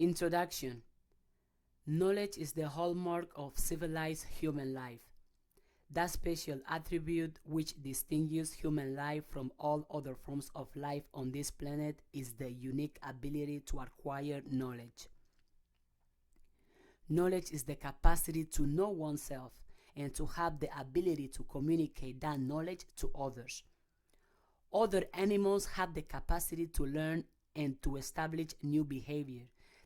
Introduction. Knowledge is the hallmark of civilized human life. That special attribute which distinguishes human life from all other forms of life on this planet is the unique ability to acquire knowledge. Knowledge is the capacity to know oneself and to have the ability to communicate that knowledge to others. Other animals have the capacity to learn and to establish new behavior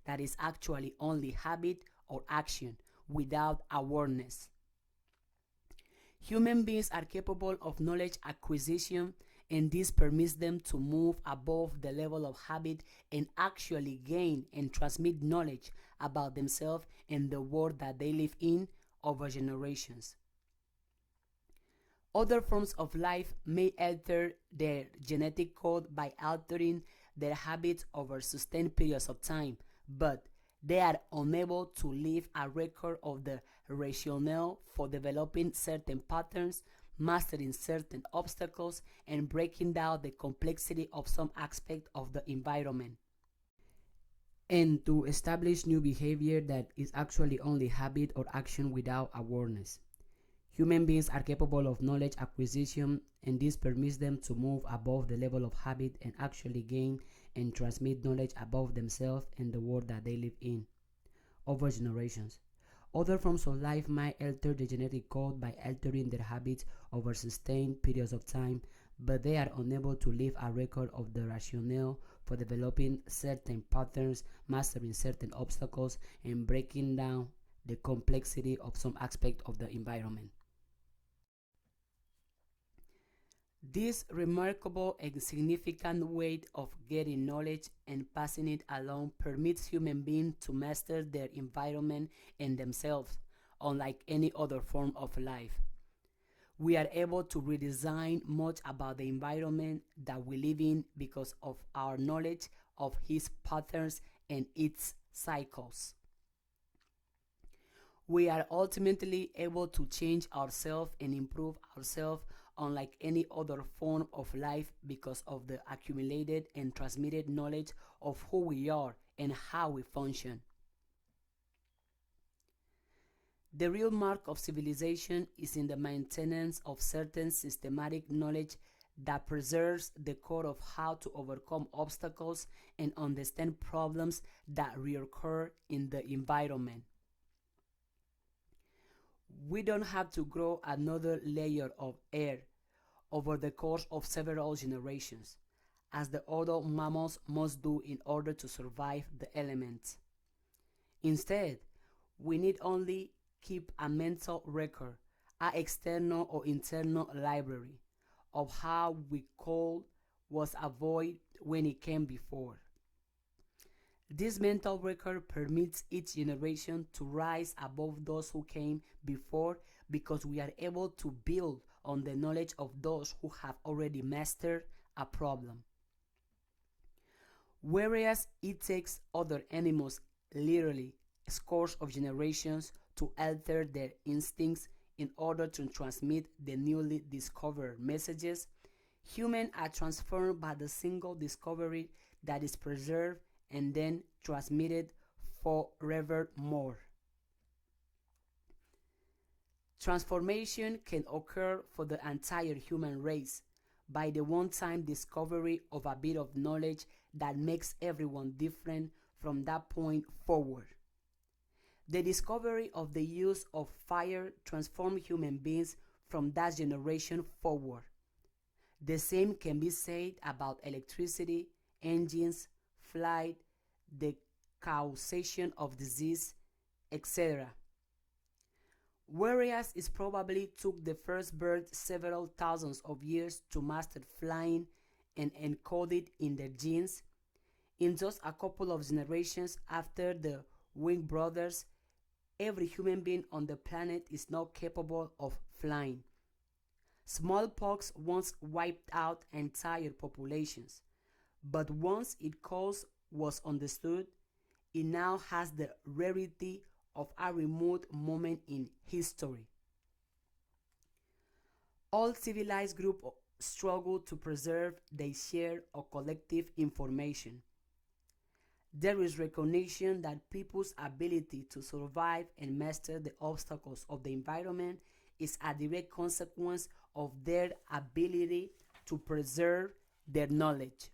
that is actually only habit or action without awareness. Human beings are capable of knowledge acquisition, and this permits them to move above the level of habit and actually gain and transmit knowledge about themselves and the world that they live in over generations. Other forms of life may alter their genetic code by altering their habits over sustained periods of time, but they are unable to leave a record of the rationale for developing certain patterns, mastering certain obstacles, and breaking down the complexity of some aspect of the environment. And to establish new behavior that is actually only habit or action without awareness. Human beings are capable of knowledge acquisition, and this permits them to move above the level of habit and actually gain and transmit knowledge about themselves and the world that they live in over generations. Other forms of life might alter the genetic code by altering their habits over sustained periods of time, but they are unable to leave a record of the rationale for developing certain patterns, mastering certain obstacles, and breaking down the complexity of some aspect of the environment. This remarkable and significant way of getting knowledge and passing it along permits human beings to master their environment and themselves, unlike any other form of life. We are able to redesign much about the environment that we live in because of our knowledge of its patterns and its cycles. We are ultimately able to change ourselves and improve ourselves unlike any other form of life because of the accumulated and transmitted knowledge of who we are and how we function. The real mark of civilization is in the maintenance of certain systematic knowledge that preserves the core of how to overcome obstacles and understand problems that reoccur in the environment. We don't have to grow another layer of air over the course of several generations, as the other mammals must do in order to survive the elements. Instead, we need only keep a mental record, an external or internal library, of how we could was avoided when it came before. This mental record permits each generation to rise above those who came before because we are able to build on the knowledge of those who have already mastered a problem. Whereas it takes other animals literally scores of generations to alter their instincts in order to transmit the newly discovered messages, humans are transformed by the single discovery that is preserved and then transmitted forevermore. Transformation can occur for the entire human race by the one-time discovery of a bit of knowledge that makes everyone different from that point forward. The discovery of the use of fire transformed human beings from that generation forward. The same can be said about electricity, engines, flight, the causation of disease, etc. Whereas it probably took the first bird several thousands of years to master flying and encode it in their genes, in just a couple of generations after the Wing brothers, every human being on the planet is now capable of flying. Smallpox once wiped out entire populations, but once its cause was understood, it now has the rarity of a remote moment in history. All civilized groups struggle to preserve their shared or collective information. There is recognition that people's ability to survive and master the obstacles of the environment is a direct consequence of their ability to preserve their knowledge.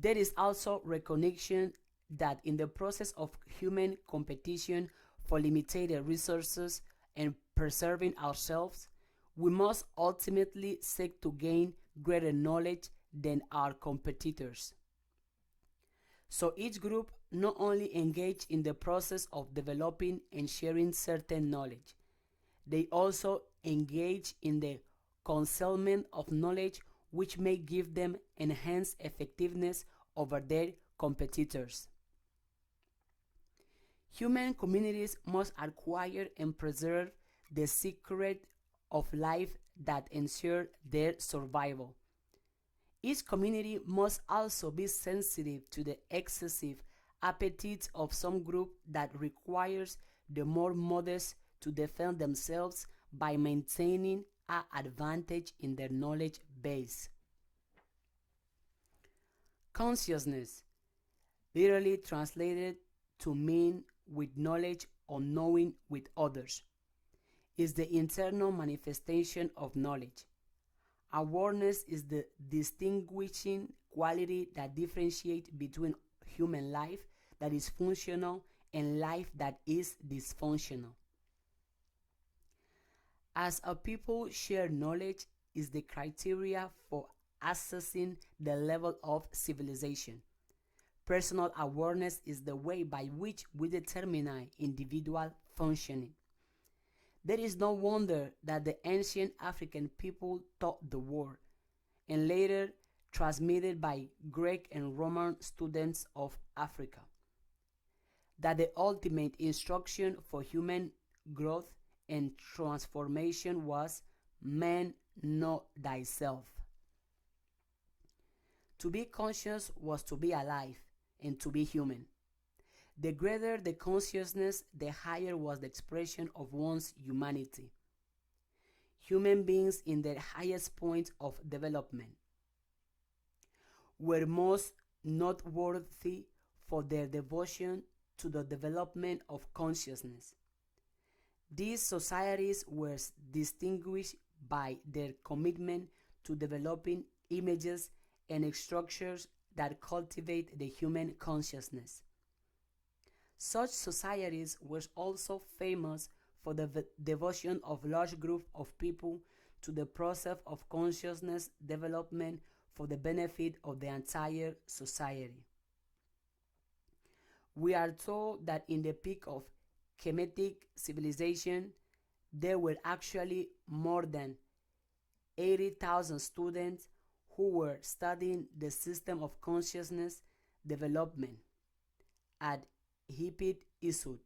There is also recognition that in the process of human competition for limited resources and preserving ourselves, we must ultimately seek to gain greater knowledge than our competitors. So each group not only engage in the process of developing and sharing certain knowledge, they also engage in the concealment of knowledge which may give them enhanced effectiveness over their competitors. Human communities must acquire and preserve the secret of life that ensure their survival. Each community must also be sensitive to the excessive appetites of some group that requires the more modest to defend themselves by maintaining an advantage in their knowledge base. Consciousness, literally translated to mean with knowledge or knowing with others, is the internal manifestation of knowledge. Awareness is the distinguishing quality that differentiates between human life that is functional and life that is dysfunctional. As a people, share knowledge is the criteria for assessing the level of civilization. Personal awareness is the way by which we determine individual functioning. There is no wonder that the ancient African people taught the world, and later transmitted by Greek and Roman students of Africa, that the ultimate instruction for human growth and transformation was man, know thyself. To be conscious was to be alive and to be human. The greater the consciousness, the higher was the expression of one's humanity. Human beings in their highest point of development were most noteworthy for their devotion to the development of consciousness. These societies were distinguished by their commitment to developing images and structures that cultivate the human consciousness. Such societies were also famous for the devotion of large groups of people to the process of consciousness development for the benefit of the entire society. We are told that in the peak of Kemetic civilization, there were actually more than 80,000 students who were studying the system of consciousness development at Hipit Isut,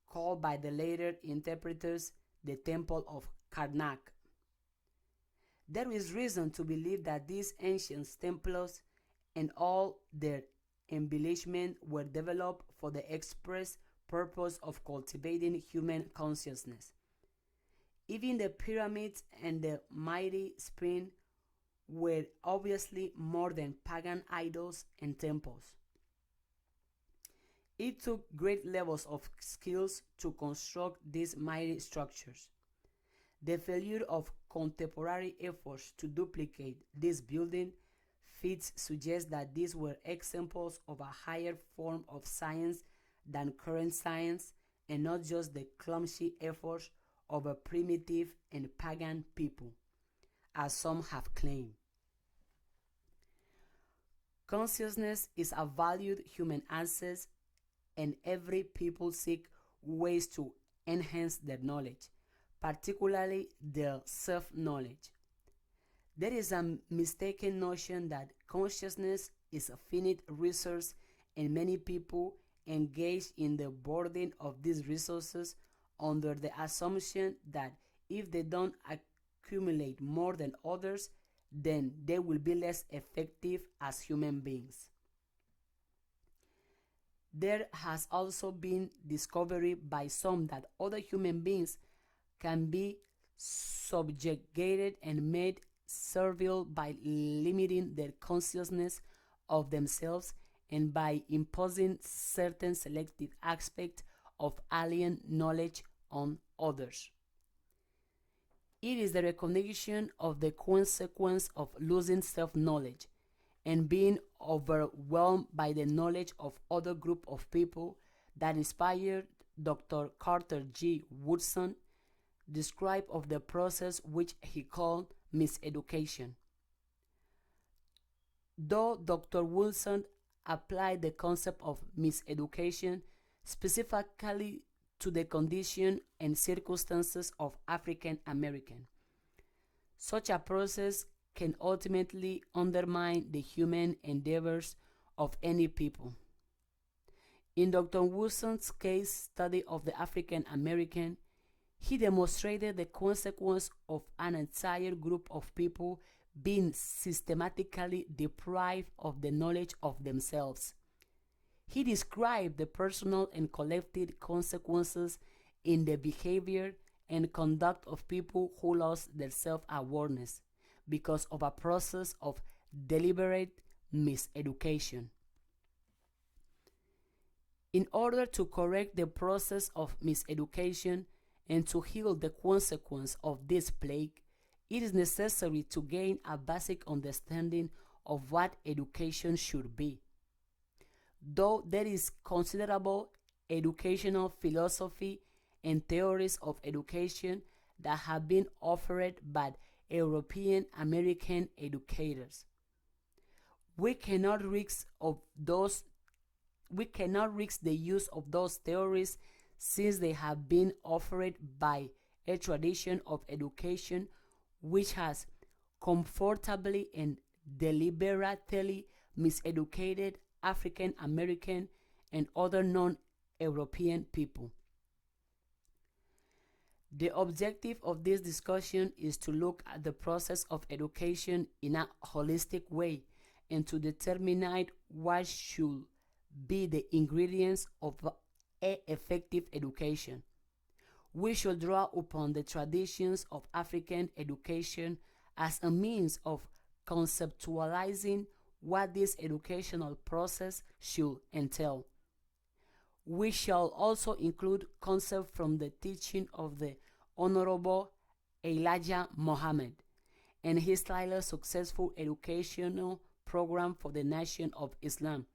called by the later interpreters the Temple of Karnak. There is reason to believe that these ancient temples and all their embellishment were developed for the express purpose of cultivating human consciousness. Even the pyramids and the mighty spring were obviously more than pagan idols and temples. It took great levels of skills to construct these mighty structures. The failure of contemporary efforts to duplicate this building feats suggest that these were examples of a higher form of science than current science and not just the clumsy efforts of a primitive and pagan people, as some have claimed. Consciousness is a valued human asset, and every people seek ways to enhance their knowledge, particularly their self-knowledge. There is a mistaken notion that consciousness is a finite resource, and many people engage in the burden of these resources under the assumption that if they don't accumulate more than others, then they will be less effective as human beings. There has also been discovery by some that other human beings can be subjugated and made servile by limiting their consciousness of themselves and by imposing certain selected aspects of alien knowledge on others. It is the recognition of the consequence of losing self-knowledge and being overwhelmed by the knowledge of other group of people that inspired Dr. Carter G. Woodson describe of the process which he called miseducation. Though Dr. Woodson applied the concept of miseducation specifically to the condition and circumstances of African American, such a process can ultimately undermine the human endeavors of any people. In Dr. Wilson's case study of the African American, he demonstrated the consequence of an entire group of people being systematically deprived of the knowledge of themselves. He described the personal and collective consequences in the behavior and conduct of people who lost their self-awareness because of a process of deliberate miseducation. In order to correct the process of miseducation and to heal the consequence of this plague, it is necessary to gain a basic understanding of what education should be. Though there is considerable educational philosophy and theories of education that have been offered by European American educators, we cannot risk the use of those theories since they have been offered by a tradition of education which has comfortably and deliberately miseducated African American and other non-European people. The objective of this discussion is to look at the process of education in a holistic way and to determine what should be the ingredients of a effective education. We should draw upon the traditions of African education as a means of conceptualizing what this educational process should entail. We shall also include concepts from the teaching of the Honorable Elijah Muhammad and his highly successful educational program for the Nation of Islam.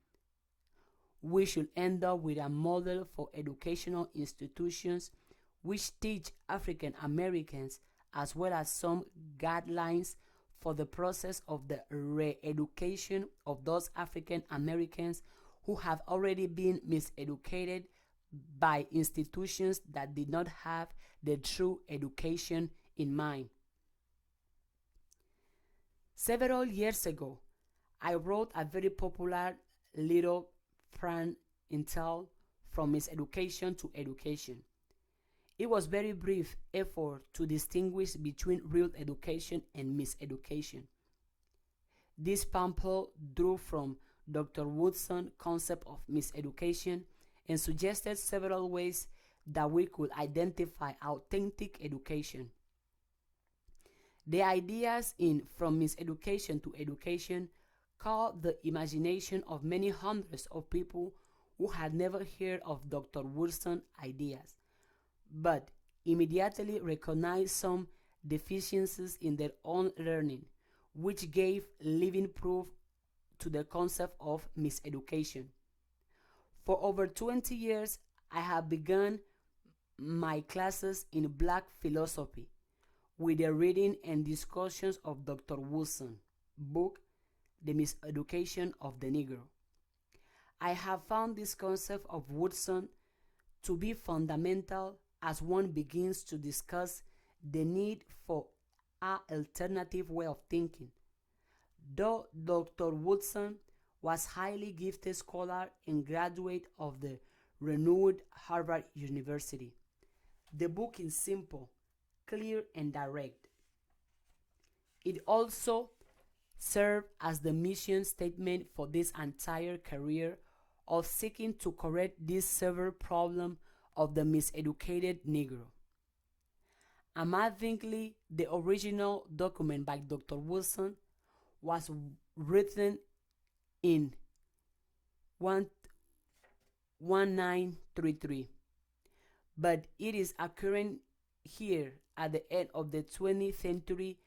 We should end up with a model for educational institutions which teach African Americans as well as some guidelines for the process of the re-education of those African Americans who have already been miseducated by institutions that did not have the true education in mind. Several years ago, I wrote a very popular little prank entitled From Miseducation to Education. It was very brief effort to distinguish between real education and miseducation. This pamphlet drew from Dr. Woodson's concept of miseducation and suggested several ways that we could identify authentic education. The ideas in From Miseducation to Education caught the imagination of many hundreds of people who had never heard of Dr. Woodson's ideas, but immediately recognized some deficiencies in their own learning, which gave living proof to the concept of miseducation. For over 20 years, I have begun my classes in Black philosophy with the reading and discussions of Dr. Wilson's book, The Miseducation of the Negro. I have found this concept of Woodson to be fundamental as one begins to discuss the need for an alternative way of thinking. Though Dr. Woodson was highly gifted scholar and graduate of the renowned Harvard University, the book is simple, clear, and direct. It also served as the mission statement for this entire career of seeking to correct this severe problem of the miseducated Negro. Amazingly, the original document by Dr. Wilson was written in 1933, but it is occurring here at the end of the 20th century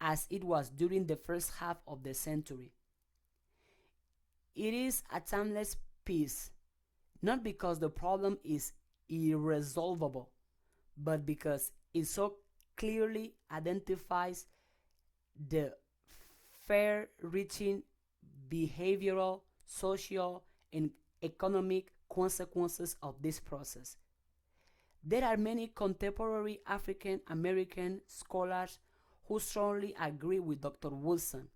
as it was during the first half of the century. It is a timeless piece, not because the problem is irresolvable, but because it so clearly identifies the far reaching behavioral, social, and economic consequences of this process. There are many contemporary African American scholars who strongly agree with Dr. Wilson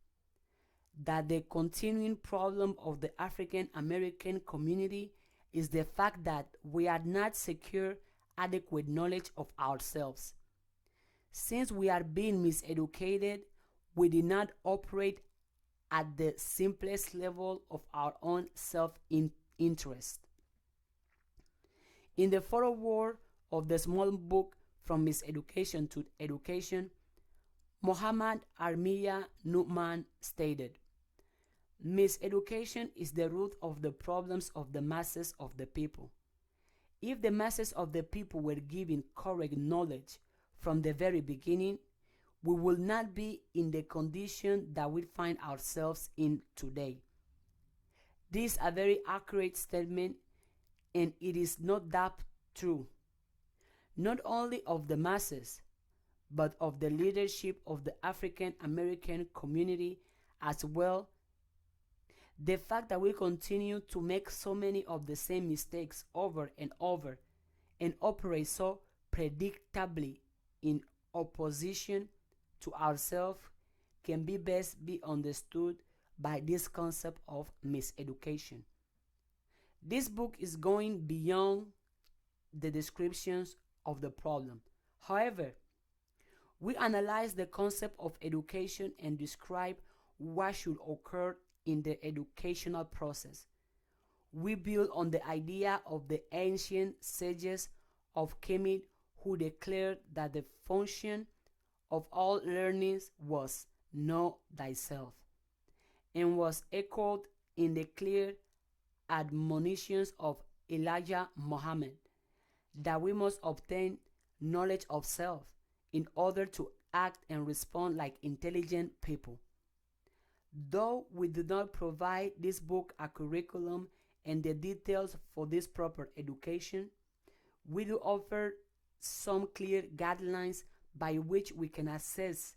that the continuing problem of the African American community is the fact that we are not secure adequate knowledge of ourselves. Since we are being miseducated, we do not operate at the simplest level of our own self-interest. In the foreword of the small book From Miseducation to Education, Muhammad Armiya Nu'man stated, "Miseducation is the root of the problems of the masses of the people. If the masses of the people were given correct knowledge from the very beginning, we will not be in the condition that we find ourselves in today." This is a very accurate statement, and it is no doubt true, not only of the masses, but of the leadership of the African American community as well. The fact that we continue to make so many of the same mistakes over and over and operate so predictably in opposition to ourselves can be best be understood by this concept of miseducation. This book is going beyond the descriptions of the problem. However, we analyze the concept of education and describe what should occur in the educational process. We build on the idea of the ancient sages of Kemet who declared that the function of all learnings was know thyself, and was echoed in the clear admonitions of Elijah Muhammad that we must obtain knowledge of self in order to act and respond like intelligent people. Though we do not provide this book a curriculum and the details for this proper education, we do offer some clear guidelines by which we can assess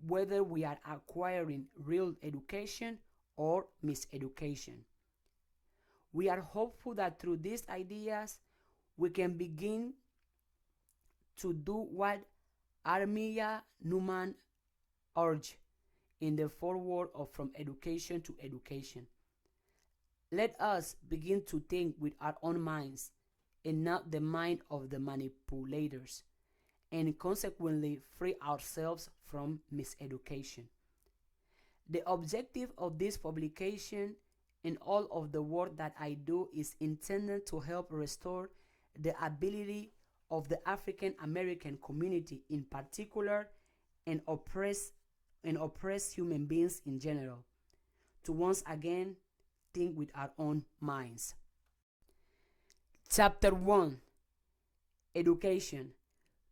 whether we are acquiring real education or miseducation. We are hopeful that through these ideas we can begin to do what Armiya Nu'man urged in the foreword of From Education to Education. Let us begin to think with our own minds and not the mind of the manipulators, and consequently free ourselves from miseducation. The objective of this publication and all of the work that I do is intended to help restore the ability of the African American community in particular and oppressed human beings in general to once again think with our own minds. Chapter 1: Education,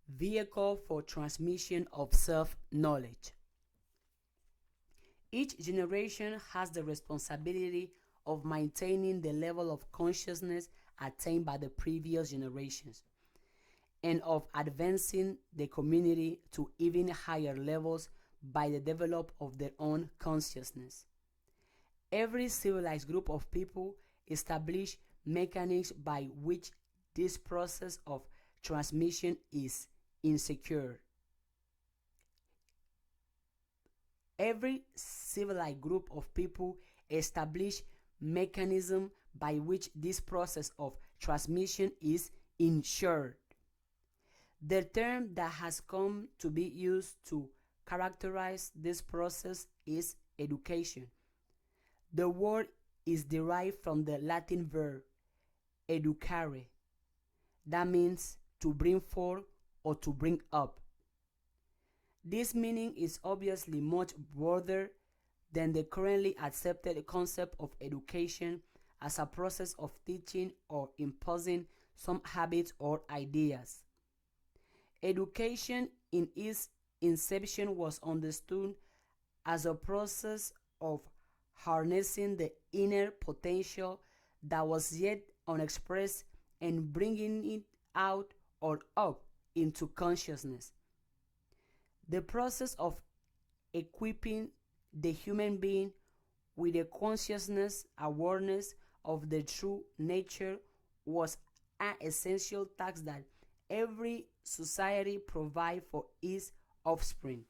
Vehicle for Transmission of Self-Knowledge. Each generation has the responsibility of maintaining the level of consciousness attained by the previous generations and of advancing the community to even higher levels by the development of their own consciousness. Every civilized group of people establish mechanisms by which this process of transmission is insecure. Every civilized group of people establish mechanism by which this process of transmission is ensured. The term that has come to be used to characterize this process is education. The word is derived from the Latin verb educare, that means to bring forth or to bring up. This meaning is obviously much broader than the currently accepted concept of education as a process of teaching or imposing some habits or ideas. Education in its inception was understood as a process of harnessing the inner potential that was yet unexpressed and bringing it out or up into consciousness. The process of equipping the human being with a consciousness awareness of the true nature was an essential task that every society provides for its offspring.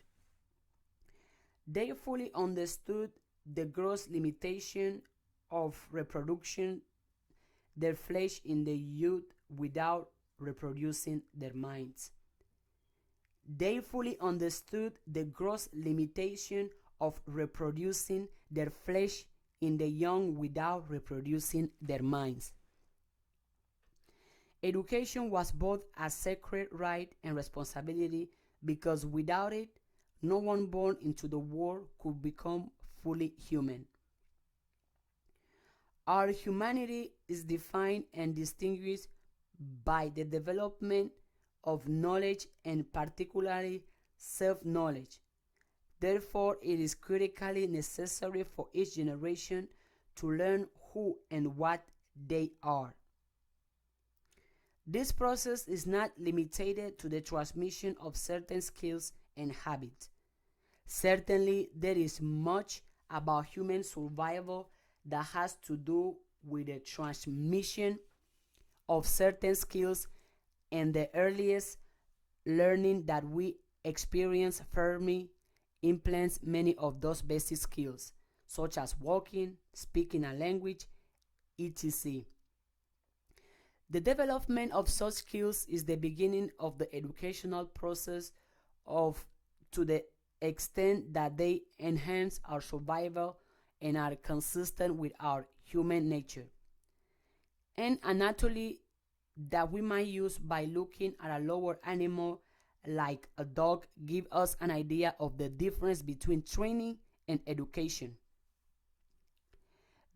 They fully understood the gross limitation of reproduction their flesh in the youth without reproducing their minds. They fully understood the gross limitation of reproducing their flesh in the young without reproducing their minds. Education was both a sacred right and responsibility because without it, no one born into the world could become fully human. Our humanity is defined and distinguished by the development of knowledge and particularly self-knowledge. Therefore, it is critically necessary for each generation to learn who and what they are. This process is not limited to the transmission of certain skills and habits. Certainly, there is much about human survival that has to do with the transmission of certain skills, and the earliest learning that we experience firmly implants many of those basic skills, such as walking, speaking a language, etc. The development of such skills is the beginning of the educational process of to the extent that they enhance our survival and are consistent with our human nature. An analogy that we might use by looking at a lower animal like a dog gives us an idea of the difference between training and education.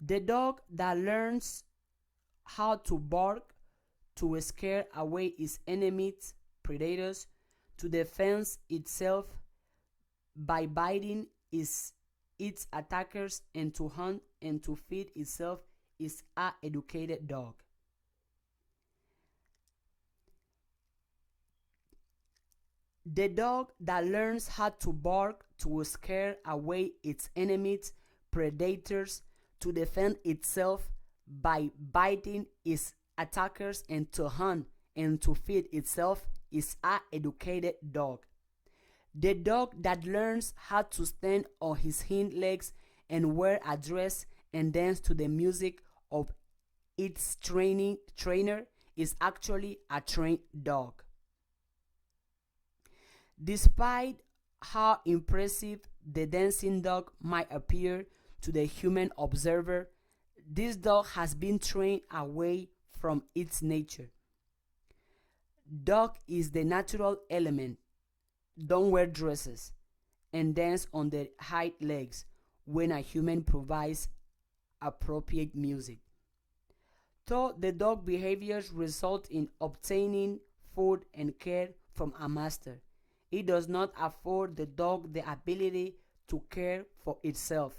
The dog that learns how to bark to scare away its enemies, predators, to defend itself by biting its attackers, and to hunt and to feed itself is an educated dog. The dog that learns how to bark to scare away its enemies, predators, to defend itself by biting its attackers, and to hunt and to feed itself is an educated dog. The dog that learns how to stand on his hind legs and wear a dress and dance to the music of its trainer is actually a trained dog. Despite how impressive the dancing dog might appear to the human observer, this dog has been trained away from its nature. Dog is the natural element. Don't wear dresses and dance on their hind legs when a human provides appropriate music. Though the dog behaviors result in obtaining food and care from a master, it does not afford the dog the ability to care for itself.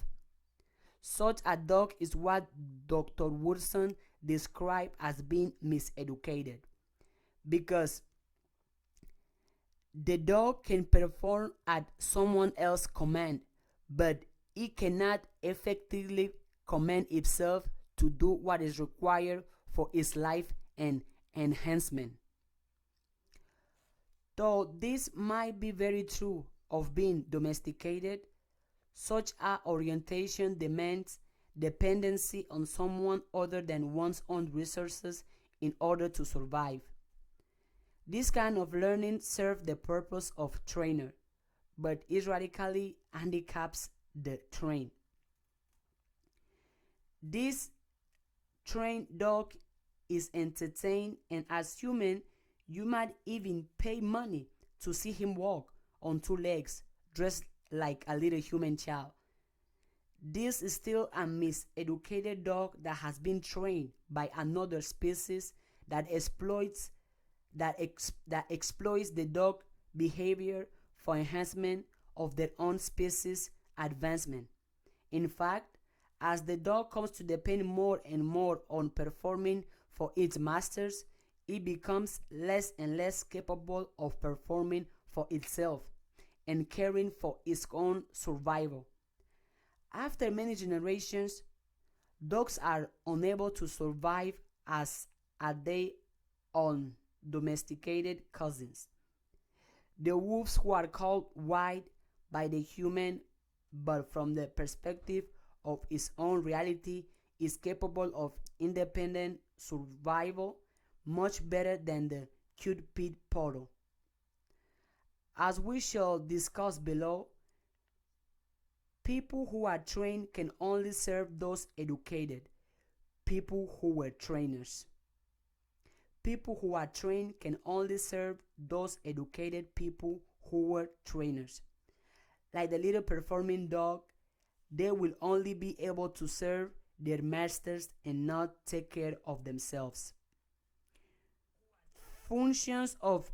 Such a dog is what Dr. Woodson described as being miseducated, because the dog can perform at someone else's command, but it cannot effectively command itself to do what is required for its life and enhancement. Though this might be very true of being domesticated, such a orientation demands dependency on someone other than one's own resources in order to survive. This kind of learning serves the purpose of trainer, but it radically handicaps the trained. This trained dog is entertained, and as human, you might even pay money to see him walk on two legs, dressed like a little human child. This is still a miseducated dog that has been trained by another species that exploits the dog behavior for enhancement of their own species advancement. In fact, as the dog comes to depend more and more on performing for its masters, it becomes less and less capable of performing for itself and caring for its own survival. After many generations, dogs are unable to survive as are their undomesticated cousins. The wolves, who are called wild by the human but from the perspective of its own reality is capable of independent survival much better than the cute pit poodle. As we shall discuss below, people who are trained can only serve those educated, people who were trainers. People who are trained can only serve those educated people who were trainers. Like the little performing dog, they will only be able to serve their masters and not take care of themselves. Functions of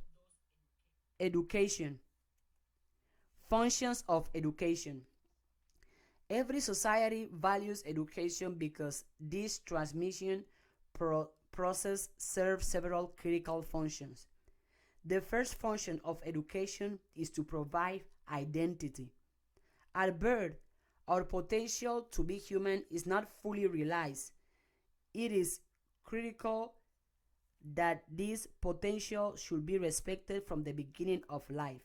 education. Functions of education. Every society values education because this transmission process serves several critical functions. The first function of education is to provide identity. At birth, our potential to be human is not fully realized. It is critical that this potential should be respected from the beginning of life,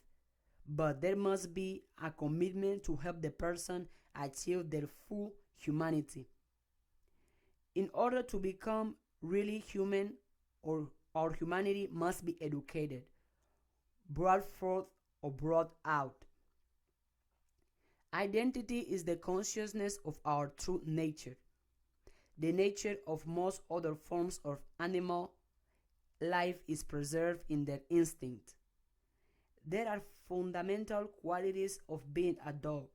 but there must be a commitment to help the person achieve their full humanity. In order to become really human, or our humanity must be educated, brought forth, or brought out. Identity is the consciousness of our true nature. The nature of most other forms of animal life is preserved in their instinct. There are fundamental qualities of being a dog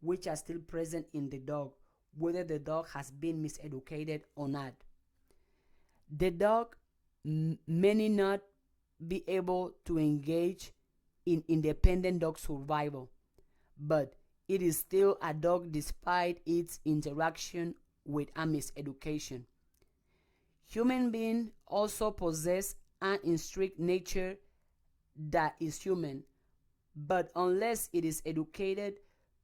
which are still present in the dog, whether the dog has been miseducated or not. The dog may not be able to engage in independent dog survival, but it is still a dog despite its interaction with a miseducation. Human beings also possess an intrinsic nature that is human, but unless it is educated,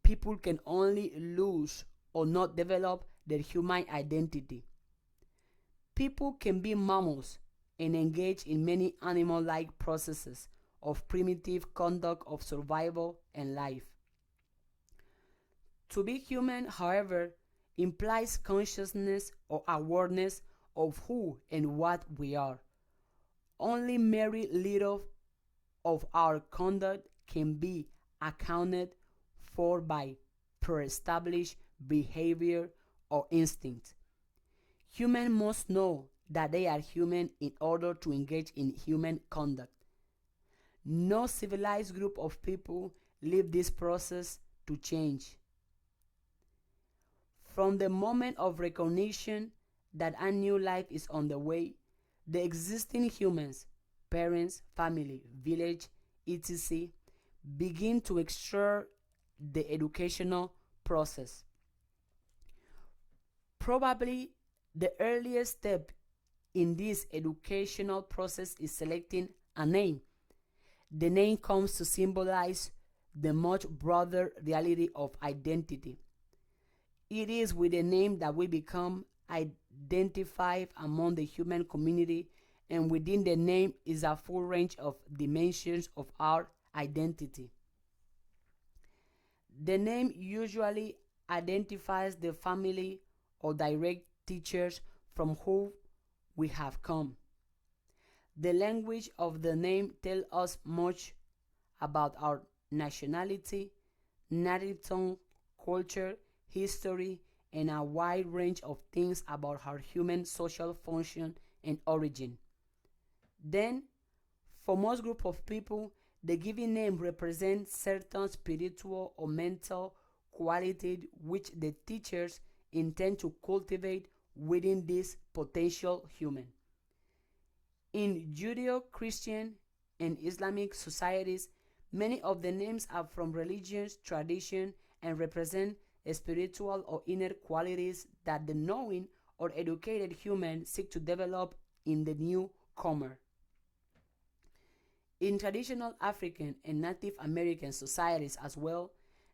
people can only lose or not develop their human identity. People can be mammals and engage in many animal-like processes of primitive conduct of survival and life. To be human, however, implies consciousness or awareness of who and what we are. Only very little of our conduct can be accounted for by pre-established behavior or instinct. Humans must know that they are human in order to engage in human conduct. No civilized group of people leave this process to change. From the moment of recognition that a new life is on the way, the existing humans, parents, family, village, etc., begin to extract the educational process. Probably the earliest step in this educational process is selecting a name. The name comes to symbolize the much broader reality of identity. It is with the name that we become identified among the human community, and within the name is a full range of dimensions of our identity. The name usually identifies the family or direct teachers from whom we have come. The language of the name tells us much about our nationality, native tongue, culture, history, and a wide range of things about our human social function and origin. Then, for most group of people, the given name represents certain spiritual or mental quality which the teachers intend to cultivate within this potential human. In Judeo-Christian and Islamic societies, many of the names are from religious tradition and represent spiritual or inner qualities that the knowing or educated human seek to develop in the newcomer. In traditional African and Native American societies as well,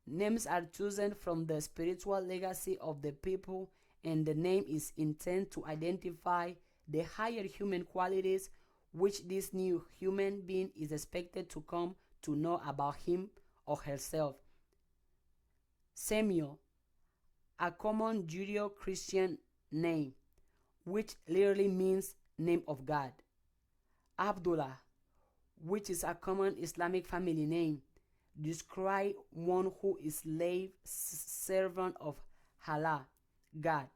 names are chosen from the spiritual legacy of the people, and the name is intended to identify the higher human qualities which this new human being is expected to come to know about him or herself. Samuel, a common Judeo-Christian name, which literally means name of God. Abdullah, which is a common Islamic family name, describe one who is slave servant of Allah, God.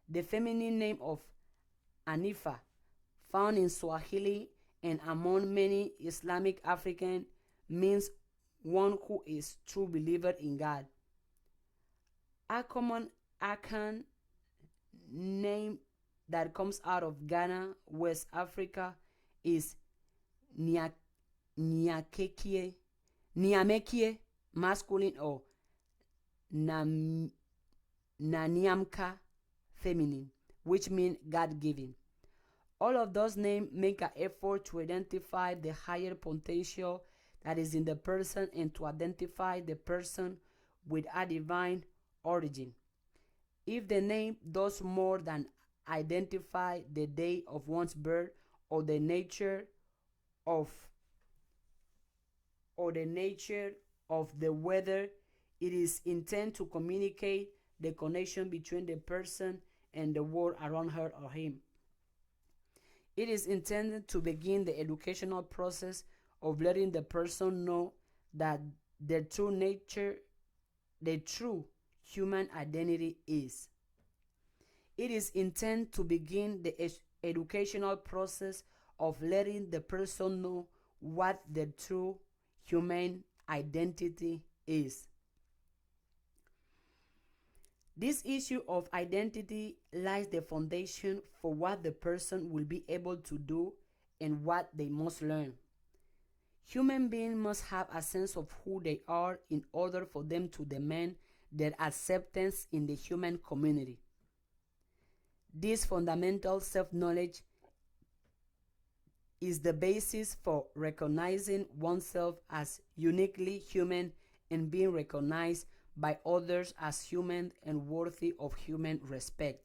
The feminine name of Anifa, found in Swahili and among many Islamic African, means one who is true believer in God. A common Akan name that comes out of Ghana, West Africa, is Niakekie, Niamekie, masculine, or Naniamka, feminine, which means God-given. All of those names make an effort to identify the higher potential that is in the person and to identify the person with a divine origin. If the name does more than identify the day of one's birth or the nature of the weather, it is intended to communicate the connection between the person and the world around her or him. It is intended to begin the educational process of letting the person know that their true nature, the true human identity is. It is intended to begin the educational process of letting the person know what the true human identity is. This issue of identity lies the foundation for what the person will be able to do and what they must learn. Human beings must have a sense of who they are in order for them to demand their acceptance in the human community. This fundamental self-knowledge is the basis for recognizing oneself as uniquely human and being recognized by others as human and worthy of human respect.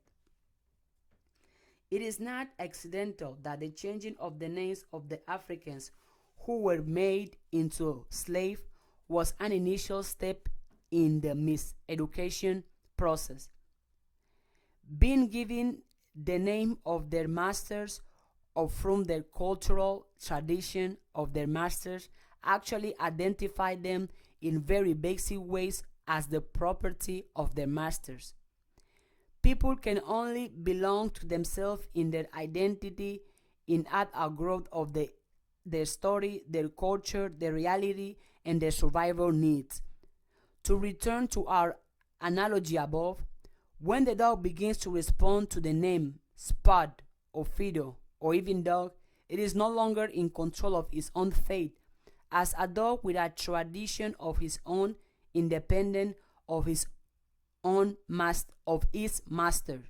It is not accidental that the changing of the names of the Africans who were made into slaves was an initial step in the miseducation process. Being given the name of their masters or from the cultural tradition of their masters actually identify them in very basic ways as the property of their masters. People can only belong to themselves in their identity in a growth of their story, their culture, their reality, and their survival needs. To return to our analogy above, when the dog begins to respond to the name Spud or Fido or even dog, it is no longer in control of its own fate, as a dog with a tradition of his own, independent of his master.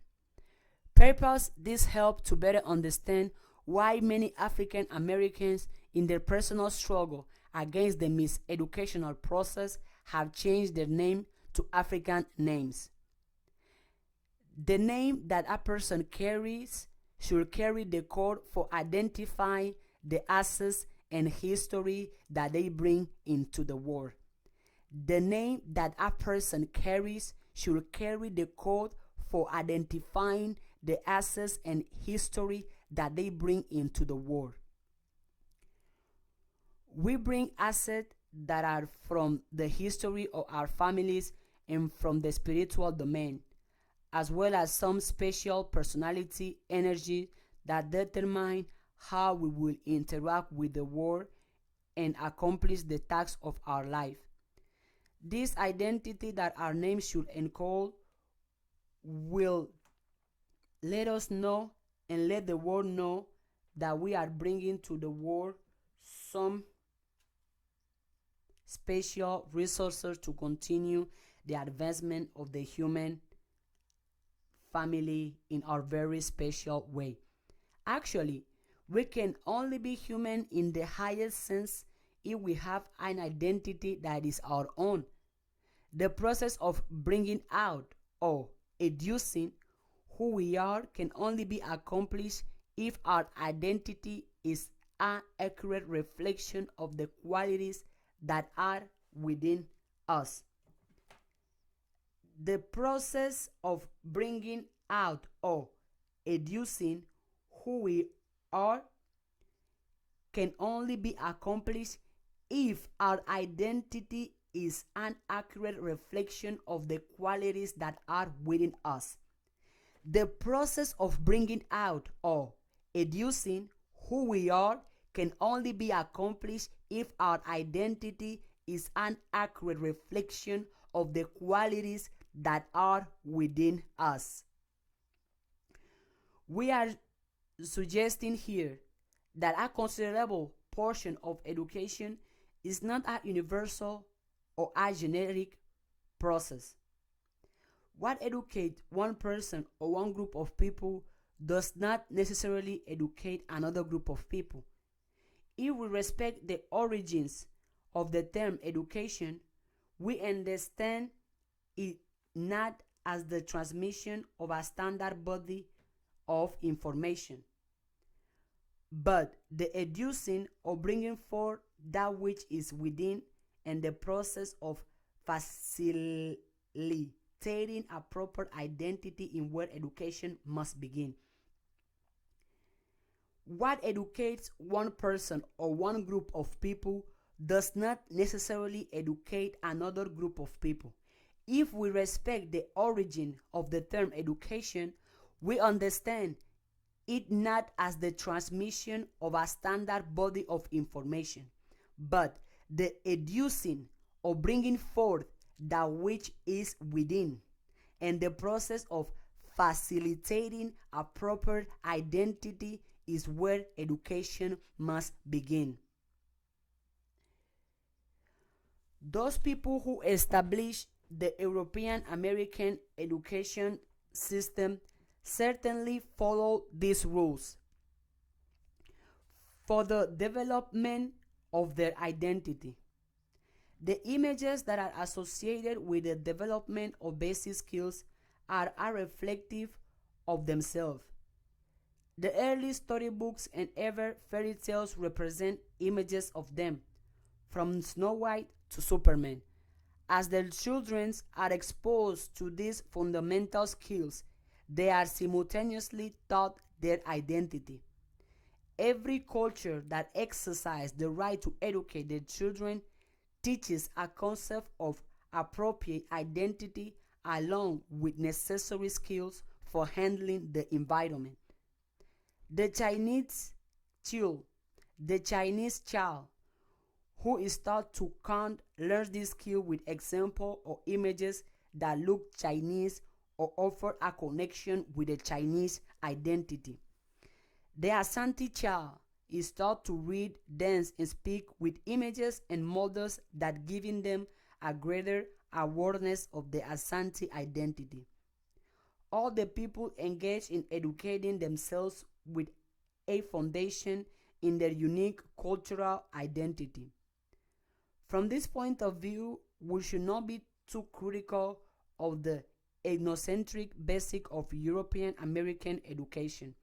Perhaps this helps to better understand why many African Americans in their personal struggle against the miseducational process have changed their name to African names. The name that a person carries should carry the code for identifying the assets and history that they bring into the world. The name that a person carries should carry the code for identifying the assets and history that they bring into the world. We bring assets that are from the history of our families and from the spiritual domain, as well as some special personality energy that determine how we will interact with the world and accomplish the tasks of our life. This identity that our name should encode will let us know and let the world know that we are bringing to the world some special resources to continue the advancement of the human family in our very special way. Actually, we can only be human in the highest sense if we have an identity that is our own. The process of bringing out or educing who we are can only be accomplished if our identity is an accurate reflection of the qualities that are within us. The process of bringing out or educing who we are can only be accomplished if our identity is an accurate reflection of the qualities that are within us. The process of bringing out or educing who we are can only be accomplished if our identity is an accurate reflection of the qualities that are within us. We are suggesting here that a considerable portion of education is not a universal or a generic process. What educates one person or one group of people does not necessarily educate another group of people. If we respect the origins of the term education, we understand it not as the transmission of a standard body of information, but the educing or bringing forth that which is within, and the process of facilitating a proper identity in where education must begin. What educates one person or one group of people does not necessarily educate another group of people. If we respect the origin of the term education, we understand it not as the transmission of a standard body of information, but the educing or bringing forth that which is within, and the process of facilitating a proper identity is where education must begin. Those people who establish the European American education system certainly follow these rules for the development of their identity. The images that are associated with the development of basic skills are reflective of themselves. The early storybooks and ever fairy tales represent images of them, from Snow White to Superman. As the children are exposed to these fundamental skills, they are simultaneously taught their identity. Every culture that exercises the right to educate their children teaches a concept of appropriate identity along with necessary skills for handling the environment. The Chinese child, the Chinese child who is taught to count learns this skill with examples or images that look Chinese or offer a connection with the Chinese identity. The Asante child is taught to read, dance, and speak with images and models that giving them a greater awareness of the Asante identity. All the people engaged in educating themselves with a foundation in their unique cultural identity. From this point of view, we should not be too critical of the ethnocentric basic of European American education.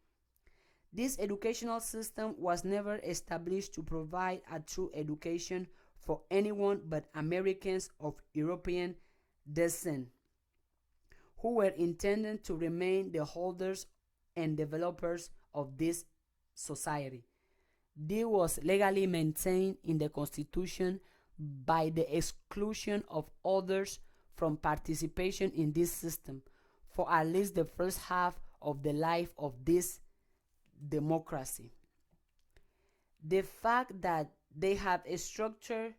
This educational system was never established to provide a true education for anyone but Americans of European descent, who were intended to remain the holders and developers of this society. This was legally maintained in the Constitution by the exclusion of others from participation in this system for at least the first half of the life of this democracy. The fact that they have structured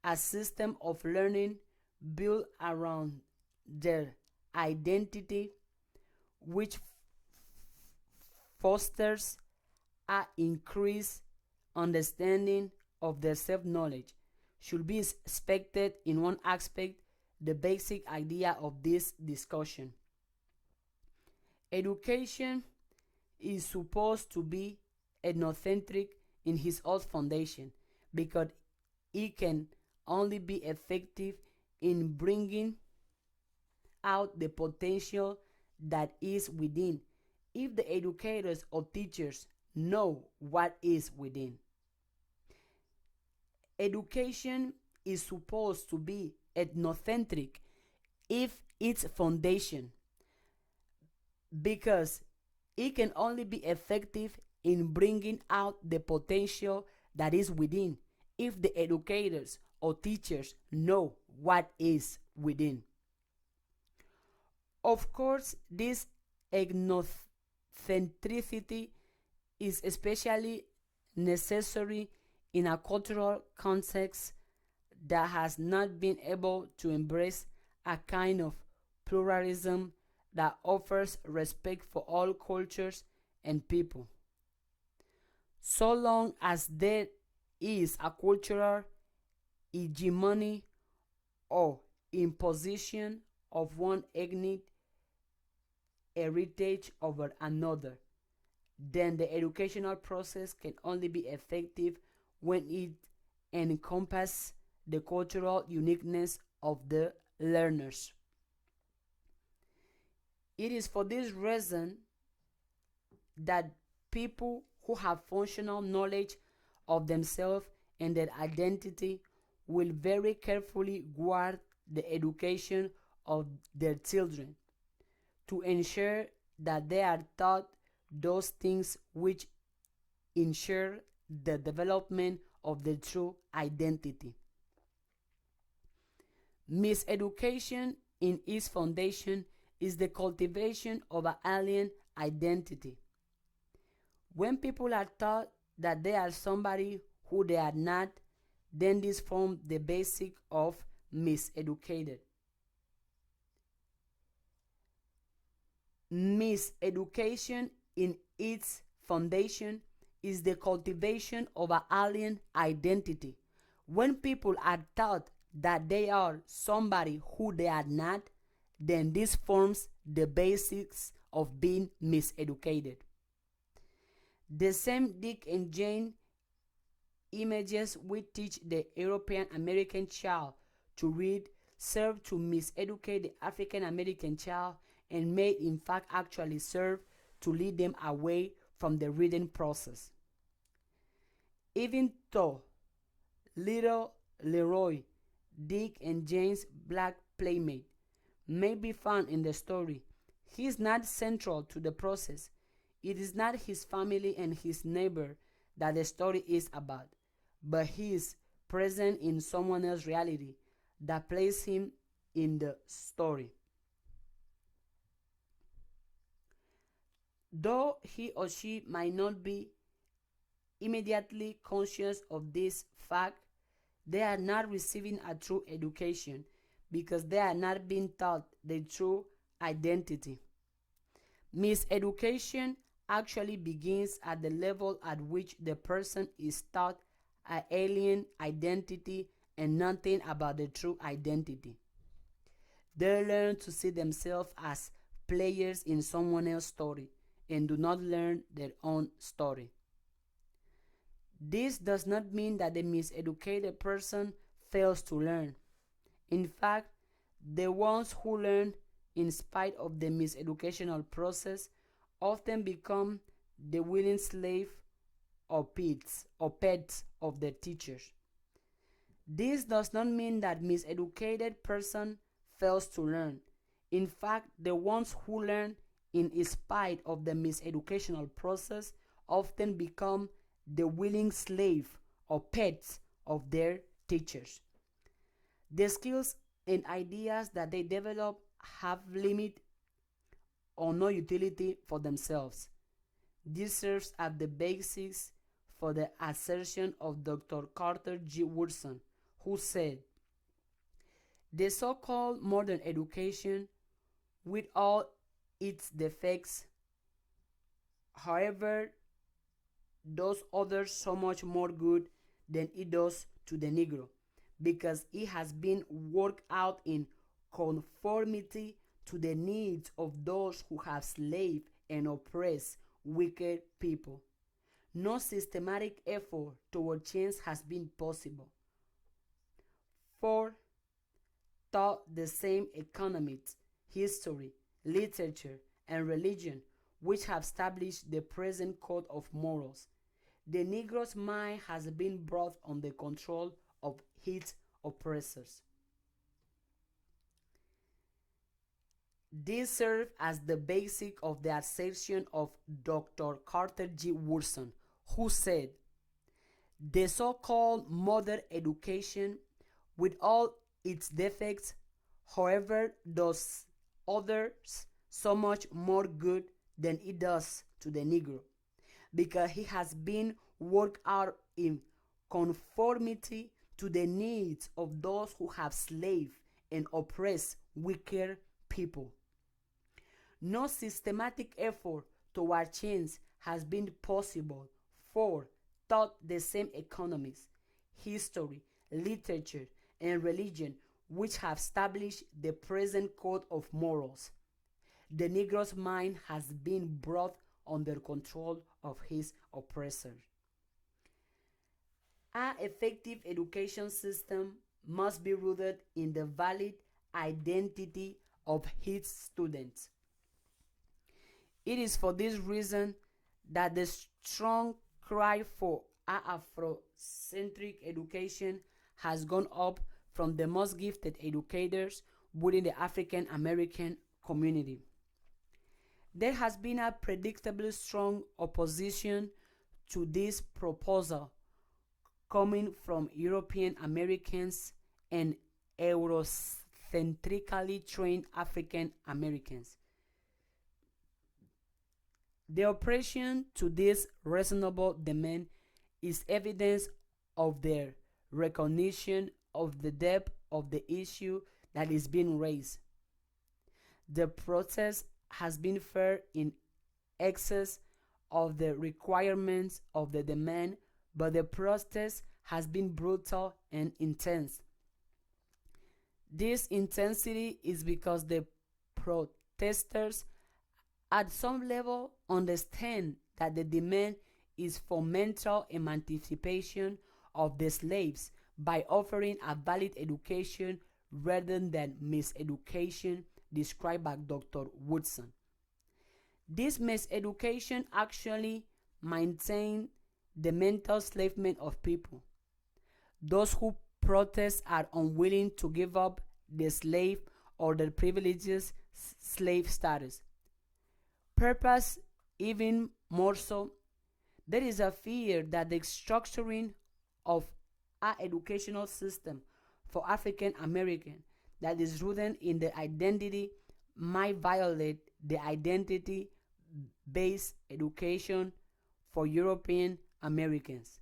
a system of learning built around their identity, which fosters a increased understanding of their self-knowledge, should be expected in one aspect, the basic idea of this discussion. Education is supposed to be ethnocentric in its own foundation because it can only be effective in bringing out the potential that is within if the educators or teachers know what is within. Education is supposed to be ethnocentric if its foundation, because it can only be effective in bringing out the potential that is within if the educators or teachers know what is within. Of course, this ethnocentricity is especially necessary in a cultural context that has not been able to embrace a kind of pluralism that offers respect for all cultures and people. So long as there is a cultural hegemony or imposition of one ethnic heritage over another, then the educational process can only be effective when it encompasses the cultural uniqueness of the learners. It is for this reason that people who have functional knowledge of themselves and their identity will very carefully guard the education of their children to ensure that they are taught those things which ensure the development of their true identity. Miseducation in its foundation is the cultivation of an alien identity. When people are taught that they are somebody who they are not, then this forms the basic of miseducated. Miseducation in its foundation is the cultivation of an alien identity. When people are taught that they are somebody who they are not, then this forms the basics of being miseducated. The same Dick and Jane images we teach the European American child to read serve to miseducate the African American child and may in fact actually serve to lead them away from the reading process. Even though little Leroy, Dick and Jane's black playmate, may be found in the story, he is not central to the process. It is not his family and his neighbor that the story is about, but he is present in someone else's reality that places him in the story. Though he or she might not be immediately conscious of this fact, they are not receiving a true education because they are not being taught their true identity. Miseducation actually begins at the level at which the person is taught an alien identity and nothing about the true identity. They learn to see themselves as players in someone else's story and do not learn their own story. This does not mean that the miseducated person fails to learn. In fact, the ones who learn in spite of the miseducational process often become the willing slave or pets of their teachers. This does not mean that miseducated person fails to learn. In fact, the ones who learn in spite of the miseducational process often become the willing slave or pets of their teachers. The skills and ideas that they develop have limit or no utility for themselves. This serves as the basis for the assertion of Dr. Carter G. Woodson, who said, "The so called modern education, with all its defects, however, does others so much more good than it does to the Negro, because it has been worked out in conformity to the needs of those who have slaved and oppressed wicked people. No systematic effort toward change has been possible. For thought the same economics, history, literature, and religion which have established the present code of morals, the Negro's mind has been brought under control of its oppressors." This served as the basis of the assertion of Dr. Carter G. Woodson, who said, "The so called modern education, with all its defects, however, does others so much more good than it does to the Negro, because he has been worked out in conformity to the needs of those who have slaved and oppressed weaker people. No systematic effort toward change has been possible, for taught the same economics, history, literature, and religion which have established the present code of morals. The Negro's mind has been brought under control of his oppressors." An effective education system must be rooted in the valid identity of its students. It is for this reason that the strong cry for an afrocentric education has gone up from the most gifted educators within the African American community. There has been a predictably strong opposition to this proposal coming from European Americans and Eurocentrically trained African Americans. The opposition to this reasonable demand is evidence of their recognition of the depth of the issue that is being raised. The protest has been fair in excess of the requirements of the demand, but the protest has been brutal and intense. This intensity is because the protesters at some level understand that the demand is for mental emancipation of the slaves by offering a valid education rather than miseducation described by Dr. Woodson. This miseducation actually maintains the mental enslavement of people. Those who protest are unwilling to give up the slave or their privileges slave status. Purpose, even more so, there is a fear that the structuring of our educational system for African American that is rooted in the identity might violate the identity based education for European Americans.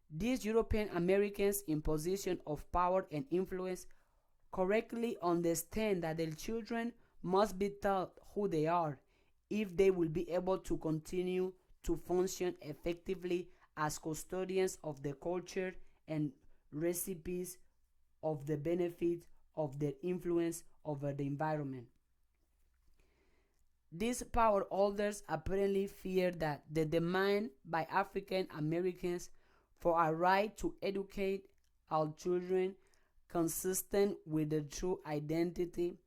These European Americans in position of power and influence correctly understand that their children must be taught who they are if they will be able to continue to function effectively as custodians of the culture and recipes of the benefits of their influence over the environment. These power holders apparently fear that the demand by African Americans for a right to educate our children consistent with the true identity,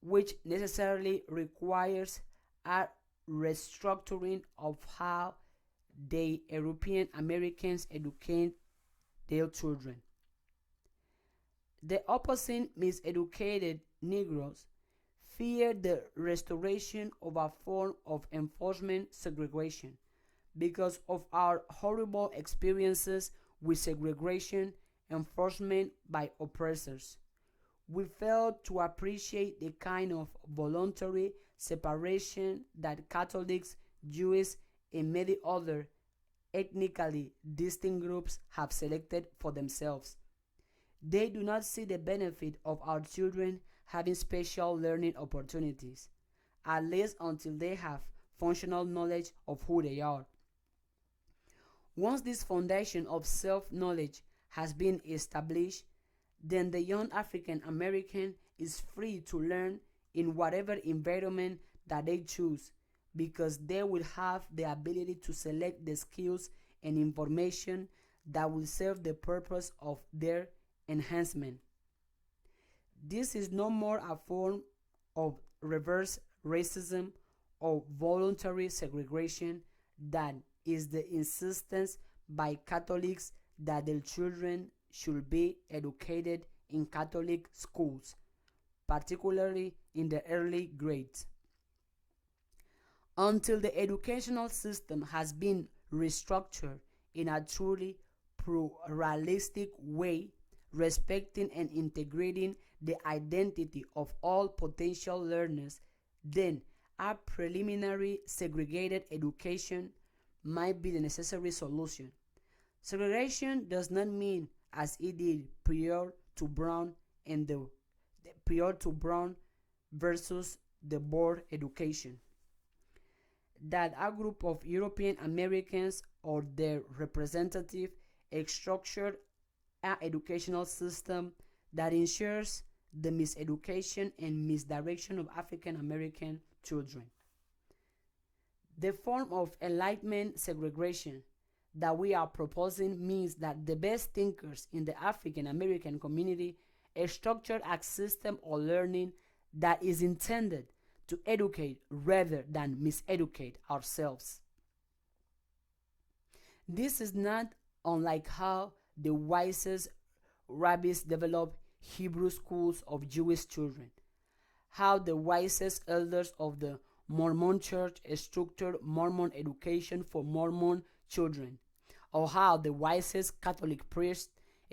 which necessarily requires a restructuring of how the European Americans educate their children. The opposite miseducated Negroes fear the restoration of a form of enforcement segregation because of our horrible experiences with segregation enforcement by oppressors. We fail to appreciate the kind of voluntary separation that Catholics, Jews, and many other ethnically distinct groups have selected for themselves. They do not see the benefit of our children having special learning opportunities, at least until they have functional knowledge of who they are. Once this foundation of self-knowledge has been established, then the young African American is free to learn in whatever environment that they choose, because they will have the ability to select the skills and information that will serve the purpose of their enhancement. This is no more a form of reverse racism or voluntary segregation than is the insistence by Catholics that their children should be educated in Catholic schools, particularly in the early grades. Until the educational system has been restructured in a truly pluralistic way, respecting and integrating the identity of all potential learners, then a preliminary segregated education might be the necessary solution. Segregation does not mean, as it did prior to Brown and the prior to Brown versus the board education, that a group of European Americans or their representative structured an educational system that ensures the miseducation and misdirection of African American children. The form of enlightenment segregation that we are proposing means that the best thinkers in the African American community structure a system of learning that is intended to educate rather than miseducate ourselves. This is not unlike how the wisest rabbis developed Hebrew schools of Jewish children, how the wisest elders of the Mormon Church structured Mormon education for Mormon children, or how the wisest Catholic priests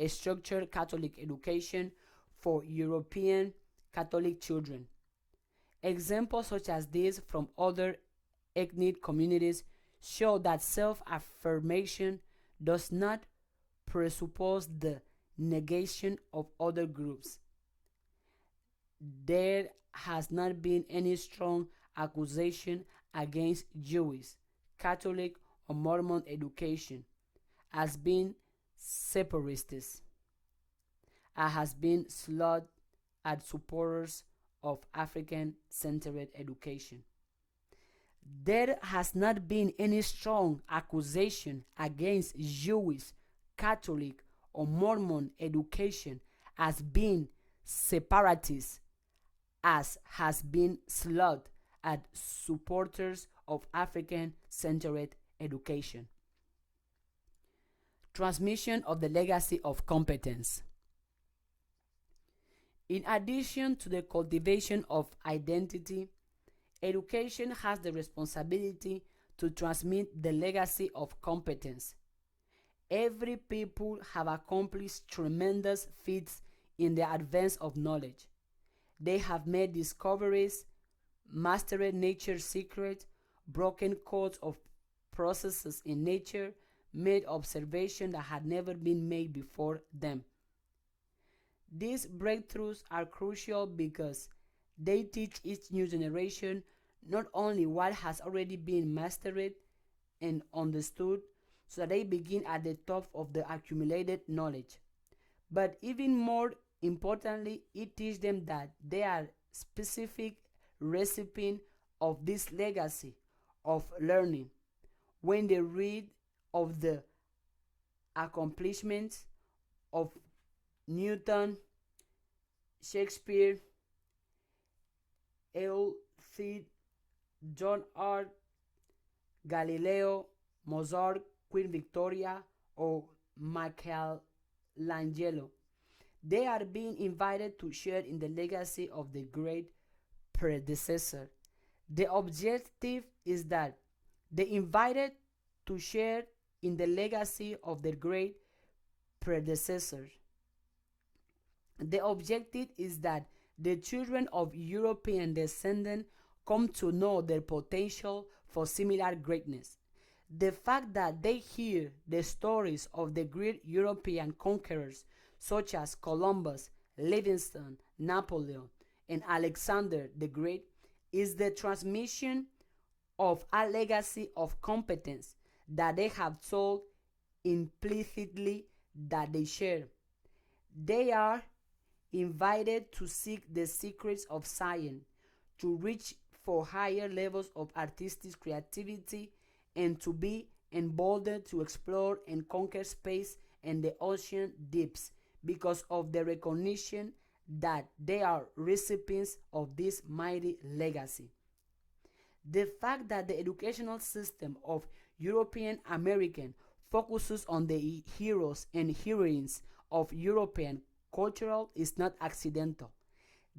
structured Catholic education for European Catholic children. Examples such as these from other ethnic communities show that self-affirmation does not presuppose the negation of other groups. There has not been any strong accusation against Jewish, Catholic, or Mormon education as being separatist, as has been slurred at supporters of African-centered education. There has not been any strong accusation against Jewish, Catholic, or Mormon education as being separatist, as has been slurred at supporters of African-centered education. Transmission of the legacy of competence. In addition to the cultivation of identity, education has the responsibility to transmit the legacy of competence. Every people have accomplished tremendous feats in the advance of knowledge. They have made discoveries, mastered nature's secret, broken codes of processes in nature, made observations that had never been made before them. These breakthroughs are crucial because they teach each new generation not only what has already been mastered and understood, so that they begin at the top of the accumulated knowledge, but even more importantly, it teaches them that they are specific recipients of this legacy of learning when they read of the accomplishments of Newton, Shakespeare, Cid, John R. Galileo, Mozart, Queen Victoria, or Michelangelo. They are being invited to share in the legacy of the great predecessor. The objective is that they invited to share in the legacy of their great predecessors. The objective is that the children of European descent come to know their potential for similar greatness. The fact that they hear the stories of the great European conquerors such as Columbus, Livingston, Napoleon, and Alexander the Great, is the transmission of a legacy of competence that they have told implicitly that they share. They are invited to seek the secrets of science, to reach for higher levels of artistic creativity, and to be emboldened to explore and conquer space and the ocean deeps because of the recognition that they are recipients of this mighty legacy. The fact that the educational system of European American focuses on the heroes and heroines of European culture is not accidental.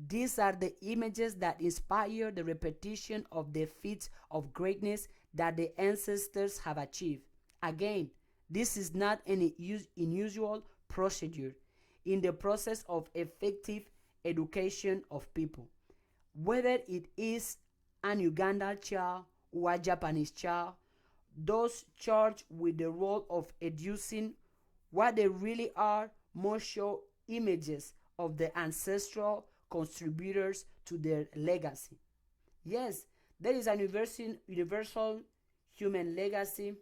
These are the images that inspire the repetition of the feats of greatness that the ancestors have achieved. Again, this is not an unusual procedure in the process of effective education of people. Whether it is an Ugandan child or a Japanese child, those charged with the role of educing what they really are must show images of the ancestral contributors to their legacy. Yes, there is a universal human legacy,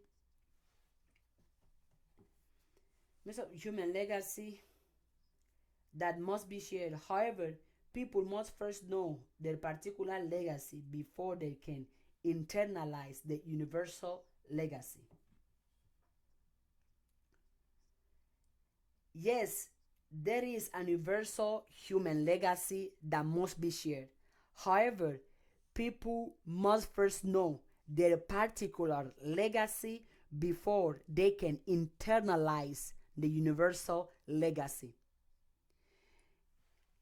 human legacy that must be shared. However, people must first know their particular legacy before they can internalize the universal legacy. Yes, there is a universal human legacy that must be shared. However, people must first know their particular legacy before they can internalize the universal legacy.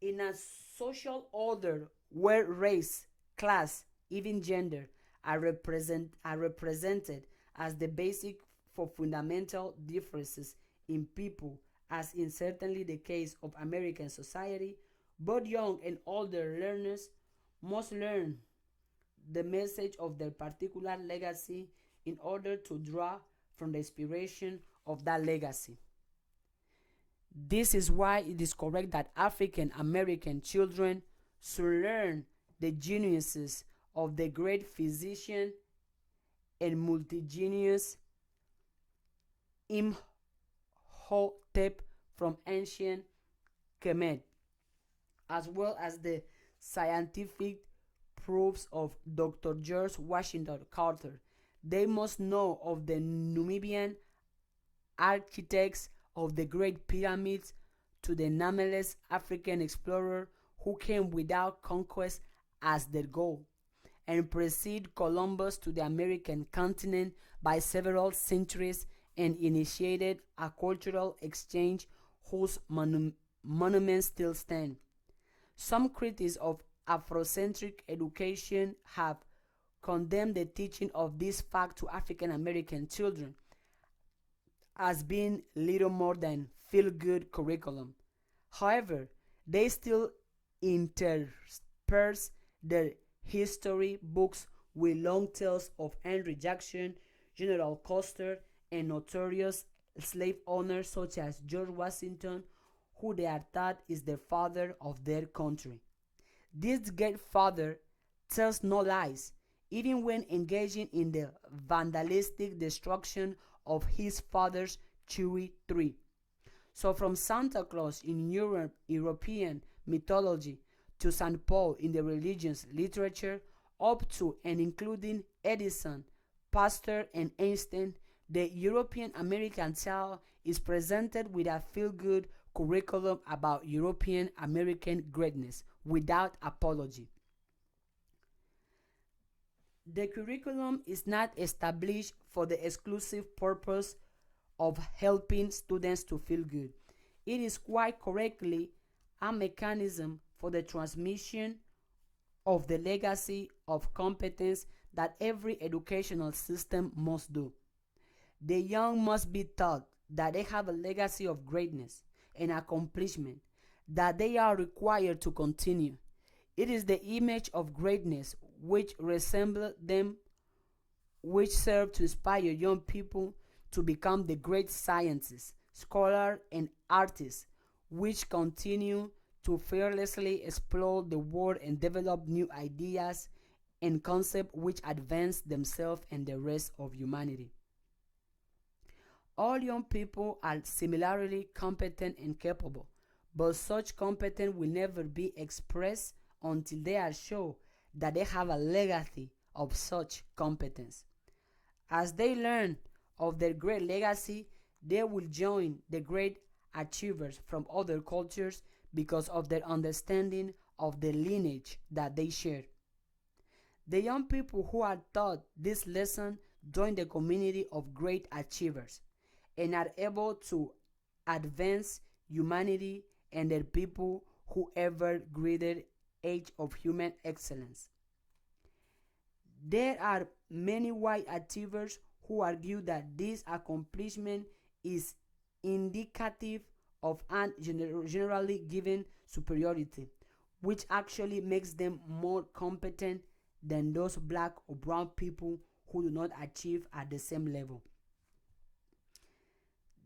In a social order where race, class, even gender are represented as the basic for fundamental differences in people, as in certainly the case of American society, both young and older learners must learn the message of their particular legacy in order to draw from the inspiration of that legacy. This is why it is correct that African American children should learn the geniuses of the great physician and multigenius Imhotep from ancient Kemet, as well as the scientific proofs of Dr. George Washington Carter. They must know of the Numidian architects of the Great Pyramids to the nameless African explorer who came without conquest as their goal and preceded Columbus to the American continent by several centuries and initiated a cultural exchange whose monuments still stand. Some critics of afrocentric education have condemned the teaching of this fact to African American children as being little more than feel-good curriculum. However, they still intersperse their history books with long tales of Henry Jackson, General Custer, and notorious slave owners such as George Washington, who they are taught is the father of their country. This great father tells no lies, even when engaging in the vandalistic destruction of his father's cherry tree. So, from Santa Claus in European mythology to St. Paul in the religious literature, up to and including Edison, Pasteur, and Einstein, the European American child is presented with a feel good curriculum about European American greatness without apology. The curriculum is not established for the exclusive purpose of helping students to feel good. It is quite correctly a mechanism for the transmission of the legacy of competence that every educational system must do. The young must be taught that they have a legacy of greatness and accomplishment that they are required to continue. It is the image of greatness which resembles them, which serve to inspire young people to become the great scientists, scholars, and artists which continue to fearlessly explore the world and develop new ideas and concepts which advance themselves and the rest of humanity. All young people are similarly competent and capable, but such competence will never be expressed until they are sure that they have a legacy of such competence. As they learn of their great legacy, they will join the great achievers from other cultures because of their understanding of the lineage that they share. The young people who are taught this lesson join the community of great achievers and are able to advance humanity and their people who ever greater age of human excellence. There are many white achievers who argue that this accomplishment is indicative of an generally given superiority, which actually makes them more competent than those black or brown people who do not achieve at the same level.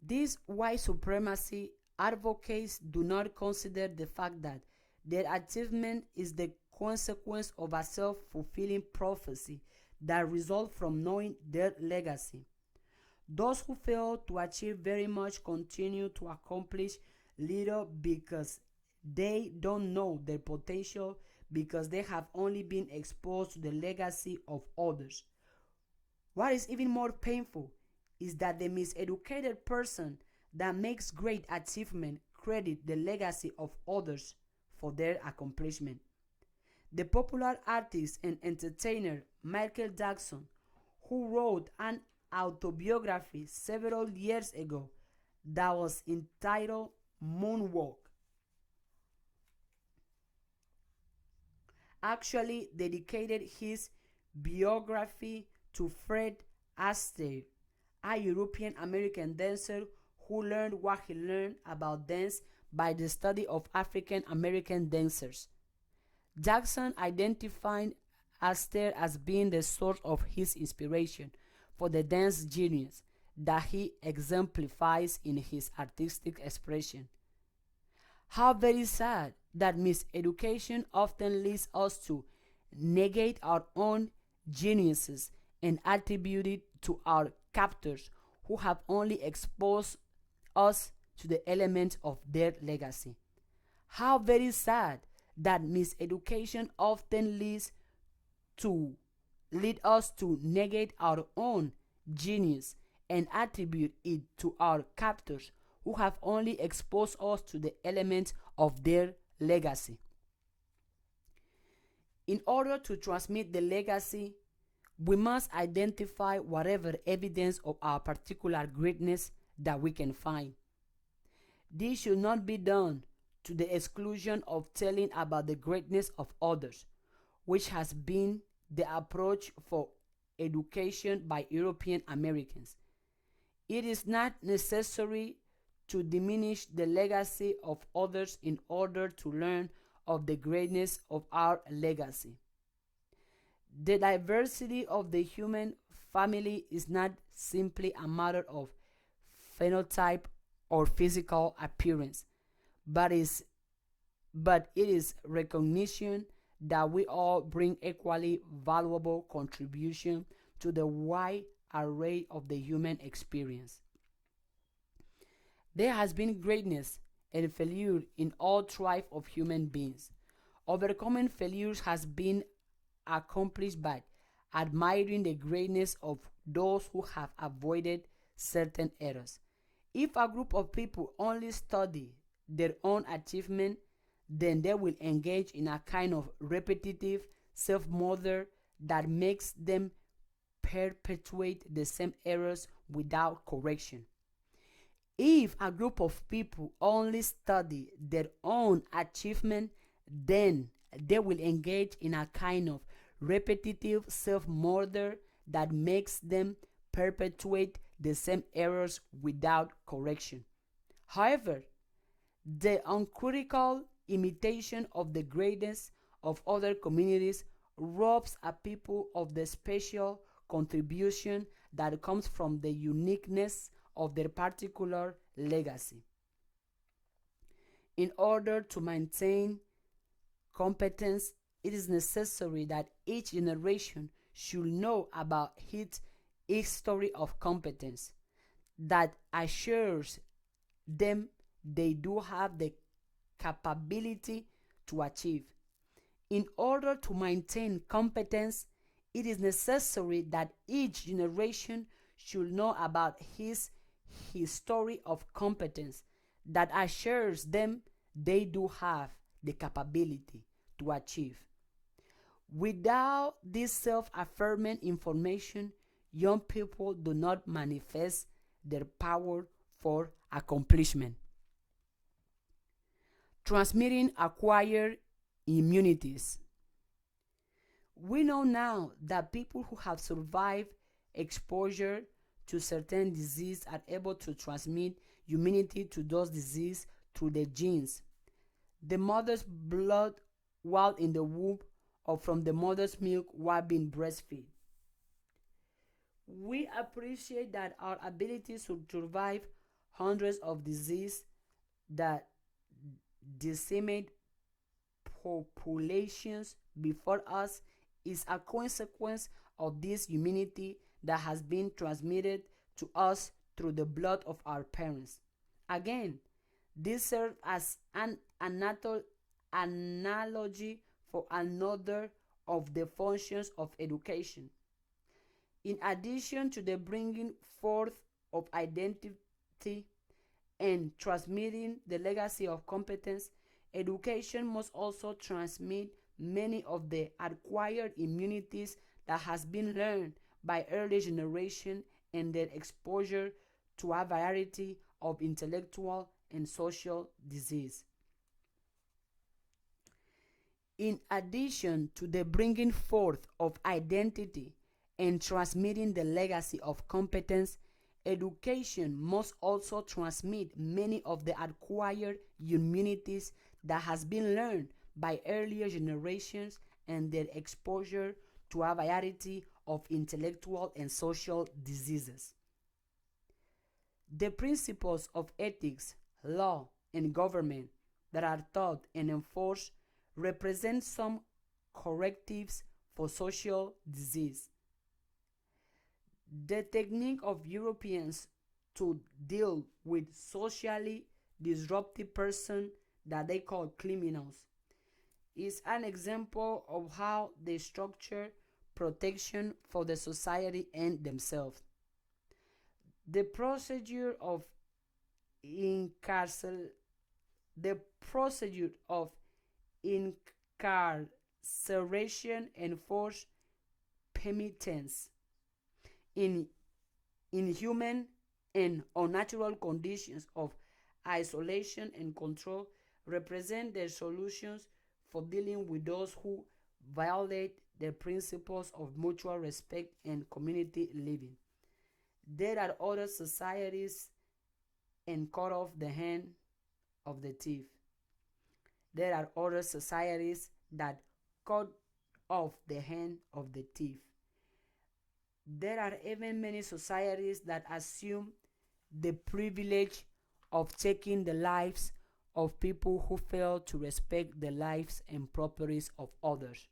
This white supremacy advocates do not consider the fact that their achievement is the consequence of a self-fulfilling prophecy that results from knowing their legacy. Those who fail to achieve very much continue to accomplish little because they don't know their potential because they have only been exposed to the legacy of others. What is even more painful is that the miseducated person that makes great achievement credit the legacy of others for their accomplishment. The popular artist and entertainer Michael Jackson, who wrote an autobiography several years ago that was entitled Moonwalk, actually dedicated his biography to Fred Astaire, a European American dancer who learned what he learned about dance by the study of African American dancers. Jackson identified Astaire as being the source of his inspiration for the dance genius that he exemplifies in his artistic expression. How very sad that miseducation often leads us to negate our own geniuses and attribute it to our captors who have only exposed us to the element of their legacy. How very sad that miseducation often to lead us to negate our own genius and attribute it to our captors who have only exposed us to the elements of their legacy. In order to transmit the legacy, we must identify whatever evidence of our particular greatness that we can find. This should not be done to the exclusion of telling about the greatness of others, which has been the approach for education by European Americans. It is not necessary to diminish the legacy of others in order to learn of the greatness of our legacy. The diversity of the human family is not simply a matter of phenotype or physical appearance, but it is recognition that we all bring equally valuable contribution to the wide array of the human experience. There has been greatness and failure in all types of human beings. Overcoming failures has been accomplished by admiring the greatness of those who have avoided certain errors. If a group of people only study their own achievement, then they will engage in a kind of repetitive self-murder that makes them perpetuate the same errors without correction. If a group of people only study their own achievement, then they will engage in a kind of repetitive self-murder that makes them perpetuate the same errors without correction. However, the uncritical imitation of the greatness of other communities robs a people of the special contribution that comes from the uniqueness of their particular legacy. In order to maintain competence, it is necessary that each generation should know about its history of competence that assures them they do have the capability to achieve. In order to maintain competence, it is necessary that each generation should know about his history of competence that assures them they do have the capability to achieve. Without this self affirming information, young people do not manifest their power for accomplishment. Transmitting acquired immunities. We know now that people who have survived exposure to certain disease are able to transmit immunity to those diseases through their genes, the mother's blood while in the womb, or from the mother's milk while being breastfed. We appreciate that our ability to survive hundreds of diseases that decimate populations before us is a consequence of this immunity that has been transmitted to us through the blood of our parents. Again, this serves as an analogy for another of the functions of education. In addition to the bringing forth of identity and transmitting the legacy of competence, education must also transmit many of the acquired immunities that has been learned by early generation and their exposure to a variety of intellectual and social disease. In addition to the bringing forth of identity and transmitting the legacy of competence, education must also transmit many of the acquired immunities that has been learned by earlier generations and their exposure to a variety of intellectual and social diseases. The principles of ethics, law, and government that are taught and enforced represent some correctives for social disease. The technique of Europeans to deal with socially disruptive persons that they call criminals is an example of how they structure protection for the society and themselves. The procedure of incarcer the procedure of incarceration and forced penitence in inhuman and unnatural conditions of isolation and control represent the solutions for dealing with those who violate the principles of mutual respect and community living. There are other societies and cut off the hand of the thief. There are other societies that cut off the hand of the thief. There are even many societies that assume the privilege of taking the lives of people who fail to respect the lives and properties of others.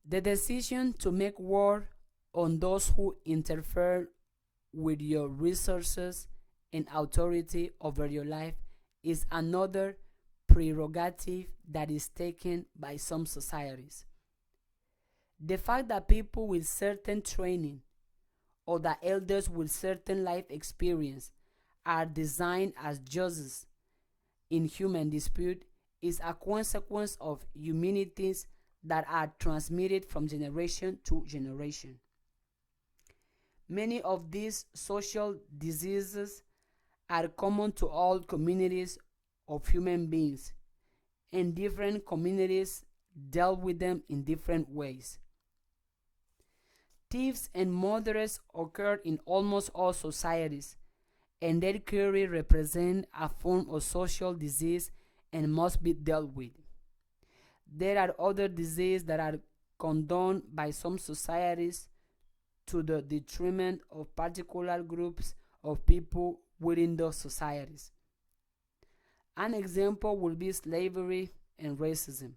The decision to make war on those who interfere with your resources and authority over your life is another prerogative that is taken by some societies. The fact that people with certain training or that elders with certain life experience are designed as judges in human dispute is a consequence of immunities that are transmitted from generation to generation. Many of these social diseases are common to all communities of human beings, and different communities deal with them in different ways. Thieves and murderers occur in almost all societies, and their clearly represent a form of social disease and must be dealt with. There are other diseases that are condoned by some societies to the detriment of particular groups of people within those societies. An example would be slavery and racism.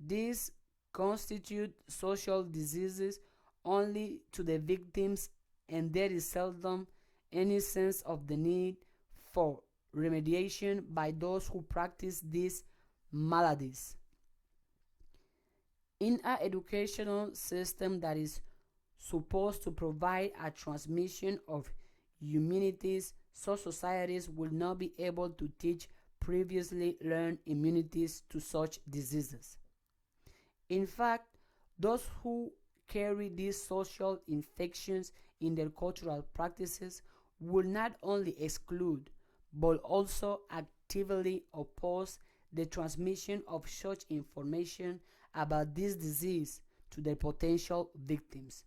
These constitute social diseases only to the victims, and there is seldom any sense of the need for remediation by those who practice these maladies. In an educational system that is supposed to provide a transmission of immunities, so societies will not be able to teach previously learned immunities to such diseases. In fact, those who carry these social infections in their cultural practices will not only exclude but also actively oppose the transmission of such information about this disease to their potential victims.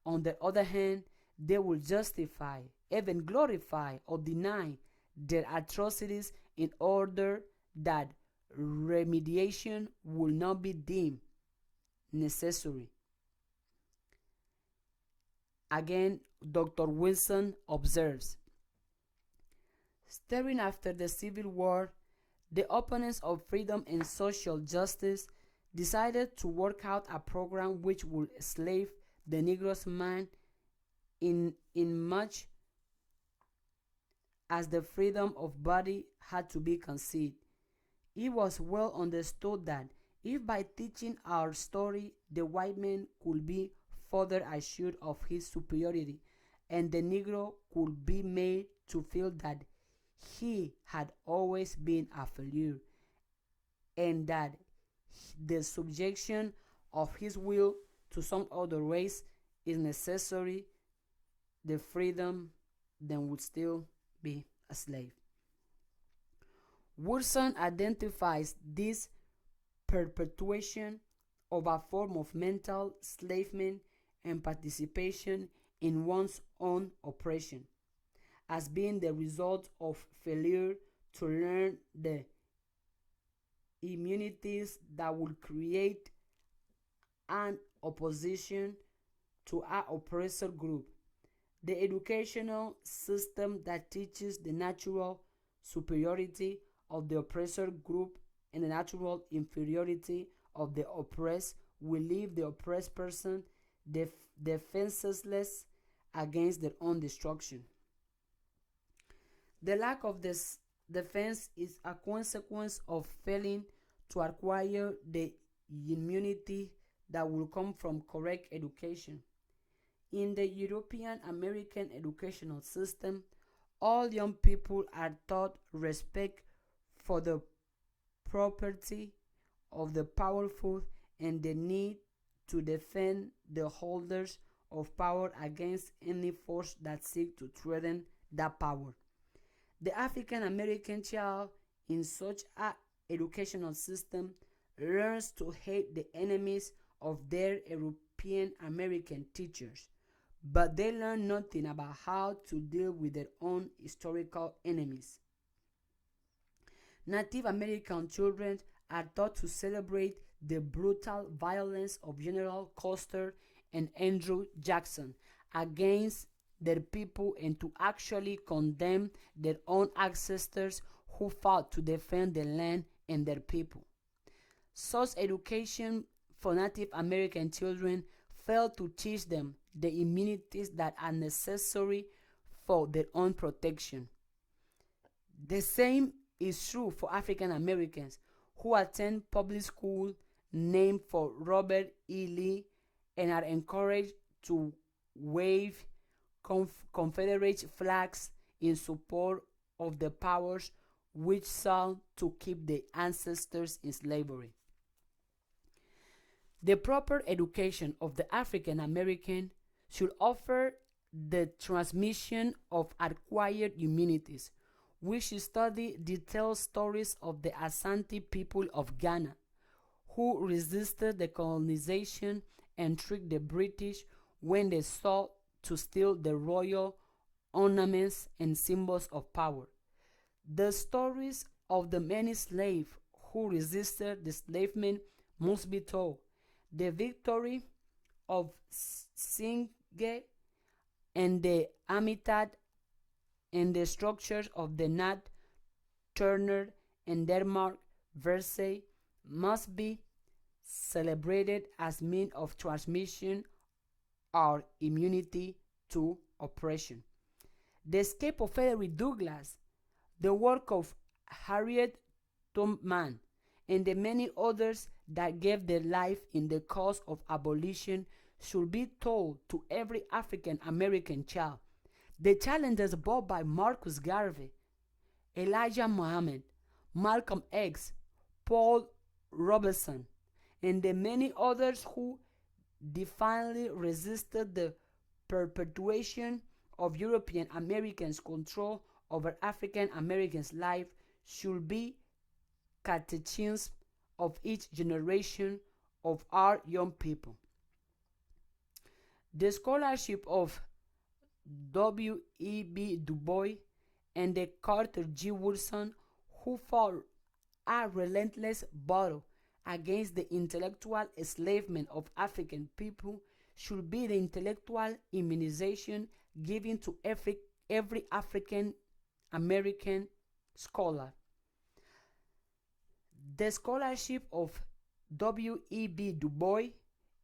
On the other hand, they will justify, even glorify, or deny their atrocities in order that remediation will not be deemed necessary. Again, Dr. Wilson observes, staring after the Civil War, the opponents of freedom and social justice decided to work out a program which would enslave the Negro's mind in much as the freedom of body had to be conceded. It was well understood that if by teaching our story the white man could be further assured of his superiority, and the Negro could be made to feel that he had always been a failure, and that the subjection of his will to some other race is necessary, the freedom then would still be a slave. Wilson identifies this perpetuation of a form of mental enslavement and participation in one's own oppression as being the result of failure to learn the immunities that would create an opposition to an oppressor group. The educational system that teaches the natural superiority of the oppressor group and the natural inferiority of the oppressed will leave the oppressed person defenseless against their own destruction. The lack of this defense is a consequence of failing to acquire the immunity that will come from correct education. In the European American educational system, all young people are taught respect for the property of the powerful and the need to defend the holders of power against any force that seeks to threaten that power. The African American child in such an educational system learns to hate the enemies of their European American teachers, but they learn nothing about how to deal with their own historical enemies. Native American children are taught to celebrate the brutal violence of General Custer and Andrew Jackson against their people and to actually condemn their own ancestors who fought to defend the land and their people. Such education for Native American children failed to teach them the immunities that are necessary for their own protection. The same is true for African Americans who attend public school named for Robert E. Lee and are encouraged to wave Confederate flags in support of the powers which sought to keep their ancestors in slavery. The proper education of the African American should offer the transmission of acquired immunities. We should study detailed stories of the Asante people of Ghana, who resisted the colonization and tricked the British when they sought to steal the royal ornaments and symbols of power. The stories of the many slaves who resisted the enslavement must be told. The victory of Singe and the Amitat and the structures of the Nat Turner, and Denmark, Versailles, must be celebrated as means of transmission or immunity to oppression. The Escape of Frederick Douglass, the work of Harriet Tubman, and the many others that gave their life in the cause of abolition should be told to every African American child. The challenges brought by Marcus Garvey, Elijah Muhammad, Malcolm X, Paul Robeson, and the many others who defiantly resisted the perpetuation of European Americans' control over African Americans' life should be catechisms of each generation of our young people. The scholarship of W.E.B. Du Bois and the Carter G. Woodson, who fought a relentless battle against the intellectual enslavement of African people, should be the intellectual immunization given to every African American scholar. The scholarship of W.E.B. Du Bois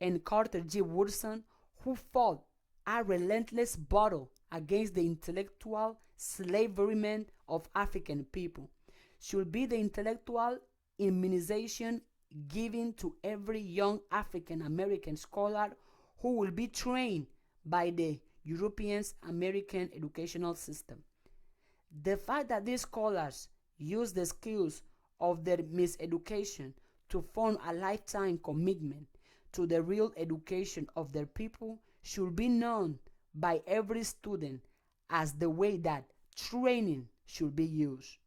and Carter G. Woodson, who fought a relentless battle against the intellectual enslavement of African people, should be the intellectual immunization given to every young African American scholar who will be trained by the European American educational system. The fact that these scholars use the skills of their miseducation to form a lifetime commitment to the real education of their people should be known by every student as the way that training should be used.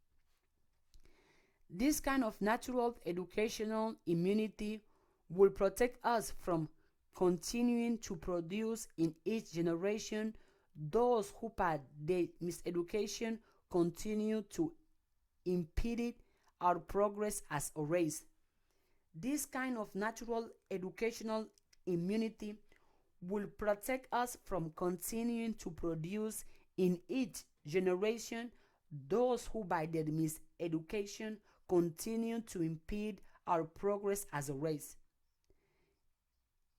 This kind of natural educational immunity will protect us from continuing to produce in each generation those who by their miseducation continue to impede our progress as a race. This kind of natural educational immunity will protect us from continuing to produce in each generation those who by their miseducation continue to impede our progress as a race.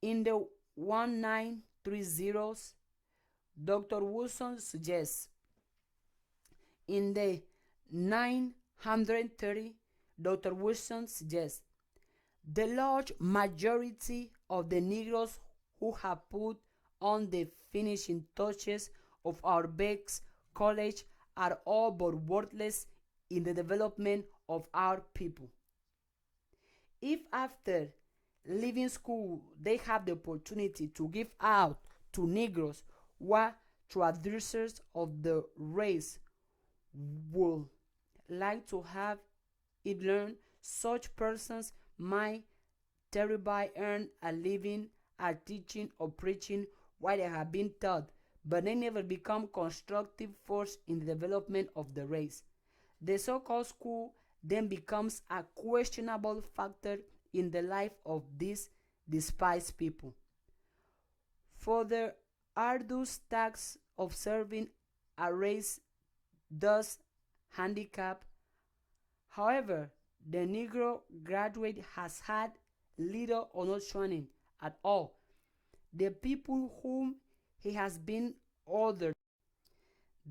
In the 1930s, Dr. Wilson suggests. In the 930, Dr. Wilson suggests the large majority of the Negroes who have put on the finishing touches of our best college are all but worthless in the development of our people. If after leaving school they have the opportunity to give out to Negroes what traducers of the race would like to have it learned, such persons might thereby earn a living at teaching or preaching what they have been taught, but they never become constructive force in the development of the race. The so-called school then becomes a questionable factor in the life of these despised people. For the arduous task of serving a race thus handicapped, however, the Negro graduate has had little or no training at all. The people whom he has been ordered,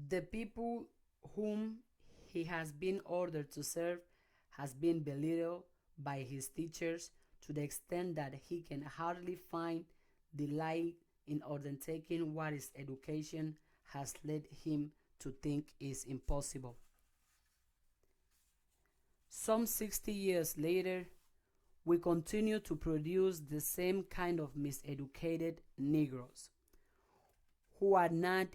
the people whom he has been ordered to serve has been belittled by his teachers to the extent that he can hardly find delight in undertaking what his education has led him to think is impossible. Some 60 years later, we continue to produce the same kind of miseducated Negroes who are not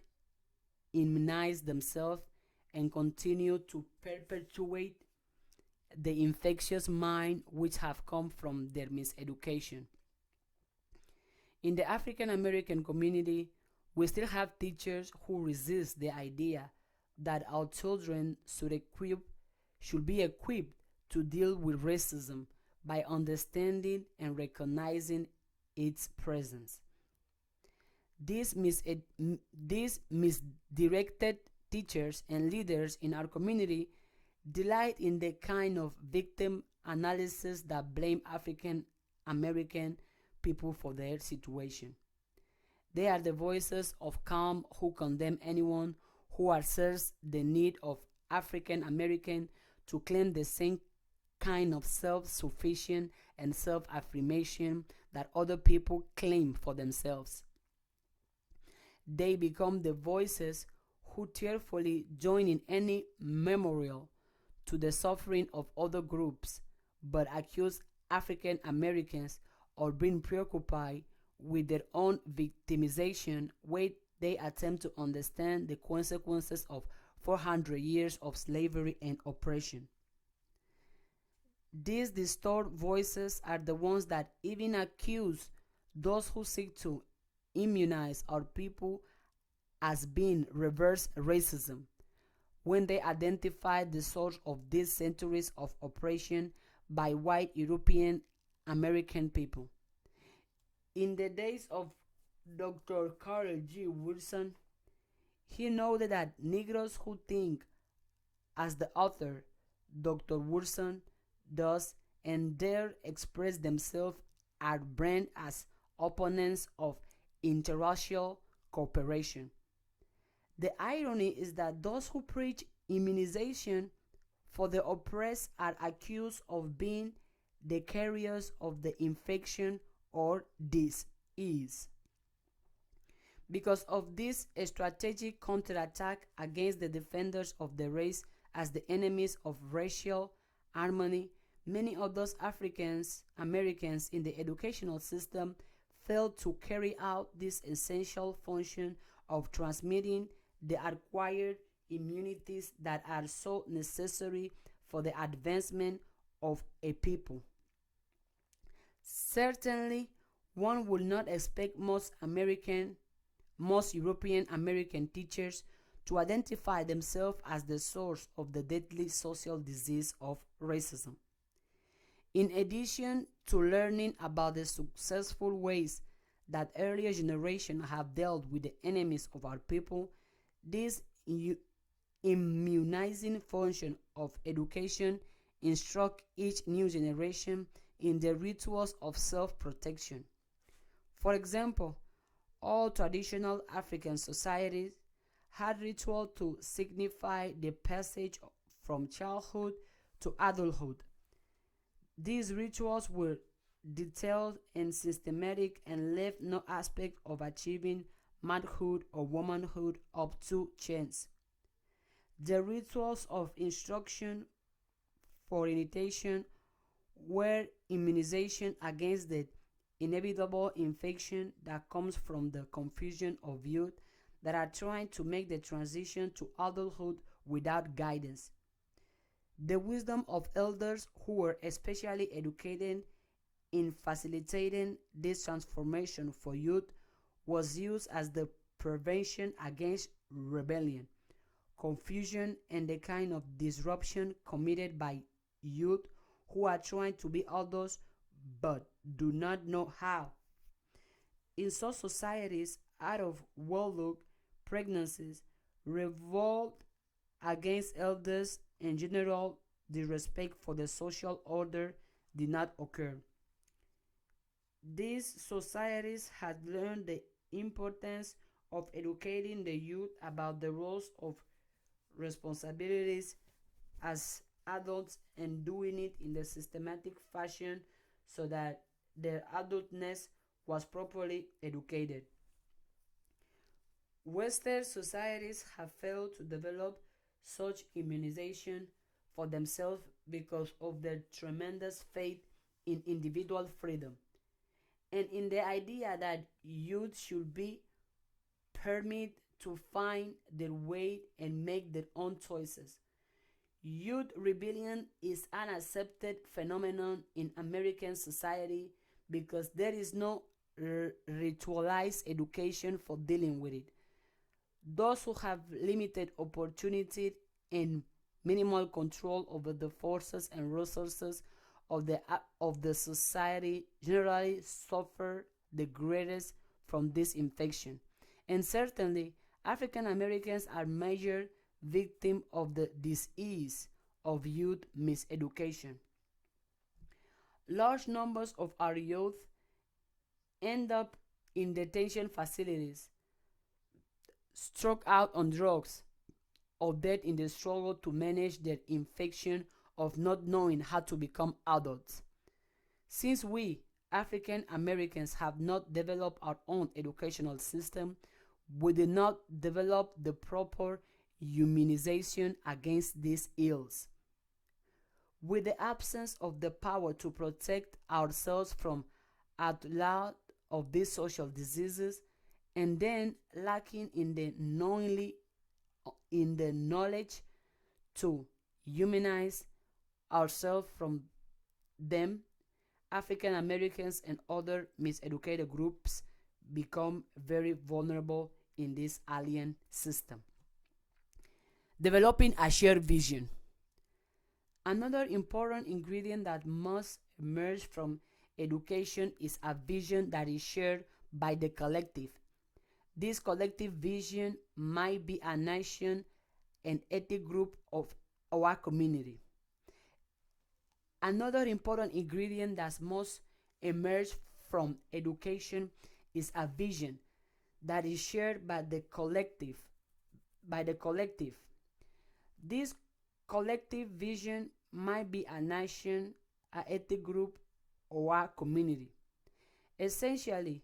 immunized themselves and continue to perpetuate the infectious mind which have come from their miseducation. In the African American community, we still have teachers who resist the idea that our children should be equipped to deal with racism by understanding and recognizing its presence. These misdirected teachers and leaders in our community delight in the kind of victim analysis that blame African American people for their situation. They are the voices of calm who condemn anyone who asserts the need of African American to claim the same kind of self-sufficient and self-affirmation that other people claim for themselves. They become the voices who tearfully join in any memorial to the suffering of other groups, but accuse African Americans of being preoccupied with their own victimization when they attempt to understand the consequences of 400 years of slavery and oppression. These distorted voices are the ones that even accuse those who seek to immunize our people as being reverse racism when they identify the source of these centuries of oppression by white European American people. In the days of Dr. Carl G. Woodson, he noted that Negroes who think as the author, Dr. Woodson, does and dare express themselves are branded as opponents of interracial cooperation. The irony is that those who preach immunization for the oppressed are accused of being the carriers of the infection or disease. Because of this strategic counterattack against the defenders of the race as the enemies of racial harmony, many of those Africans Americans in the educational system failed to carry out this essential function of transmitting the acquired immunities that are so necessary for the advancement of a people. Certainly, one would not expect most European American teachers to identify themselves as the source of the deadly social disease of racism. In addition to learning about the successful ways that earlier generations have dealt with the enemies of our people, this immunizing function of education instruct each new generation in the rituals of self-protection. For example, all traditional African societies had rituals to signify the passage from childhood to adulthood. These rituals were detailed and systematic and left no aspect of achieving manhood or womanhood up to chance. The rituals of instruction for initiation were immunization against the inevitable infection that comes from the confusion of youth that are trying to make the transition to adulthood without guidance. The wisdom of elders who were especially educated in facilitating this transformation for youth was used as the prevention against rebellion, confusion, and the kind of disruption committed by youth who are trying to be adults but do not know how. In such societies, out of wedlock pregnancies, revolt against elders and general disrespect for the social order did not occur. These societies had learned the importance of educating the youth about the roles of responsibilities as adults and doing it in the systematic fashion so that their adultness was properly educated. Western societies have failed to develop such immunization for themselves because of their tremendous faith in individual freedom and in the idea that youth should be permitted to find their way and make their own choices. Youth rebellion is an accepted phenomenon in American society because there is no ritualized education for dealing with it. Those who have limited opportunity and minimal control over the forces and resources of the society generally suffer the greatest from this infection. And certainly, African Americans are major victims of the disease of youth miseducation. Large numbers of our youth end up in detention facilities, struck out on drugs, or dead in the struggle to manage their infection of not knowing how to become adults. Since we, African Americans, have not developed our own educational system, we did not develop the proper immunization against these ills. With the absence of the power to protect ourselves from outloud of these social diseases, and then lacking in the knowledge to humanize ourselves from them, African Americans and other miseducated groups become very vulnerable in this alien system. Developing a shared vision. Another important ingredient that must emerge from education is a vision that is shared by the collective. This collective vision might be a nation, an ethnic group of our community. Another important ingredient that must emerge from education is a vision that is shared by the collective. This collective vision might be a nation, an ethnic group, or a community. Essentially,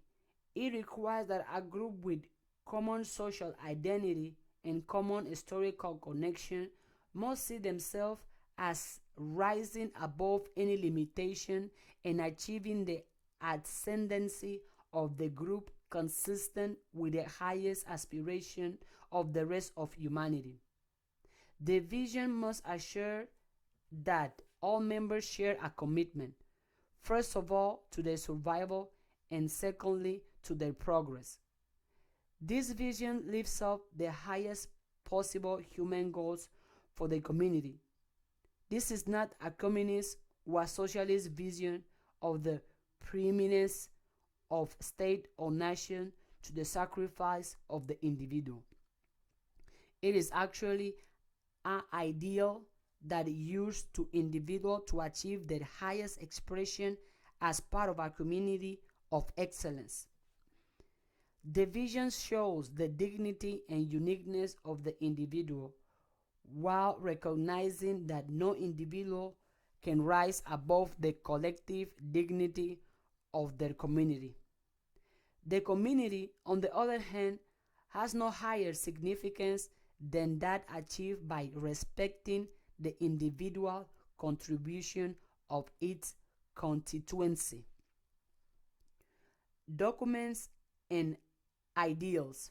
it requires that a group with common social identity and common historical connection must see themselves as rising above any limitation and achieving the ascendancy of the group consistent with the highest aspiration of the rest of humanity. The vision must assure that all members share a commitment, first of all, to their survival, and secondly, to their progress. This vision lifts up the highest possible human goals for the community. This is not a communist or socialist vision of the preeminence of state or nation to the sacrifice of the individual. It is actually an ideal that used to individual to achieve their highest expression as part of a community of excellence. The vision shows the dignity and uniqueness of the individual while recognizing that no individual can rise above the collective dignity of their community. The community, on the other hand, has no higher significance than that achieved by respecting the individual contribution of its constituency. Documents and ideals,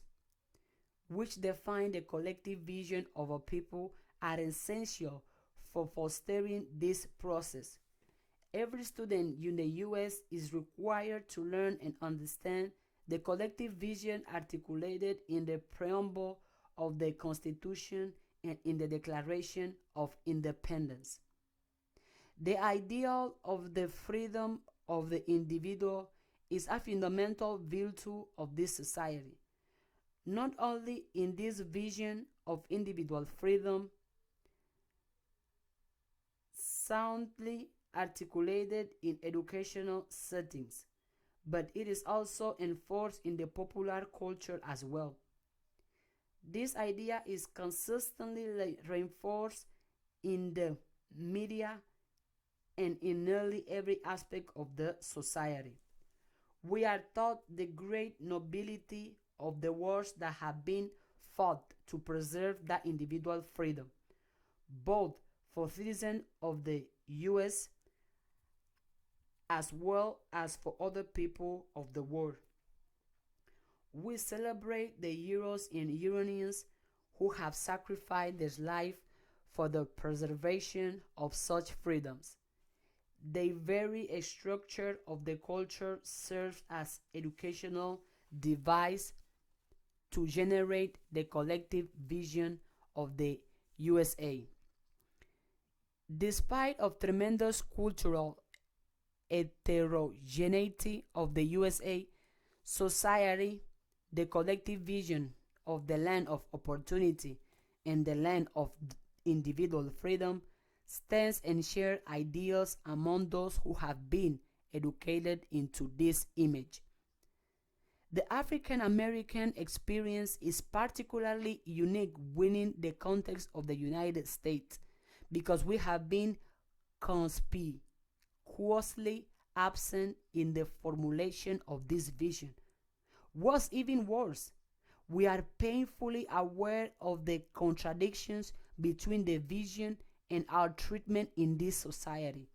which define the collective vision of a people, are essential for fostering this process. Every student in the U.S. is required to learn and understand the collective vision articulated in the preamble of the Constitution and in the Declaration of Independence. The ideal of the freedom of the individual is a fundamental virtue of this society. Not only in this vision of individual freedom, soundly articulated in educational settings, but it is also enforced in the popular culture as well. This idea is consistently reinforced in the media and in nearly every aspect of the society. We are taught the great nobility of the wars that have been fought to preserve that individual freedom, both for citizens of the U.S. as well as for other people of the world. We celebrate the heroes and heroines who have sacrificed their life for the preservation of such freedoms. The very structure of the culture serves as educational device to generate the collective vision of the USA. Despite of tremendous cultural heterogeneity of the USA society, the collective vision of the land of opportunity and the land of individual freedom stands and shared ideals among those who have been educated into this image. The African American experience is particularly unique within the context of the United States because we have been conspicuously absent in the formulation of this vision. What's even worse, we are painfully aware of the contradictions between the vision and our treatment in this society.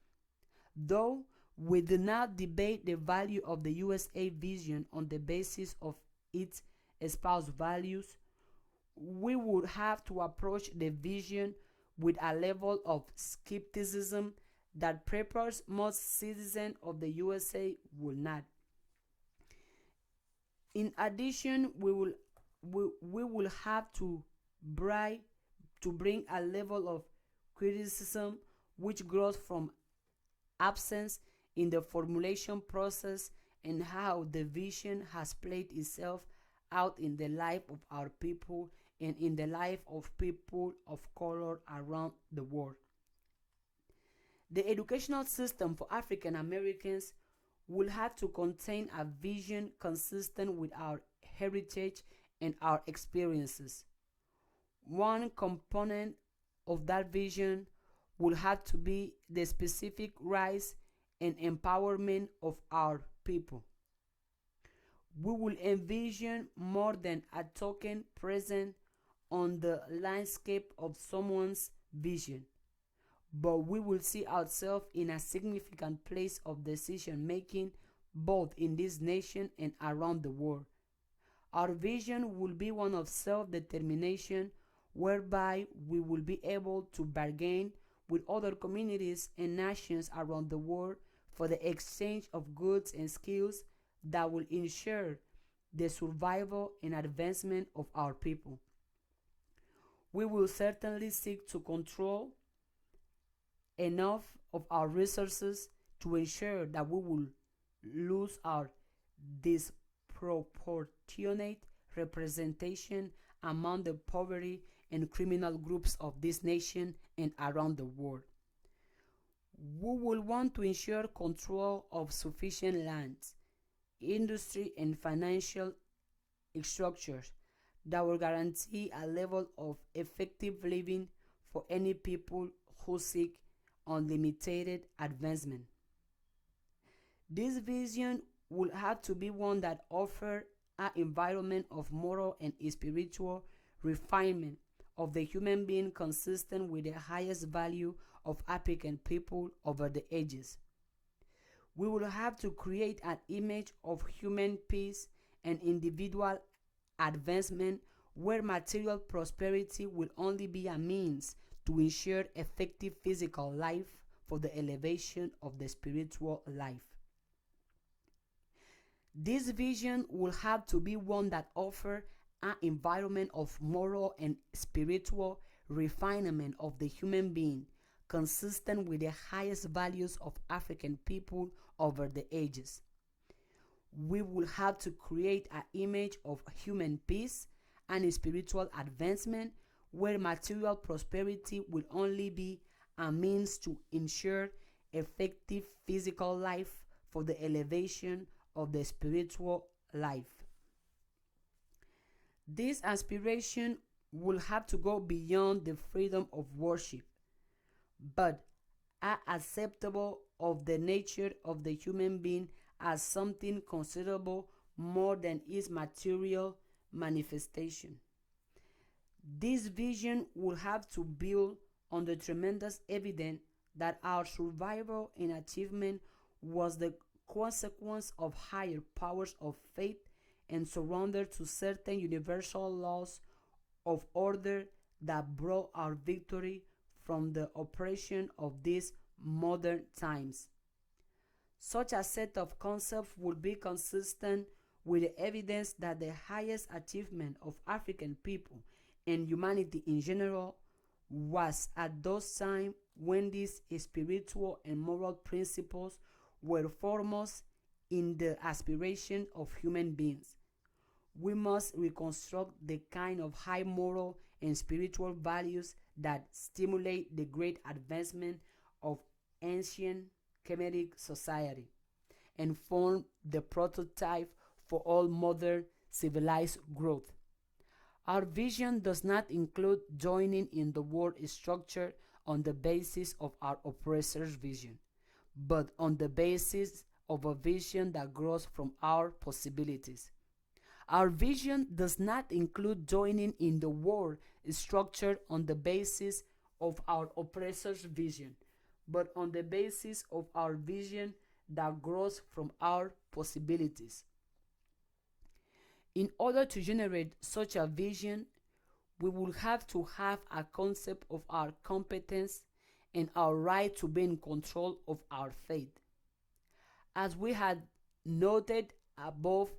Though we do not debate the value of the USA vision on the basis of its espoused values, we would have to approach the vision with a level of skepticism that perhaps most citizens of the USA will not. In addition, we will have to bring a level of criticism which grows from absence in the formulation process and how the vision has played itself out in the life of our people and in the life of people of color around the world. The educational system for African Americans will have to contain a vision consistent with our heritage and our experiences. One component of that vision will have to be the specific rise and empowerment of our people. We will envision more than a token present on the landscape of someone's vision, but we will see ourselves in a significant place of decision making both in this nation and around the world. Our vision will be one of self-determination, whereby we will be able to bargain with other communities and nations around the world for the exchange of goods and skills that will ensure the survival and advancement of our people. We will certainly seek to control enough of our resources to ensure that we will lose our disproportionate representation among the poverty and criminal groups of this nation and around the world. We will want to ensure control of sufficient lands, industry, and financial structures that will guarantee a level of effective living for any people who seek unlimited advancement. This vision will have to be one that offers an environment of moral and spiritual refinement of the human being consistent with the highest value of African people over the ages. We will have to create an image of human peace and individual advancement where material prosperity will only be a means to ensure effective physical life for the elevation of the spiritual life. This vision will have to be one that offers an environment of moral and spiritual refinement of the human being consistent with the highest values of African people over the ages. We will have to create an image of human peace and spiritual advancement where material prosperity will only be a means to ensure effective physical life for the elevation of the spiritual life. This aspiration will have to go beyond the freedom of worship, but are acceptable of the nature of the human being as something considerable more than its material manifestation. This vision will have to build on the tremendous evidence that our survival and achievement was the consequence of higher powers of faith and surrender to certain universal laws of order that brought our victory from the oppression of these modern times. Such a set of concepts would be consistent with the evidence that the highest achievement of African people and humanity in general was at those times when these spiritual and moral principles were foremost in the aspiration of human beings. We must reconstruct the kind of high moral and spiritual values that stimulate the great advancement of ancient Kemetic society and form the prototype for all modern civilized growth. Our vision does not include joining in the world structure on the basis of our oppressor's vision, but on the basis of a vision that grows from our possibilities. Our vision does not include joining in the world structure on the basis of our oppressor's vision, but on the basis of our vision that grows from our possibilities. In order to generate such a vision, we will have to have a concept of our competence and our right to be in control of our fate. As we had noted above,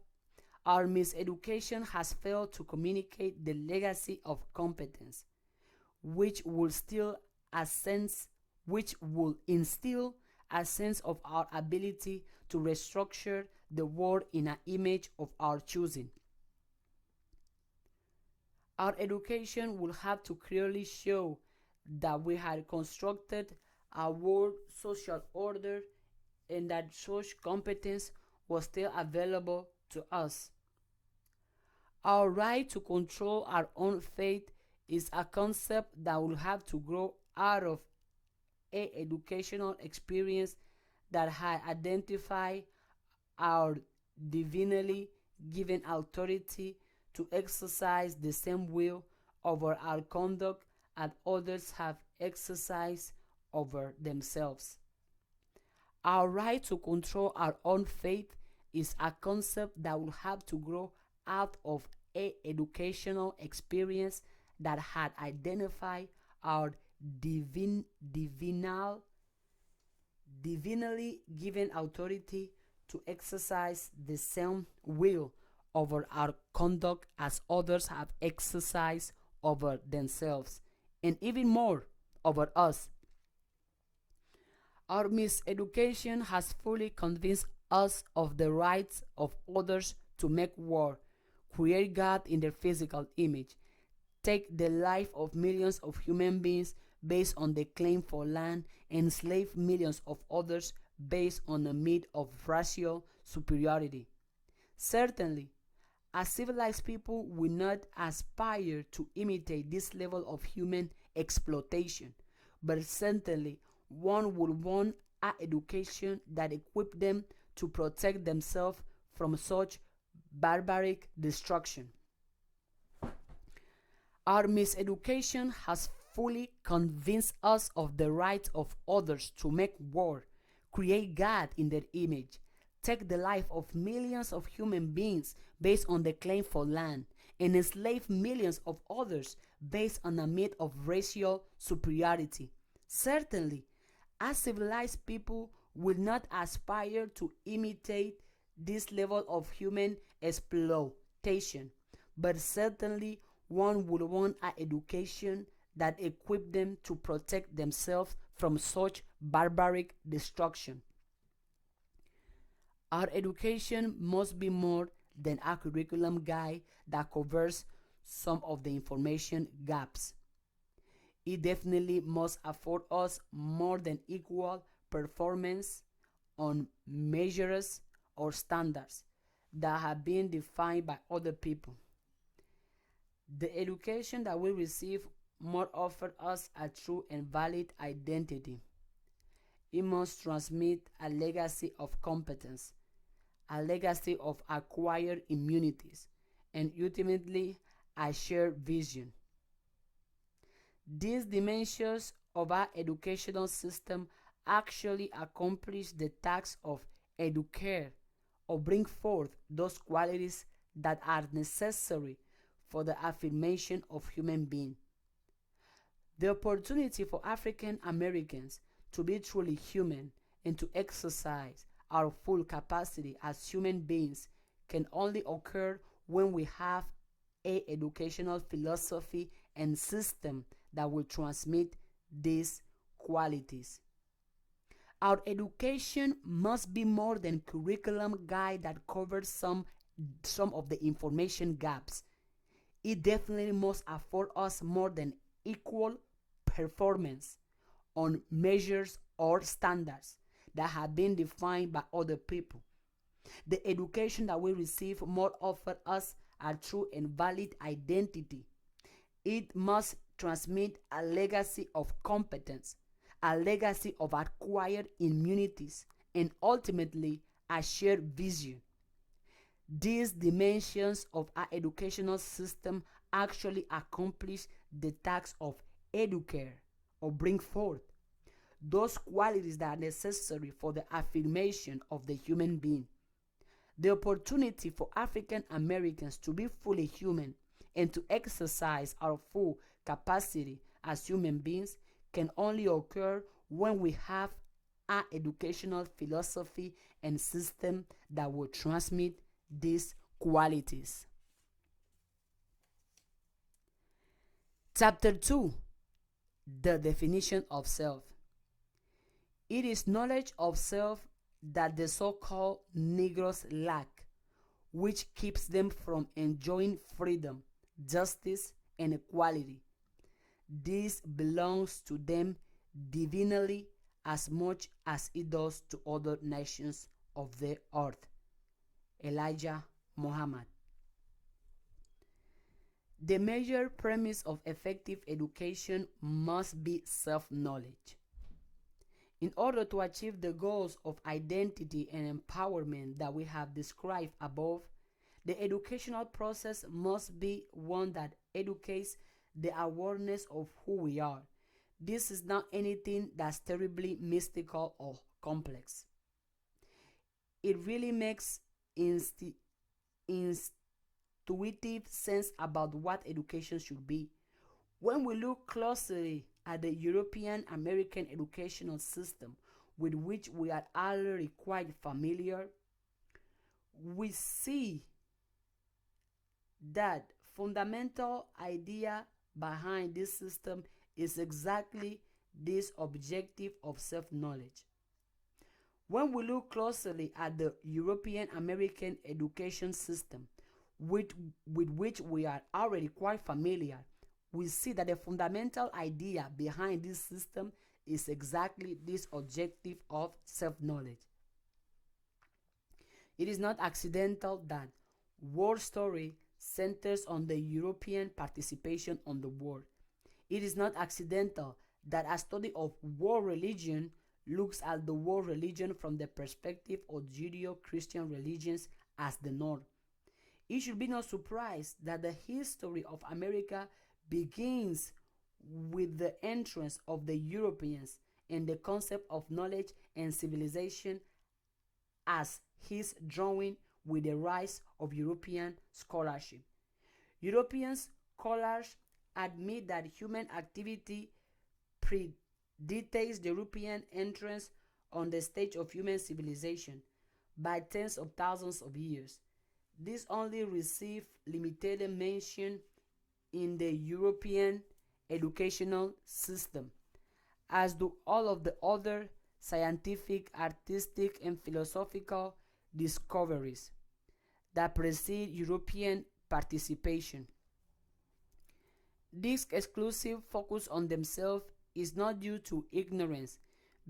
our miseducation has failed to communicate the legacy of competence, which will still a sense which will instill a sense of our ability to restructure the world in an image of our choosing. Our education will have to clearly show that we had constructed a world social order and that such competence was still available to us. Our right to control our own fate is a concept that will have to grow out of a educational experience that had identified our divinely given authority to exercise the same will over our conduct as others have exercised over themselves. Our right to control our own fate is a concept that will have to grow out of a educational experience that had identified our divinely given authority to exercise the same will over our conduct as others have exercised over themselves, and even more over us. Our miseducation has fully convinced us of the rights of others to make war, create God in their physical image, take the life of millions of human beings based on the claim for land, and enslave millions of others based on a myth of racial superiority. Certainly, as civilized people will not aspire to imitate this level of human exploitation, but certainly one would want an education that equipped them to protect themselves from such barbaric destruction. Our miseducation has fully convinced us of the right of others to make war, create God in their image, take the life of millions of human beings based on the claim for land, and enslave millions of others based on a myth of racial superiority. Certainly, as civilized people will not aspire to imitate this level of human exploitation, but certainly one would want an education that equipped them to protect themselves from such barbaric destruction. Our education must be more than a curriculum guide that covers some of the information gaps. It definitely must afford us more than equal performance on measures or standards that have been defined by other people. The education that we receive must offer us a true and valid identity. It must transmit a legacy of competence, a legacy of acquired immunities, and ultimately a shared vision. These dimensions of our educational system actually accomplish the task of educare or bring forth those qualities that are necessary for the affirmation of human being. The opportunity for African Americans to be truly human and to exercise our full capacity as human beings can only occur when we have a educational philosophy and system that will transmit these qualities. Our education must be more than curriculum guide that covers some of the information gaps. It definitely must afford us more than equal performance on measures or standards that have been defined by other people. The education that we receive must offer us a true and valid identity. It must transmit a legacy of competence, a legacy of acquired immunities, and ultimately a shared vision. These dimensions of our educational system actually accomplish the task of educare or bring forth those qualities that are necessary for the affirmation of the human being. The opportunity for African Americans to be fully human and to exercise our full capacity as human beings can only occur when we have an educational philosophy and system that will transmit these qualities. Chapter 2: The definition of self. It is knowledge of self that the so called Negroes lack, which keeps them from enjoying freedom, justice, and equality. This belongs to them divinely as much as it does to other nations of the earth. Elijah Muhammad. The major premise of effective education must be self-knowledge. In order to achieve the goals of identity and empowerment that we have described above, the educational process must be one that educates the awareness of who we are. This is not anything that's terribly mystical or complex. It really makes intuitive sense about what education should be. When we look closely at the European American educational system with which we are already quite familiar, we see that fundamental idea behind this system is exactly this objective of self-knowledge. When we look closely at the European American education system with which we are already quite familiar, we see that the fundamental idea behind this system is exactly this objective of self-knowledge. It is not accidental that war story centers on the European participation on the war. It is not accidental that a study of war religion looks at the world religion from the perspective of Judeo-Christian religions as the norm. It should be no surprise that the history of America begins with the entrance of the Europeans and the concept of knowledge and civilization as his drawing with the rise of European scholarship. European scholars admit that human activity predates the European entrance on the stage of human civilization by tens of thousands of years. This only received limited mention in the European educational system, as do all of the other scientific, artistic, and philosophical discoveries that precede European participation. This exclusive focus on themselves is not due to ignorance,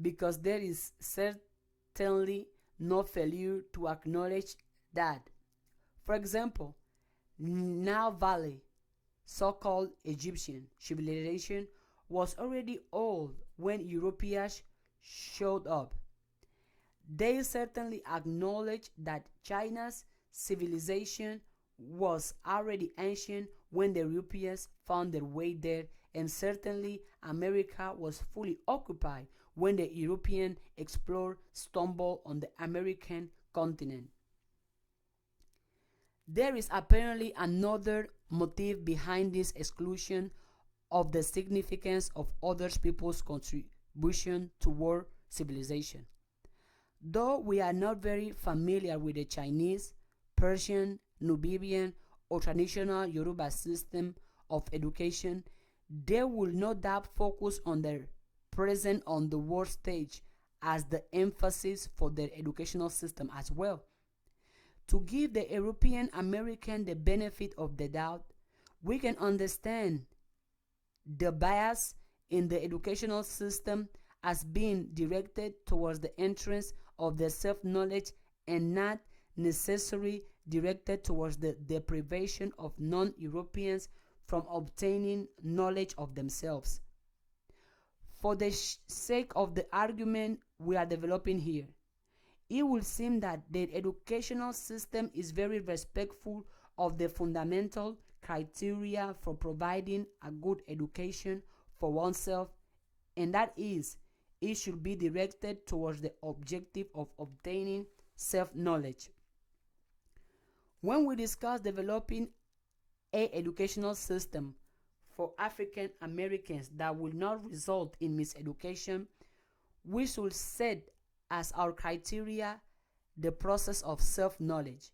because there is certainly no failure to acknowledge that. For example, Nile Valley, so-called Egyptian civilization, was already old when Europeans showed up. They certainly acknowledge that China's civilization was already ancient when the Europeans found their way there, and certainly America was fully occupied when the European explorer stumbled on the American continent. There is apparently another motive behind this exclusion of the significance of other people's contribution toward civilization. Though we are not very familiar with the Chinese, Persian, Nubian, or traditional Yoruba system of education, they will no doubt focus on their presence on the world stage as the emphasis for their educational system as well. To give the European American the benefit of the doubt, we can understand the bias in the educational system as being directed towards the entrance of the self-knowledge and not necessarily directed towards the deprivation of non-Europeans from obtaining knowledge of themselves. For the sake of the argument we are developing here, it will seem that the educational system is very respectful of the fundamental criteria for providing a good education for oneself, and that is, it should be directed towards the objective of obtaining self-knowledge. When we discuss developing a educational system for African Americans that will not result in miseducation, we should set as our criteria the process of self-knowledge.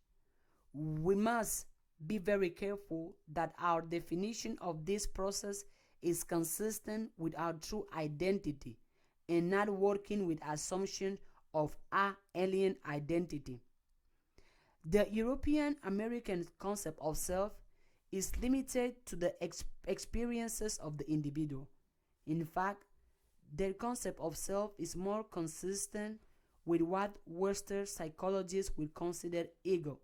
We must be very careful that our definition of this process is consistent with our true identity and not working with assumption of our alien identity. The European American concept of self is limited to the experiences of the individual. In fact, their concept of self is more consistent with what Western psychologists will consider ego,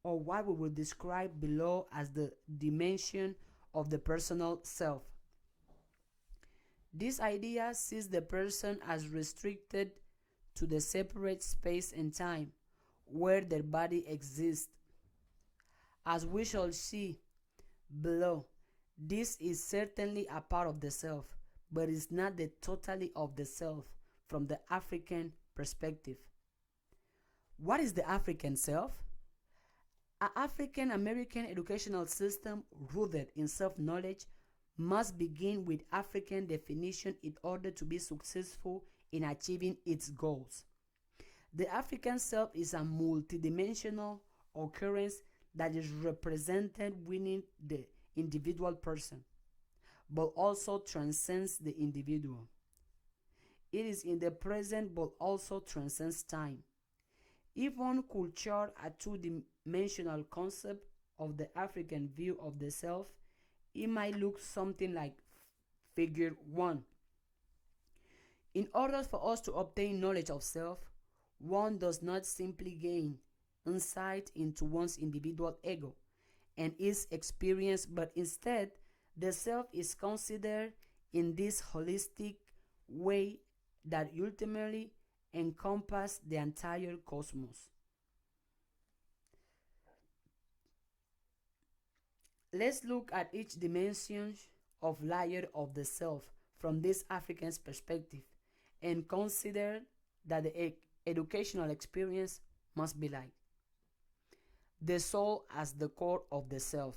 or what we will describe below as the dimension of the personal self. This idea sees the person as restricted to the separate space and time where their body exists. As we shall see below, this is certainly a part of the self, but is not the totality of the self from the African perspective. What is the African self? An African American educational system rooted in self-knowledge must begin with African definition in order to be successful in achieving its goals. The African self is a multidimensional occurrence that is represented within the individual person, but also transcends the individual. It is in the present but also transcends time. If one could chart a two-dimensional concept of the African view of the self, it might look something like figure 1. In order for us to obtain knowledge of self, one does not simply gain insight into one's individual ego and its experience, but instead the self is considered in this holistic way that ultimately encompasses the entire cosmos. Let's look at each dimension of layer of the self from this African perspective and consider that the educational experience must be like the soul as the core of the self.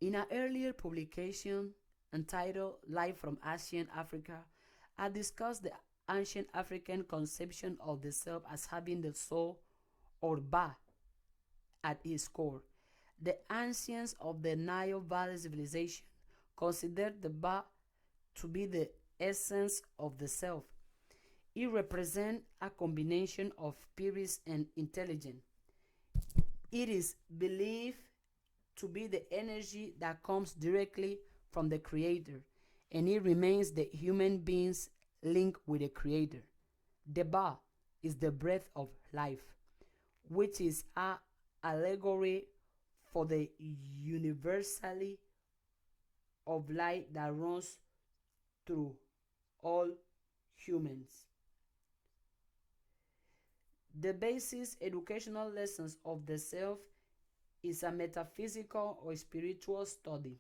In an earlier publication entitled Life from Ancient Africa, I discussed the ancient African conception of the self as having the soul or Ba at its core. The ancients of the Nile Valley civilization considered the Ba to be the essence of the self. It represents a combination of spirit and intelligence. It is believed to be the energy that comes directly from the Creator, and it remains the human being's link with the Creator. The Ba is the breath of life, which is an allegory for the universality of light that runs through all humans. The basis educational lessons of the self is a metaphysical or spiritual study.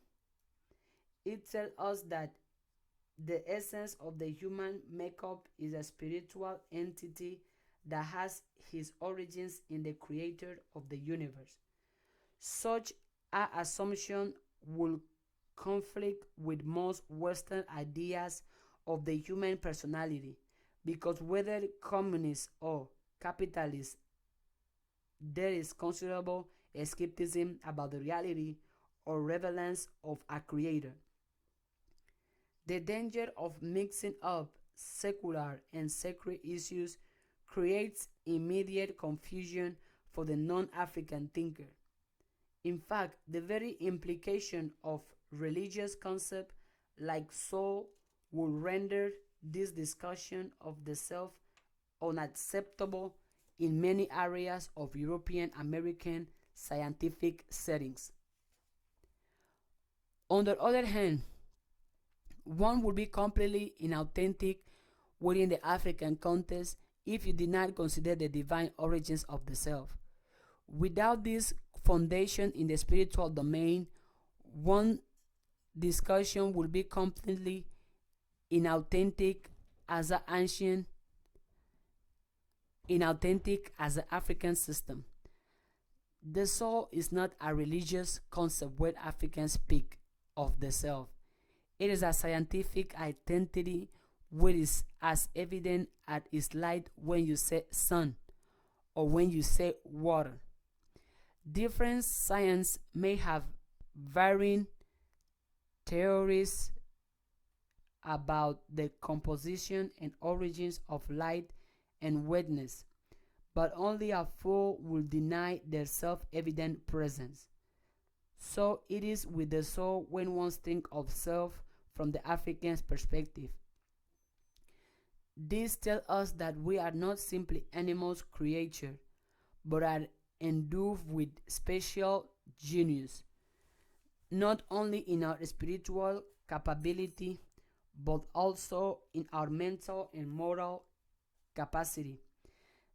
It tells us that the essence of the human makeup is a spiritual entity that has its origins in the creator of the universe. Such an assumption will conflict with most Western ideas of the human personality, because whether communist or capitalist, there is considerable skepticism about the reality or relevance of a creator. The danger of mixing up secular and sacred issues creates immediate confusion for the non-African thinker. In fact, the very implication of religious concepts like so would render this discussion of the self unacceptable in many areas of European American scientific settings. On the other hand, one would be completely inauthentic within the African context if you did not consider the divine origins of the self. Without this foundation in the spiritual domain, one discussion would be completely inauthentic as an ancient, inauthentic as the African system. The soul is not a religious concept where Africans speak of the self. It is a scientific identity which is as evident as its light when you say sun or when you say water. Different science may have varying theories about the composition and origins of light and wetness, but only a fool will deny their self-evident presence. So it is with the soul when one thinks of self from the African's perspective. This tells us that we are not simply animals creatures, but are endowed with special genius, not only in our spiritual capability, but also in our mental and moral capacity.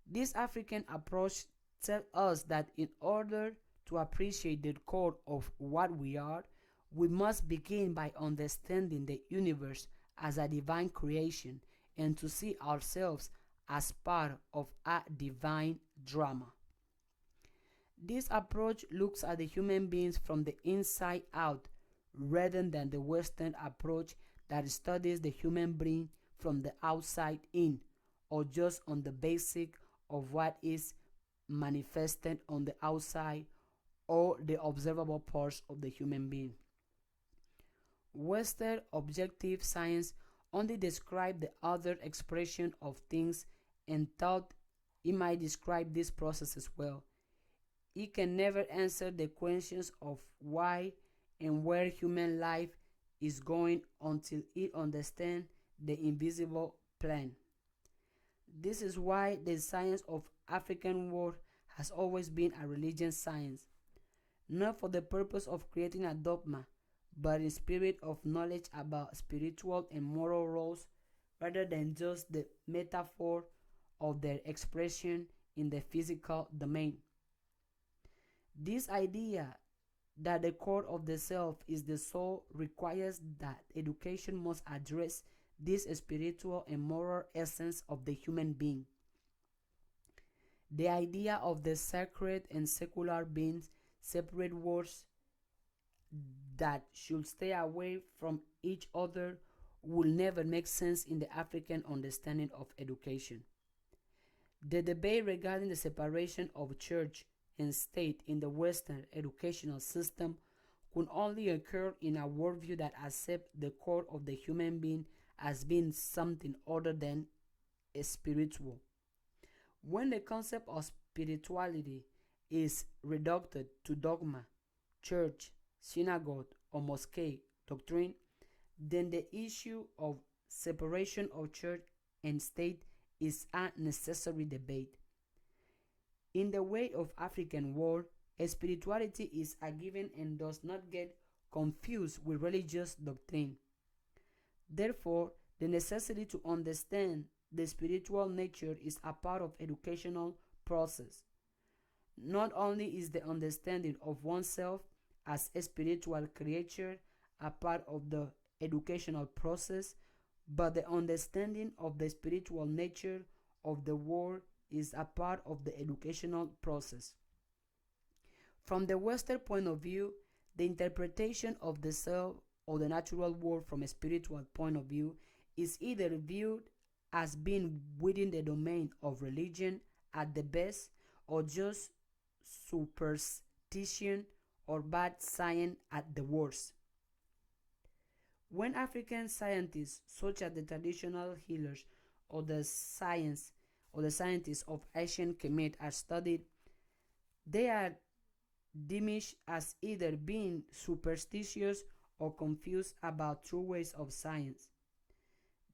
This African approach tells us that in order to appreciate the core of what we are, we must begin by understanding the universe as a divine creation and to see ourselves as part of a divine drama. This approach looks at the human beings from the inside out rather than the Western approach that studies the human being from the outside in, or just on the basic of what is manifested on the outside or the observable parts of the human being. Western objective science only describes the other expression of things and thought it might describe this process as well. It can never answer the questions of why and where human life is going until it understands the invisible plan. This is why the science of African world has always been a religion science, not for the purpose of creating a dogma, but in spirit of knowledge about spiritual and moral roles rather than just the metaphor of their expression in the physical domain. This idea that the core of the self is the soul requires that education must address this spiritual and moral essence of the human being. The idea of the sacred and secular being separate worlds that should stay away from each other will never make sense in the African understanding of education. The debate regarding the separation of church and state in the Western educational system could only occur in a worldview that accepts the core of the human being as being something other than spiritual. When the concept of spirituality is reduced to dogma, church, synagogue, or mosque doctrine, then the issue of separation of church and state is a necessary debate. In the way of African world, spirituality is a given and does not get confused with religious doctrine. Therefore, the necessity to understand the spiritual nature is a part of educational process. Not only is the understanding of oneself as a spiritual creature a part of the educational process, but the understanding of the spiritual nature of the world is a part of the educational process. From the Western point of view, the interpretation of the self or the natural world from a spiritual point of view is either viewed as being within the domain of religion at the best or just superstition or bad science at the worst. When African scientists, such as the traditional healers or the science or the scientists of ancient Kemet, are studied, they are deemed as either being superstitious or confused about true ways of science.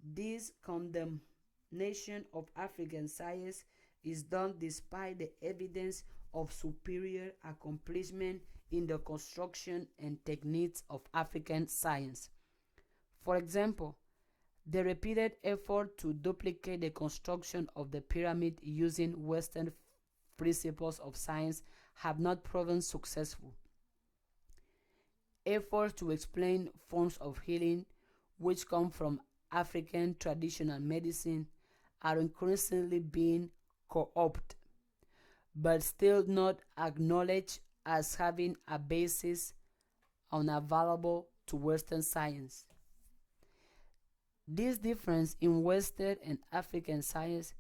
This condemnation of African science is done despite the evidence of superior accomplishment in the construction and techniques of African science. For example, the repeated effort to duplicate the construction of the pyramid using Western principles of science have not proven successful. Efforts to explain forms of healing which come from African traditional medicine are increasingly being co-opted, but still not acknowledged as having a basis unavailable to Western science. This difference in Western and African science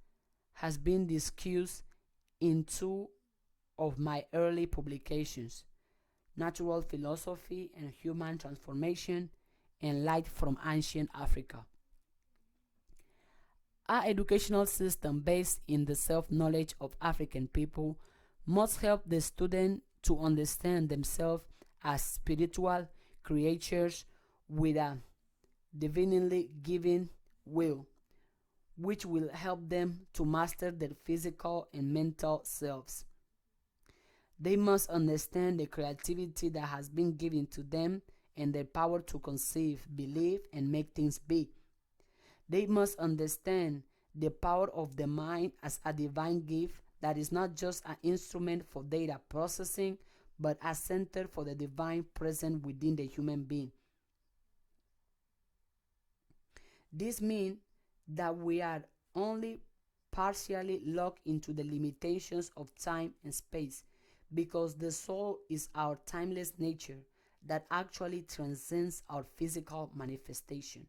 has been discussed in two of my early publications, Natural Philosophy and Human Transformation and Light from Ancient Africa. Our educational system based in the self-knowledge of African people must help the student to understand themselves as spiritual creatures with a divinely given will, which will help them to master their physical and mental selves. They must understand the creativity that has been given to them and their power to conceive, believe, and make things be. They must understand the power of the mind as a divine gift that is not just an instrument for data processing, but a center for the divine present within the human being. This means that we are only partially locked into the limitations of time and space because the soul is our timeless nature that actually transcends our physical manifestation.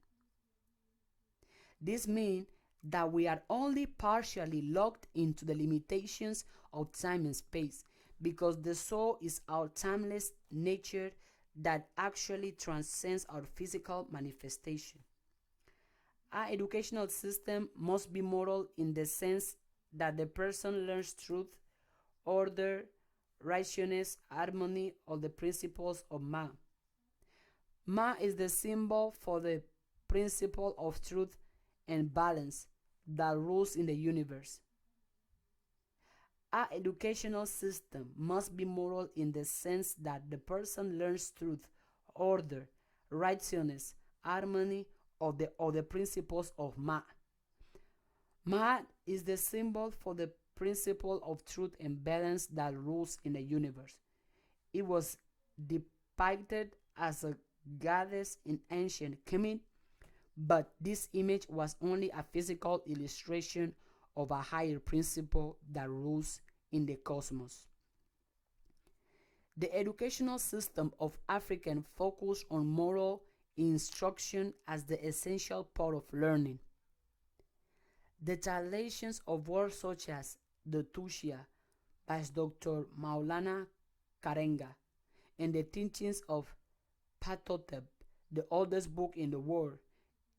This means that we are only partially locked into the limitations of time and space because the soul is our timeless nature that actually transcends our physical manifestation. Our educational system must be moral in the sense that the person learns truth, order, righteousness, harmony, or the principles of Ma. Ma is the symbol for the principle of truth and balance that rules in the universe. Our educational system must be moral in the sense that the person learns truth, order, righteousness, harmony, or the principles of Ma. Ma is the symbol for the principle of truth and balance that rules in the universe. It was depicted as a goddess in ancient Kemet, but this image was only a physical illustration of a higher principle that rules in the cosmos. The educational system of African focus on moral instruction as the essential part of learning. The translations of words such as the Tushia by Dr. Maulana Karenga and the teachings of Patotep, the oldest book in the world,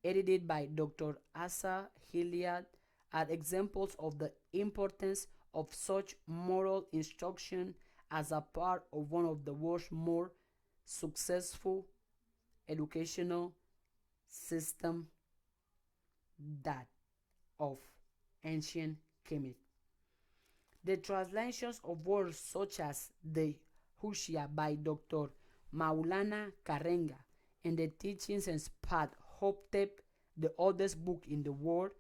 edited by Dr. Asa Hilliard, are examples of the importance of such moral instruction as a part of one of the world's more successful educational systems, that of ancient Kemet. The translations of words such as the Hushia by Dr. Maulana Karenga and the teachings and Spat Hoptep, the oldest book in the world,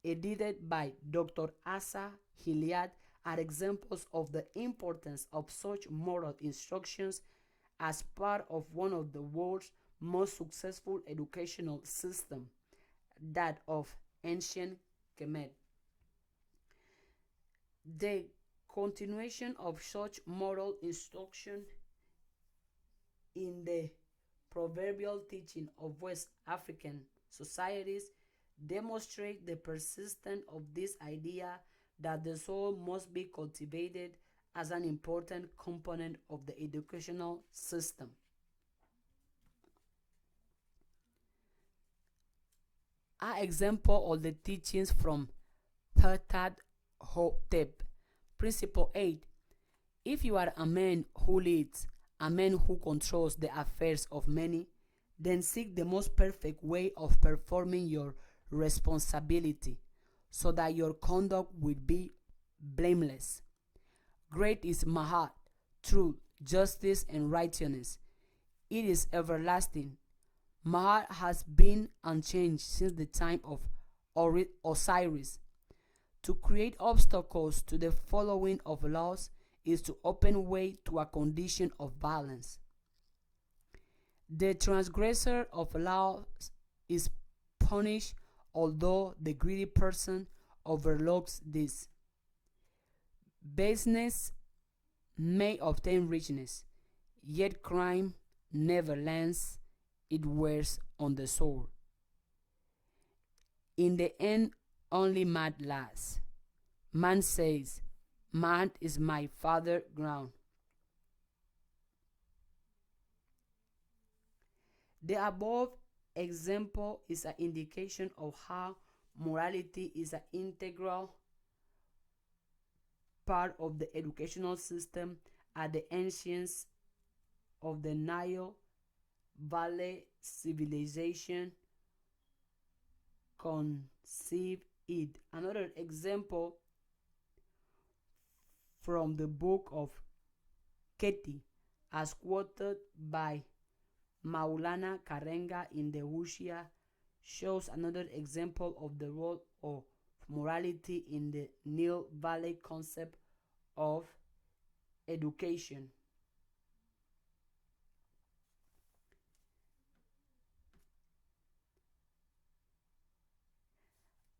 edited by Dr. Asa Hilliard, are examples of the importance of such moral instructions as part of one of the world's most successful educational systems, that of ancient Kemet. The continuation of such moral instruction in the proverbial teaching of West African societies demonstrate the persistence of this idea that the soul must be cultivated as an important component of the educational system. An example of the teachings from Pertat Hotep. Principle 8. If you are a man who leads, a man who controls the affairs of many, Then seek the most perfect way of performing your responsibility so that your conduct will be blameless. Great is Mahat, truth, justice, and righteousness. It is everlasting. Mahat has been unchanged since the time of Osiris. To create obstacles to the following of laws is to open way to a condition of balance. The transgressor of laws is punished, although the greedy person overlooks this. Baseness may obtain richness, yet crime never lands its wares on the sword. In the end, only man lasts. Man says, "Man is my father ground." The above example is an indication of how morality is an integral part of the educational system at the ancients of the Nile Valley civilization conceived it. Another example from the book of Keti, as quoted by Maulana Karenga in the Hushia, shows another example of the role of morality in the Nile Valley concept of education.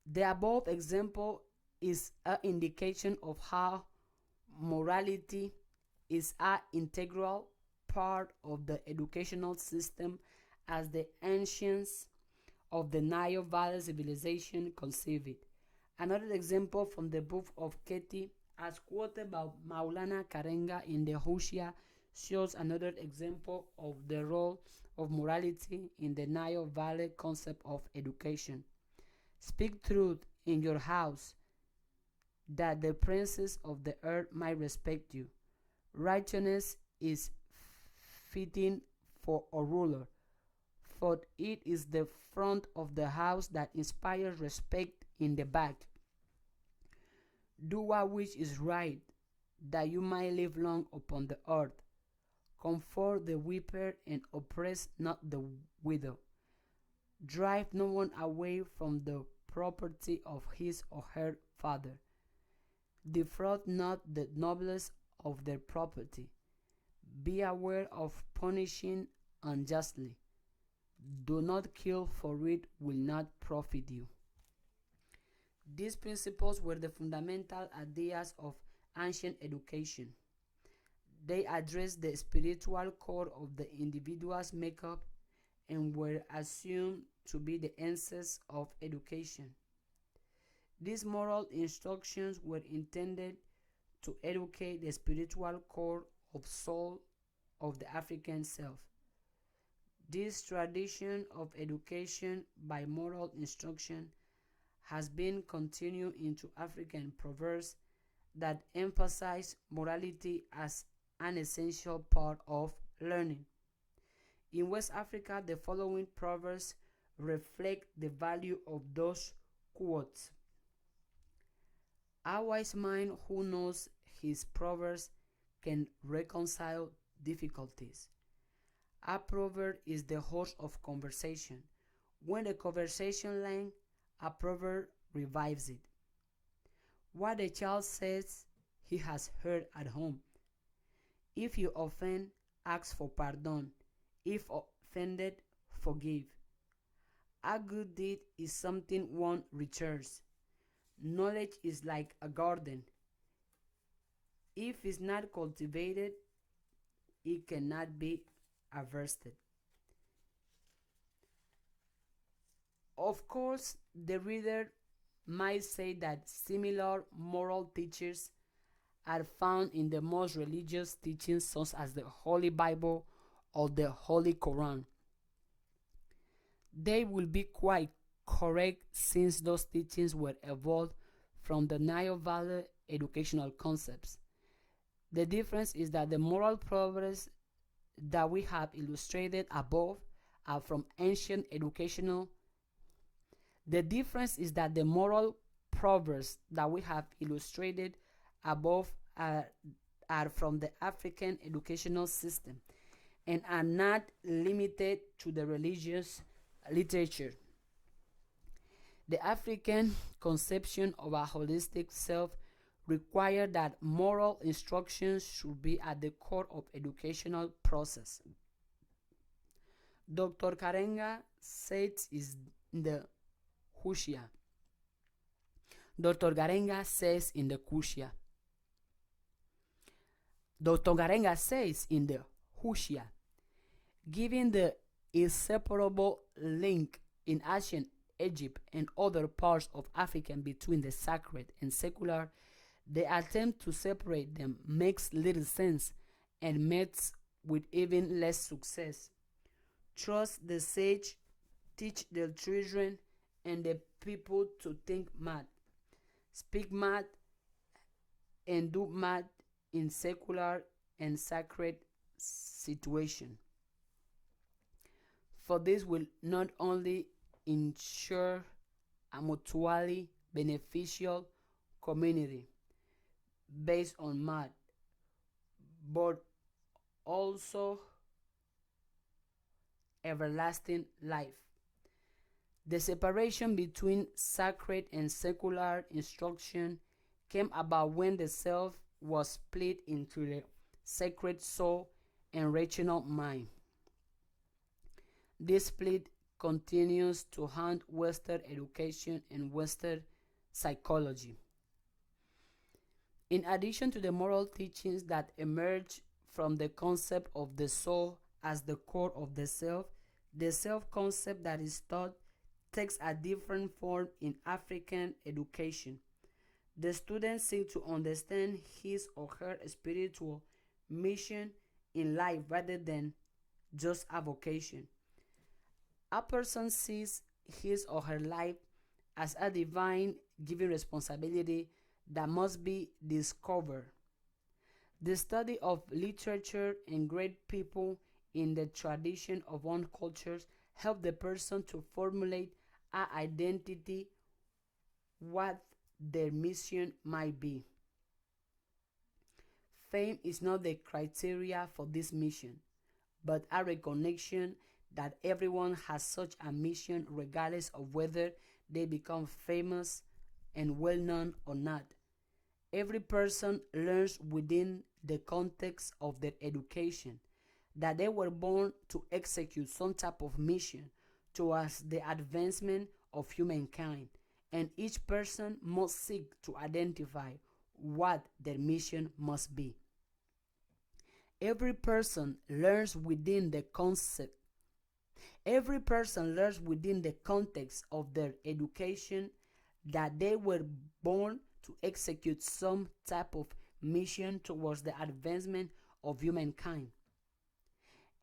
The above example is an indication of how morality is an integral part of the educational system as the ancients of the Nile Valley civilization conceived it. Another example from the book of Keti, as quoted by Maulana Karenga in the Hushia, shows another example of the role of morality in the Nile Valley concept of education. Speak truth in your house, that the princes of the earth might respect you. Righteousness is fitting for a ruler, for it is the front of the house that inspires respect in the back. Do that which is right, that you might live long upon the earth. Comfort the weeper and oppress not the widow. Drive no one away from the property of his or her father. Defraud not the noblest of their property. Be aware of punishing unjustly. Do not kill, for it will not profit you. These principles were the fundamental ideas of ancient education. They addressed the spiritual core of the individual's makeup and were assumed to be the essence of education. These moral instructions were intended to educate the spiritual core of soul of the African self. This tradition of education by moral instruction has been continued into African proverbs that emphasize morality as an essential part of learning. In West Africa, the following proverbs reflect the value of those quotes. A wise man who knows his proverbs can reconcile difficulties. A proverb is the host of conversation. When the conversation lags, a proverb revives it. What the child says, he has heard at home. If you offend, ask for pardon. If offended, forgive. A good deed is something one returns. Knowledge is like a garden. If it's not cultivated, it cannot be harvested. Of course, the reader might say that similar moral teachers are found in the most religious teachings such as the Holy Bible or the Holy Quran. They will be quite correct since those teachings were evolved from the Nile Valley educational concepts. The difference is that the moral proverbs that we have illustrated above from ancient educational. The difference is that the moral proverbs that we have illustrated above are from the African educational system and are not limited to the religious literature. The African conception of a holistic self requires that moral instructions should be at the core of educational process. Dr. Karenga says in the Hushia. Dr. Garenga says in the Kushia. Dr. Garenga says in the Hushia, given the inseparable link in ancient Egypt and other parts of Africa between the sacred and secular, the attempt to separate them makes little sense and meets with even less success. Trust the sage, teach their children and the people to think mad, speak mad, and do mad in secular and sacred situation. For this will not only ensure a mutually beneficial community based on mad, but also everlasting life. The separation between sacred and secular instruction came about when the self was split into the sacred soul and rational mind. This split continues to haunt Western education and Western psychology. In addition to the moral teachings that emerge from the concept of the soul as the core of the self concept that is taught takes a different form in African education. The student seeks to understand his or her spiritual mission in life rather than just a vocation. A person sees his or her life as a divine given responsibility that must be discovered. The study of literature and great people in the tradition of one cultures help the person to formulate an identity what their mission might be. Fame is not the criteria for this mission, but a recognition that everyone has such a mission regardless of whether they become famous and well known or not. Every person learns within the context of their education that they were born to execute some type of mission towards the advancement of humankind, and each person must seek to identify what their mission must be. Every person learns within the concept. Every person learns within the context of their education that they were born to execute some type of mission towards the advancement of humankind.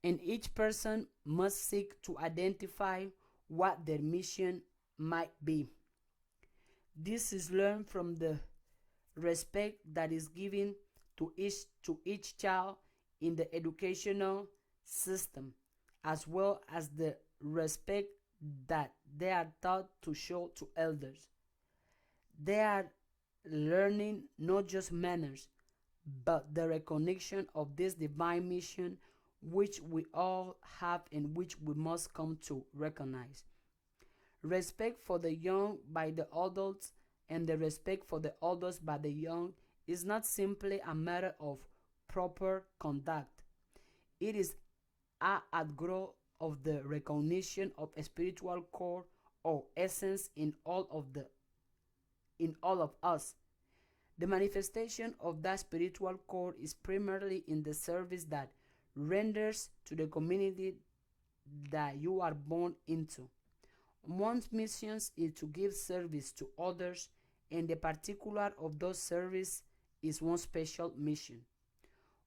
And each person must seek to identify what their mission might be. This is learned from the respect that is given to each child in the educational system, as well as the respect that they are taught to show to elders. They are learning not just manners, but the recognition of this divine mission which we all have and which we must come to recognize. Respect for the young by the adults and the respect for the adults by the young is not simply a matter of proper conduct. It is a outgrowth of the recognition of a spiritual core or essence in all of us. The manifestation of that spiritual core is primarily in the service that renders to the community that you are born into. One's mission is to give service to others, and the particular of those service is one special mission.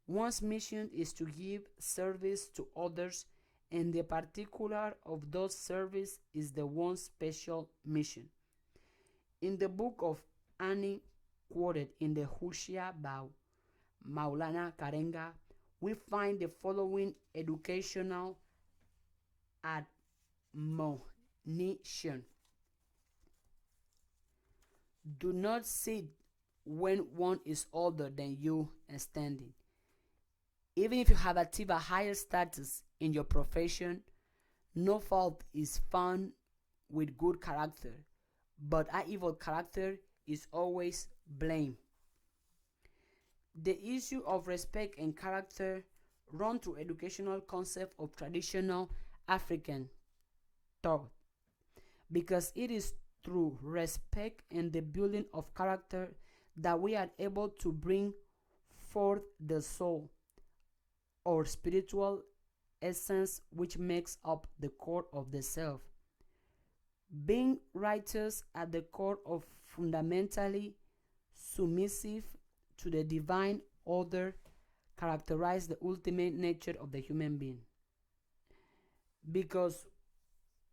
One's mission is to give service to others, and the particular of those service is the one special mission. In the book of Annie, quoted in the Hushia by Maulana Karenga, we find the following educational admonition. Do not sit when one is older than you and standing. Even if you have achieved a higher status in your profession, no fault is found with good character, but an evil character is always blamed. The issue of respect and character run through educational concept of traditional African thought because it is through respect and the building of character that we are able to bring forth the soul or spiritual essence which makes up the core of the self. Being righteous at the core of fundamentally submissive to the divine order characterize the ultimate nature of the human being. Because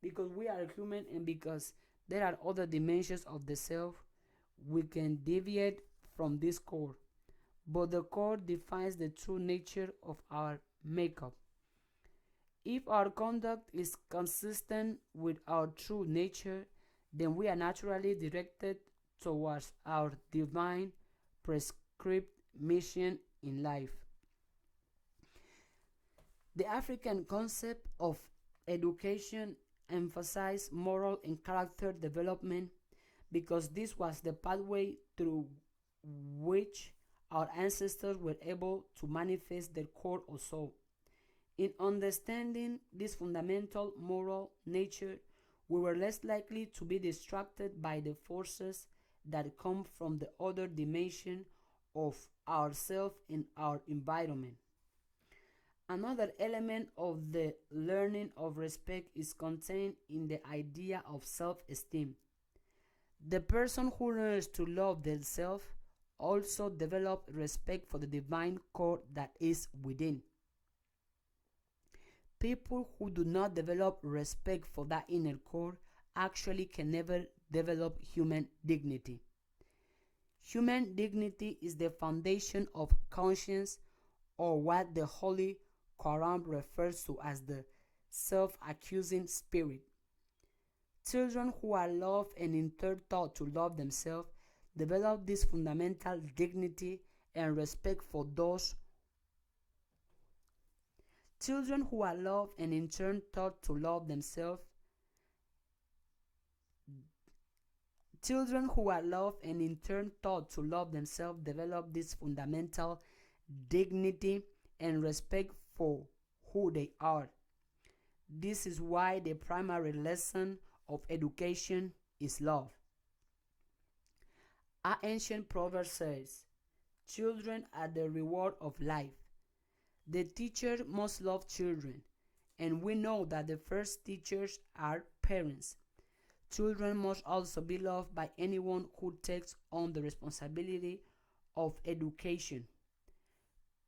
we are human and because there are other dimensions of the self, we can deviate from this core. But the core defines the true nature of our makeup. If our conduct is consistent with our true nature, then we are naturally directed towards our divine prescribed mission in life. The African concept of education emphasized moral and character development because this was the pathway through which our ancestors were able to manifest their core or soul. In understanding this fundamental moral nature, we were less likely to be distracted by the forces that come from the other dimension of ourself and our environment. Another element of the learning of respect is contained in the idea of self-esteem. The person who learns to love themselves also develops respect for the divine core that is within. People who do not develop respect for that inner core actually can never develop human dignity. Human dignity is the foundation of conscience, or what the Holy Quran refers to as the self-accusing spirit. Children who are loved and in turn taught to love themselves develop this fundamental dignity and respect for those. Children who are loved and in turn taught to love themselves Children who are loved and in turn taught to love themselves develop this fundamental dignity and respect for who they are. This is why the primary lesson of education is love. Our ancient proverb says, "Children are the reward of life." The teacher must love children, and we know that the first teachers are parents. Children must also be loved by anyone who takes on the responsibility of education.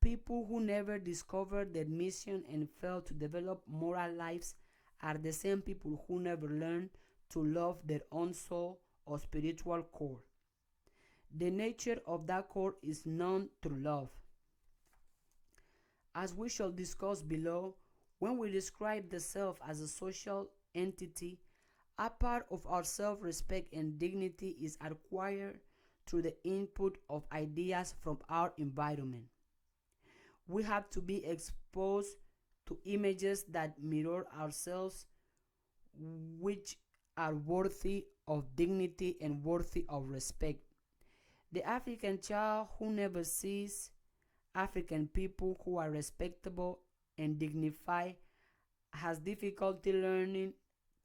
People who never discovered their mission and fail to develop moral lives are the same people who never learn to love their own soul or spiritual core. The nature of that core is known through love. As we shall discuss below, when we describe the self as a social entity, a part of our self-respect and dignity is acquired through the input of ideas from our environment. We have to be exposed to images that mirror ourselves, which are worthy of dignity and worthy of respect. The African child who never sees African people who are respectable and dignified has difficulty learning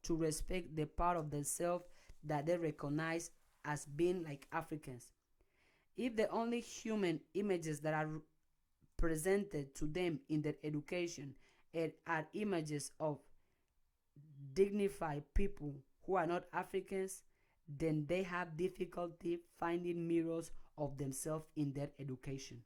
to respect the part of themselves that they recognize as being like Africans. If the only human images that are presented to them in their education are images of dignified people who are not Africans, then they have difficulty finding mirrors of themselves in their education.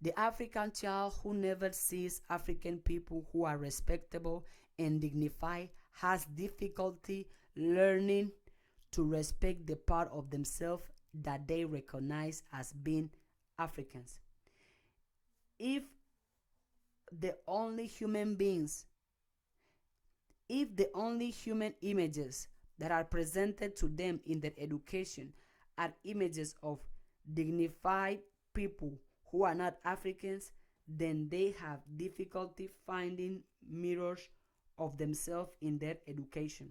The African child who never sees African people who are respectable and dignified has difficulty learning to respect the part of themselves that they recognize as being Africans. If the only human beings If the only human images that are presented to them in their education are images of dignified people who are not Africans, then they have difficulty finding mirrors of themselves in their education.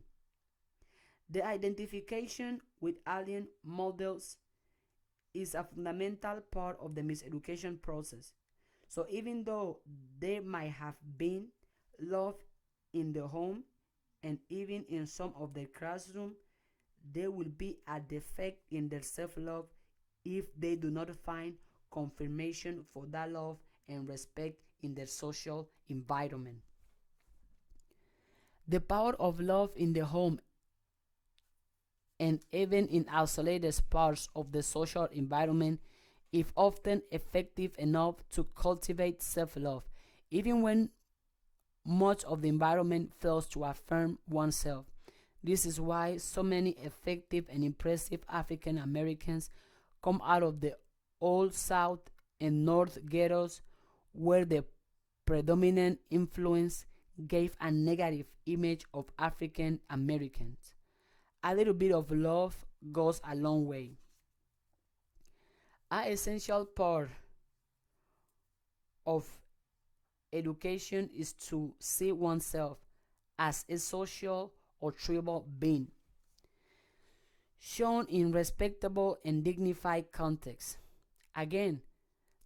The identification with alien models is a fundamental part of the miseducation process. So even though there might have been love in the home and even in some of the classroom, there will be a defect in their self-love if they do not find confirmation for that love and respect in their social environment. The power of love in the home and even in isolated parts of the social environment is often effective enough to cultivate self-love, even when much of the environment fails to affirm oneself. This is why so many effective and impressive African Americans come out of the old South and North ghettos, where the predominant influence gave a negative image of African Americans. A little bit of love goes a long way. An essential part of education is to see oneself as a social or tribal being, shown in respectable and dignified contexts. Again,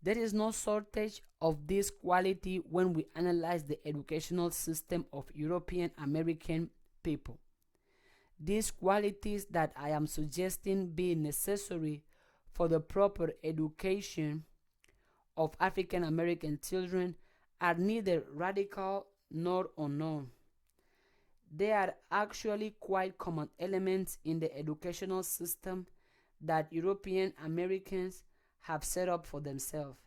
there is no shortage of this quality when we analyze the educational system of European American people. These qualities that I am suggesting being necessary for the proper education of African American children are neither radical nor unknown. They are actually quite common elements in the educational system that European Americans have set up for themselves.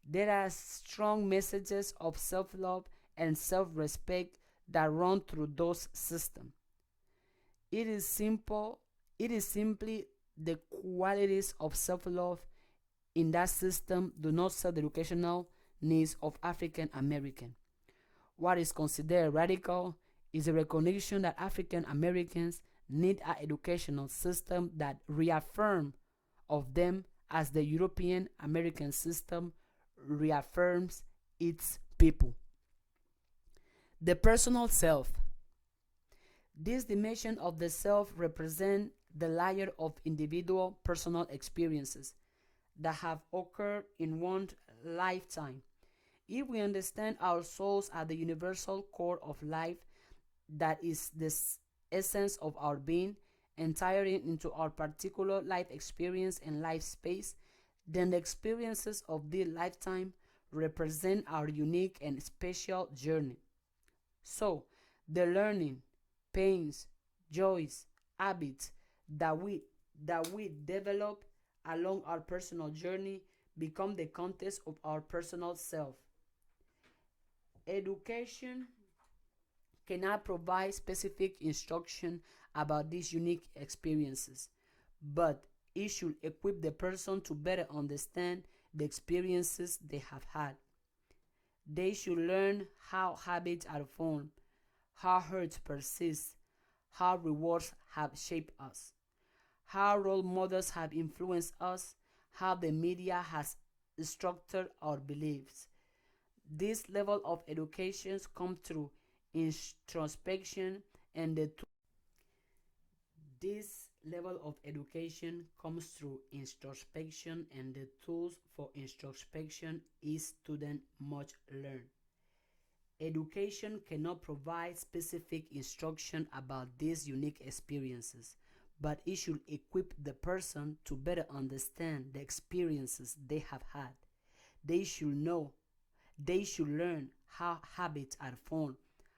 There are strong messages of self-love and self-respect that run through those systems. It is simple, it is simply the qualities of self-love in that system do not serve the educational needs of African American. What is considered radical is the recognition that African Americans need an educational system that reaffirms of them as the European American system reaffirms its people. The personal self. This dimension of the self represents the layer of individual personal experiences that have occurred in one lifetime. If we understand our souls as the universal core of life, that is the essence of our being, entering into our particular life experience and life space, then the experiences of this lifetime represent our unique and special journey. So, the learning, pains, joys, habits that we develop along our personal journey become the context of our personal self. Education cannot provide specific instruction about these unique experiences, but it should equip the person to better understand the experiences they have had. They should learn how habits are formed, how hurts persist, how rewards have shaped us, how role models have influenced us, how the media has structured our beliefs. This level of education comes through introspection and the this level of education comes through introspection and the tools for introspection is student must learn. Education cannot provide specific instruction about these unique experiences, but it should equip the person to better understand the experiences they have had. They should know, they should learn how habits are formed,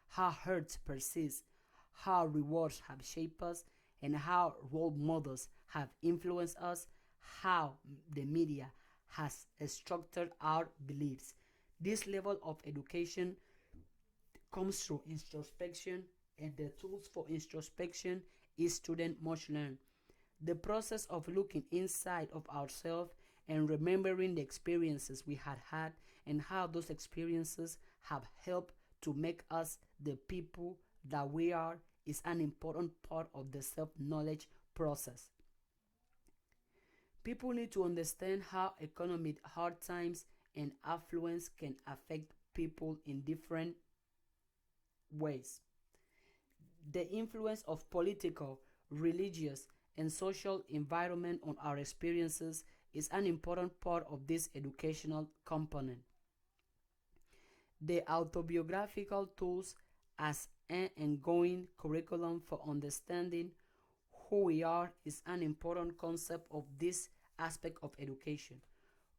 how hurts persist, how rewards have shaped us, and how role models have influenced us, how the media has structured our beliefs. This level of education comes through introspection, and the tools for introspection is student must learn. The process of looking inside of ourselves and remembering the experiences we had and how those experiences have helped to make us the people that we are is an important part of the self-knowledge process. People need to understand how economic hard times and affluence can affect people in different ways. The influence of political, religious, and social environment on our experiences is an important part of this educational component. The autobiographical tools as an ongoing curriculum for understanding who we are is an important concept of this aspect of education.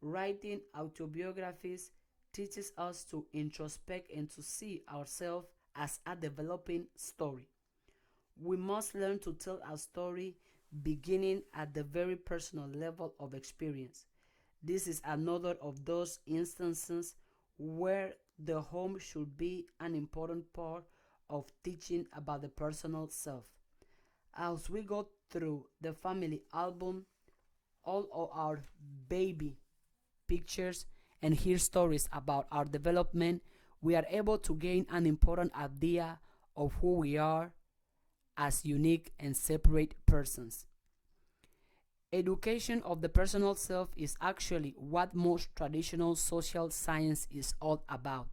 Writing autobiographies teaches us to introspect and to see ourselves as a developing story. We must learn to tell our story beginning at the very personal level of experience. This is another of those instances where the home should be an important part of teaching about the personal self. As we go through the family album, all of our baby pictures and hear stories about our development, we are able to gain an important idea of who we are as unique and separate persons. Education of the personal self is actually what most traditional social science is all about.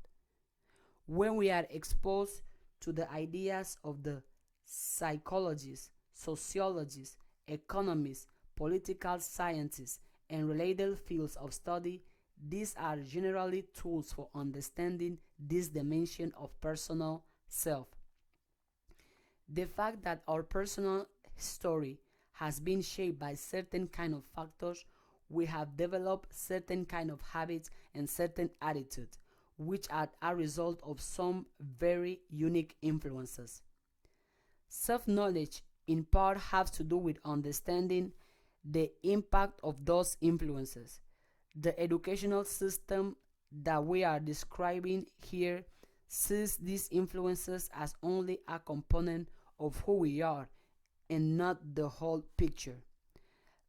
When we are exposed to the ideas of the psychologists, sociologists, economists, political scientists, and related fields of study, these are generally tools for understanding this dimension of personal self. The fact that our personal story has been shaped by certain kind of factors, we have developed certain kind of habits and certain attitudes, which are a result of some very unique influences. Self-knowledge in part has to do with understanding the impact of those influences. The educational system that we are describing here sees these influences as only a component of who we are and not the whole picture.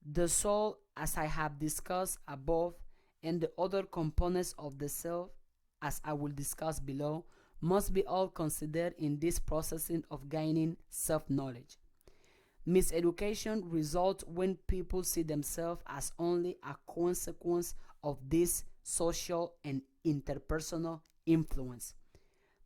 The soul, as I have discussed above, and the other components of the self, as I will discuss below, must be all considered in this processing of gaining self-knowledge. Miseducation results when people see themselves as only a consequence of this social and interpersonal influence.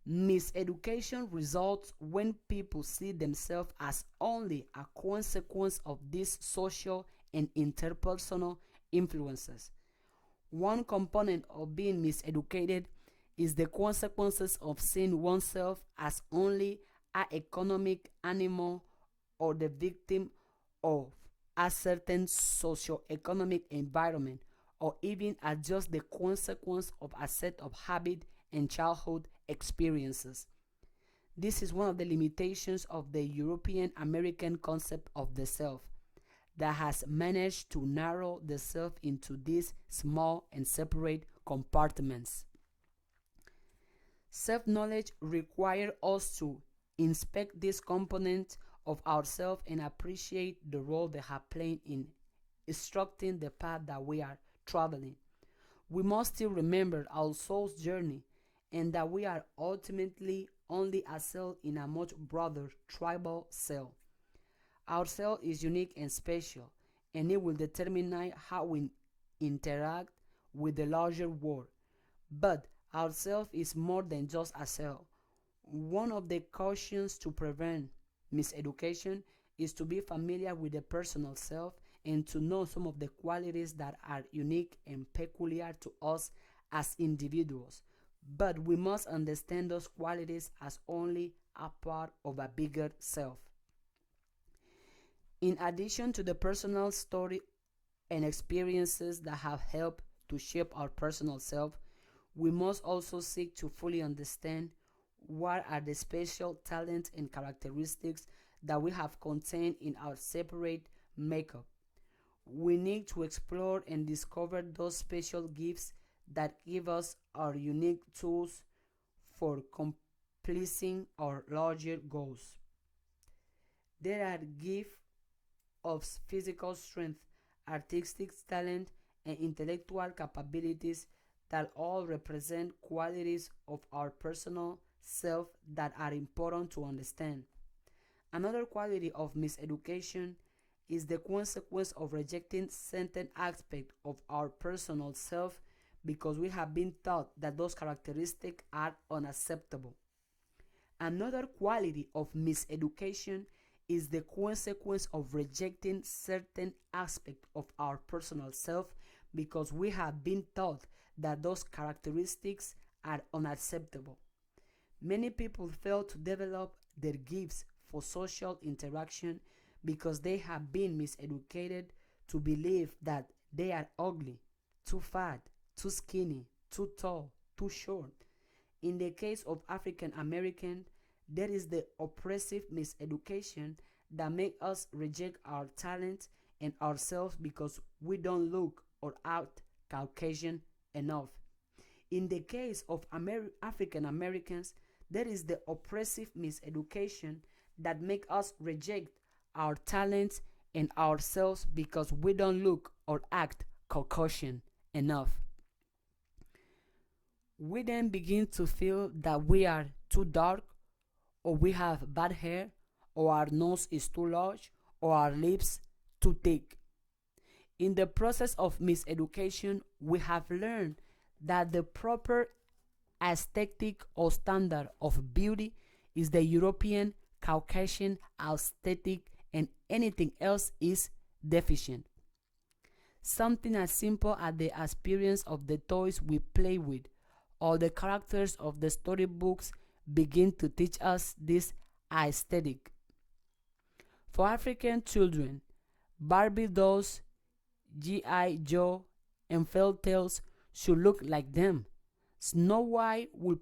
Miseducation results when people see themselves as only a consequence of these social and interpersonal influences. One component of being miseducated is the consequences of seeing oneself as only an economic animal or the victim of a certain socio-economic environment, or even as just the consequence of a set of habit and childhood experiences. This is one of the limitations of the European American concept of the self that has managed to narrow the self into these small and separate compartments. Self-knowledge requires us to inspect this component of ourselves and appreciate the role they have played in instructing the path that we are traveling. We must still remember our soul's journey and that we are ultimately only a cell in a much broader tribal cell. Our cell is unique and special, and it will determine how we interact with the larger world. But our self is more than just a cell. One of the cautions to prevent miseducation is to be familiar with the personal self and to know some of the qualities that are unique and peculiar to us as individuals. But we must understand those qualities as only a part of a bigger self. In addition to the personal story and experiences that have helped to shape our personal self, we must also seek to fully understand what are the special talents and characteristics that we have contained in our separate makeup. We need to explore and discover those special gifts that give us our unique tools for completing our larger goals. There are gifts of physical strength, artistic talent, and intellectual capabilities that all represent qualities of our personal self that are important to understand. Another quality of miseducation is the consequence of rejecting certain aspects of our personal self because we have been taught that those characteristics are unacceptable. Another quality of miseducation is the consequence of rejecting certain aspects of our personal self because we have been taught that those characteristics are unacceptable. Many people fail to develop their gifts for social interaction because they have been miseducated to believe that they are ugly, too fat, too skinny, too tall, too short. In the case of African American, there is the oppressive miseducation that makes us reject our talents and ourselves because we don't look or act Caucasian enough. In the case of African Americans, there is the oppressive miseducation that make us reject our talents and ourselves because we don't look or act Caucasian enough. We then begin to feel that we are too dark, or we have bad hair, or our nose is too large, or our lips too thick. In the process of miseducation, we have learned that the proper aesthetic or standard of beauty is the European Caucasian aesthetic, and anything else is deficient. Something as simple as the appearance of the toys we play with or the characters of the storybooks begin to teach us this aesthetic. For African children, Barbie dolls, G.I. Joe, and fairy tales should look like them. Snow White would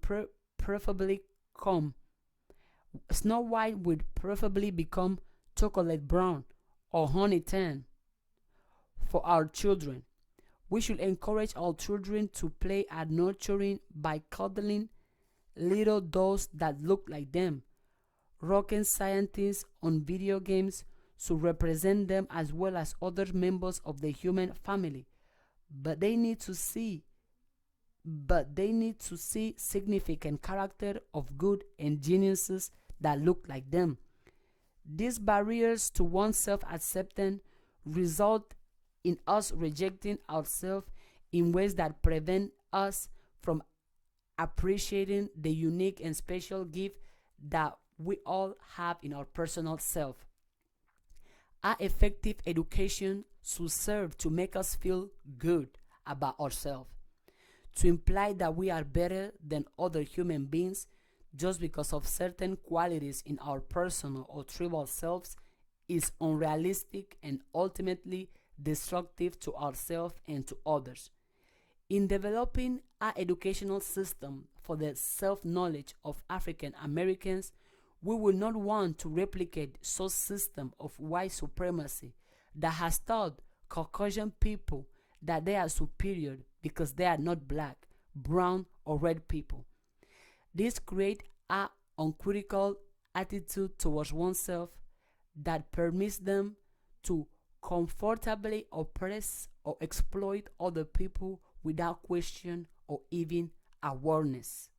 preferably come. Snow White would preferably become chocolate brown or honey tan. For our children, we should encourage our children to play at nurturing by cuddling little dolls that look like them. Rocket scientists on video games should represent them as well as other members of the human family, but they need to see significant character of good and geniuses that look like them. These barriers to one's self-acceptance result in us rejecting ourselves in ways that prevent us from appreciating the unique and special gift that we all have in our personal self. Our effective education should serve to make us feel good about ourselves, to imply that we are better than other human beings just because of certain qualities in our personal or tribal selves is unrealistic and ultimately destructive to ourselves and to others. In developing our educational system for the self-knowledge of African Americans, we will not want to replicate such system of white supremacy that has taught Caucasian people that they are superior because they are not black, brown, or red people. This creates an uncritical attitude towards oneself that permits them to comfortably oppress or exploit other people without question or even awareness.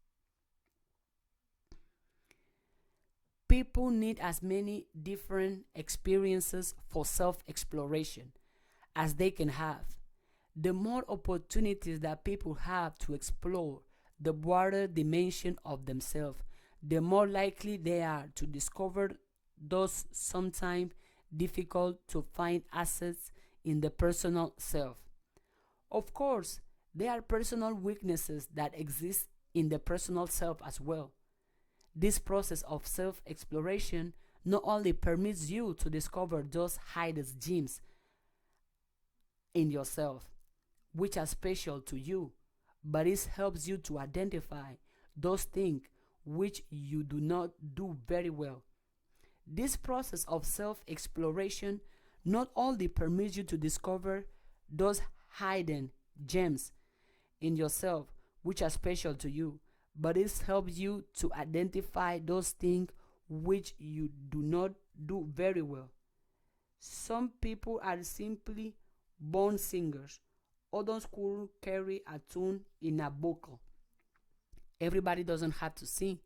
People need as many different experiences for self-exploration as they can have. The more opportunities that people have to explore the broader dimension of themselves, the more likely they are to discover those sometimes difficult to find assets in the personal self. Of course, there are personal weaknesses that exist in the personal self as well. This process of self-exploration not only permits you to discover those hidden gems in yourself, which are special to you, but it helps you to identify those things which you do not do very well. This process of self-exploration not only permits you to discover those hidden gems in yourself which are special to you, but it helps you to identify those things which you do not do very well. Some people are simply born singers. Others could carry a tune in a vocal. Everybody doesn't have to sing.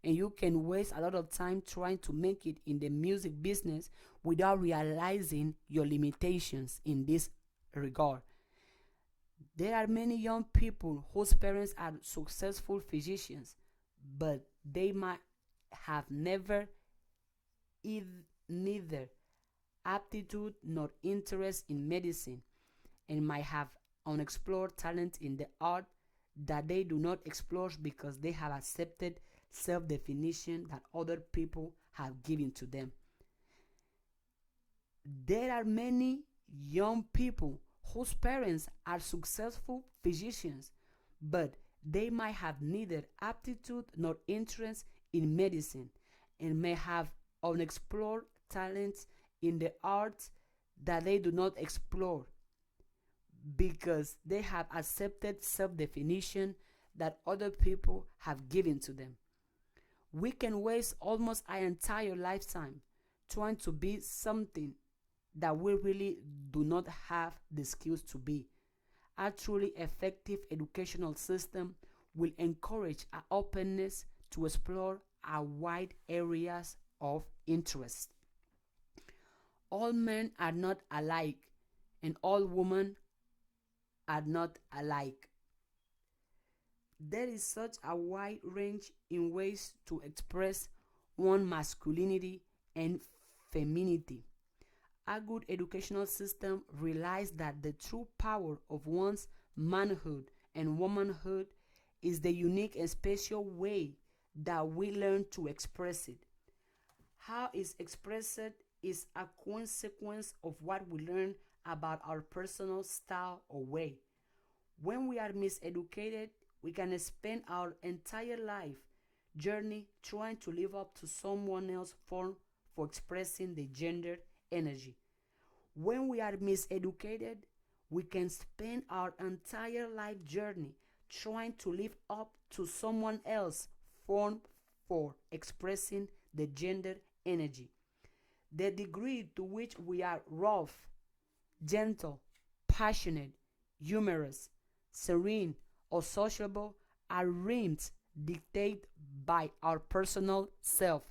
and you can waste a lot of time trying to make it in the music business without realizing your limitations in this regard. There are many young people whose parents are successful physicians, but they might have never neither aptitude nor interest in medicine, and might have unexplored talent in the art that they do not explore because they have accepted self-definition that other people have given to them. There are many young people whose parents are successful physicians, but they might have neither aptitude nor interest in medicine, and may have unexplored talents in the arts that they do not explore because they have accepted self-definition that other people have given to them. We can waste almost our entire lifetime trying to be something that we really do not have the skills to be. A truly effective educational system will encourage our openness to explore our wide areas of interest. All men are not alike, and all women are not alike. There is such a wide range in ways to express one masculinity and femininity. A good educational system relies that the true power of one's manhood and womanhood is the unique and special way that we learn to express it. How it's expressed is a consequence of what we learn about our personal style or way. When we are miseducated, we can spend our entire life journey trying to live up to someone else's form for expressing the gender energy. When we are miseducated, we can spend our entire life journey trying to live up to someone else's form for expressing the gender energy. The degree to which we are rough, gentle, passionate, humorous, serene, or sociable are rims dictated by our personal self.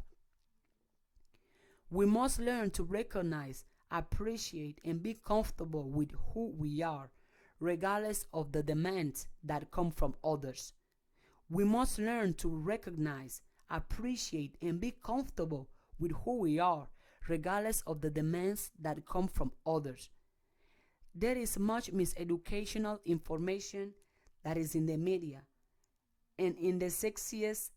We must learn to recognize, appreciate, and be comfortable with who we are, regardless of the demands that come from others. We must learn to recognize, appreciate, and be comfortable with who we are, regardless of the demands that come from others. There is much miseducational information that is in the media and in the sexiest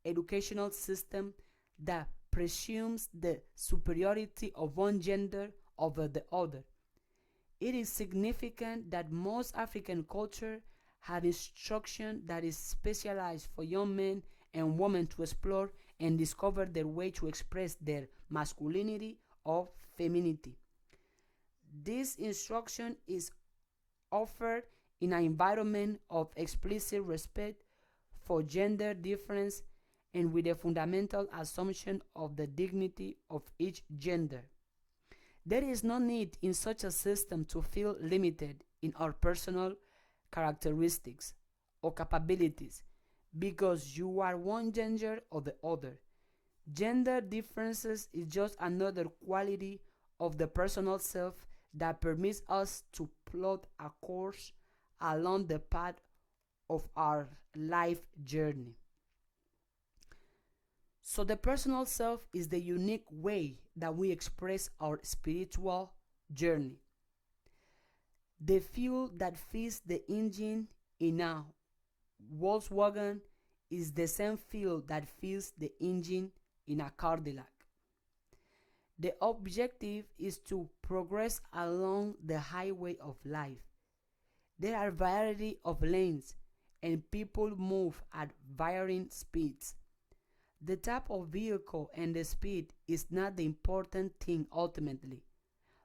educational system that presumes the superiority of one gender over the other. It is significant that most African culture have instruction that is specialized for young men and women to explore and discover their way to express their masculinity or femininity. This instruction is offered in an environment of explicit respect for gender difference and with a fundamental assumption of the dignity of each gender. There is no need in such a system to feel limited in our personal characteristics or capabilities because you are one gender or the other. Gender differences is just another quality of the personal self that permits us to plot a course along the path of our life journey. So, the personal self is the unique way that we express our spiritual journey. The fuel that feeds the engine in a Volkswagen is the same fuel that feeds the engine in a Cadillac. The objective is to progress along the highway of life. There are a variety of lanes, and people move at varying speeds. The type of vehicle and the speed is not the important thing ultimately,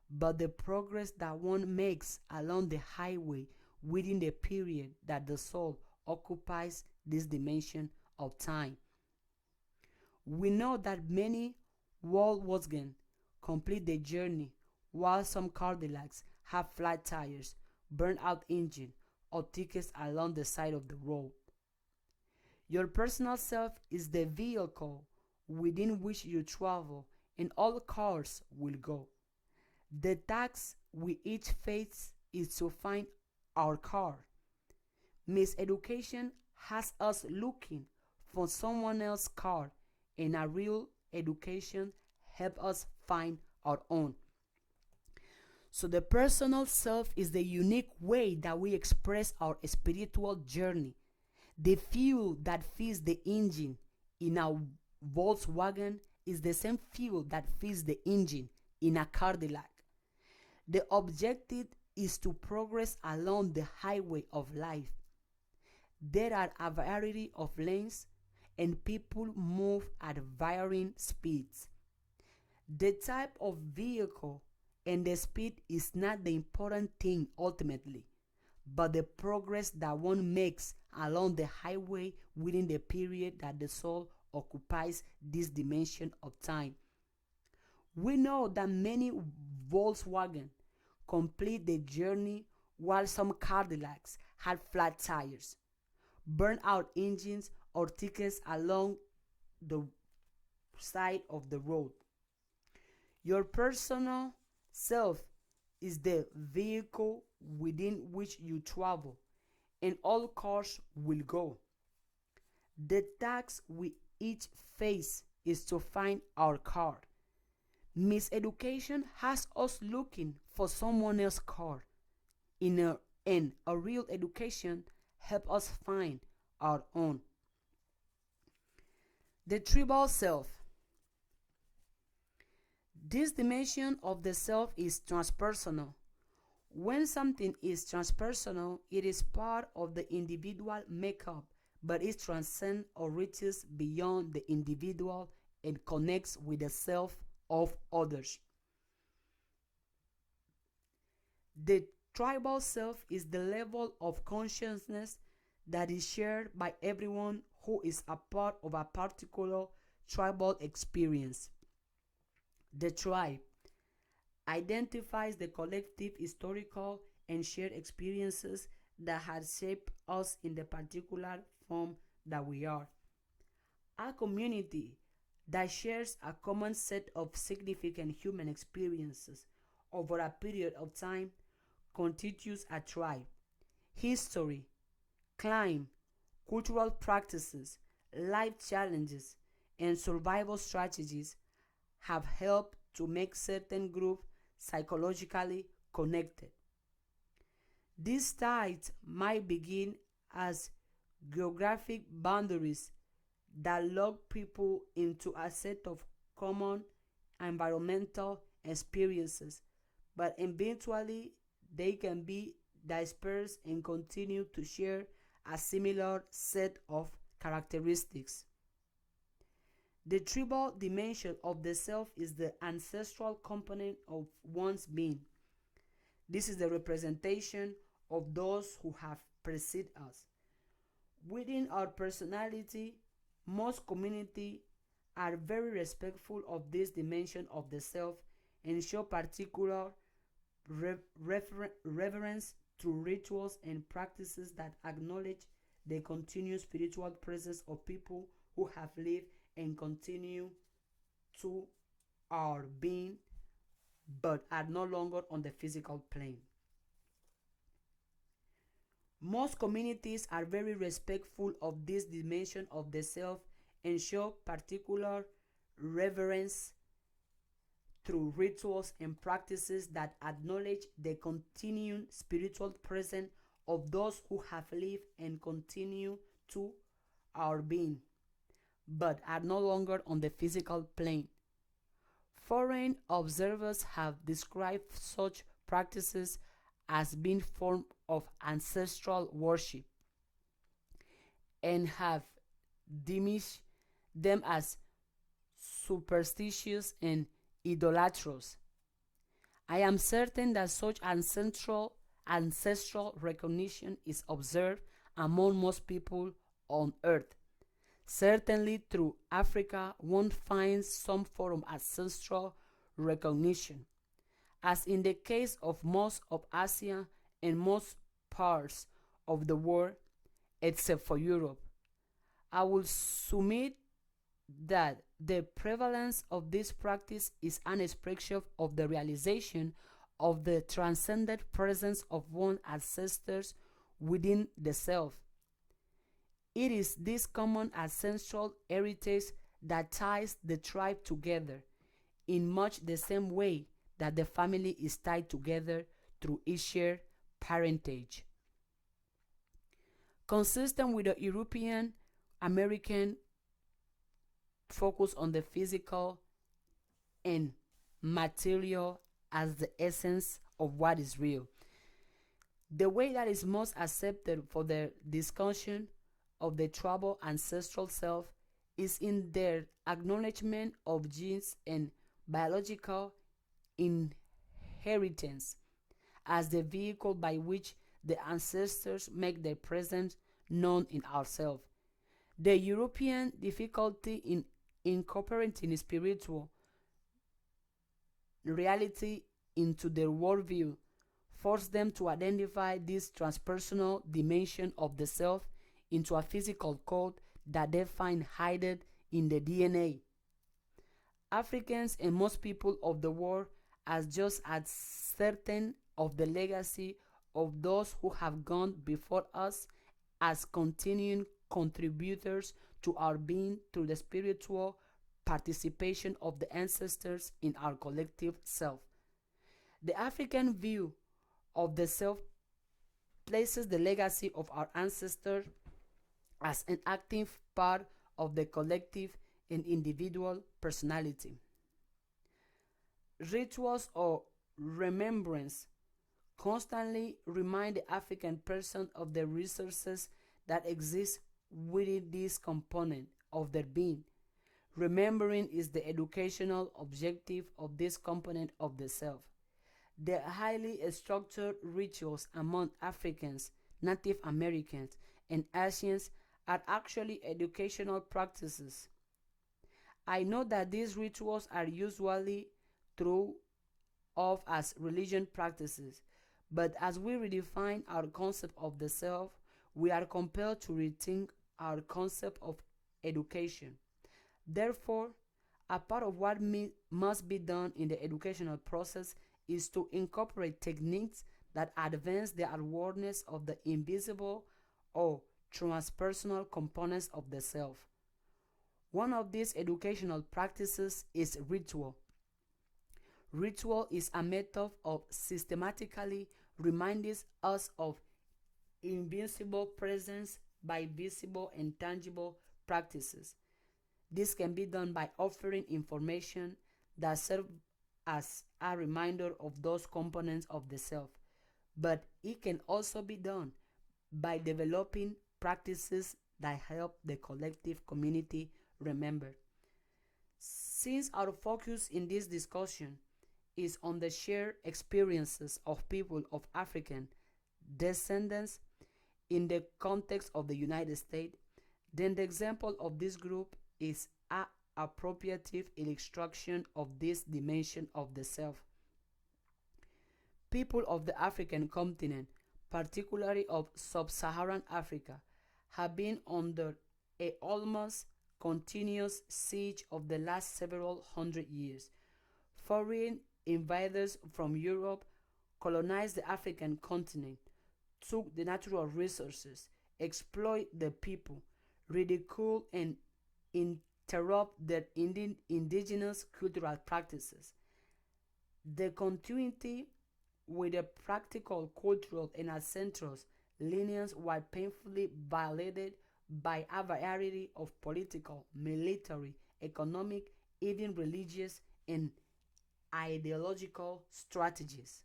but the progress that one makes along the highway within the period that the soul occupies this dimension of time. We know that many Volkswagen complete the journey while some Cadillacs have flat tires, burned out engine, or tickets along the side of the road. Your personal self is the vehicle within which you travel, and all cars will go. The task we each face is to find our car. Miseducation has us looking for someone else's car, and a real education helps us find our own. So, the personal self is the unique way that we express our spiritual journey. The fuel that feeds the engine in a Volkswagen is the same fuel that feeds the engine in a Cadillac. The objective is to progress along the highway of life. There are a variety of lanes, and people move at varying speeds. The type of vehicle and the speed is not the important thing ultimately, but the progress that one makes along the highway within the period that the soul occupies this dimension of time. We know that many Volkswagen complete the journey while some Cadillacs had flat tires, burnt out engines, or tickets along the side of the road. Your personal self is the vehicle within which you travel, and all cars will go. The task we each face is to find our car. Miseducation has us looking for someone else's car. And a real education helps us find our own. The tribal self. This dimension of the self is transpersonal. When something is transpersonal, it is part of the individual makeup, but it transcends or reaches beyond the individual and connects with the self of others. The tribal self is the level of consciousness that is shared by everyone who is a part of a particular tribal experience. The tribe identifies the collective historical and shared experiences that have shaped us in the particular form that we are. A community that shares a common set of significant human experiences over a period of time constitutes a tribe. History, climate, cultural practices, life challenges, and survival strategies have helped to make certain groups psychologically connected. These ties might begin as geographic boundaries that lock people into a set of common environmental experiences, but eventually they can be dispersed and continue to share a similar set of characteristics. The tribal dimension of the self is the ancestral component of one's being. This is the representation of those who have preceded us. Within our personality, most communities are very respectful of this dimension of the self and show particular reverence through rituals and practices that acknowledge the continuous spiritual presence of people who have lived and continue to our being but are no longer on the physical plane. Most communities are very respectful of this dimension of the self and show particular reverence through rituals and practices that acknowledge the continuing spiritual presence of those who have lived and continue to our being, but are no longer on the physical plane. Foreign observers have described such practices as being forms of ancestral worship and have dismissed them as superstitious and idolatrous. I am certain that such ancestral recognition is observed among most people on earth. Certainly through Africa one finds some form of ancestral recognition. As in the case of most of Asia and most parts of the world except for Europe, I will submit that the prevalence of this practice is an expression of the realization of the transcendent presence of one's ancestors within the self. It is this common ancestral heritage that ties the tribe together in much the same way that the family is tied together through its shared parentage. Consistent with the European American focus on the physical and material as the essence of what is real. The way that is most accepted for the discussion of the tribal ancestral self is in their acknowledgement of genes and biological inheritance as the vehicle by which the ancestors make their presence known in ourselves. The European difficulty in incorporating spiritual reality into their worldview forced them to identify this transpersonal dimension of the self into a physical code that they find hidden in the DNA. Africans and most people of the world are just as certain of the legacy of those who have gone before us as continuing contributors to our being through the spiritual participation of the ancestors in our collective self. The African view of the self places the legacy of our ancestors as an active part of the collective and individual personality. Rituals of remembrance constantly remind the African person of the resources that exist within this component of their being. Remembering is the educational objective of this component of the self. The highly structured rituals among Africans, Native Americans, and Asians are actually educational practices. I know that these rituals are usually thought of as religion practices, but as we redefine our concept of the self, we are compelled to rethink our concept of education. Therefore, a part of what must be done in the educational process is to incorporate techniques that advance the awareness of the invisible or transpersonal components of the self. One of these educational practices is ritual. Ritual is a method of systematically reminding us of invisible presence by visible and tangible practices. This can be done by offering information that serve as a reminder of those components of the self, but it can also be done by developing practices that help the collective community remember. Since our focus in this discussion is on the shared experiences of people of African descendants in the context of the United States, then the example of this group is a appropriate illustration of this dimension of the self. People of the African continent, particularly of sub-Saharan Africa, have been under a almost continuous siege of the last several hundred years. Foreign invaders from Europe colonized the African continent, took the natural resources, exploit the people, ridicule and interrupt their indigenous cultural practices. The continuity with the practical, cultural, and ancestral lineage was painfully violated by a variety of political, military, economic, even religious, and ideological strategies.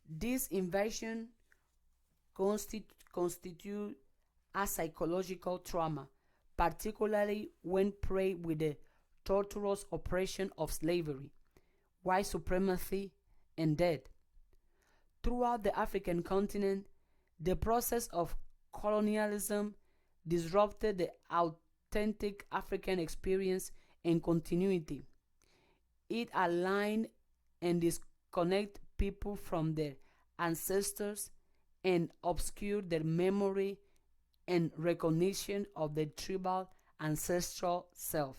This invasion constitute a psychological trauma, particularly when paired with the torturous oppression of slavery, white supremacy, and death. Throughout the African continent, the process of colonialism disrupted the authentic African experience and continuity. It aligned and disconnected people from their ancestors and obscured their memory and recognition of the tribal ancestral self.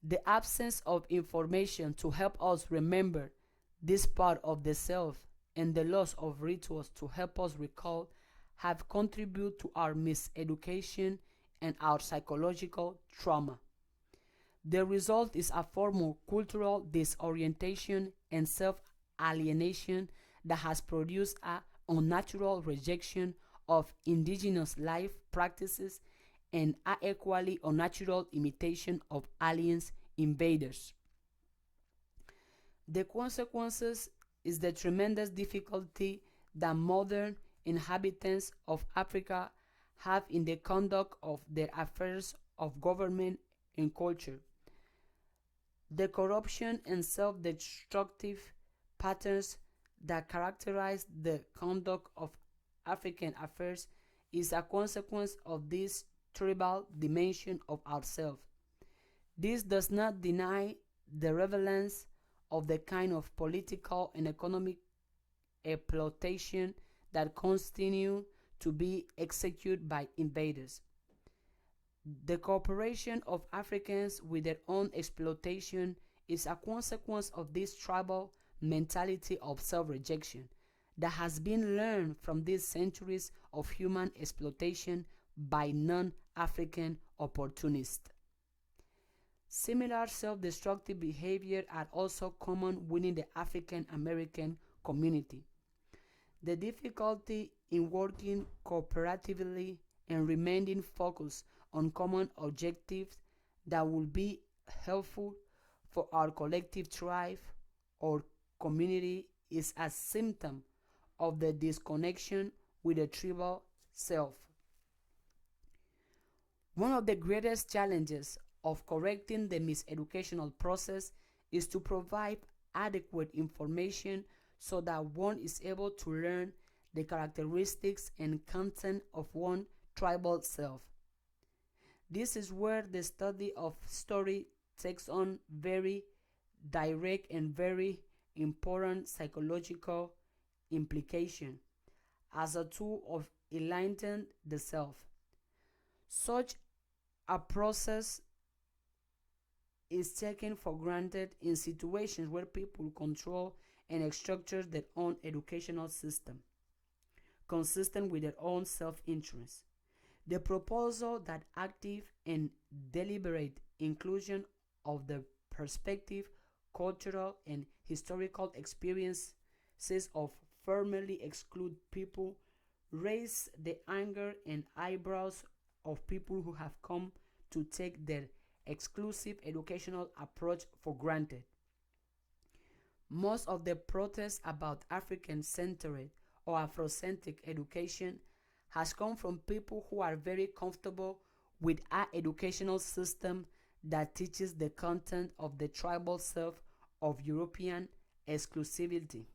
The absence of information to help us remember this part of the self and the loss of rituals to help us recall have contributed to our miseducation and our psychological trauma. The result is a form of cultural disorientation and self alienation that has produced a unnatural rejection of indigenous life practices and a equally unnatural imitation of aliens invaders. The consequences is the tremendous difficulty that modern inhabitants of Africa have in the conduct of their affairs of government and culture. The corruption and self destructive patterns that characterize the conduct of African affairs is a consequence of this tribal dimension of ourselves. This does not deny the prevalence of the kind of political and economic exploitation that continue to be executed by invaders. The cooperation of Africans with their own exploitation is a consequence of this tribal mentality of self-rejection that has been learned from these centuries of human exploitation by non-African opportunists. Similar self-destructive behavior are also common within the African American community. The difficulty in working cooperatively and remaining focused on common objectives that will be helpful for our collective tribe or community is a symptom of the disconnection with the tribal self. One of the greatest challenges of correcting the miseducational process is to provide adequate information so that one is able to learn the characteristics and content of one tribal self. This is where the study of story takes on very direct and very important psychological implication as a tool of enlightening the self. Such a process is taken for granted in situations where people control and structure their own educational system, consistent with their own self-interest. The proposal that active and deliberate inclusion of the perspective, cultural, and historical experiences of formerly excluded people raise the anger and eyebrows of people who have come to take their exclusive educational approach for granted. Most of the protests about African-centered or Afrocentric education has come from people who are very comfortable with our educational system that teaches the content of the tribal self of European exclusivity.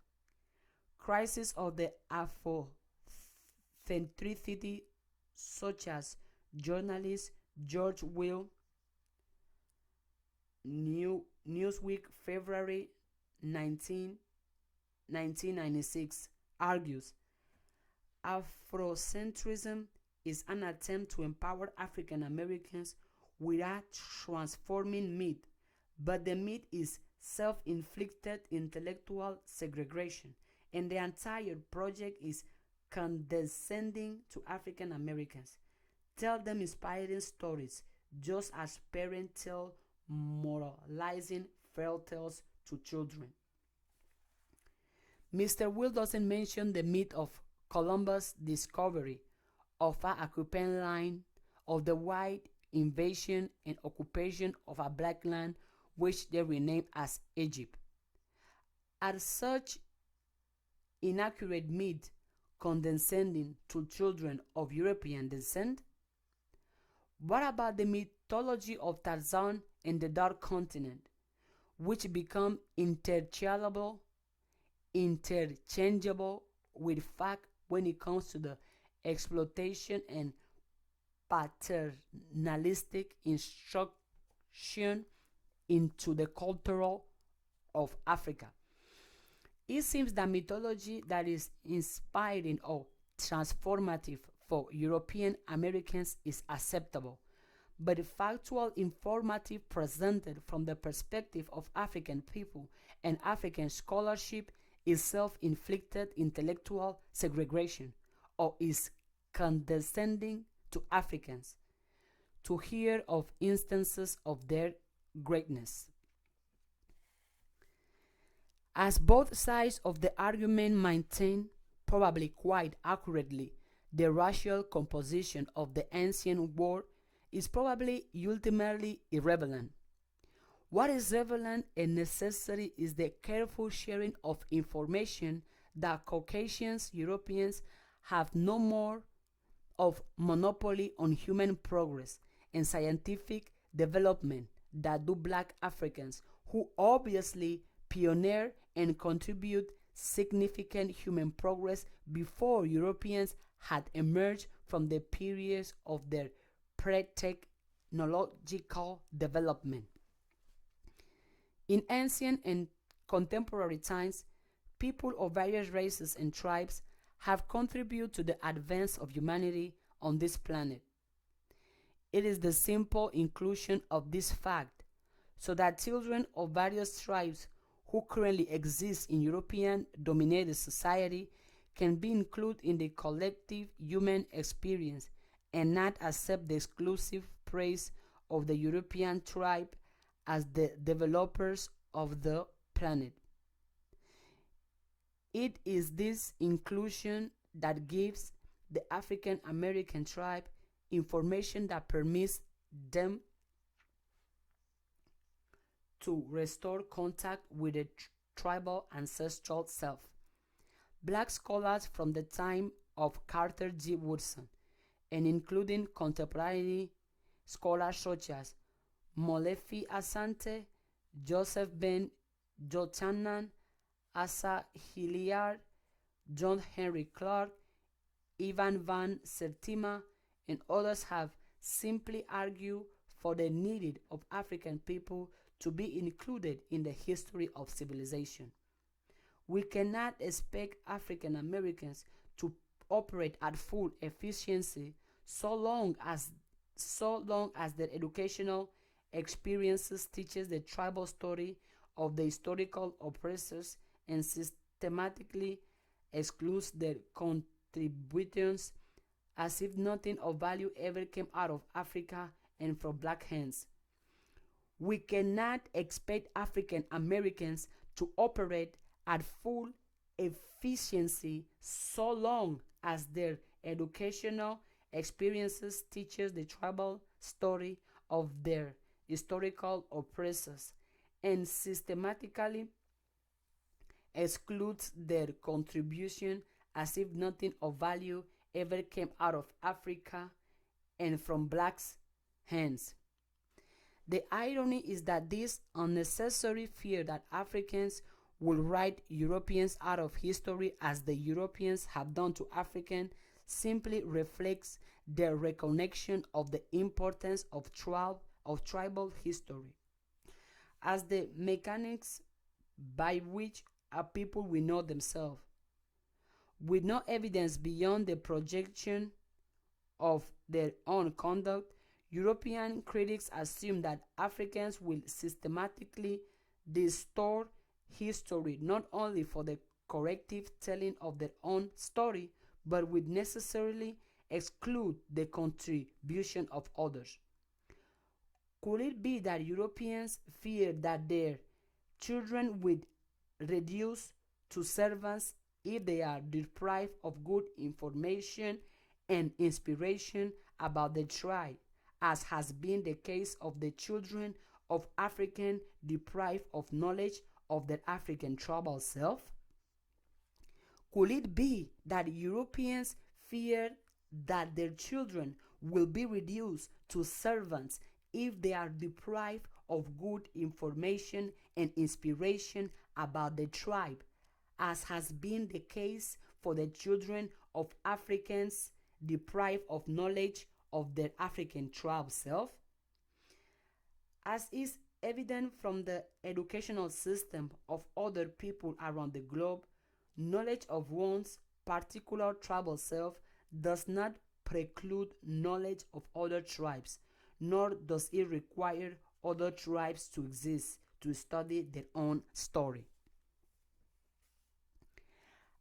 Crises of the Afrocentricity, such as journalist George Will, Newsweek, February 19, 1996, argues Afrocentrism is an attempt to empower African Americans with a transforming myth, but the myth is self-inflicted intellectual segregation, and the entire project is condescending to African Americans. Tell them inspiring stories, just as parents tell moralizing fairy tales to children. Mr. Will doesn't mention the myth of Columbus' discovery of an Aquitaine line, of the white invasion and occupation of a black land, which they renamed as Egypt. Are such inaccurate myths condescending to children of European descent? What about the mythology of Tarzan and the Dark Continent, which become interchangeable with fact when it comes to the exploitation and paternalistic instruction into the culture of Africa? It seems that mythology that is inspiring or transformative for European Americans is acceptable, but factual informative presented from the perspective of African people and African scholarship is self-inflicted intellectual segregation or is condescending to Africans to hear of instances of their greatness. As both sides of the argument maintain, probably quite accurately, the racial composition of the ancient world is probably ultimately irrelevant. What is relevant and necessary is the careful sharing of information that Caucasians Europeans have no more of monopoly on human progress and scientific development that do black Africans, who obviously pioneer and contribute significant human progress before Europeans had emerged from the periods of their pre-technological development. In ancient and contemporary times, people of various races and tribes have contributed to the advance of humanity on this planet. It is the simple inclusion of this fact so that children of various tribes who currently exist in European dominated society can be included in the collective human experience and not accept the exclusive praise of the European tribe as the developers of the planet. It is this inclusion that gives the African American tribe information that permits them to restore contact with the tribal ancestral self. Black scholars from the time of Carter G. Woodson, and including contemporary scholars such as Molefi Asante, Joseph Ben Jochanan, Asa Hilliard, John Henry Clark, Ivan van Sertima, and others have simply argued for the need of African people to be included in the history of civilization. We cannot expect African Americans to operate at full efficiency so long as their educational experiences teaches the tribal story of the historical oppressors and systematically excludes their contributions as if nothing of value ever came out of Africa and from black hands. We cannot expect African Americans to operate at full efficiency so long as their educational experiences teaches the tribal story of their historical oppressors and systematically excludes their contribution as if nothing of value ever came out of Africa and from blacks' hands. The irony is that this unnecessary fear that Africans will write Europeans out of history as the Europeans have done to Africans simply reflects their recognition of the importance of tribal history as the mechanics by which a people will know themselves. With no evidence beyond the projection of their own conduct, European critics assume that Africans will systematically distort history not only for the corrective telling of their own story, but would necessarily exclude the contribution of others. Could it be that Europeans fear that their children would reduce to servants if they are deprived of good information and inspiration about the tribe, as has been the case of the children of African deprived of knowledge of their African tribal self? Could it be that Europeans fear that their children will be reduced to servants if they are deprived of good information and inspiration about the tribe, as has been the case for the children of Africans deprived of knowledge of their African tribe self? As is evident from the educational system of other people around the globe, knowledge of one's particular tribal self does not preclude knowledge of other tribes, nor does it require other tribes to exist to study their own story.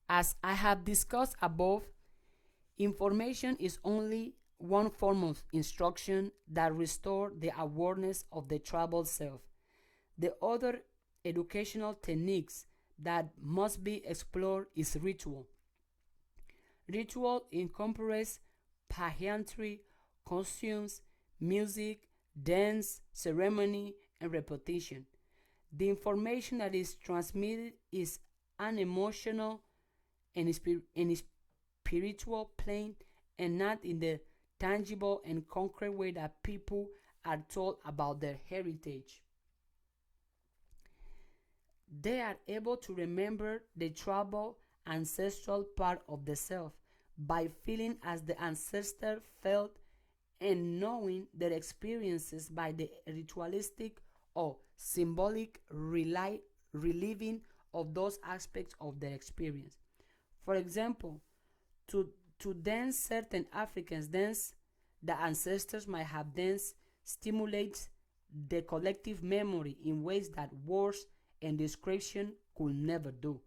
As I have discussed above, information is only one form of instruction that restores the awareness of the tribal self. The other educational techniques that must be explored is ritual. Ritual incorporates pageantry, costumes, music, dance, ceremony, and repetition. The information that is transmitted is an emotional and spiritual plane and not in the tangible and concrete way that people are told about their heritage. They are able to remember the tribal ancestral part of the self by feeling as the ancestor felt and knowing their experiences by the ritualistic or symbolic reliving of those aspects of their experience. For example, to, to dance certain Africans dance the ancestors might have danced stimulates the collective memory in ways that words and description could never do.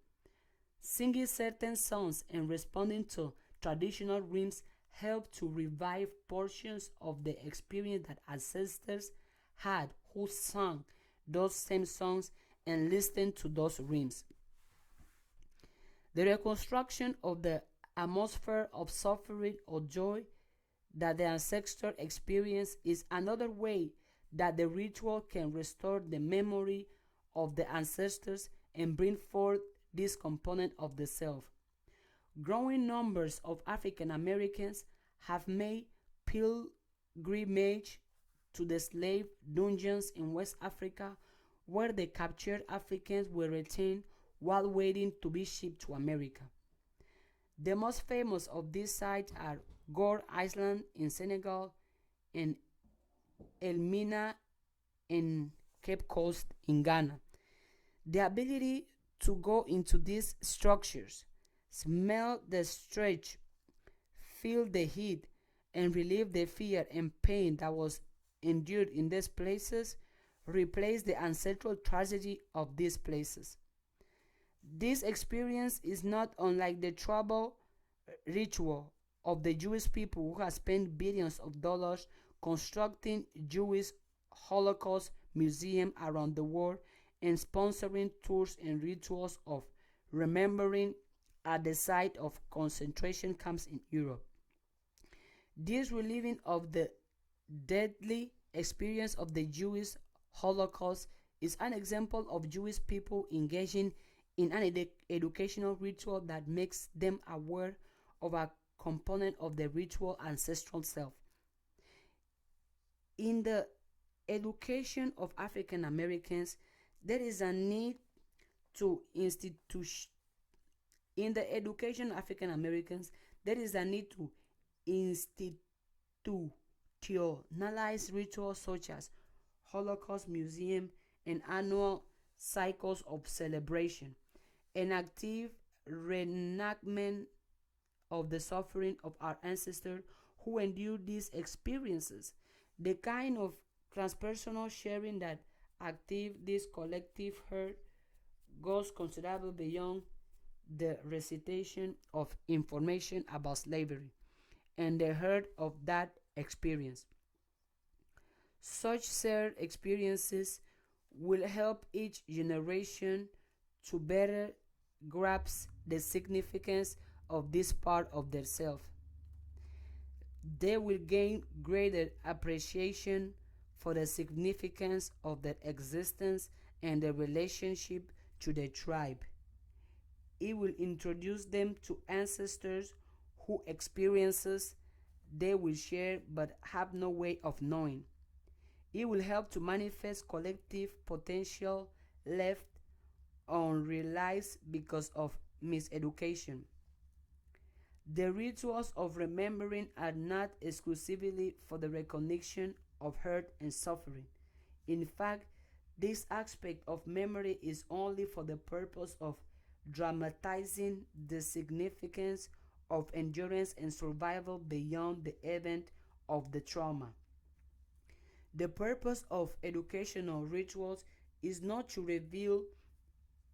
Singing certain songs and responding to traditional rhythms help to revive portions of the experience that ancestors had who sang those same songs and listened to those rhythms. The reconstruction of the atmosphere of suffering or joy that the ancestor experienced is another way that the ritual can restore the memory of the ancestors and bring forth this component of the self. Growing numbers of African Americans have made pilgrimage to the slave dungeons in West Africa where the captured Africans were retained while waiting to be shipped to America. The most famous of these sites are Gore Island in Senegal and Elmina in Cape Coast in Ghana. The ability to go into these structures, smell the stretch, feel the heat, and relieve the fear and pain that was endured in these places replace the ancestral tragedy of these places. This experience is not unlike the tribal ritual of the Jewish people who have spent billions of dollars constructing Jewish Holocaust museums around the world and sponsoring tours and rituals of remembering at the site of concentration camps in Europe. This reliving of the deadly experience of the Jewish Holocaust is an example of Jewish people engaging in an educational ritual that makes them aware of a component of the ritual ancestral self. In the education of African Americans, there is a need to institution. In the education of African Americans, there is a need to institutionalize rituals such as Holocaust Museum and annual cycles of celebration, an active reenactment of the suffering of our ancestors who endured these experiences. The kind of transpersonal sharing that active this collective hurt goes considerably beyond the recitation of information about slavery and the hurt of that experience. Such shared experiences will help each generation to better grasp the significance of this part of their self. They will gain greater appreciation for the significance of their existence and their relationship to the tribe. It will introduce them to ancestors whose experiences they will share but have no way of knowing. It will help to manifest collective potential left unrealized because of miseducation. The rituals of remembering are not exclusively for the recognition of hurt and suffering. In fact, this aspect of memory is only for the purpose of dramatizing the significance of endurance and survival beyond the event of the trauma. The purpose of educational rituals is not to reveal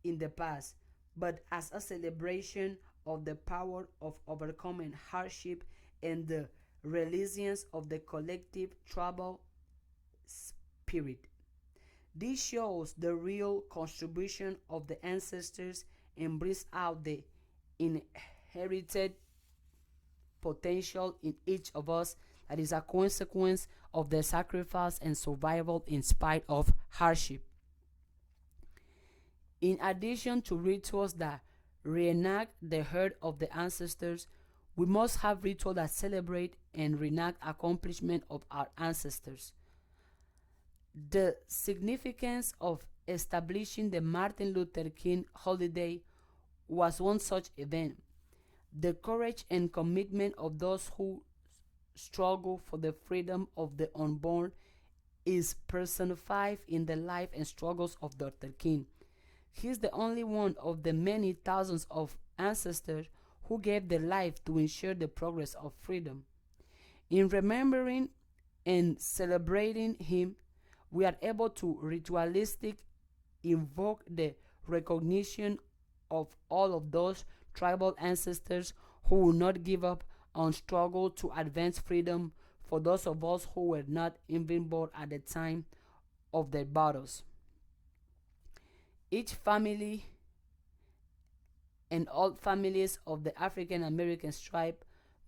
in the past, but as a celebration of the power of overcoming hardship and the resilience of the collective tribal spirit. This shows the real contribution of the ancestors and brings out the inherited potential in each of us that is a consequence of the sacrifice and survival in spite of hardship. In addition to rituals that reenact the hurt of the ancestors, we must have rituals that celebrate and reenact accomplishment of our ancestors. The significance of establishing the Martin Luther King holiday was one such event. The courage and commitment of those who struggle for the freedom of the unborn is personified in the life and struggles of Dr. King. He is the only one of the many thousands of ancestors who gave their life to ensure the progress of freedom. In remembering and celebrating him, we are able to ritualistic invoke the recognition of all of those tribal ancestors who will not give up on struggle to advance freedom for those of us who were not even born at the time of their battles. Each family and all families of the African American tribe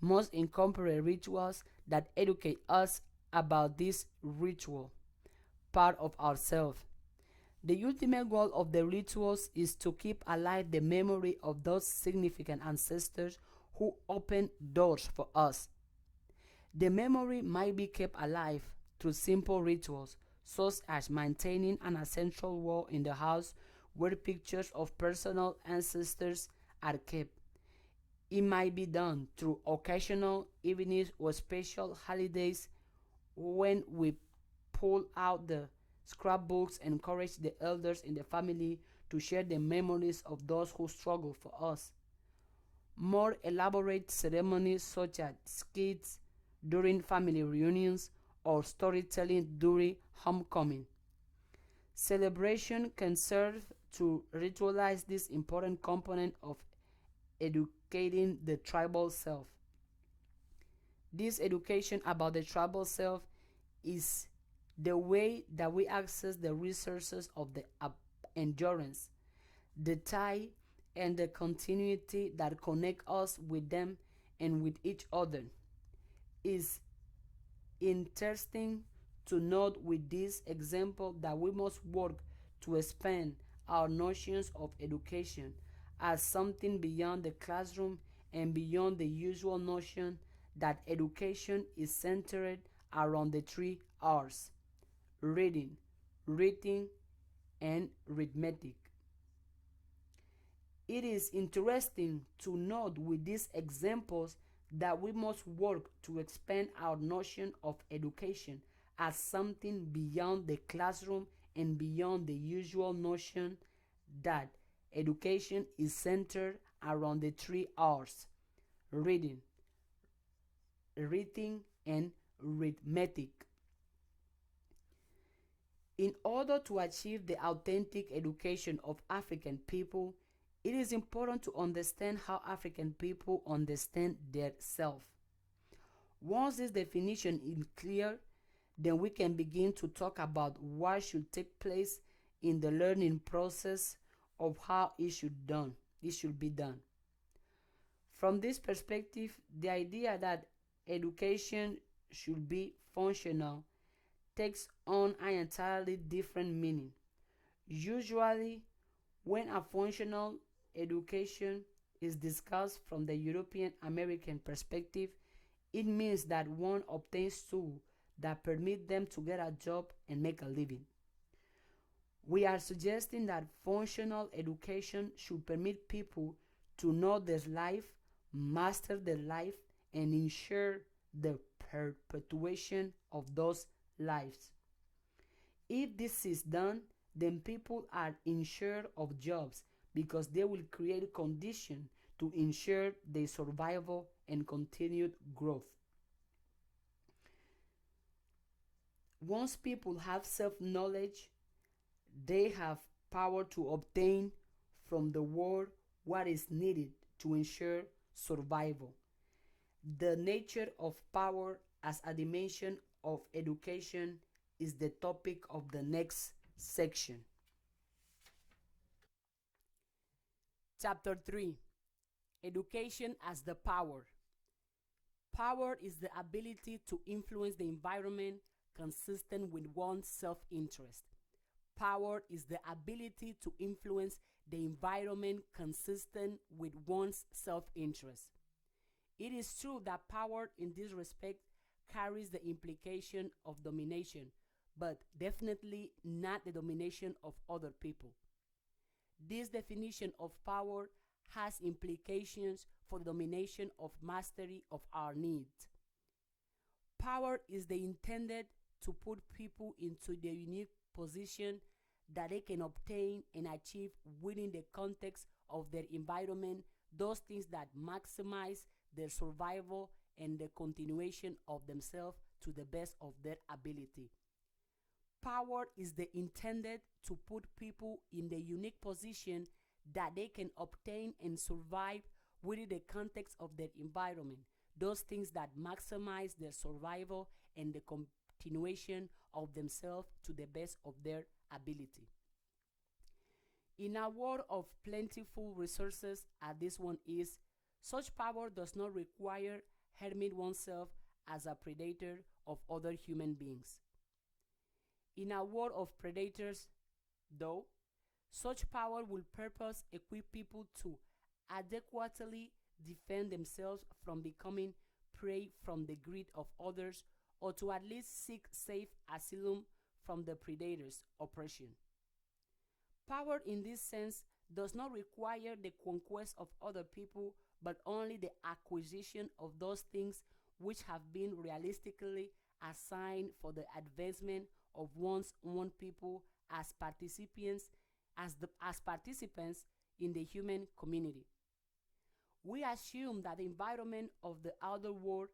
must incorporate rituals that educate us about this ritual part of ourselves. The ultimate goal of the rituals is to keep alive the memory of those significant ancestors who opened doors for us. The memory might be kept alive through simple rituals, such as maintaining an ancestral wall in the house where pictures of personal ancestors are kept. It might be done through occasional evenings or special holidays when we pull out the scrapbooks and encourage the elders in the family to share the memories of those who struggled for us. More elaborate ceremonies such as skits during family reunions or storytelling during homecoming. Celebration can serve to ritualize this important component of educating the tribal self. This education about the tribal self is the way that we access the resources of the endurance, the tie, and the continuity that connect us with them and with each other. Is interesting to note with this example that we must work to expand our notions of education as something beyond the classroom and beyond the usual notion that education is centered around the three R's: reading, writing, and arithmetic. It is interesting to note with these examples that we must work to expand our notion of education as something beyond the classroom and beyond the usual notion that education is centered around the three R's: reading, writing, and arithmetic. In order to achieve the authentic education of African people, it is important to understand how African people understand their self. Once this definition is clear, then we can begin to talk about what should take place in the learning process of how it should be done. From this perspective, the idea that education should be functional takes on an entirely different meaning. Usually, when a functional education is discussed from the European American perspective, it means that one obtains tools that permit them to get a job and make a living. We are suggesting that functional education should permit people to know their life, master their life, and ensure the perpetuation of those lives. If this is done, then people are ensured of jobs, because they will create conditions to ensure their survival and continued growth. Once people have self knowledge, they have power to obtain from the world what is needed to ensure survival. The nature of power as a dimension of education is the topic of the next section. Chapter 3: Education as the Power. Power is the ability to influence the environment consistent with one's self interest. Power is the ability to influence the environment consistent with one's self interest. It is true that power in this respect carries the implication of domination, but definitely not the domination of other people. This definition of power has implications for the domination of mastery of our needs. Power is the intended to put people into the unique position that they can obtain and achieve within the context of their environment those things that maximize their survival and the continuation of themselves to the best of their ability. Power is the intended to put people in the unique position that they can obtain and survive within the context of their environment, those things that maximize their survival and the continuation of themselves to the best of their ability. In a world of plentiful resources, as this one is, such power does not require harming oneself as a predator of other human beings. In a world of predators, though, such power will purpose equip people to adequately defend themselves from becoming prey from the greed of others, or to at least seek safe asylum from the predator's oppression. Power in this sense does not require the conquest of other people, but only the acquisition of those things which have been realistically assigned for the advancement of one's own people as participants in the human community. We assume that the environment of the outer world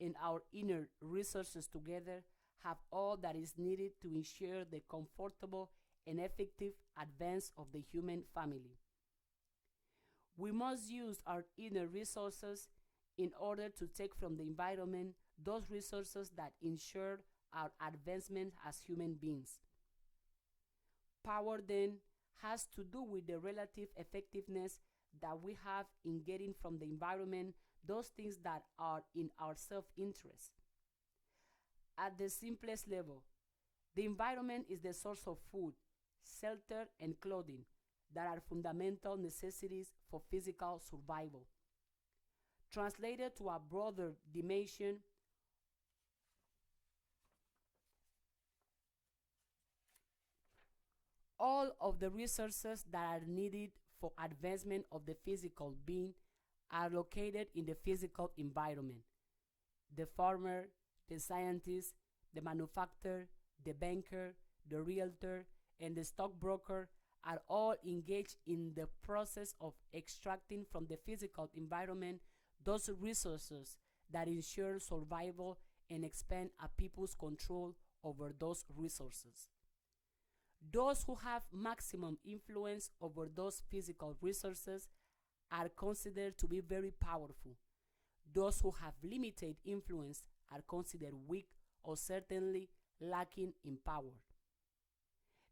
and our inner resources together have all that is needed to ensure the comfortable and effective advance of the human family. We must use our inner resources in order to take from the environment those resources that ensure our advancement as human beings. Power then has to do with the relative effectiveness that we have in getting from the environment those things that are in our self-interest. At the simplest level, the environment is the source of food, shelter, and clothing that are fundamental necessities for physical survival. Translated to a broader dimension, all of the resources that are needed for advancement of the physical being are located in the physical environment. The farmer, the scientist, the manufacturer, the banker, the realtor, and the stockbroker are all engaged in the process of extracting from the physical environment those resources that ensure survival and expand a people's control over those resources. Those who have maximum influence over those physical resources are considered to be very powerful. Those who have limited influence are considered weak or certainly lacking in power.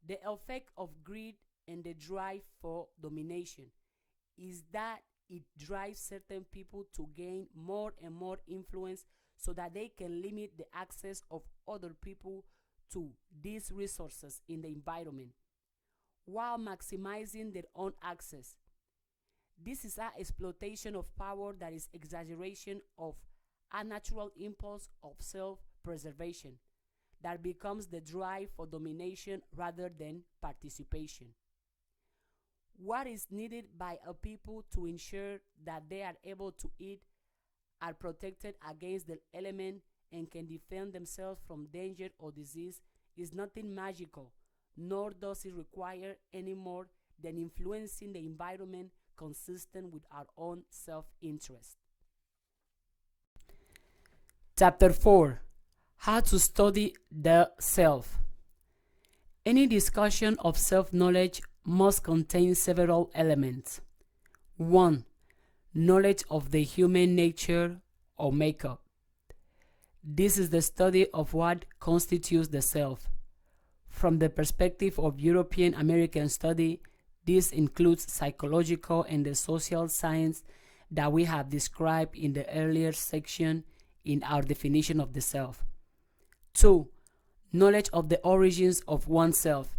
The effect of greed and the drive for domination is that it drives certain people to gain more and more influence so that they can limit the access of other people to these resources in the environment while maximizing their own access. This is an exploitation of power that is exaggeration of a natural impulse of self-preservation that becomes the drive for domination rather than participation. What is needed by a people to ensure that they are able to eat, are protected against the element, and can defend themselves from danger or disease is nothing magical, nor does it require any more than influencing the environment consistent with our own self-interest. Chapter 4: How to study the self. Any discussion of self-knowledge must contain several elements. 1. Knowledge of the human nature or makeup. This is the study of what constitutes the self. From the perspective of European American study, this includes psychological and the social science that we have described in the earlier section in our definition of the self. 2. Knowledge of the origins of oneself.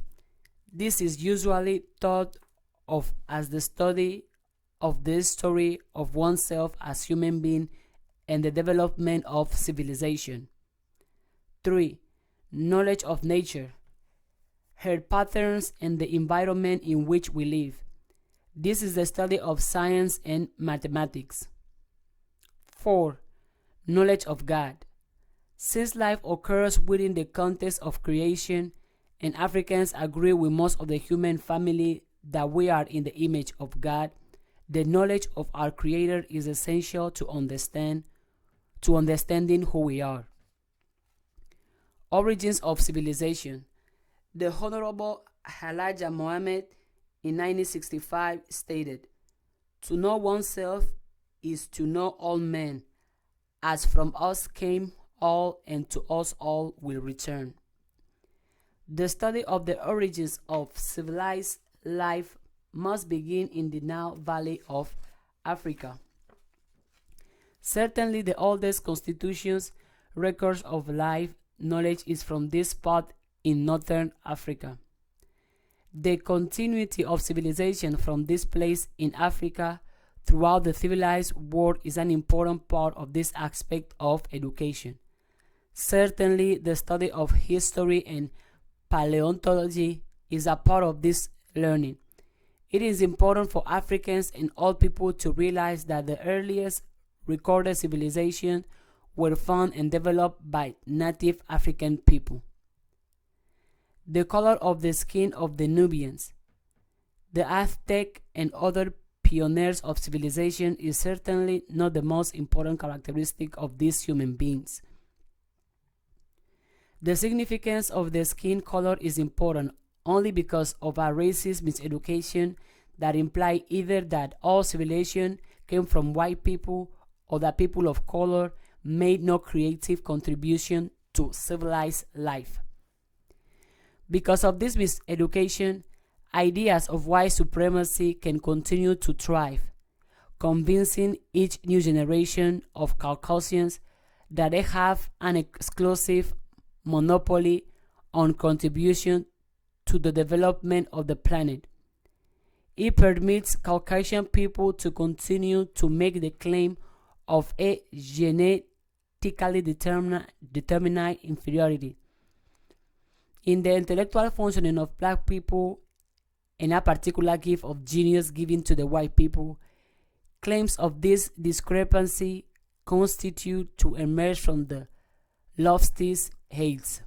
This is usually thought of as the study of the story of oneself as human being and the development of civilization. 3. Knowledge of nature, her patterns and the environment in which we live. This is the study of science and mathematics. 4. Knowledge of God. Since life occurs within the context of creation, and Africans agree with most of the human family that we are in the image of God, the knowledge of our Creator is essential to understanding who we are. Origins of civilization. The Honorable Elijah Muhammad in 1965 stated, "To know oneself is to know all men, as from us came all and to us all will return." The study of the origins of civilized life must begin in the Nile Valley of Africa. Certainly the oldest constitutions records of life knowledge is from this spot in northern Africa. The continuity of civilization from this place in Africa throughout the civilized world is an important part of this aspect of education. Certainly the study of history and paleontology is a part of this learning. It is important for Africans and all people to realize that the earliest recorded civilizations were found and developed by native African people. The color of the skin of the Nubians, the Aztec, and other pioneers of civilization is certainly not the most important characteristic of these human beings. The significance of the skin color is important only because of a racist miseducation that imply either that all civilization came from white people or that people of color made no creative contribution to civilized life. Because of this miseducation, ideas of white supremacy can continue to thrive, convincing each new generation of Caucasians that they have an exclusive monopoly on contribution to the development of the planet. It permits Caucasian people to continue to make the claim of a genetically determined inferiority in the intellectual functioning of black people and a particular gift of genius given to the white people. Claims of this discrepancy constitute to emerge from the loftiest heights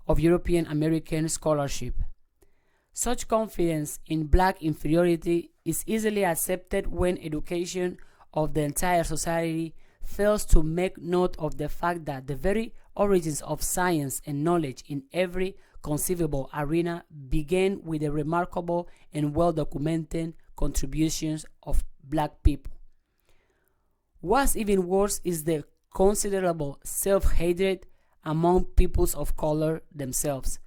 of European American scholarship. Such confidence in black inferiority is easily accepted when education of the entire society fails to make note of the fact that the very origins of science and knowledge in every conceivable arena began with the remarkable and well-documented contributions of black people. What's even worse is the considerable self-hatred among peoples of color themselves,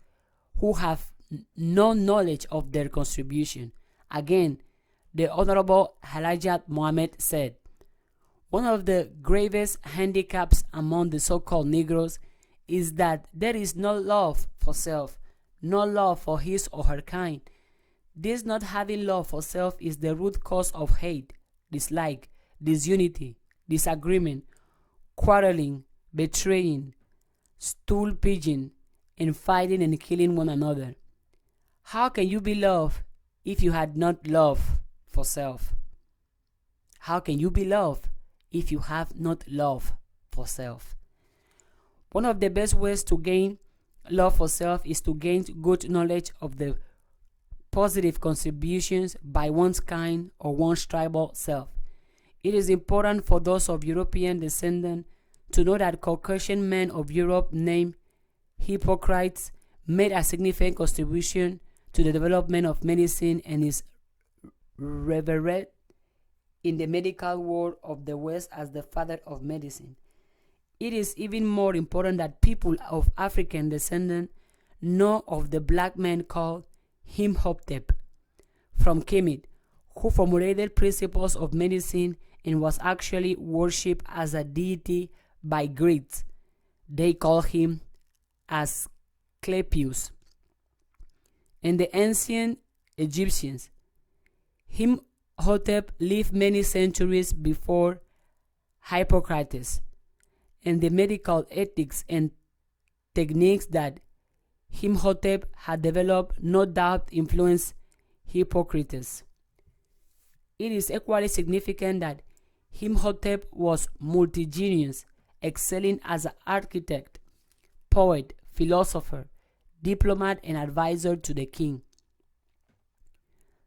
who have no knowledge of their contribution. Again, the Honorable Elijah Muhammad said, "One of the gravest handicaps among the so-called Negroes is that there is no love for self, no love for his or her kind. This not having love for self is the root cause of hate, dislike, disunity, disagreement, quarreling, betraying, stool pigeon, and fighting and killing one another. How can you be loved if you had not love for self? How can you be loved if you have not love for self?" One of the best ways to gain love for self is to gain good knowledge of the positive contributions by one's kind or one's tribal self. It is important for those of European descent to know that Caucasian men of Europe named Hippocrates made a significant contribution to the development of medicine and is revered in the medical world of the West as the father of medicine. It is even more important that people of African descent know of the black man called Imhotep from Kemet, who formulated principles of medicine and was actually worshipped as a deity by Greeks. They call him Asclepius. And the ancient Egyptians, Imhotep lived many centuries before Hippocrates, and the medical ethics and techniques that Imhotep had developed no doubt influenced Hippocrates. It is equally significant that Imhotep was multi-genius, excelling as an architect, poet, philosopher, diplomat, and advisor to the king.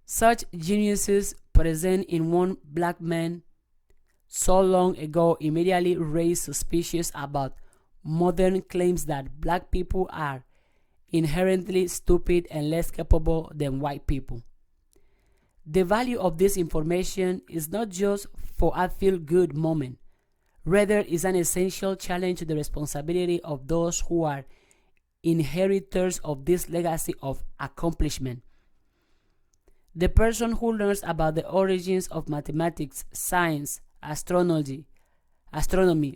Such geniuses present in one black man so long ago immediately raised suspicions about modern claims that black people are inherently stupid and less capable than white people. The value of this information is not just for a feel-good moment, rather is an essential challenge to the responsibility of those who are inheritors of this legacy of accomplishment. The person who learns about the origins of mathematics, science, astronomy,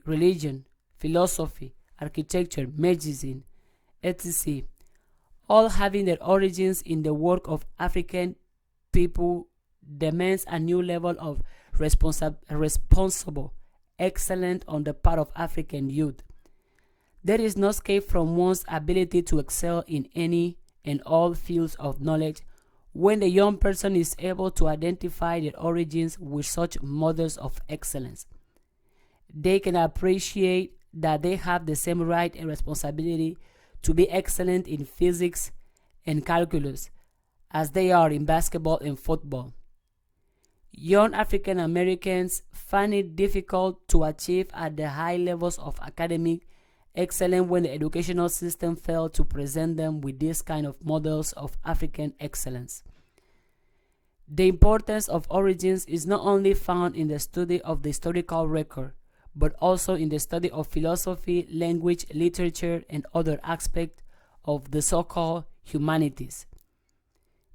religion, philosophy, architecture, medicine, etc., all having their origins in the work of African people, demands a new level of responsible excellence on the part of African youth. There is no escape from one's ability to excel in any and all fields of knowledge when the young person is able to identify their origins with such models of excellence. They can appreciate that they have the same right and responsibility to be excellent in physics and calculus as they are in basketball and football. Young African Americans find it difficult to achieve at the high levels of academic excellence when the educational system failed to present them with this kind of models of African excellence. The importance of origins is not only found in the study of the historical record, but also in the study of philosophy, language, literature, and other aspects of the so-called humanities.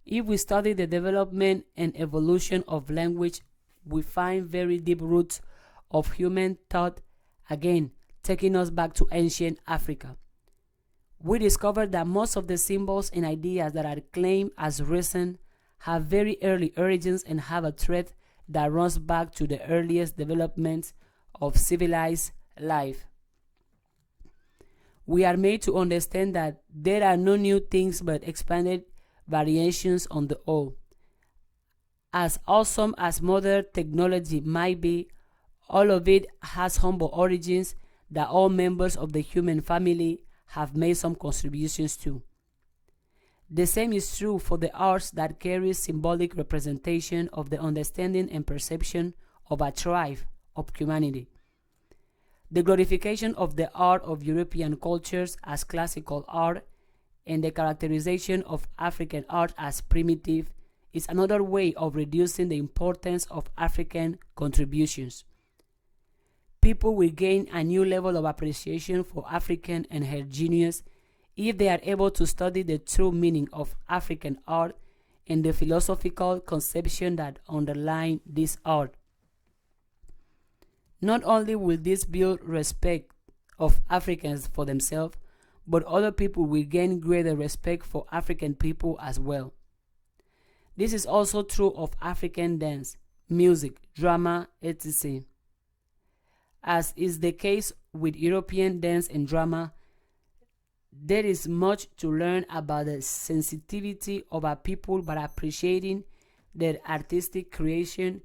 If we study the development and evolution of language, we find very deep roots of human thought, again taking us back to ancient Africa. We discovered that most of the symbols and ideas that are claimed as recent have very early origins and have a thread that runs back to the earliest developments of civilized life. We are made to understand that there are no new things but expanded variations on the old. As awesome as modern technology might be, all of it has humble origins that all members of the human family have made some contributions to. The same is true for the arts that carry symbolic representation of the understanding and perception of a tribe of humanity. The glorification of the art of European cultures as classical art and the characterization of African art as primitive is another way of reducing the importance of African contributions. People will gain a new level of appreciation for African and her genius if they are able to study the true meaning of African art and the philosophical conception that underlie this art. Not only will this build respect of Africans for themselves, but other people will gain greater respect for African people as well. This is also true of African dance, music, drama, etc. As is the case with European dance and drama, there is much to learn about the sensitivity of a people by appreciating their artistic creation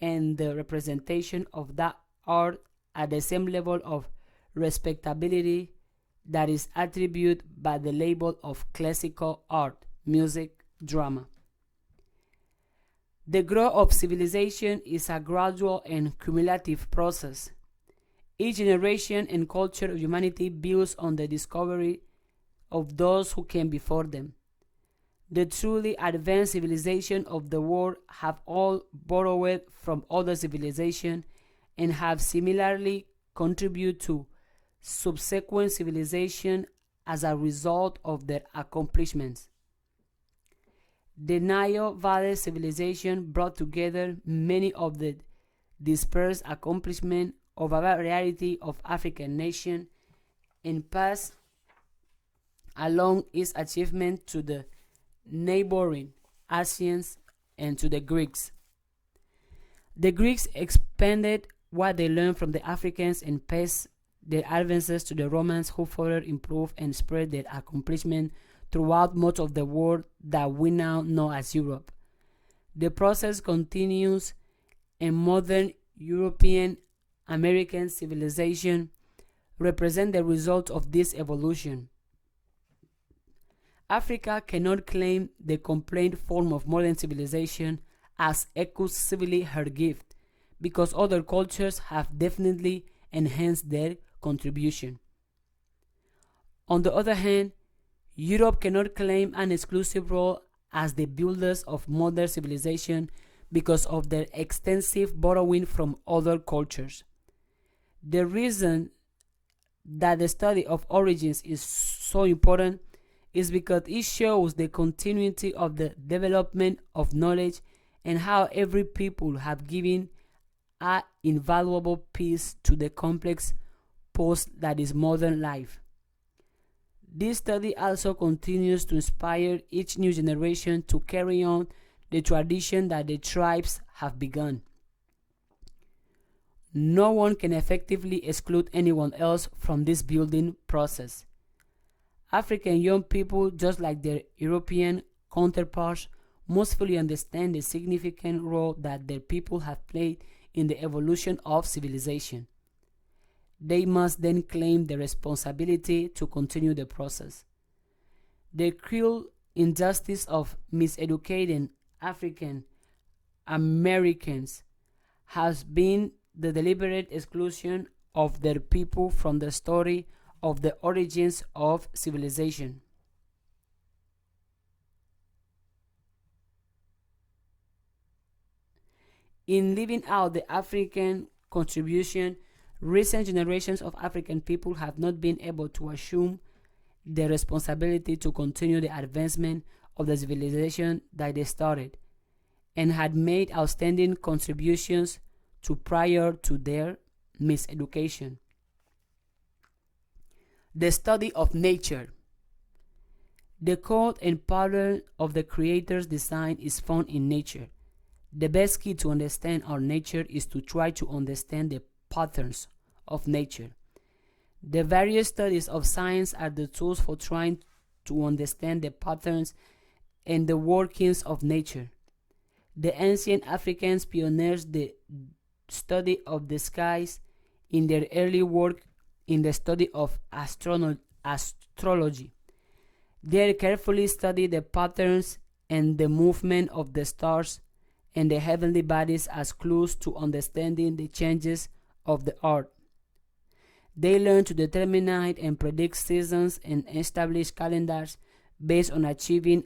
and the representation of that art at the same level of respectability that is attributed by the label of classical art, music, drama. The growth of civilization is a gradual and cumulative process. Each generation and culture of humanity builds on the discovery of those who came before them. The truly advanced civilizations of the world have all borrowed from other civilizations and have similarly contributed to subsequent civilization as a result of their accomplishments. The Nile Valley civilization brought together many of the dispersed accomplishments of a variety of African nations and passed along its achievement to the neighboring Asians and to the Greeks. The Greeks expanded what they learned from the Africans and passed their advances to the Romans, who further improved and spread their accomplishment throughout much of the world that we now know as Europe. The process continues, and modern European American civilization represent the result of this evolution. Africa cannot claim the complete form of modern civilization as exclusively her gift, because other cultures have definitely enhanced their contribution. On the other hand, Europe cannot claim an exclusive role as the builders of modern civilization because of their extensive borrowing from other cultures. The reason that the study of origins is so important is because it shows the continuity of the development of knowledge and how every people have given an invaluable piece to the complex puzzle that is modern life. This study also continues to inspire each new generation to carry on the tradition that the tribes have begun. No one can effectively exclude anyone else from this building process. African young people, just like their European counterparts, must fully understand the significant role that their people have played in the evolution of civilization. They must then claim the responsibility to continue the process. The cruel injustice of miseducating African Americans has been the deliberate exclusion of their people from the story of the origins of civilization. In leaving out the African contribution, recent generations of African people have not been able to assume the responsibility to continue the advancement of the civilization that they started, and had made outstanding contributions to prior to their miseducation. The study of nature. The code and pattern of the Creator's design is found in nature. The best key to understand our nature is to try to understand the patterns of nature. The various studies of science are the tools for trying to understand the patterns and the workings of nature. The ancient Africans pioneered the study of the skies in their early work in the study of astrology. They carefully studied the patterns and the movement of the stars and the heavenly bodies as clues to understanding the changes of the earth. They learned to determine and predict seasons and establish calendars based on achieving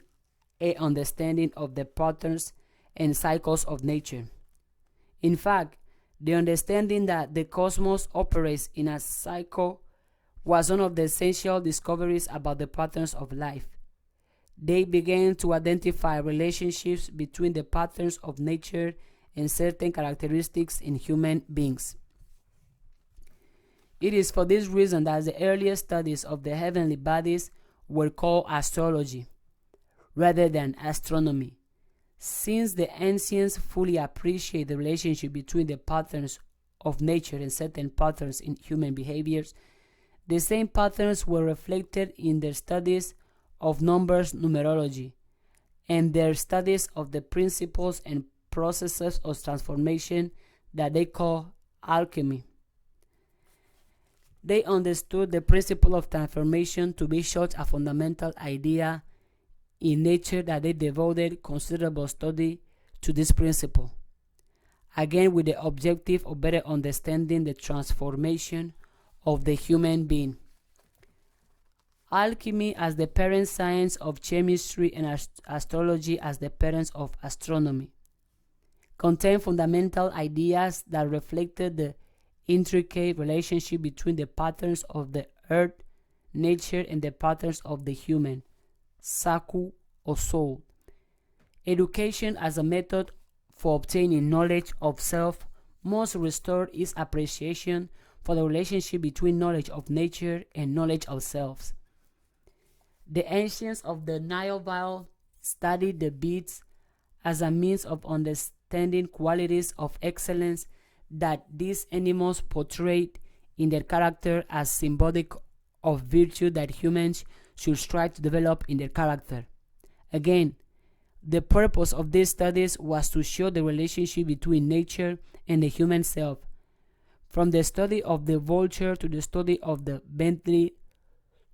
a understanding of the patterns and cycles of nature. In fact, the understanding that the cosmos operates in a cycle was one of the essential discoveries about the patterns of life. They began to identify relationships between the patterns of nature and certain characteristics in human beings. It is for this reason that the earliest studies of the heavenly bodies were called astrology rather than astronomy. Since the ancients fully appreciate the relationship between the patterns of nature and certain patterns in human behaviors, the same patterns were reflected in their studies of numbers numerology and their studies of the principles and processes of transformation that they call alchemy. They understood the principle of transformation to be such a fundamental idea in nature that they devoted considerable study to this principle, again with the objective of better understanding the transformation of the human being. Alchemy as the parent science of chemistry and astrology as the parents of astronomy contained fundamental ideas that reflected the intricate relationship between the patterns of the earth, nature, and the patterns of the human, saku or soul. Education as a method for obtaining knowledge of self must restore its appreciation for the relationship between knowledge of nature and knowledge of selves. The ancients of the Nile Valley studied the beads as a means of understanding qualities of excellence that these animals portrayed in their character as symbolic of virtue that humans should strive to develop in their character. Again, the purpose of these studies was to show the relationship between nature and the human self. From the study of the vulture to the study of the Bentley,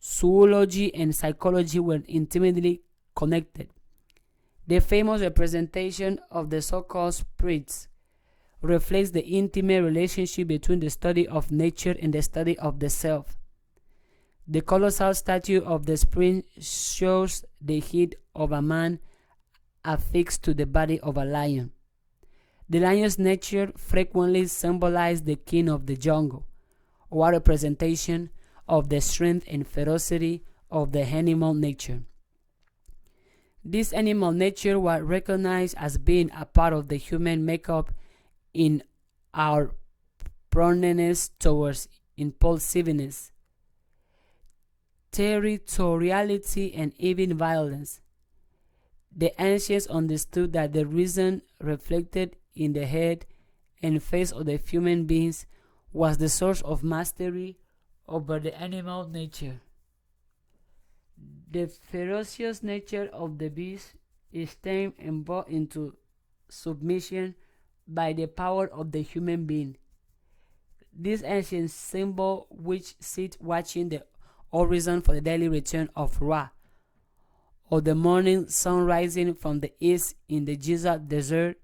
zoology and psychology were intimately connected. The famous representation of the so-called spirits reflects the intimate relationship between the study of nature and the study of the self. The colossal statue of the spring shows the head of a man affixed to the body of a lion. The lion's nature frequently symbolized the king of the jungle, or a representation of the strength and ferocity of the animal nature. This animal nature was recognized as being a part of the human makeup in our proneness towards impulsiveness, territoriality, and even violence. The ancients understood that the reason reflected in the head and face of the human beings was the source of mastery over the animal nature. The ferocious nature of the beast is tamed and brought into submission by the power of the human being. This ancient symbol, which sits watching the horizon for the daily return of Ra, or the morning sun rising from the east in the Giza desert,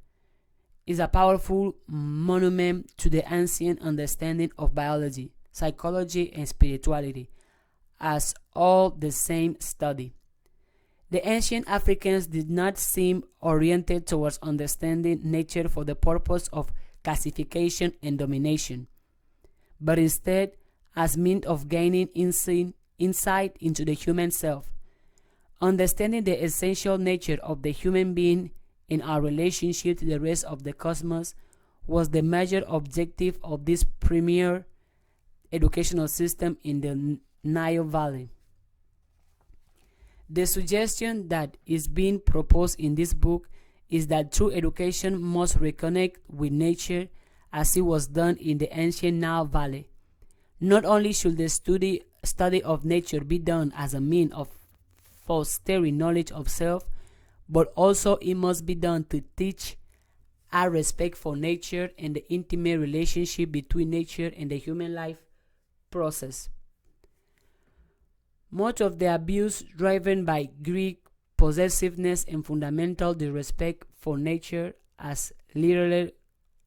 is a powerful monument to the ancient understanding of biology, psychology, and spirituality, as all the same study. The ancient Africans did not seem oriented towards understanding nature for the purpose of classification and domination, but instead as means of gaining insight into the human self. Understanding the essential nature of the human being in our relationship to the rest of the cosmos was the major objective of this premier educational system in the Nile Valley. The suggestion that is being proposed in this book is that true education must reconnect with nature as it was done in the ancient Nile Valley. Not only should the study of nature be done as a means of fostering knowledge of self, but also it must be done to teach our respect for nature and the intimate relationship between nature and the human life process. Much of the abuse driven by Greek possessiveness and fundamental disrespect for nature as literally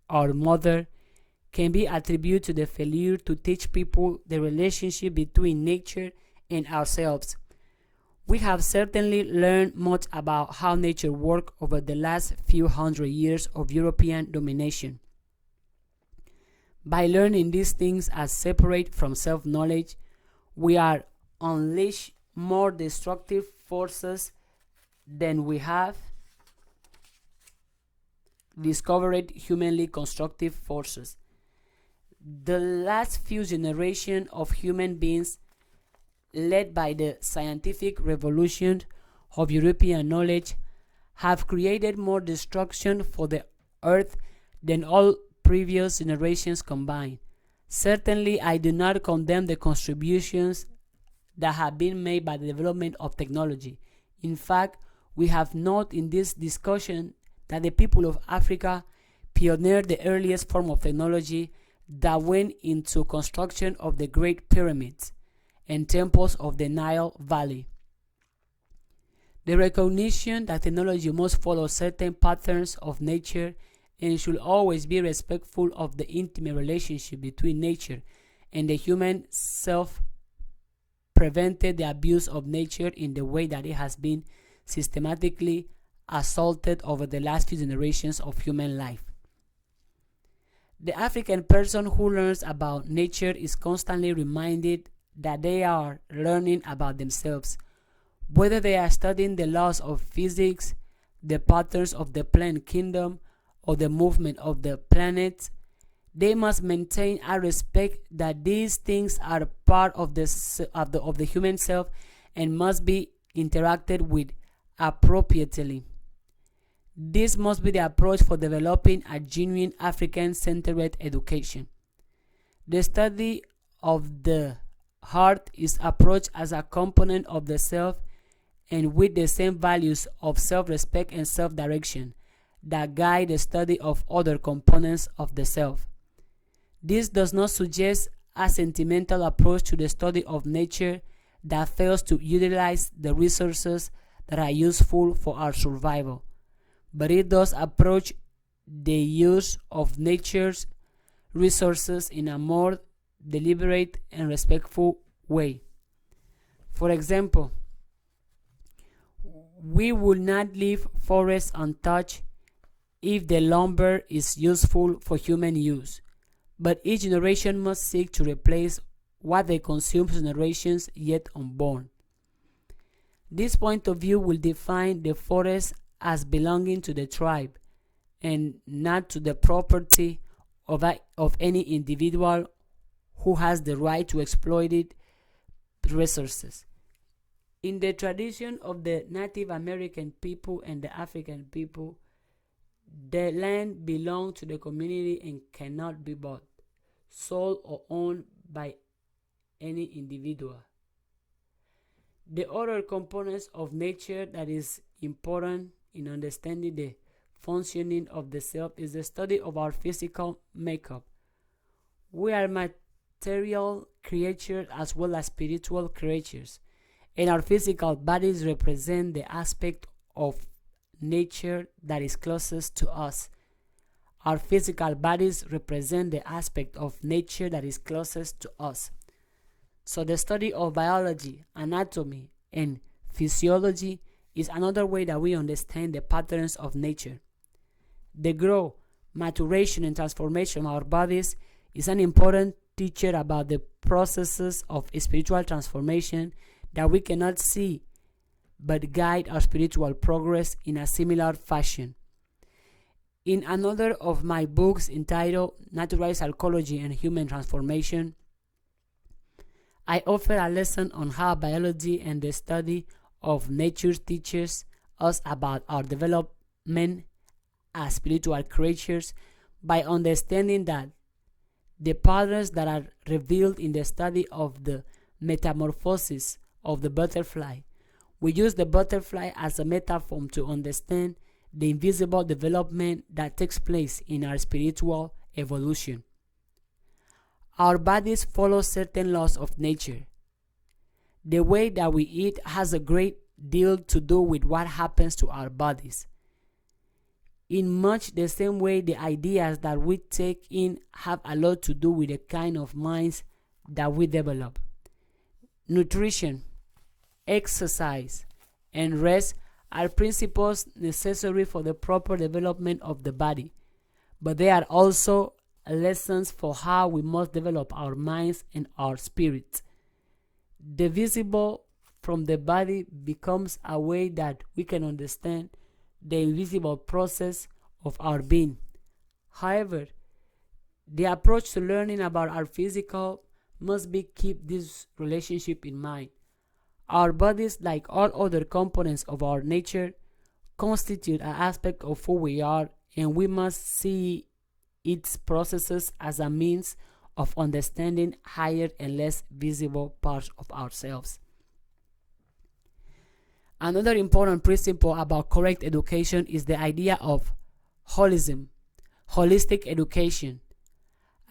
our mother can be attributed to the failure to teach people the relationship between nature and ourselves. We have certainly learned much about how nature worked over the last few hundred years of European domination. By learning these things as separate from self-knowledge, we are unleash more destructive forces than we have discovered humanly constructive forces. The last few generations of human beings, led by the scientific revolution of European knowledge, have created more destruction for the earth than all previous generations combined. Certainly, I do not condemn the contributions that have been made by the development of technology. In fact, we have noted in this discussion that the people of Africa pioneered the earliest form of technology that went into construction of the Great Pyramids and temples of the Nile Valley. The recognition that technology must follow certain patterns of nature and should always be respectful of the intimate relationship between nature and the human self prevented the abuse of nature in the way that it has been systematically assaulted over the last few generations of human life. The African person who learns about nature is constantly reminded that they are learning about themselves. Whether they are studying the laws of physics, the patterns of the plant kingdom, or the movement of the planets, they must maintain a respect that these things are part of the human self and must be interacted with appropriately. This must be the approach for developing a genuine African-centered education. The study of the heart is approached as a component of the self and with the same values of self-respect and self-direction that guide the study of other components of the self. This does not suggest a sentimental approach to the study of nature that fails to utilize the resources that are useful for our survival, but it does approach the use of nature's resources in a more deliberate and respectful way. For example, we will not leave forests untouched if the lumber is useful for human use, but each generation must seek to replace what they consume generations yet unborn. This point of view will define the forest as belonging to the tribe and not to the property of any individual who has the right to exploit its resources. In the tradition of the Native American people and the African people, the land belongs to the community and cannot be bought, sold, or owned by any individual. The other components of nature that is important in understanding the functioning of the self is the study of our physical makeup. We are material creatures as well as spiritual creatures, and our physical bodies represent the aspect of nature that is closest to us. Our physical bodies represent the aspect of nature that is closest to us. So the study of biology, anatomy, and physiology is another way that we understand the patterns of nature. The growth, maturation, and transformation of our bodies is an important teacher about the processes of spiritual transformation that we cannot see but guide our spiritual progress in a similar fashion. In another of my books entitled Natural Psychology and Human Transformation, I offer a lesson on how biology and the study of nature teaches us about our development as spiritual creatures by understanding that the patterns that are revealed in the study of the metamorphosis of the butterfly. We use the butterfly as a metaphor to understand the invisible development that takes place in our spiritual evolution. Our bodies follow certain laws of nature. The way that we eat has a great deal to do with what happens to our bodies. In much the same way, the ideas that we take in have a lot to do with the kind of minds that we develop. Nutrition, exercise, and rest are principles necessary for the proper development of the body, but they are also lessons for how we must develop our minds and our spirits. The visible from the body becomes a way that we can understand the invisible process of our being. However, the approach to learning about our physical must be keep this relationship in mind. Our bodies, like all other components of our nature, constitute an aspect of who we are, and we must see its processes as a means of understanding higher and less visible parts of ourselves. Another important principle about correct education is the idea of holism. Holistic education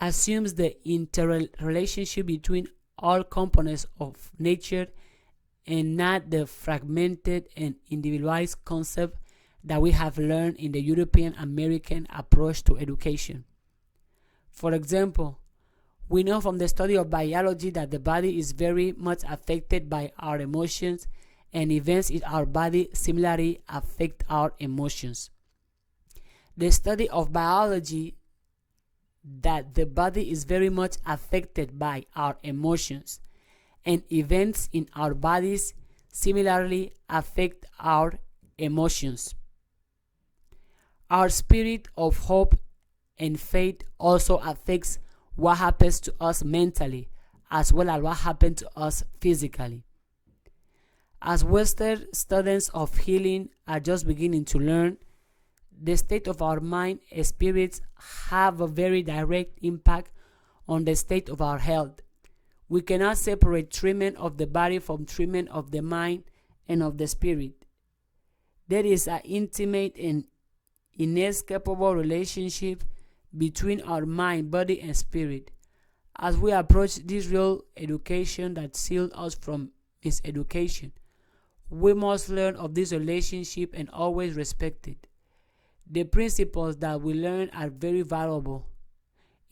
assumes the interrelationship between all components of nature and not the fragmented and individualized concept that we have learned in the European American approach to education. For example, we know from the study of biology that the body is very much affected by our emotions, and events in our body similarly affect our emotions. The study of biology that the body is very much affected by our emotions, and events in our bodies similarly affect our emotions. Our spirit of hope and faith also affects what happens to us mentally as well as what happens to us physically. As Western students of healing are just beginning to learn, the state of our mind and spirits have a very direct impact on the state of our health. We cannot separate treatment of the body from treatment of the mind and of the spirit. There is an intimate and inescapable relationship between our mind, body, and spirit. As we approach this real education that seals us from miseducation, we must learn of this relationship and always respect it. The principles that we learn are very valuable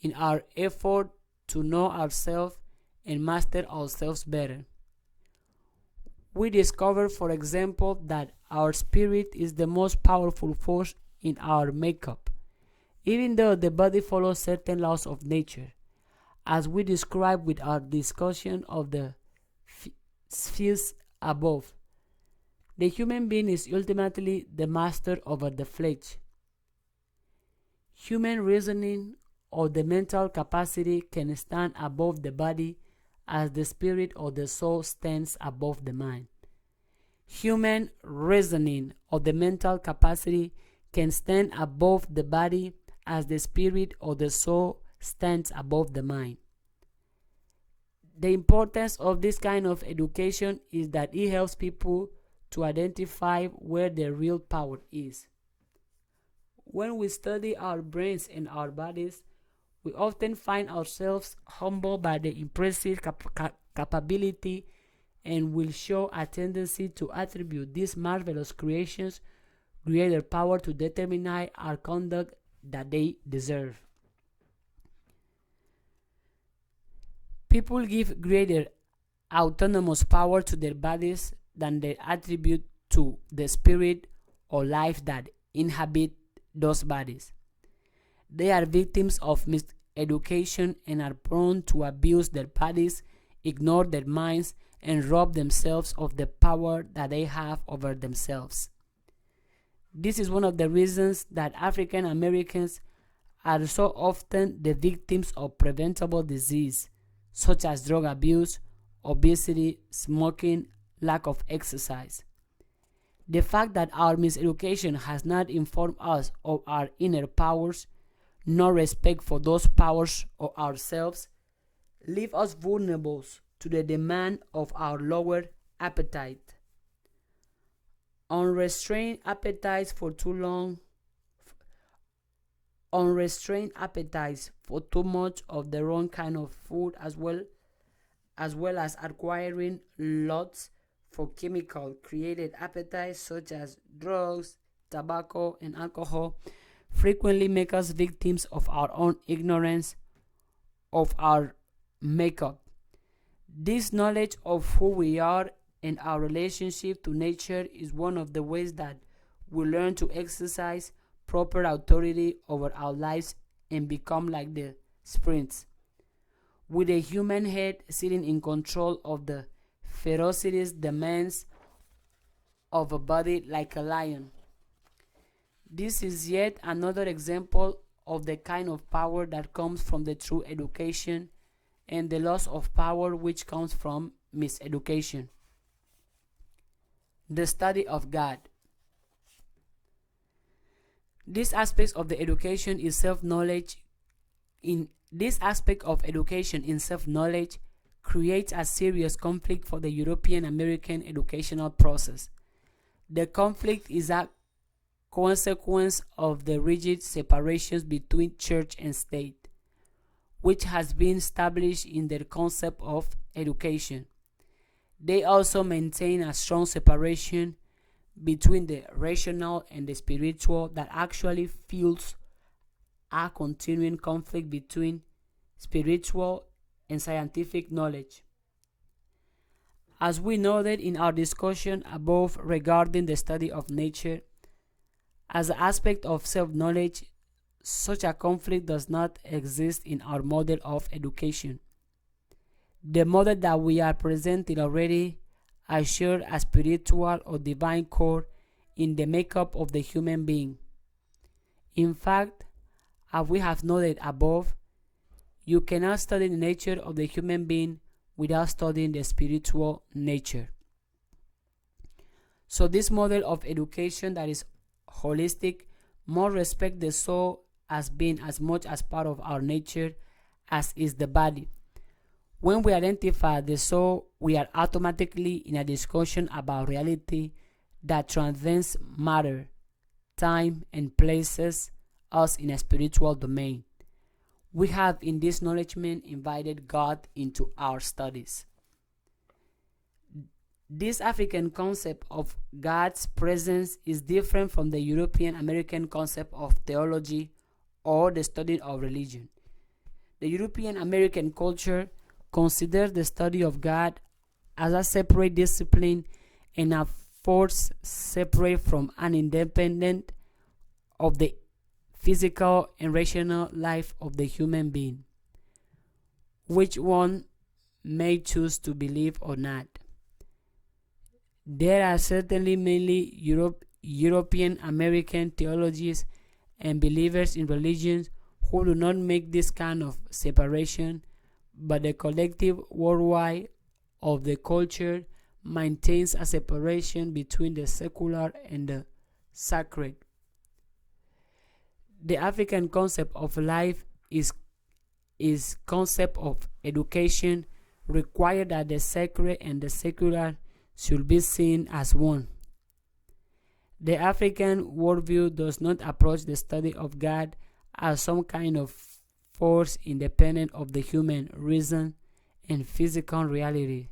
in our effort to know ourselves and master ourselves better. We discover, for example, that our spirit is the most powerful force in our makeup, even though the body follows certain laws of nature, as we described with our discussion of the spheres above. The human being is ultimately the master over the flesh. Human reasoning or the mental capacity can stand above the body as the spirit or the soul stands above the mind. Human reasoning or the mental capacity can stand above the body as the spirit or the soul stands above the mind. The importance of this kind of education is that it helps people to identify where their real power is. When we study our brains and our bodies, we often find ourselves humbled by the impressive capability and will show a tendency to attribute these marvelous creations greater power to determine our conduct that they deserve. People give greater autonomous power to their bodies than they attribute to the spirit or life that inhabit those bodies. They are victims of miseducation and are prone to abuse their bodies, ignore their minds, and rob themselves of the power that they have over themselves. This is one of the reasons that African Americans are so often the victims of preventable disease, such as drug abuse, obesity, smoking, lack of exercise. The fact that our miseducation has not informed us of our inner powers, nor respect for those powers of ourselves, leave us vulnerable to the demand of our lower appetite. Unrestrained appetites for too much of the wrong kind of food, as well as acquiring lots for chemical created appetites such as drugs, tobacco, and alcohol, frequently make us victims of our own ignorance of our makeup. This knowledge of who we are and our relationship to nature is one of the ways that we learn to exercise proper authority over our lives and become like the sprints, with a human head sitting in control of the ferocious demands of a body like a lion. This is yet another example of the kind of power that comes from the true education and the loss of power which comes from miseducation. The study of God. This aspect of the education is self-knowledge. In this aspect of education in self-knowledge creates a serious conflict for the European American educational process. The conflict is a consequence of the rigid separations between church and state, which has been established in the concept of education. They also maintain a strong separation between the rational and the spiritual that actually fuels a continuing conflict between spiritual and scientific knowledge. As we noted in our discussion above regarding the study of nature, as an aspect of self-knowledge, such a conflict does not exist in our model of education. The model that we are presenting already assures a spiritual or divine core in the makeup of the human being. In fact, as we have noted above, you cannot study the nature of the human being without studying the spiritual nature. So this model of education that is holistic must respect the soul as being as much as part of our nature as is the body. When we identify the soul, we are automatically in a discussion about reality that transcends matter, time, and places us in a spiritual domain. We have in this acknowledgement invited God into our studies. This African concept of God's presence is different from the European American concept of theology or the study of religion. The European American culture considers the study of God as a separate discipline and a force separate from and independent of the physical and rational life of the human being, which one may choose to believe or not. There are certainly many European American theologians and believers in religions who do not make this kind of separation, but the collective worldwide of the culture maintains a separation between the secular and the sacred. The African concept of life is concept of education require that the sacred and the secular should be seen as one. The African worldview does not approach the study of God as some kind of force independent of the human reason and physical reality.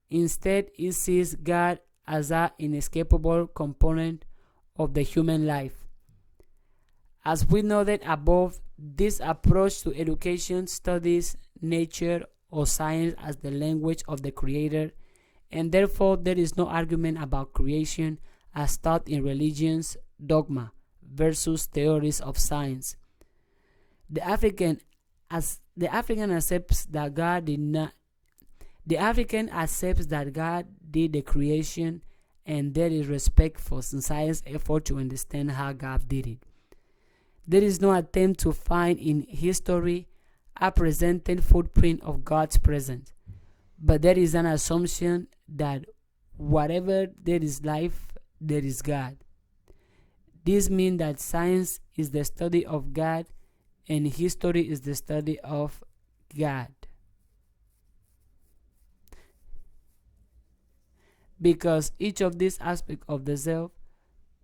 Instead, it sees God as an inescapable component of the human life. As we noted above, this approach to education studies nature or science as the language of the Creator, and therefore there is no argument about creation as taught in religion's dogma versus theories of science. The African accepts that God did the creation, and there is respect for science effort to understand how God did it. There is no attempt to find in history a presented footprint of God's presence, but there is an assumption that whatever there is life, there is God. This means that science is the study of God and history is the study of God. Because each of these aspects of the self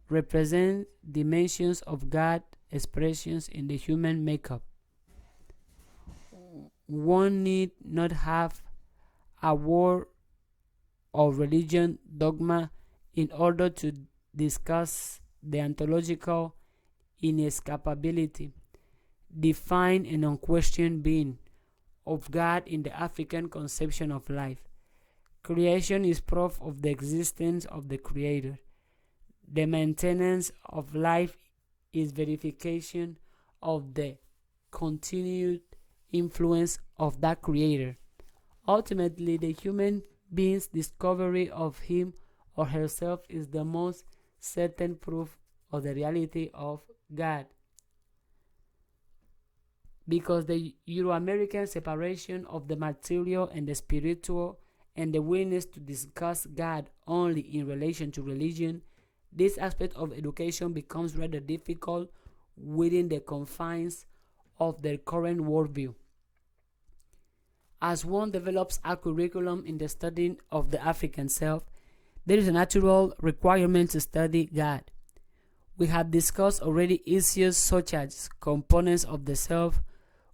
represent dimensions of God expressions in the human makeup. One need not have a word of religion dogma in order to discuss the ontological inescapability, defined and unquestioned being of God in the African conception of life. Creation is proof of the existence of the Creator. The maintenance of life is verification of the continued influence of that Creator. Ultimately, the human being's discovery of him or herself is the most certain proof of the reality of God. Because the Euro-American separation of the material and the spiritual and the willingness to discuss God only in relation to religion, this aspect of education becomes rather difficult within the confines of their current worldview. As one develops a curriculum in the study of the African self, there is a natural requirement to study God. We have discussed already issues such as components of the self,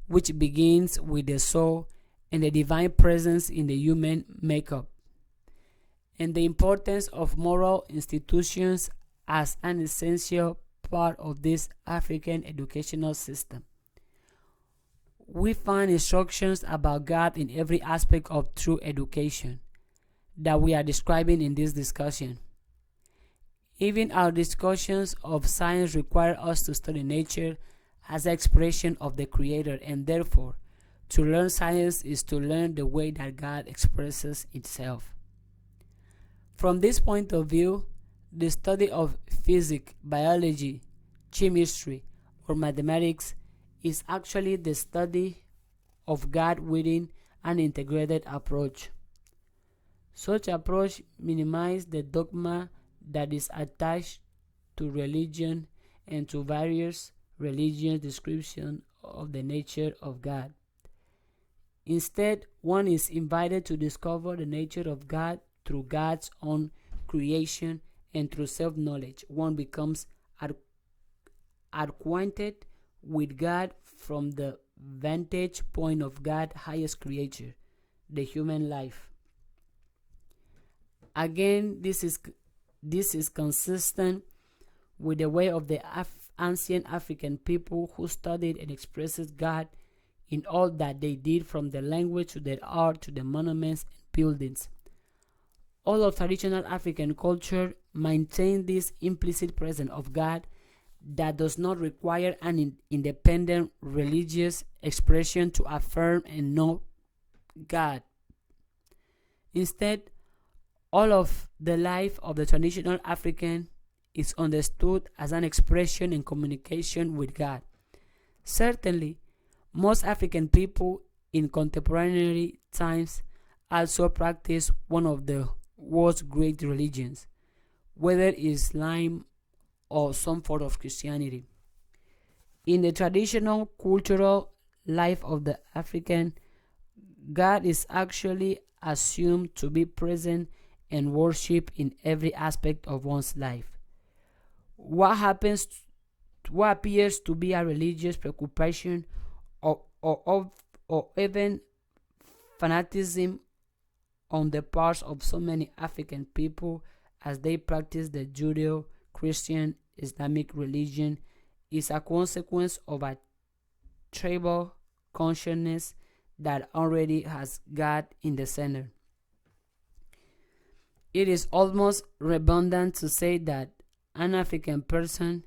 which begins with the soul and the divine presence in the human makeup, and the importance of moral institutions as an essential part of this African educational system. We find instructions about God in every aspect of true education that we are describing in this discussion. Even our discussions of science require us to study nature as an expression of the Creator, and therefore, to learn science is to learn the way that God expresses itself. From this point of view, the study of physics, biology, chemistry, or mathematics is actually the study of God within an integrated approach. Such approach minimizes the dogma that is attached to religion and to various religious descriptions of the nature of God. Instead, one is invited to discover the nature of God through God's own creation, and through self-knowledge, one becomes acquainted with God from the vantage point of God's highest creature, the human life. Again, this is consistent with the way of the ancient African people who studied and expressed God in all that they did, from the language to the art to the monuments and buildings. All of traditional African culture maintain this implicit presence of God that does not require an independent religious expression to affirm and know God. Instead, all of the life of the traditional African is understood as an expression and communication with God. Certainly, most African people in contemporary times also practice one of the world's great religions, whether Islam or some form of Christianity. In the traditional cultural life of the African, God is actually assumed to be present and worshipped in every aspect of one's life. What appears to be a religious preoccupation or even fanaticism on the parts of so many African people as they practice the Judeo-Christian Islamic religion is a consequence of a tribal consciousness that already has God in the center. It is almost redundant to say that an African person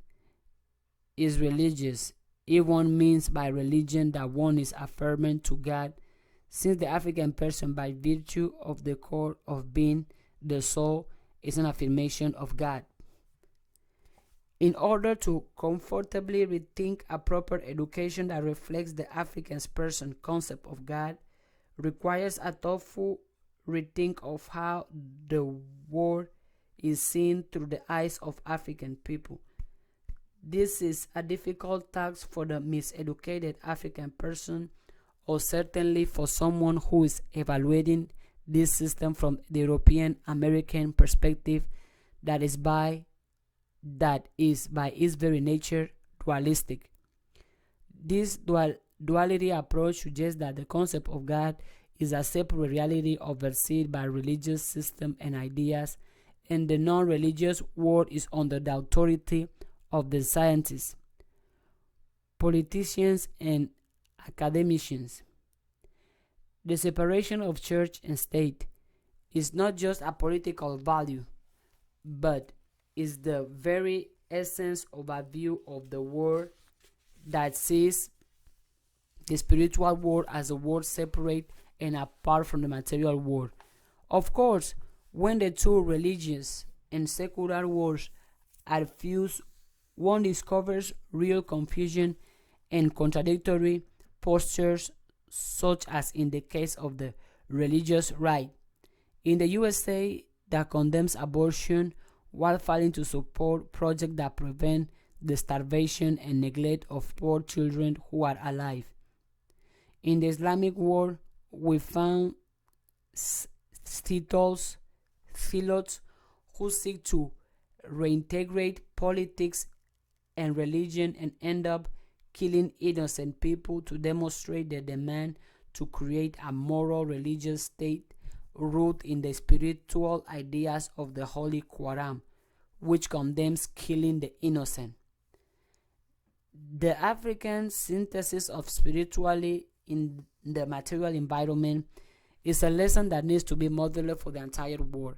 is religious if one means by religion that one is affirming to God, since the African person, by virtue of the core of being, the soul, is an affirmation of God. In order to comfortably rethink a proper education that reflects the African person's concept of God, requires a thoughtful rethink of how the world is seen through the eyes of African people. This is a difficult task for the miseducated African person, or certainly for someone who is evaluating this system from the European American perspective that is by its very nature dualistic. This duality approach suggests that the concept of God is a separate reality overseen by religious systems and ideas, and the non-religious world is under the authority of the scientists, politicians, and academicians. The separation of church and state is not just a political value, but is the very essence of a view of the world that sees the spiritual world as a world separate and apart from the material world. Of course, when the two religious and secular worlds are fused, one discovers real confusion and contradictory postures, such as in the case of the religious right in the USA that condemns abortion while failing to support projects that prevent the starvation and neglect of poor children who are alive. In the Islamic world, we found zealots who seek to reintegrate politics and religion and end up killing innocent people to demonstrate their demand to create a moral religious state rooted in the spiritual ideas of the Holy Quran, which condemns killing the innocent. The African synthesis of spirituality in the material environment is a lesson that needs to be modeled for the entire world.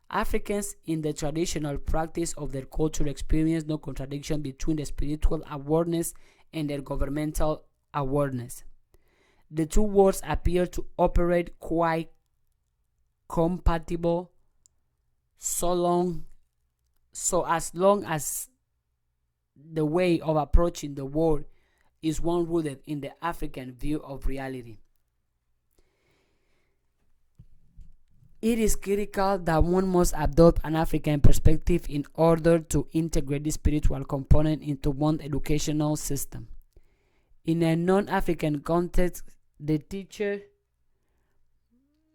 Africans, in the traditional practice of their culture, experience no contradiction between the spiritual awareness and their governmental awareness. The two worlds appear to operate quite compatible so as long as the way of approaching the world is one rooted in the African view of reality. It is critical that one must adopt an African perspective in order to integrate the spiritual component into one's educational system. In a non-African context, the teacher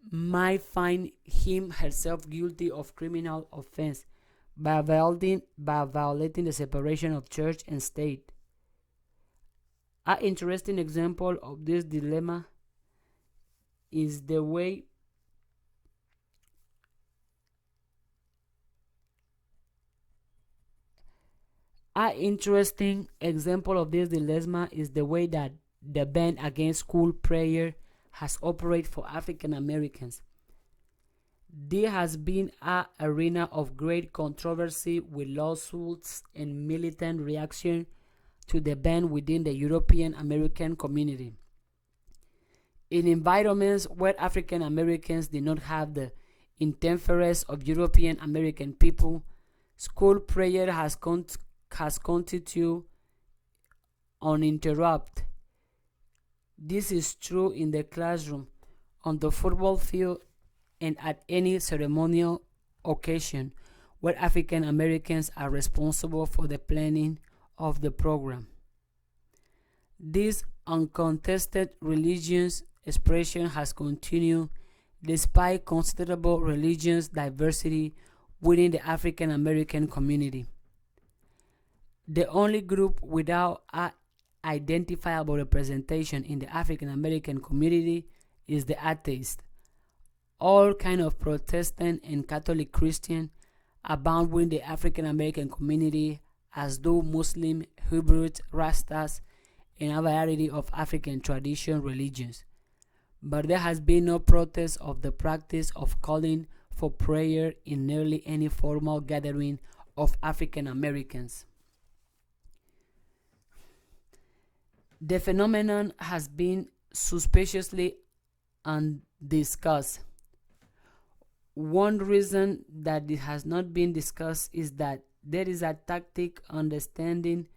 might find him herself guilty of criminal offense by violating the separation of church and state. An interesting example of this dilemma is the way that the ban against school prayer has operated for African Americans. There has been an arena of great controversy with lawsuits and militant reaction to the ban within the European American community. In environments where African Americans did not have the interference of European American people, school prayer has continued uninterrupted. This is true in the classroom, on the football field, and at any ceremonial occasion where African Americans are responsible for the planning of the program. This uncontested religious expression has continued despite considerable religious diversity within the African American community. The only group without identifiable representation in the African American community is the atheist. All kinds of Protestant and Catholic Christian abound within the African American community, as do Muslim, Hebrews, Rastas, and a variety of African tradition religions. But there has been no protest of the practice of calling for prayer in nearly any formal gathering of African Americans. The phenomenon has been suspiciously undiscussed. One reason that it has not been discussed is that there is a tacit understanding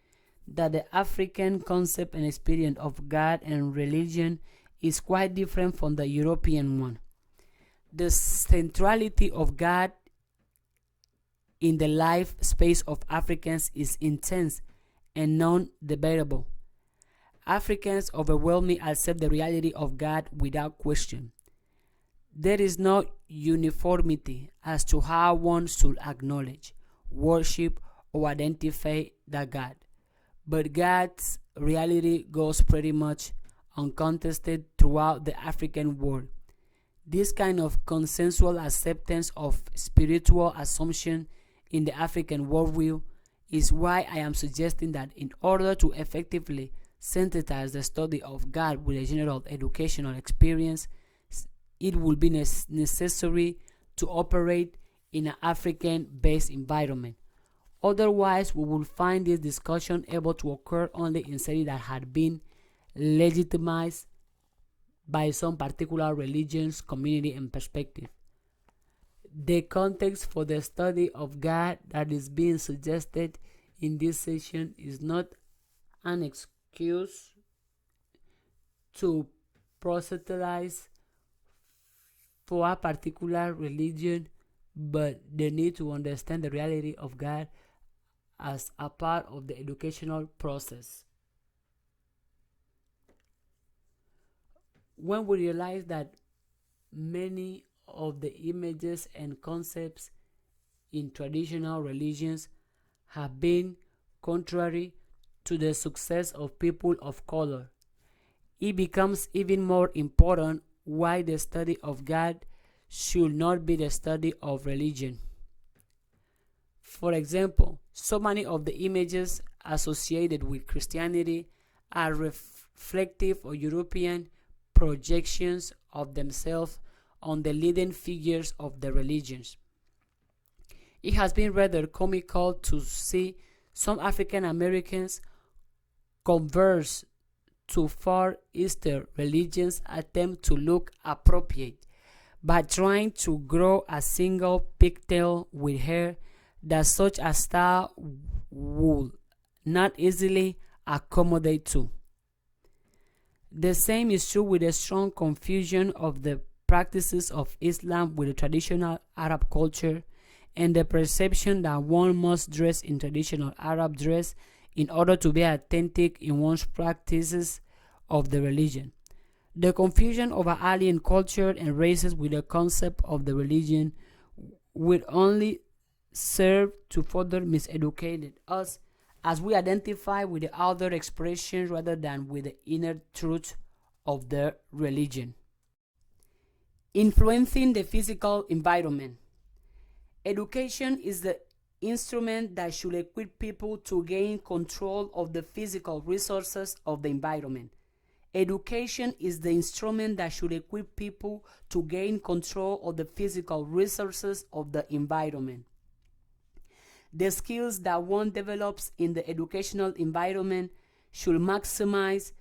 that the African concept and experience of God and religion is quite different from the European one. The centrality of God in the life space of Africans is intense and non-debatable. Africans overwhelmingly accept the reality of God without question. There is no uniformity as to how one should acknowledge, worship, or identify that God, but God's reality goes pretty much uncontested throughout the African world. This kind of consensual acceptance of spiritual assumption in the African worldview is why I am suggesting that in order to effectively synthesize the study of God with a general educational experience, it will be necessary to operate in an African-based environment. Otherwise, we will find this discussion able to occur only in settings that had been legitimized by some particular religions, community, and perspective. The context for the study of God that is being suggested in this session is not an excuse to proselytize for a particular religion, but the need to understand the reality of God as a part of the educational process. When we realize that many of the images and concepts in traditional religions have been contrary to the success of people of color, it becomes even more important why the study of God should not be the study of religion. For example, so many of the images associated with Christianity are reflective of European projections of themselves on the leading figures of the religions. It has been rather comical to see some African Americans converse to Far Eastern religions attempt to look appropriate by trying to grow a single pigtail with hair that such a style would not easily accommodate to. The same is true with the strong confusion of the practices of Islam with the traditional Arab culture and the perception that one must dress in traditional Arab dress in order to be authentic in one's practices of the religion. The confusion over alien culture and races with the concept of the religion will only serve to further miseducate us as we identify with the outer expression rather than with the inner truth of the religion. Influencing the physical environment. Education is the instrument that should equip people to gain control of the physical resources of the environment. Education is the instrument that should equip people to gain control of the physical resources of the environment. The skills that one develops in the educational environment should maximize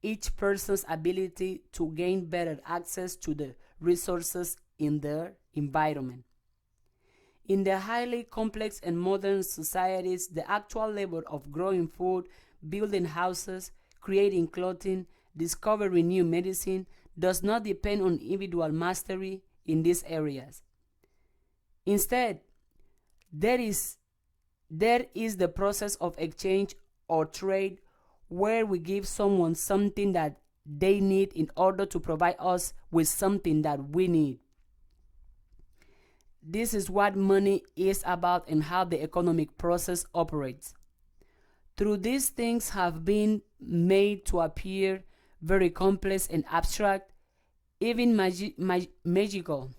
each person's ability to gain better access to the resources in their environment. In the highly complex and modern societies, the actual labor of growing food, building houses, creating clothing, discovering new medicine does not depend on individual mastery in these areas. Instead, there is the process of exchange or trade where we give someone something that they need in order to provide us with something that we need. This is what money is about and how the economic process operates. Through these things have been made to appear very complex and abstract, even magical.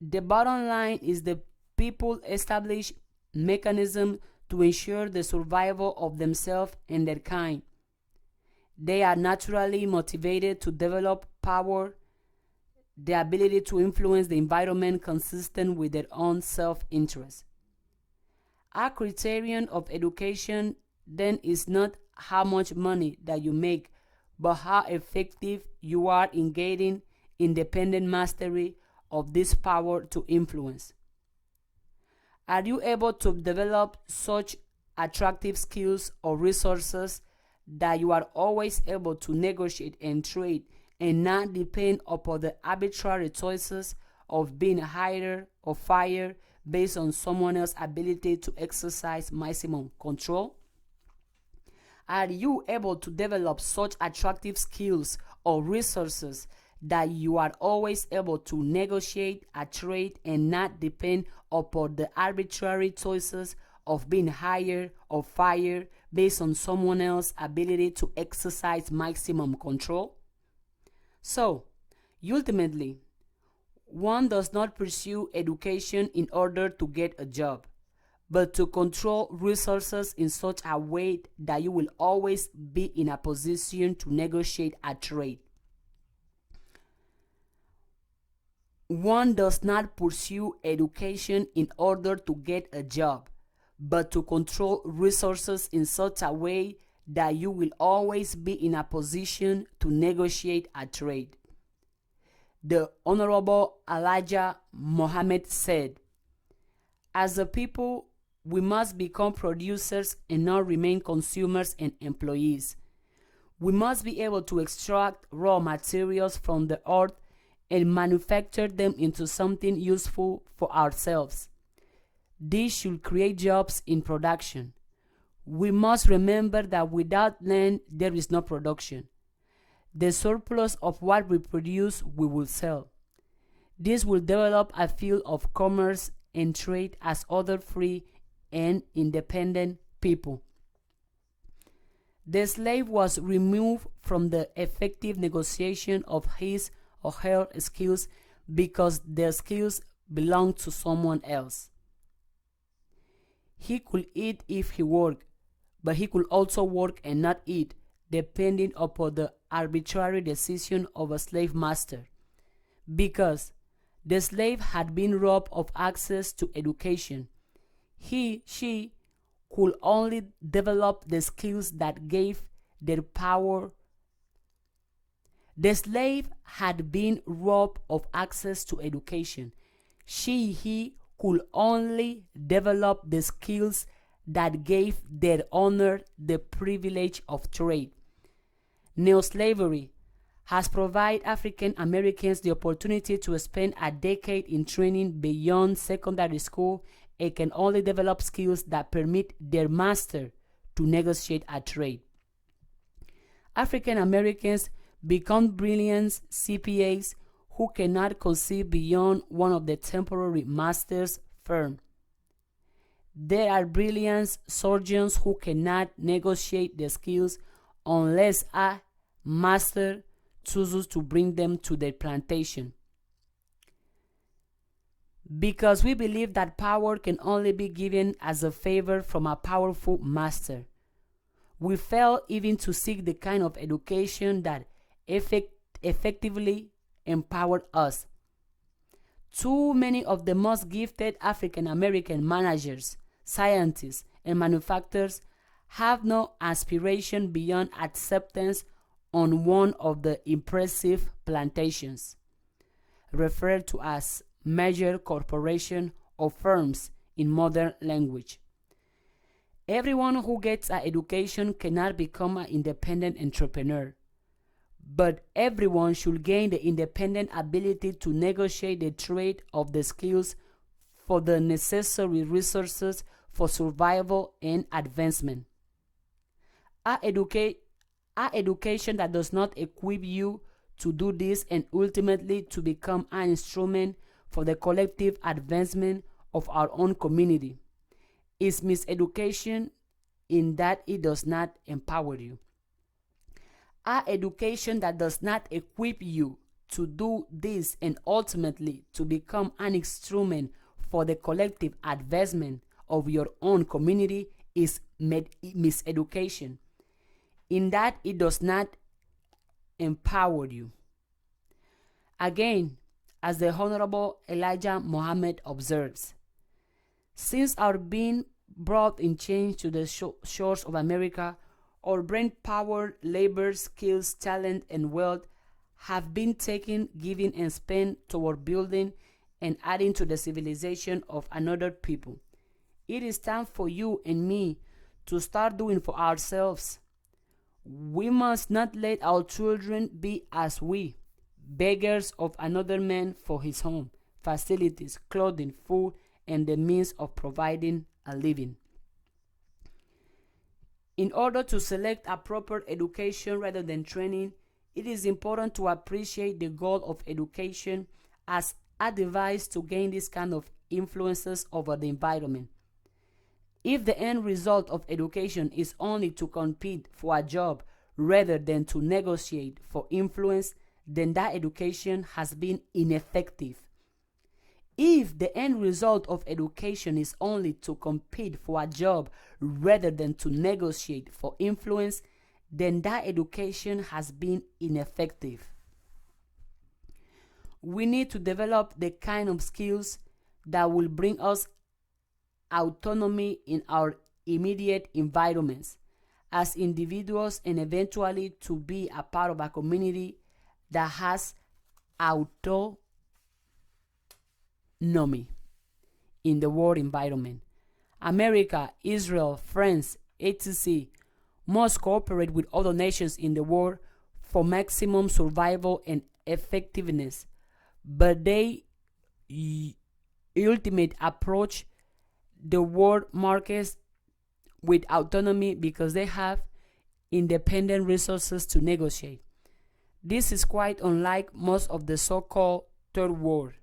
The bottom line is the people establish mechanisms to ensure the survival of themselves and their kind. They are naturally motivated to develop power, the ability to influence the environment consistent with their own self-interest. A criterion of education then is not how much money that you make, but how effective you are in gaining independent mastery of this power to influence. Are you able to develop such attractive skills or resources that you are always able to negotiate and trade and not depend upon the arbitrary choices of being hired or fired based on someone else's ability to exercise maximum control? Are you able to develop such attractive skills or resources that you are always able to negotiate a trade and not depend upon the arbitrary choices of being hired or fired based on someone else's ability to exercise maximum control? So, ultimately, one does not pursue education in order to get a job, but to control resources in such a way that you will always be in a position to negotiate a trade. One does not pursue education in order to get a job, but to control resources in such a way that you will always be in a position to negotiate a trade. The Honorable Elijah Muhammad said, "As a people, we must become producers and not remain consumers and employees. We must be able to extract raw materials from the earth and manufacture them into something useful for ourselves. This should create jobs in production. We must remember that without land, there is no production. The surplus of what we produce, we will sell. This will develop a field of commerce and trade as other free and independent people. The slave was removed from the effective negotiation of his or her skills because their skills belonged to someone else. He could eat if he worked, but he could also work and not eat, depending upon the arbitrary decision of a slave master. Because the slave had been robbed of access to education, she could only develop the skills that gave their power. The slave had been robbed of access to education. He could only develop the skills that gave their owner the privilege of trade. Neo-slavery has provided African Americans the opportunity to spend a decade in training beyond secondary school and can only develop skills that permit their master to negotiate a trade. African Americans become brilliant CPAs who cannot conceive beyond one of the temporary master's firm. There are brilliant surgeons who cannot negotiate their skills unless a master chooses to bring them to their plantation. Because we believe that power can only be given as a favor from a powerful master, we fail even to seek the kind of education that effectively empowered us. Too many of the most gifted African American managers, scientists, and manufacturers have no aspiration beyond acceptance on one of the impressive plantations, referred to as major corporation or firms in modern language. Everyone who gets an education cannot become an independent entrepreneur, but everyone should gain the independent ability to negotiate the trade of the skills for the necessary resources for survival and advancement. An education that does not equip you to do this and ultimately to become an instrument for the collective advancement of our own community is miseducation in that it does not empower you. An education that does not equip you to do this and ultimately to become an instrument for the collective advancement of your own community is miseducation, in that it does not empower you. Again, as the Honorable Elijah Muhammad observes, since our being brought in change to the shores of America, our brain power, labor, skills, talent, and wealth have been taken, given, and spent toward building and adding to the civilization of another people. It is time for you and me to start doing for ourselves. We must not let our children be as we, beggars of another man for his home, facilities, clothing, food, and the means of providing a living. In order to select a proper education rather than training, it is important to appreciate the goal of education as a device to gain this kind of influences over the environment. If the end result of education is only to compete for a job rather than to negotiate for influence, then that education has been ineffective. If the end result of education is only to compete for a job rather than to negotiate for influence, then that education has been ineffective. We need to develop the kind of skills that will bring us autonomy in our immediate environments as individuals and eventually to be a part of a community that has autonomy in the world environment. America, Israel, France, etc. must cooperate with other nations in the world for maximum survival and effectiveness, but they ultimate approach the world markets with autonomy because they have independent resources to negotiate. This is quite unlike most of the so-called third world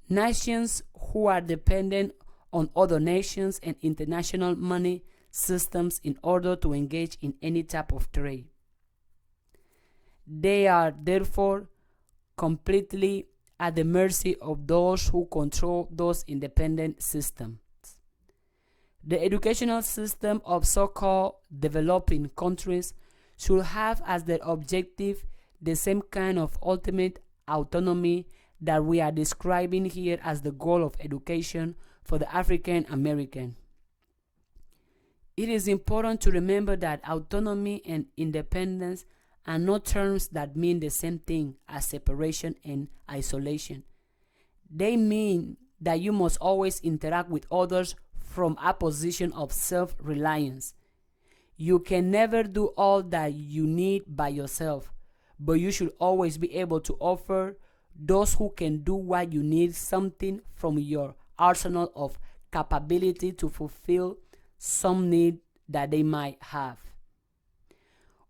nations who are dependent on other nations and international money systems in order to engage in any type of trade. They are therefore completely at the mercy of those who control those independent systems. The educational system of so-called developing countries should have as their objective the same kind of ultimate autonomy that we are describing here as the goal of education for the African American. It is important to remember that autonomy and independence are not terms that mean the same thing as separation and isolation. They mean that you must always interact with others from a position of self-reliance. You can never do all that you need by yourself, but you should always be able to offer those who can do what you need something from your arsenal of capability to fulfill some need that they might have.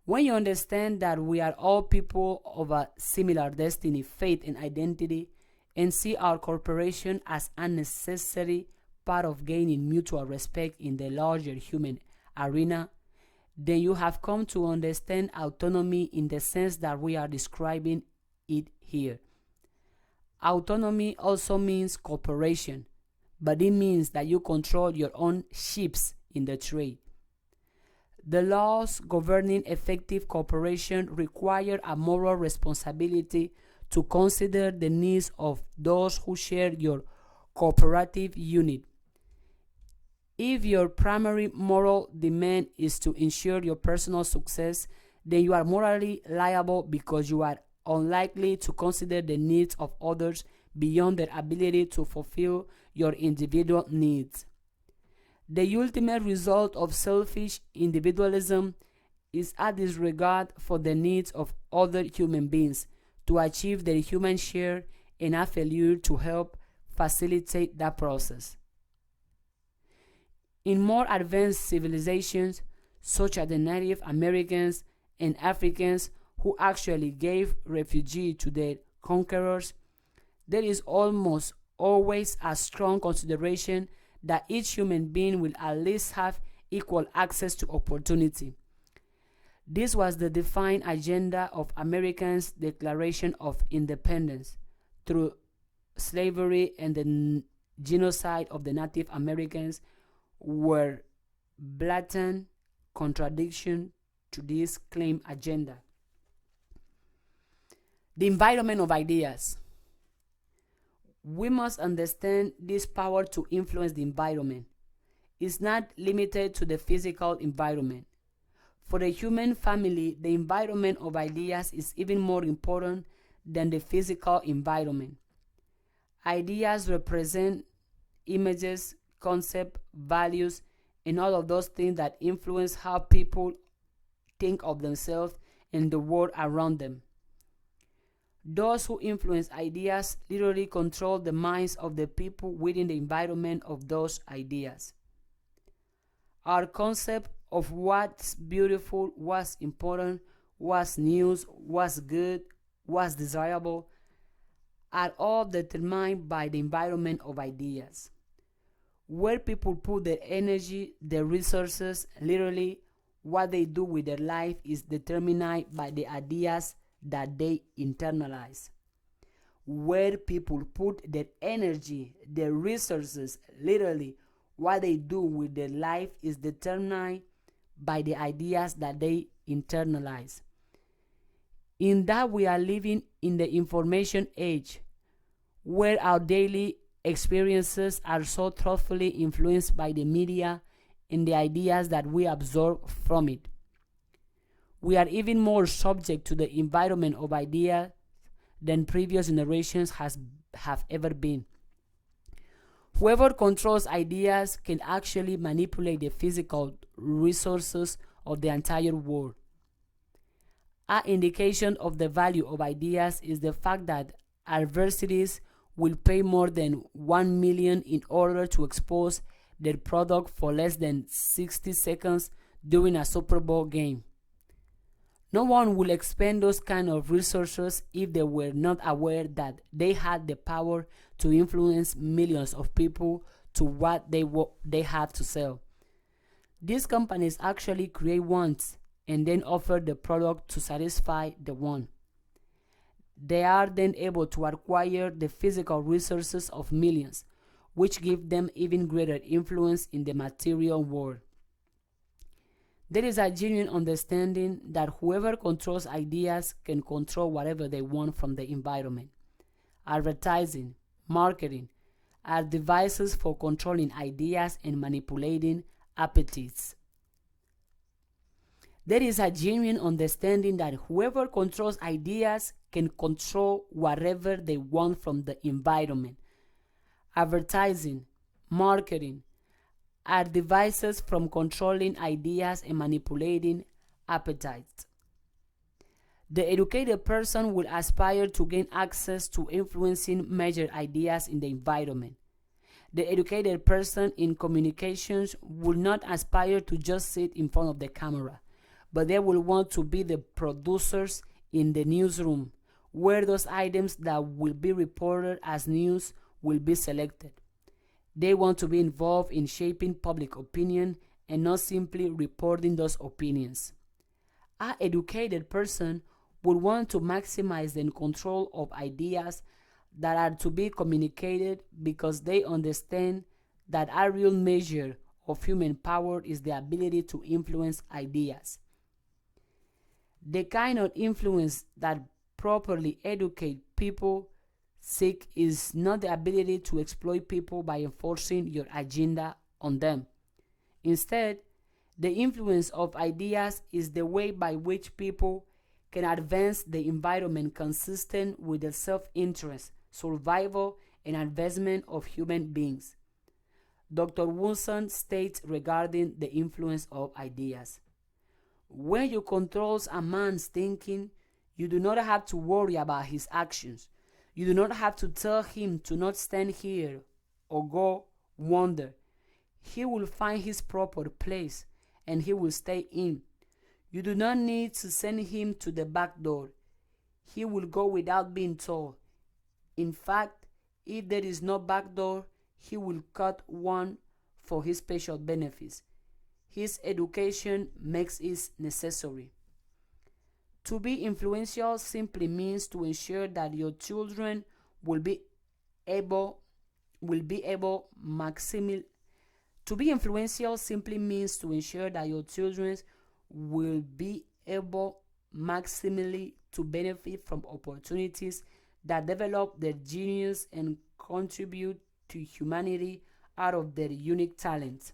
When you understand that we are all people of a similar destiny, faith, and identity, and see our cooperation as a necessary part of gaining mutual respect in the larger human arena, then you have come to understand autonomy in the sense that we are describing it here. Autonomy also means cooperation, but it means that you control your own ships in the trade. The laws governing effective cooperation require a moral responsibility to consider the needs of those who share your cooperative unit. If your primary moral demand is to ensure your personal success, then you are morally liable because you are unlikely to consider the needs of others beyond their ability to fulfill your individual needs. The ultimate result of selfish individualism is a disregard for the needs of other human beings to achieve their human share and a failure to help facilitate that process. In more advanced civilizations, such as the Native Americans and Africans who actually gave refuge to their conquerors, there is almost always a strong consideration that each human being will at least have equal access to opportunity. This was the defined agenda of Americans' Declaration of Independence through slavery and the genocide of the Native Americans were blatant contradiction to this claimed agenda. The environment of ideas. We must understand this power to influence the environment is not limited to the physical environment. For the human family, the environment of ideas is even more important than the physical environment. Ideas represent images, concepts, values, and all of those things that influence how people think of themselves and the world around them. Those who influence ideas literally control the minds of the people within the environment of those ideas. Our concept of what's beautiful, what's important, what's new, what's good, what's desirable, are all determined by the environment of ideas. Where people put their energy, their resources, literally what they do with their life is determined by the ideas that they internalize. Where people put their energy, their resources, literally what they do with their life is determined by the ideas that they internalize. In that we are living in the information age, where our daily experiences are so thoughtfully influenced by the media and the ideas that we absorb from it. We are even more subject to the environment of ideas than previous generations have ever been. Whoever controls ideas can actually manipulate the physical resources of the entire world. An indication of the value of ideas is the fact that adversities will pay more than $1 million in order to expose their product for less than 60 seconds during a Super Bowl game. No one will expend those kind of resources if they were not aware that they had the power to influence millions of people to what they have to sell. These companies actually create wants and then offer the product to satisfy the want. They are then able to acquire the physical resources of millions, which give them even greater influence in the material world. There is a genuine understanding that whoever controls ideas can control whatever they want from the environment. Advertising, marketing are devices for controlling ideas and manipulating appetites. There is a genuine understanding that whoever controls ideas can control whatever they want from the environment. Advertising, marketing are devices from controlling ideas and manipulating appetites. The educated person will aspire to gain access to influencing major ideas in the environment. The educated person in communications will not aspire to just sit in front of the camera, but they will want to be the producers in the newsroom, where those items that will be reported as news will be selected. They want to be involved in shaping public opinion and not simply reporting those opinions. An educated person would want to maximize the control of ideas that are to be communicated because they understand that a real measure of human power is the ability to influence ideas. The kind of influence that properly educate people seek is not the ability to exploit people by enforcing your agenda on them. Instead, the influence of ideas is the way by which people can advance the environment consistent with the self-interest, survival, and advancement of human beings. Dr. Wilson states regarding the influence of ideas: when you control a man's thinking, you do not have to worry about his actions. You do not have to tell him to not stand here or go wander. He will find his proper place and he will stay in. You do not need to send him to the back door. He will go without being told. In fact, if there is no back door, he will cut one for his special benefits. His education makes it necessary. To be influential simply means to ensure that your children will be able maximally to be influential simply means to ensure that your children will be able maximally to benefit from opportunities that develop their genius and contribute to humanity out of their unique talents.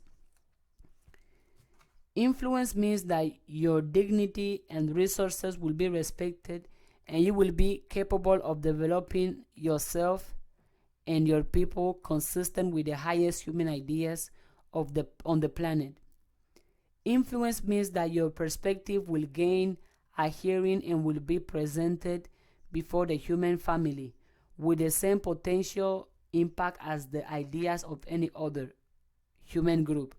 Influence means that your dignity and resources will be respected and you will be capable of developing yourself and your people consistent with the highest human ideas on the planet. Influence means that your perspective will gain a hearing and will be presented before the human family with the same potential impact as the ideas of any other human group.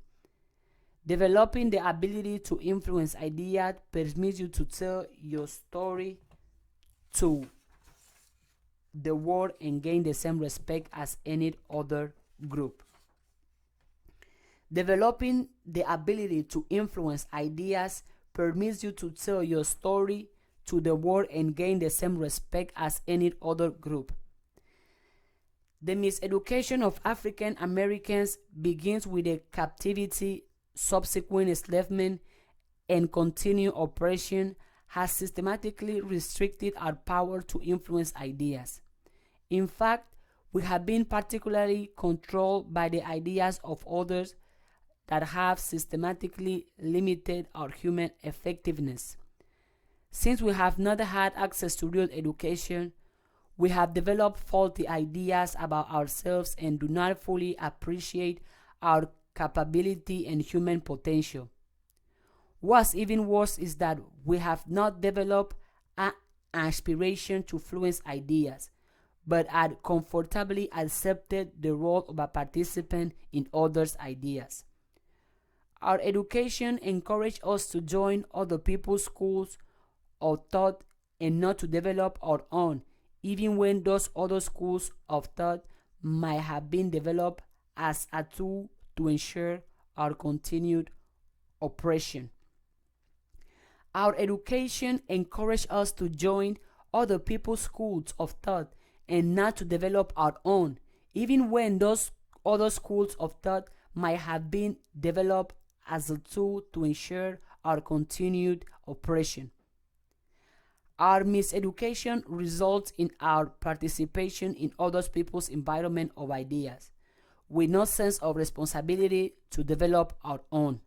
Developing the ability to influence ideas permits you to tell your story to the world and gain the same respect as any other group. Developing the ability to influence ideas permits you to tell your story to the world and gain the same respect as any other group. The miseducation of African Americans begins with the captivity, subsequent enslavement, and continued oppression has systematically restricted our power to influence ideas. In fact, we have been particularly controlled by the ideas of others that have systematically limited our human effectiveness. Since we have not had access to real education, we have developed faulty ideas about ourselves and do not fully appreciate our capability and human potential. What's even worse is that we have not developed an aspiration to influence ideas, but had comfortably accepted the role of a participant in others' ideas. Our education encourages us to join other people's schools of thought and not to develop our own, even when those other schools of thought might have been developed as a tool to ensure our continued oppression. Our education encourages us to join other people's schools of thought and not to develop our own, even when those other schools of thought might have been developed as a tool to ensure our continued oppression. Our miseducation results in our participation in other people's environment of ideas, with no sense of responsibility to develop our own.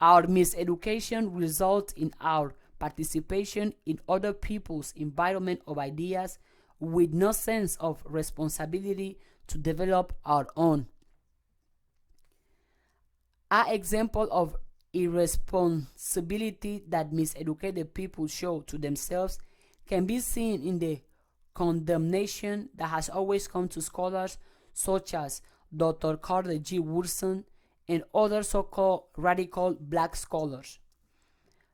Our miseducation results in our participation in other people's environment of ideas, with no sense of responsibility to develop our own. An example of irresponsibility that miseducated people show to themselves can be seen in the condemnation that has always come to scholars such as Dr. Carter G. Woodson and other so-called radical black scholars.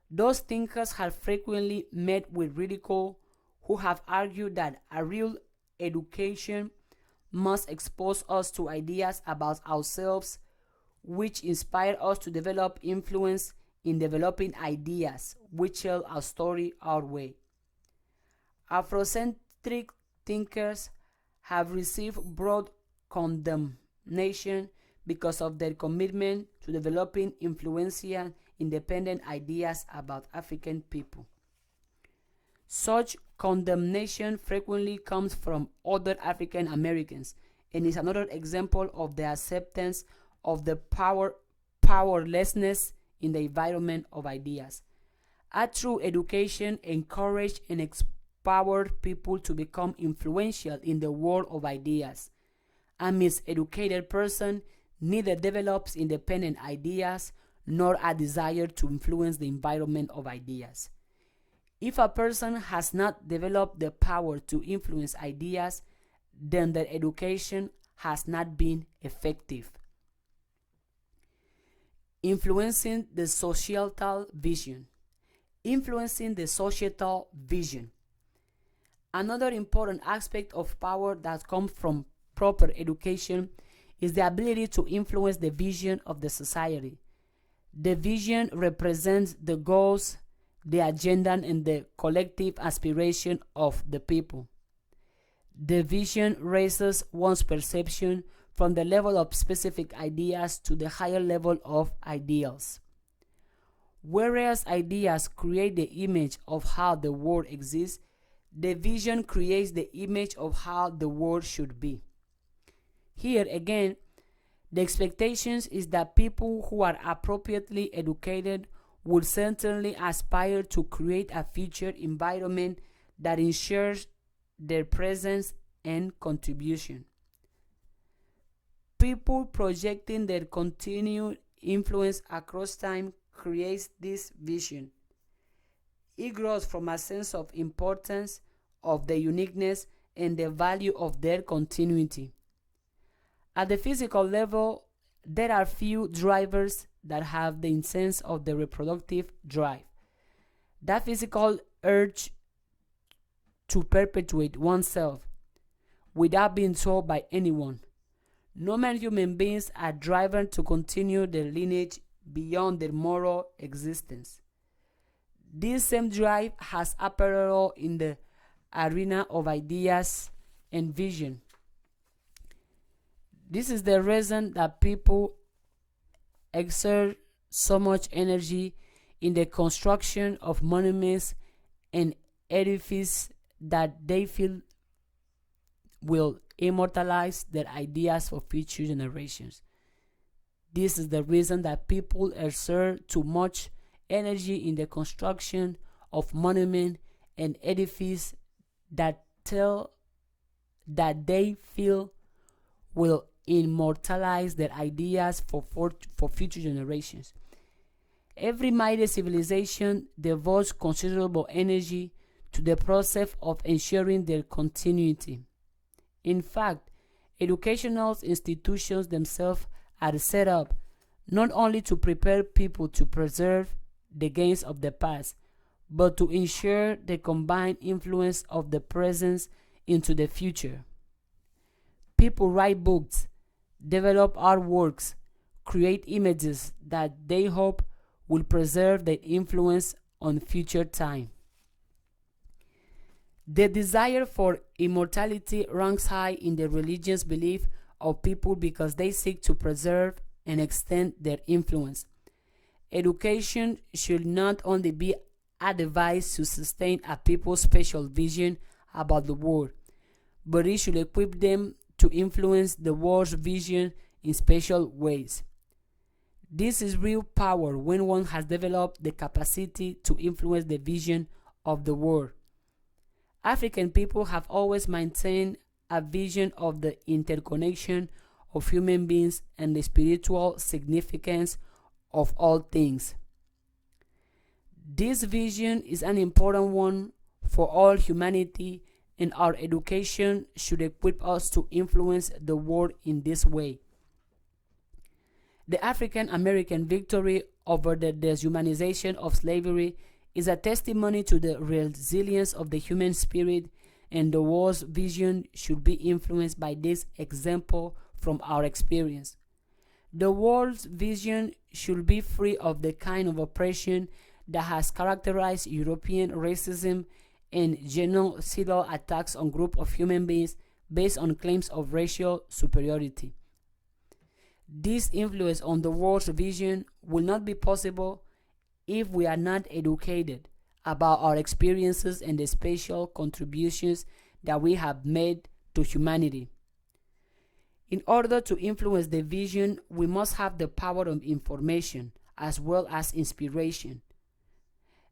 Those thinkers have frequently met with ridicule, who have argued that a real education must expose us to ideas about ourselves which inspire us to develop influence in developing ideas which tell our story our way. Afrocentric thinkers have received broad condemnation because of their commitment to developing influential, independent ideas about African people. Such condemnation frequently comes from other African Americans and is another example of the acceptance of the powerlessness in the environment of ideas. A true education encourages and empowers people to become influential in the world of ideas. A miseducated person neither develops independent ideas nor a desire to influence the environment of ideas. If a person has not developed the power to influence ideas, then their education has not been effective. Influencing the societal vision. Influencing the societal vision. Another important aspect of power that comes from proper education is the ability to influence the vision of the society. The vision represents the goals, the agenda, and the collective aspiration of the people. The vision raises one's perception from the level of specific ideas to the higher level of ideals. Whereas ideas create the image of how the world exists, the vision creates the image of how the world should be. Here again, the expectation is that people who are appropriately educated would certainly aspire to create a future environment that ensures their presence and contribution. People projecting their continued influence across time creates this vision. It grows from a sense of importance, of the uniqueness, and the value of their continuity. At the physical level, there are few drivers that have the sense of the reproductive drive. That physical urge to perpetuate oneself without being told by anyone. Normal human beings are driven to continue their lineage beyond their moral existence. This same drive has a parallel in the arena of ideas and vision. This is the reason that people exert so much energy in the construction of monuments and edifices that they feel will immortalize their ideas for future generations. This is the reason that people exert too much energy in the construction of monuments and edifices that they feel will immortalize their ideas for future generations. Every mighty civilization devotes considerable energy to the process of ensuring their continuity. In fact, educational institutions themselves are set up not only to prepare people to preserve the gains of the past, but to ensure the combined influence of the present into the future. People write books, develop artworks, create images that they hope will preserve their influence on future time. The desire for immortality ranks high in the religious belief of people because they seek to preserve and extend their influence. Education should not only be a device to sustain a people's special vision about the world, but it should equip them to influence the world's vision in special ways. This is real power when one has developed the capacity to influence the vision of the world. African people have always maintained a vision of the interconnection of human beings and the spiritual significance of all things. This vision is an important one for all humanity, and our education should equip us to influence the world in this way. The African American victory over the dehumanization of slavery is a testimony to the resilience of the human spirit, and the world's vision should be influenced by this example from our experience. The world's vision should be free of the kind of oppression that has characterized European racism and genocidal attacks on groups of human beings based on claims of racial superiority. This influence on the world's vision will not be possible if we are not educated about our experiences and the special contributions that we have made to humanity. In order to influence the vision, we must have the power of information as well as inspiration.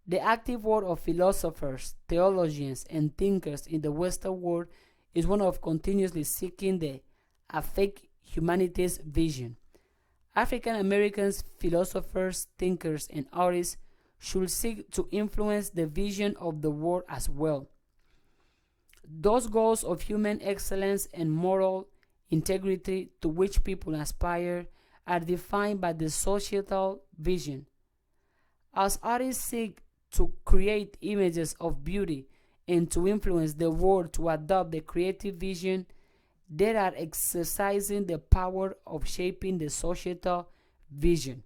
The active work of philosophers, theologians, and thinkers in the Western world is one of continuously seeking the affect humanity's vision. African Americans, philosophers, thinkers, and artists should seek to influence the vision of the world as well. Those goals of human excellence and moral integrity to which people aspire are defined by the societal vision. As artists seek to create images of beauty and to influence the world to adopt the creative vision, they are exercising the power of shaping the societal vision.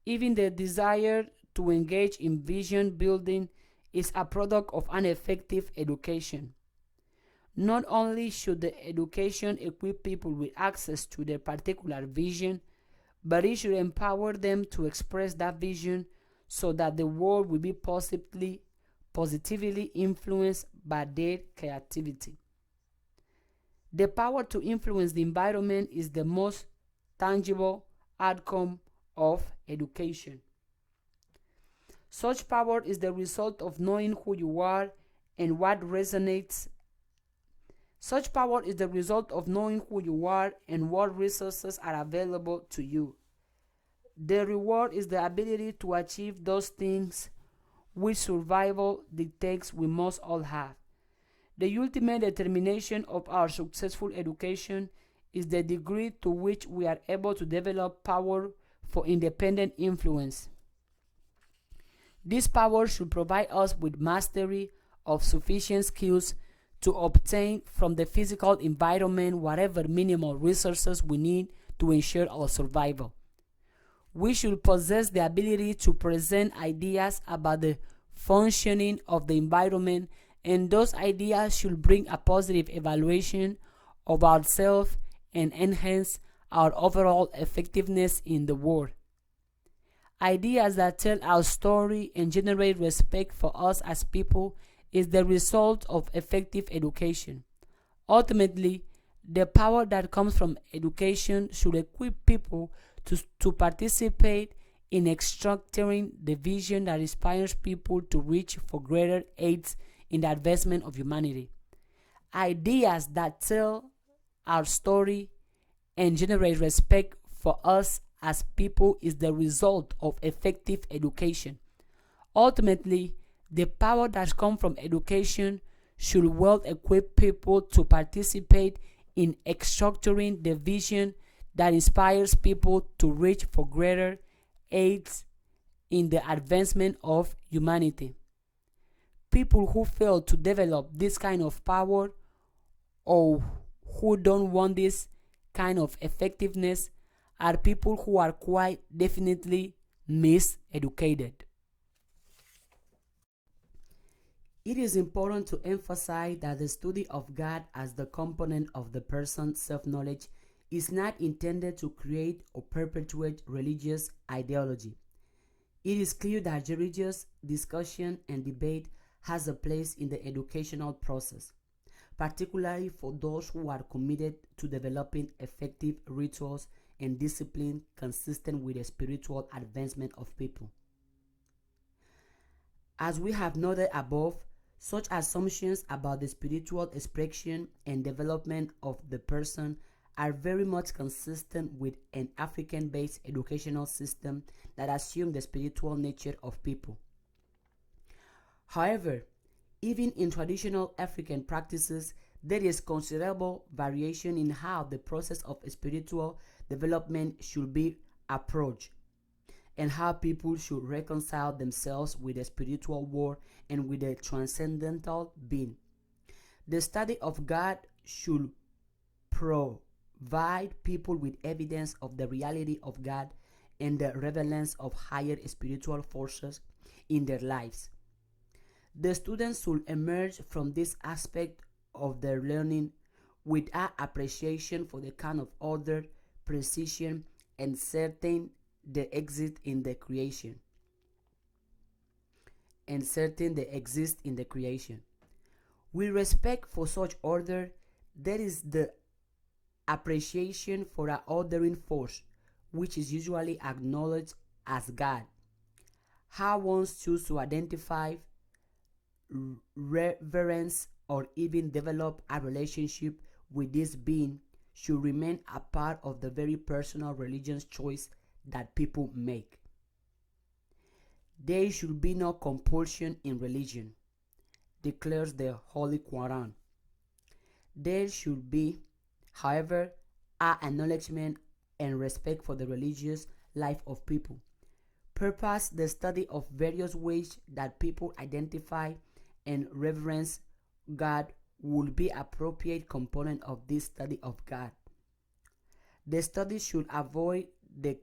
Even the desire to engage in vision building is a product of an effective education. Not only should the education equip people with access to their particular vision, but it should empower them to express that vision so that the world will be positively influenced by their creativity. The power to influence the environment is the most tangible outcome of education. Such power is the result of knowing who you are and what resonates. Such power is the result of knowing who you are and what resources are available to you. The reward is the ability to achieve those things which survival dictates we must all have. The ultimate determination of our successful education is the degree to which we are able to develop power for independent influence. This power should provide us with mastery of sufficient skills to obtain from the physical environment whatever minimal resources we need to ensure our survival. We should possess the ability to present ideas about the functioning of the environment, and those ideas should bring a positive evaluation of ourselves and enhance our overall effectiveness in the world. Ideas that tell our story and generate respect for us as people is the result of effective education. Ultimately, the power that comes from education should equip people to participate in extracting the vision that inspires people to reach for greater aids in the advancement of humanity. Ideas that tell our story and generate respect for us as people is the result of effective education. Ultimately, the power that comes from education should well equip people to participate in structuring the vision that inspires people to reach for greater aids in the advancement of humanity. People who fail to develop this kind of power or who don't want this kind of effectiveness are people who are quite definitely miseducated. It is important to emphasize that the study of God as the component of the person's self-knowledge is not intended to create or perpetuate religious ideology. It is clear that religious discussion and debate has a place in the educational process, particularly for those who are committed to developing effective rituals and discipline consistent with the spiritual advancement of people. As we have noted above, such assumptions about the spiritual expression and development of the person are very much consistent with an African-based educational system that assumes the spiritual nature of people. However, even in traditional African practices, there is considerable variation in how the process of spiritual development should be approached and how people should reconcile themselves with the spiritual world and with the transcendental being. The study of God should provide people with evidence of the reality of God and the relevance of higher spiritual forces in their lives. The students should emerge from this aspect of their learning with an appreciation for the kind of order, precision, and certain they exist in the creation. And certain they exist in the creation. With respect for such order, there is the appreciation for an ordering force, which is usually acknowledged as God. How one chooses to identify, reverence, or even develop a relationship with this being should remain a part of the very personal religious choice that people make. There should be no compulsion in religion, declares the Holy Quran. There should be, however, an acknowledgement and respect for the religious life of people. Purpose the study of various ways that people identify and reverence God would be appropriate component of this study of God. The study should avoid the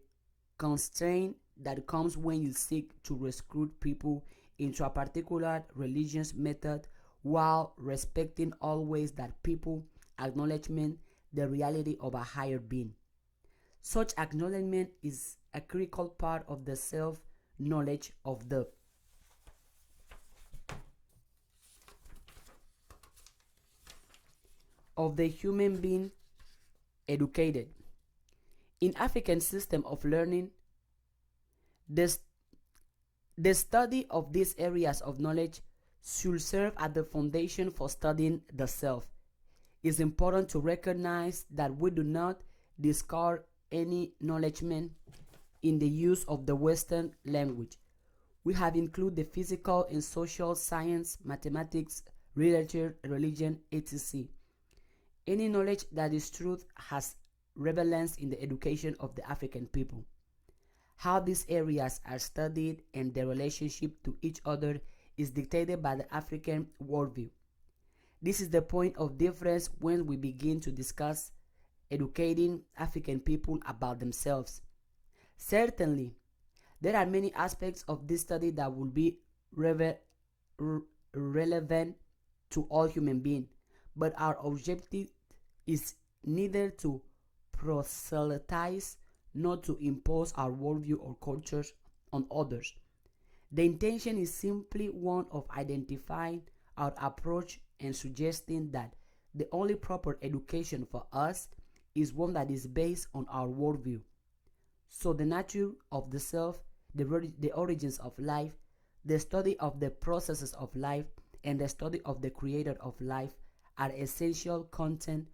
constraint that comes when you seek to recruit people into a particular religious method while respecting always that people acknowledgement the reality of a higher being. Such acknowledgement is a critical part of the self-knowledge of the human being educated. In African system of learning, the study of these areas of knowledge should serve as the foundation for studying the self. It's important to recognize that we do not discard any acknowledgement in the use of the Western language. We have included the physical and social science, mathematics, literature, religion, etc. Any knowledge that is truth has relevance in the education of the African people. How these areas are studied and their relationship to each other is dictated by the African worldview. This is the point of difference when we begin to discuss educating African people about themselves. Certainly, there are many aspects of this study that will be relevant to all human beings, but our objective is neither to proselytize nor to impose our worldview or cultures on others. The intention is simply one of identifying our approach and suggesting that the only proper education for us is one that is based on our worldview. So the nature of the self, the origins of life, the study of the processes of life, and the study of the creator of life are essential content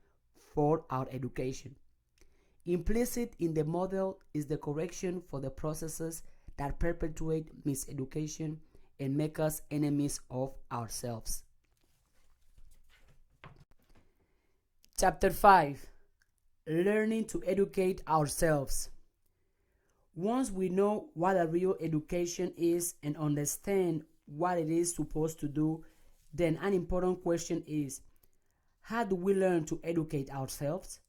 for our education. Implicit in the model is the correction for the processes that perpetuate miseducation and make us enemies of ourselves. Chapter 5. Learning to educate ourselves. Once we know what a real education is and understand what it is supposed to do, then an important question is, how do we learn to educate ourselves?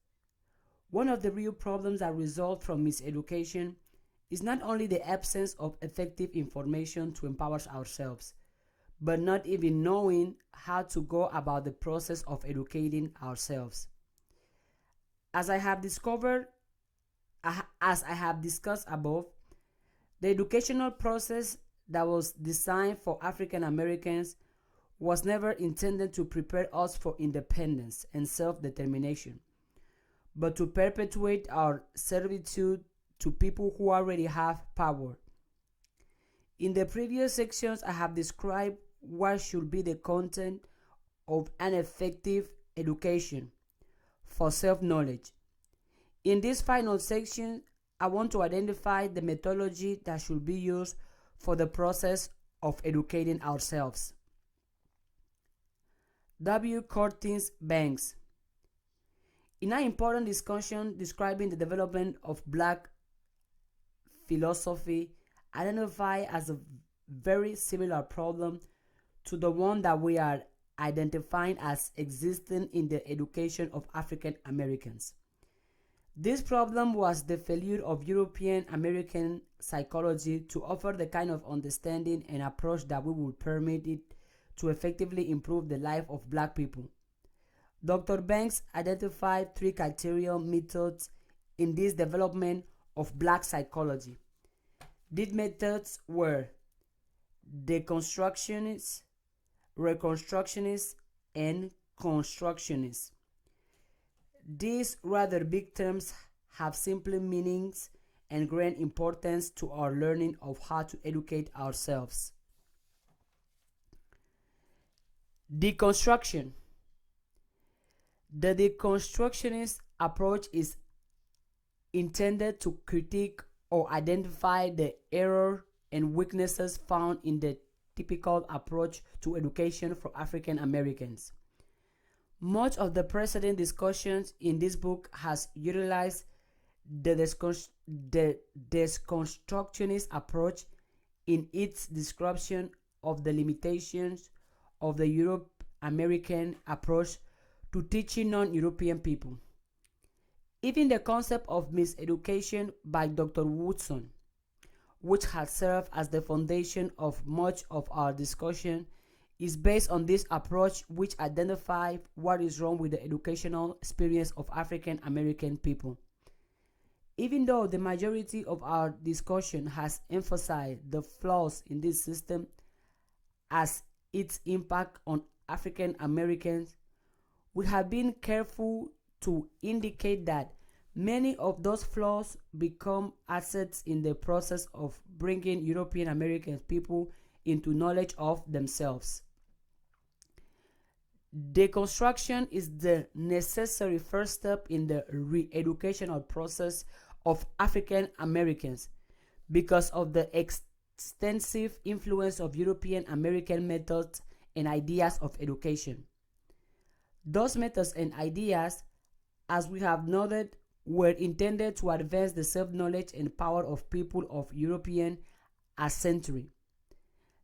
One of the real problems that result from miseducation is not only the absence of effective information to empower ourselves, but not even knowing how to go about the process of educating ourselves. As I have discovered, as I have discussed above, the educational process that was designed for African Americans was never intended to prepare us for independence and self determination, but to perpetuate our servitude to people who already have power. In the previous sections, I have described what should be the content of an effective education for self knowledge. In this final section, I want to identify the methodology that should be used for the process of educating ourselves. W. Curtis Banks. In an important discussion describing the development of Black philosophy, identified as a very similar problem to the one that we are identifying as existing in the education of African Americans. This problem was the failure of European American psychology to offer the kind of understanding and approach that would permit it to effectively improve the life of Black people. Dr. Banks identified three criteria methods in this development of Black psychology. These methods were deconstructionist, Reconstructionist, and Constructionist. These rather big terms have simple meanings and great importance to our learning of how to educate ourselves. Deconstruction. The deconstructionist approach is intended to critique or identify the error and weaknesses found in the typical approach to education for African Americans. Much of the precedent discussions in this book has utilized the deconstructionist approach in its description of the limitations of the Europe-American approach to teaching non-European people. Even the concept of miseducation by Dr. Woodson, which has served as the foundation of much of our discussion, is based on this approach, which identifies what is wrong with the educational experience of African American people. Even though the majority of our discussion has emphasized the flaws in this system as its impact on African Americans, we have been careful to indicate that many of those flaws become assets in the process of bringing European American people into knowledge of themselves. Deconstruction is the necessary first step in the re-educational process of African Americans because of the extensive influence of European American methods and ideas of education. Those methods and ideas, as we have noted, were intended to advance the self-knowledge and power of people of European ancestry.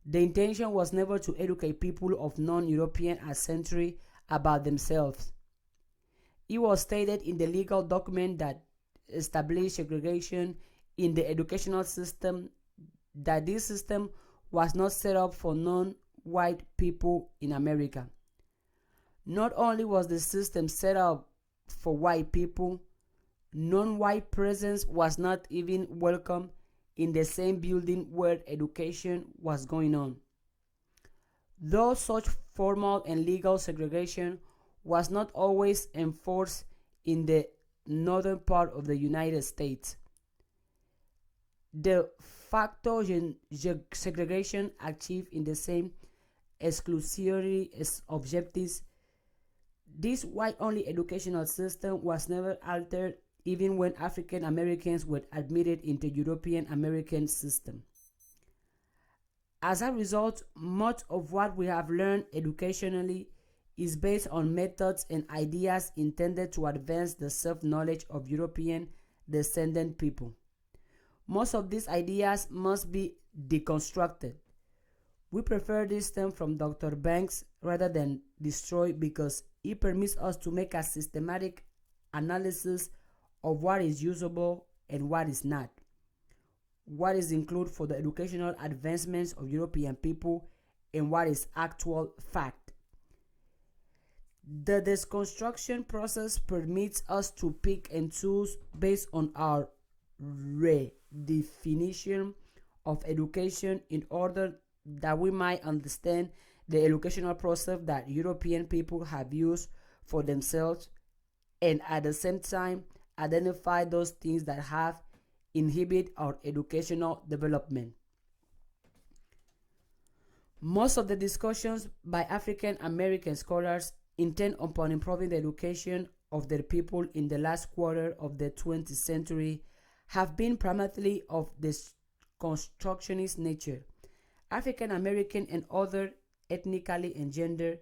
The intention was never to educate people of non-European ancestry about themselves. It was stated in the legal document that established segregation in the educational system that this system was not set up for non-white people in America. Not only was the system set up for white people, non-white presence was not even welcome in the same building where education was going on. Though such formal and legal segregation was not always enforced in the northern part of the United States, de facto segregation achieved in the same exclusionary objectives, this white-only educational system was never altered even when African Americans were admitted into European American system. As a result, much of what we have learned educationally is based on methods and ideas intended to advance the self-knowledge of European descendant people. Most of these ideas must be deconstructed. We prefer this term from Dr. Banks rather than destroy because it permits us to make a systematic analysis of what is usable and what is not. what is included for the educational advancements of European people, and what is actual fact. The deconstruction process permits us to pick and choose based on our redefinition of education in order that we might understand the educational process that European people have used for themselves, and at the same time identify those things that have inhibit our educational development. Most of the discussions by African American scholars intend upon improving the education of their people in the last quarter of the 20th century have been primarily of this constructionist nature. African American and other ethnically and gender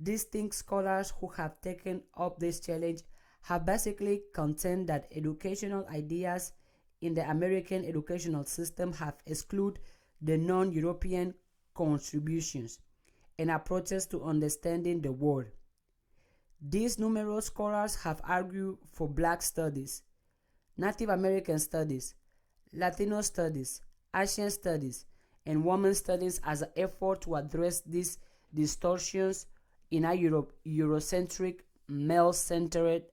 distinct scholars who have taken up this challenge have basically contend that educational ideas in the American educational system have excluded the non-European contributions and approaches to understanding the world. These numerous scholars have argued for Black studies, Native American studies, Latino studies, Asian studies, and women studies as an effort to address these distortions in a Eurocentric, male-centered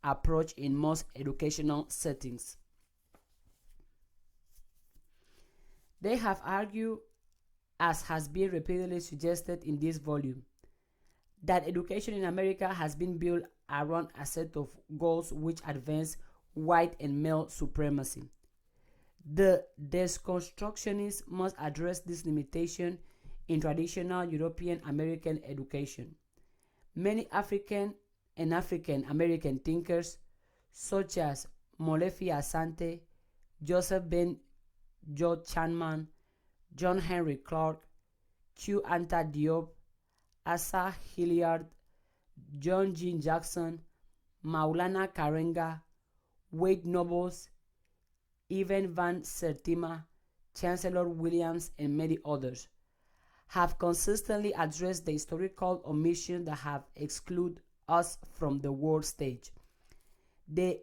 approach in most educational settings. They have argued, as has been repeatedly suggested in this volume, that education in America has been built around a set of goals which advance white and male supremacy. The deconstructionists must address this limitation in traditional European American education. Many African and African American thinkers, such as Molefi Asante, Joseph Ben Jod Chanman, John Henry Clark, Q. Anta Diop, Asa Hilliard, John Jean Jackson, Maulana Karenga, Wade Nobles, Ivan Van Sertima, Chancellor Williams, and many others, have consistently addressed the historical omissions that have excluded us from the world stage. The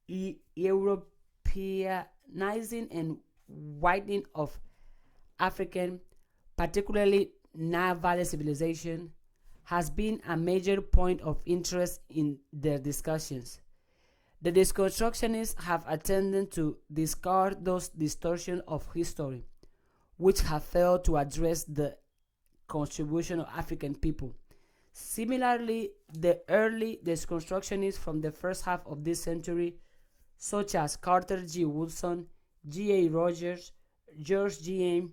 Europeanizing and widening of African, particularly Nile Valley civilization, has been a major point of interest in their discussions. The deconstructionists have attempted to discard those distortions of history, which have failed to address the contribution of African people. Similarly, the early deconstructionists from the first half of this century, such as Carter G. Woodson, G. A. Rogers, George G. M.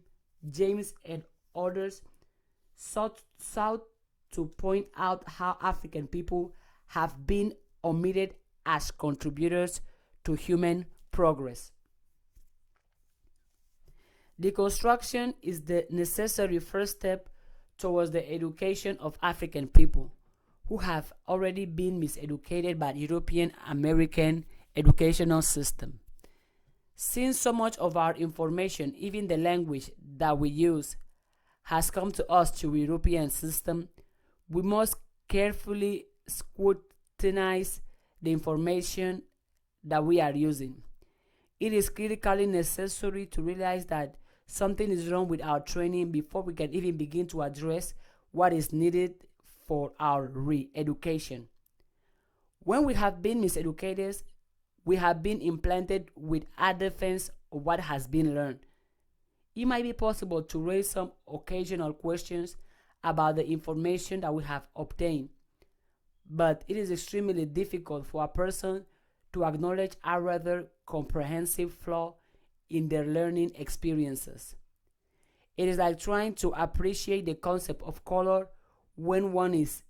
James, and others, sought to point out how African people have been omitted as contributors to human progress. Deconstruction is the necessary first step towards the education of African people who have already been miseducated by the European American educational system. Since so much of our information, even the language that we use, has come to us through the European system, we must carefully scrutinize the information that we are using. It is critically necessary to realize that something is wrong with our training before we can even begin to address what is needed for our re-education. When we have been miseducated, we have been implanted with a defense of what has been learned. It might be possible to raise some occasional questions about the information that we have obtained, but it is extremely difficult for a person to acknowledge a rather comprehensive flaw in their learning experiences. It is like trying to appreciate the concept of color when one is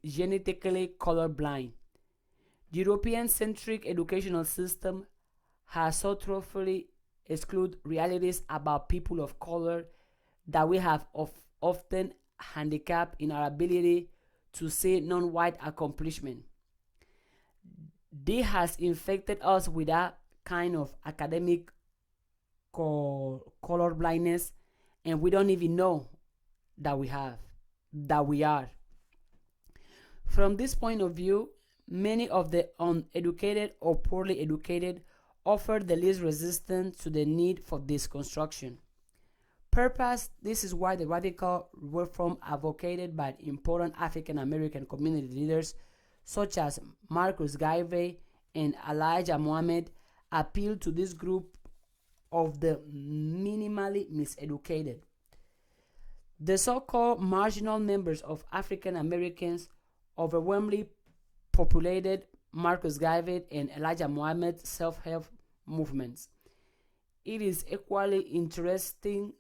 genetically colorblind. The European-centric educational system has so thoroughly excluded realities about people of color that we have often handicapped in our ability to see non-white accomplishment. This has infected us with a kind of academic color blindness, and we don't even know that we are. From this point of view, many of the uneducated or poorly educated offer the least resistance to the need for deconstruction. Purpose. This is why the radical reform advocated by important African American community leaders such as Marcus Garvey and Elijah Muhammad appeal to this group of the minimally miseducated. The so-called marginal members of African Americans overwhelmingly populated Marcus Garvey and Elijah Muhammad's self-help movements. It is equally interesting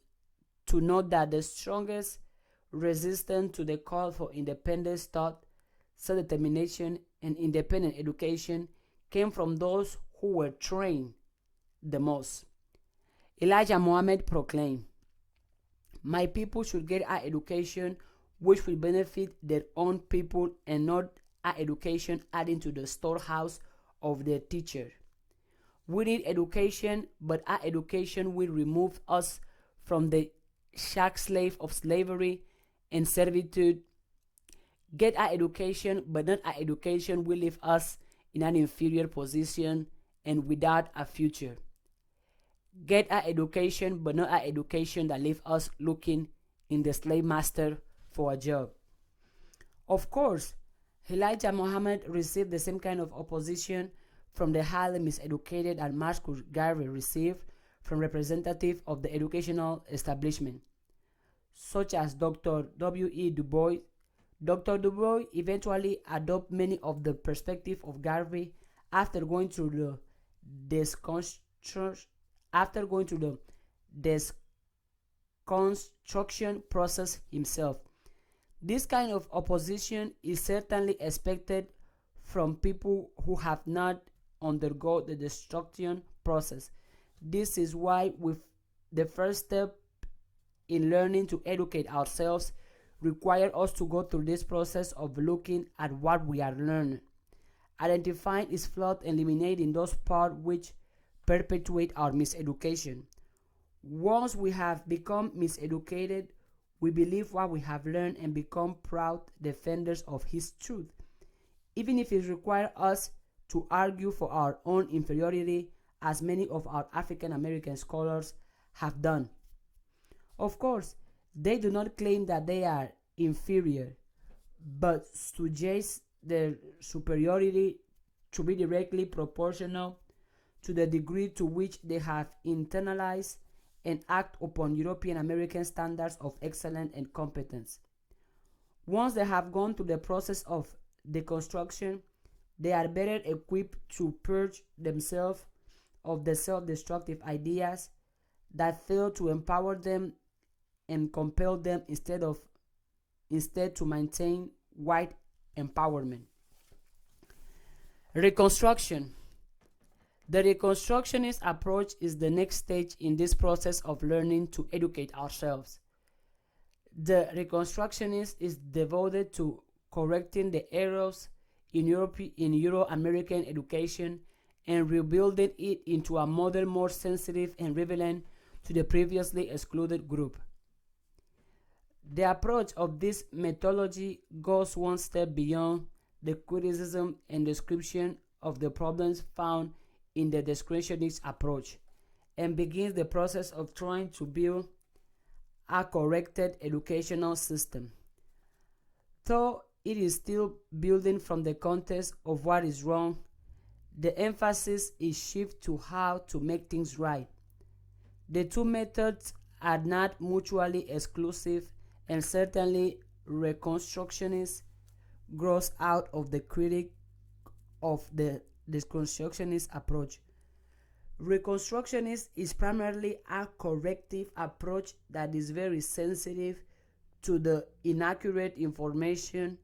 to note that the strongest resistance to the call for independent thought, self-determination, and independent education came from those who were trained the most. Elijah Muhammad proclaimed, "My people should get an education which will benefit their own people and not an education adding to the storehouse of their teacher. We need education, but our education will remove us from the shack slave of slavery and servitude. Get our education, but not our education will leave us in an inferior position and without a future. Get our education, but not our education that leaves us looking in the slave master for a job." Of course, Elijah Muhammad received the same kind of opposition from the highly miseducated and Marcus Garvey received from representatives of the educational establishment, such as Dr. W. E. Du Bois. Dr. Du Bois eventually adopted many of the perspectives of Garvey after going through the deconstruction process himself. This kind of opposition is certainly expected from people who have not undergone the destruction process. This is why the first step in learning to educate ourselves requires us to go through this process of looking at what we are learning, identifying its flaws and eliminating those parts which perpetuate our miseducation. Once we have become miseducated, we believe what we have learned and become proud defenders of his truth, even if it requires us to argue for our own inferiority, as many of our African American scholars have done. Of course, they do not claim that they are inferior, but suggest their superiority to be directly proportional to the degree to which they have internalized and act upon European American standards of excellence and competence. Once they have gone through the process of deconstruction, they are better equipped to purge themselves of the self-destructive ideas that fail to empower them and compel them instead to maintain white empowerment. Reconstruction. The Reconstructionist approach is the next stage in this process of learning to educate ourselves. The Reconstructionist is devoted to correcting the errors in Euro-American education and rebuilding it into a model more sensitive and relevant to the previously excluded group. The approach of this methodology goes one step beyond the criticism and description of the problems found in the Constructionist approach and begins the process of trying to build a corrected educational system. Though it is still building from the context of what is wrong, the emphasis is shifted to how to make things right. The two methods are not mutually exclusive, and certainly Reconstructionist grows out of the critique of the Constructionist approach. Reconstructionist is primarily a corrective approach that is very sensitive to the inaccurate information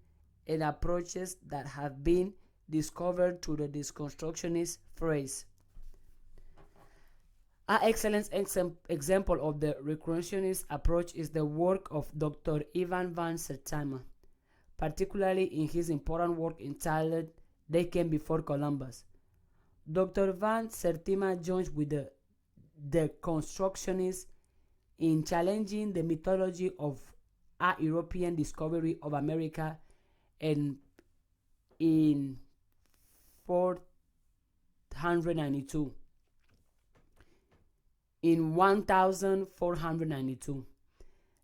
and approaches that have been discovered through the Deconstructionist phrase. An excellent example of the Reconstructionist approach is the work of Dr. Ivan van Sertima, particularly in his important work entitled "They Came Before Columbus." Dr. van Sertima joins with the Deconstructionists in challenging the methodology of a European discovery of America in 1492. in 1492.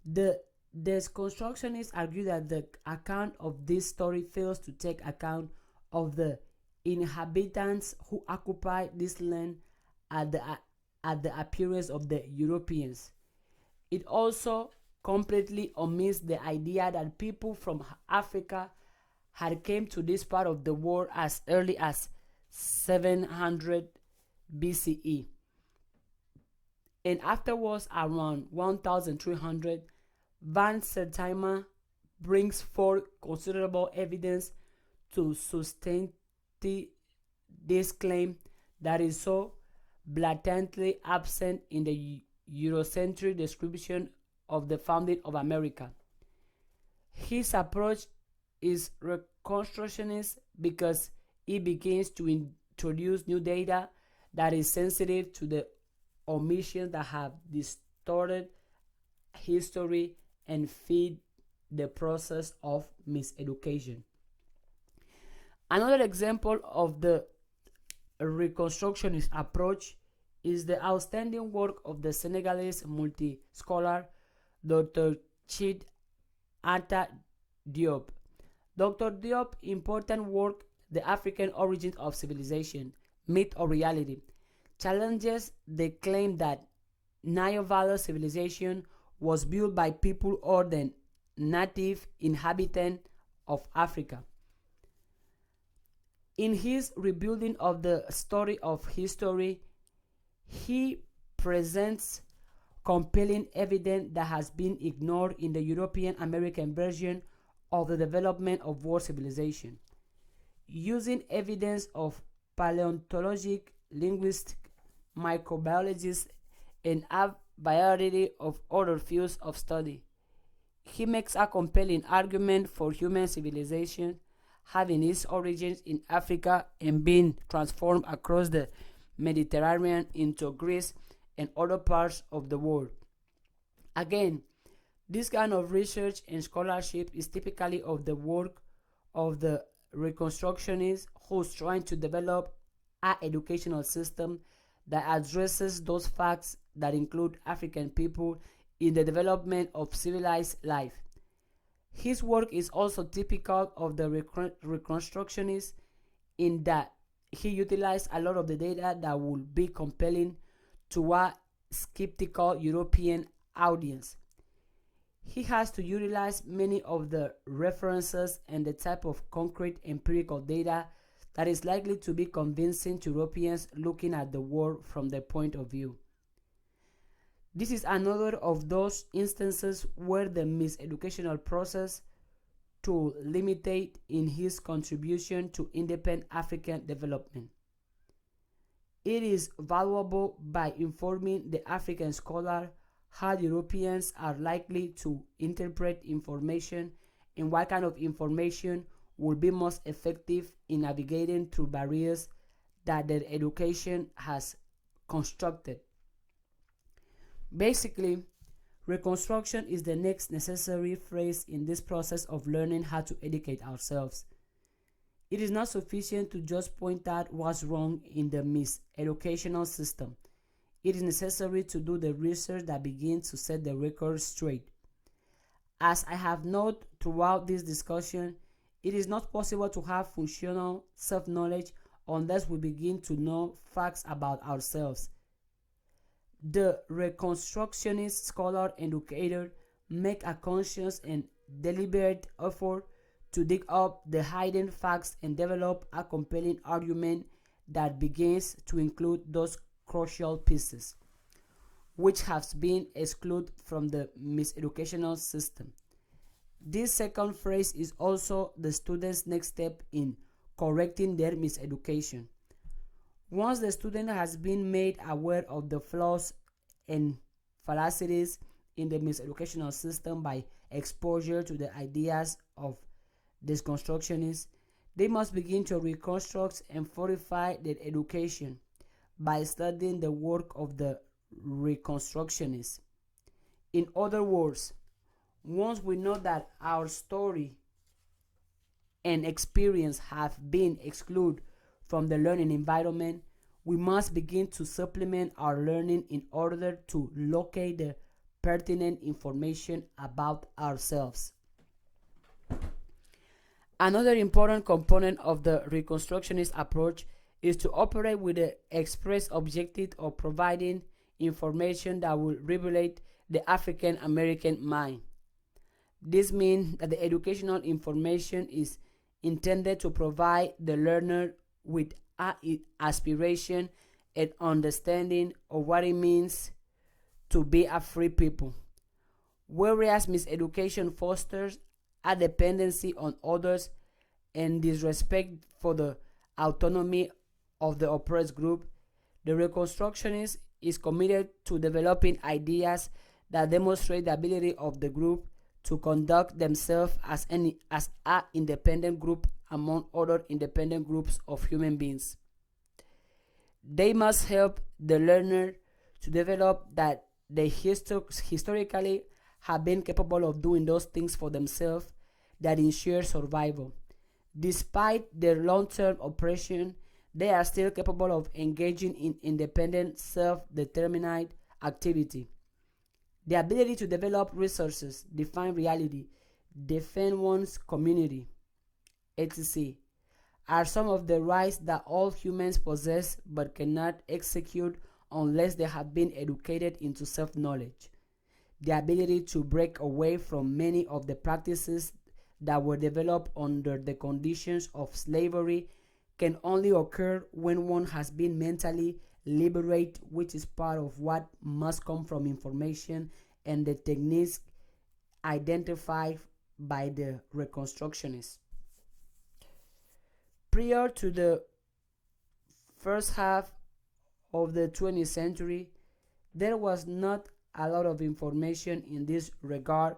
The Constructionists argue that the account of this story fails to take account of the inhabitants who occupied this land at the appearance of the Europeans. It also completely omits the idea that people from Africa had came to this part of the world as early as 700 BCE, and afterwards around 1300. Van Sertima brings forth considerable evidence to sustain this claim that is so blatantly absent in the Eurocentric description of the founding of America. His approach is Reconstructionist because it begins to introduce new data that is sensitive to the omissions that have distorted history and feed the process of miseducation. Another example of the Reconstructionist approach is the outstanding work of the Senegalese multi-scholar Dr. Chid Anta Diop. Dr. Diop's important work, The African Origins of Civilization, Myth or Reality, challenges the claim that Nile civilization was built by people other than native inhabitants of Africa. In his rebuilding of the story of history, he presents compelling evidence that has been ignored in the European American version of the development of world civilization. Using evidence of paleontologic, linguistic, microbiologists, and a variety of other fields of study, he makes a compelling argument for human civilization having its origins in Africa and being transformed across the Mediterranean into Greece and other parts of the world. Again, this kind of research and scholarship is typically of the work of the Reconstructionists who's trying to develop an educational system that addresses those facts that include African people in the development of civilized life. His work is also typical of the Reconstructionists in that he utilized a lot of the data that would be compelling to a skeptical European audience. He has to utilize many of the references and the type of concrete empirical data that is likely to be convincing to Europeans looking at the world from their point of view. This is another of those instances where the miseducational process to limited in his contribution to independent African development. It is valuable by informing the African scholar how Europeans are likely to interpret information and what kind of information will be most effective in navigating through barriers that their education has constructed. Basically, reconstruction is the next necessary phase in this process of learning how to educate ourselves. It is not sufficient to just point out what's wrong in the miseducational system. It is necessary to do the research that begins to set the record straight. As I have noted throughout this discussion, it is not possible to have functional self-knowledge unless we begin to know facts about ourselves. The Reconstructionist scholar and educator make a conscious and deliberate effort to dig up the hidden facts and develop a compelling argument that begins to include those crucial pieces, which have been excluded from the miseducational system. This second phase is also the student's next step in correcting their miseducation. Once the student has been made aware of the flaws and fallacies in the miseducational system by exposure to the ideas of deconstructionists, they must begin to reconstruct and fortify their education by studying the work of the Reconstructionists. In other words, once we know that our story and experience have been excluded from the learning environment, we must begin to supplement our learning in order to locate the pertinent information about ourselves. Another important component of the Reconstructionist approach is to operate with the express objective of providing information that will revelate the African American mind. This means that the educational information is intended to provide the learner with aspiration and understanding of what it means to be a free people, whereas miseducation fosters a dependency on others and disrespect for the autonomy of the oppressed group. The Reconstructionist is committed to developing ideas that demonstrate the ability of the group to conduct themselves as an independent group among other independent groups of human beings. They must help the learner to develop that they historically have been capable of doing those things for themselves that ensure survival. Despite their long-term oppression, they are still capable of engaging in independent, self-determined activity. The ability to develop resources, define reality, defend one's community, etc., are some of the rights that all humans possess but cannot execute unless they have been educated into self-knowledge. The ability to break away from many of the practices that were developed under the conditions of slavery can only occur when one has been mentally liberated, which is part of what must come from information and the techniques identified by the Reconstructionists. Prior to the first half of the 20th century, there was not a lot of information in this regard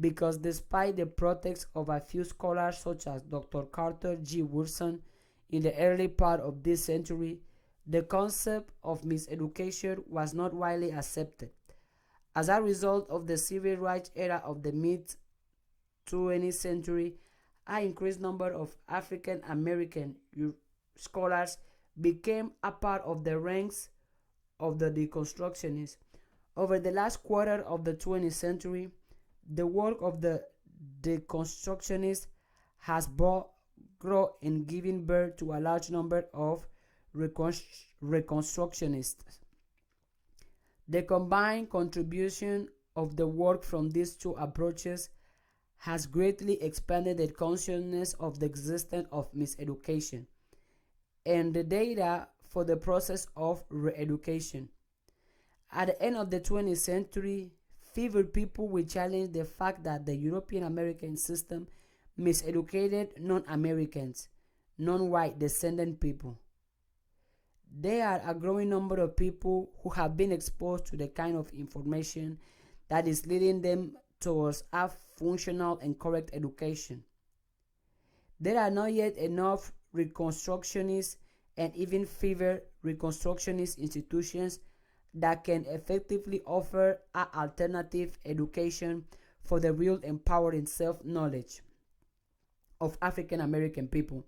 because despite the protests of a few scholars such as Dr. Carter G. Woodson in the early part of this century, the concept of miseducation was not widely accepted. As a result of the civil rights era of the mid-20th century, an increased number of African American scholars became a part of the ranks of the deconstructionists. Over the last quarter of the 20th century, the work of the deconstructionists has grown and given birth to a large number of reconstructionists. The combined contribution of the work from these two approaches has greatly expanded the consciousness of the existence of miseducation and the data for the process of re-education. At the end of the 20th century, fewer people will challenge the fact that the European American system miseducated non-Americans, non-white descendant people. There are a growing number of people who have been exposed to the kind of information that is leading them towards a functional and correct education. There are not yet enough Reconstructionist and even fewer Reconstructionist institutions that can effectively offer an alternative education for the real empowering self-knowledge of African American people.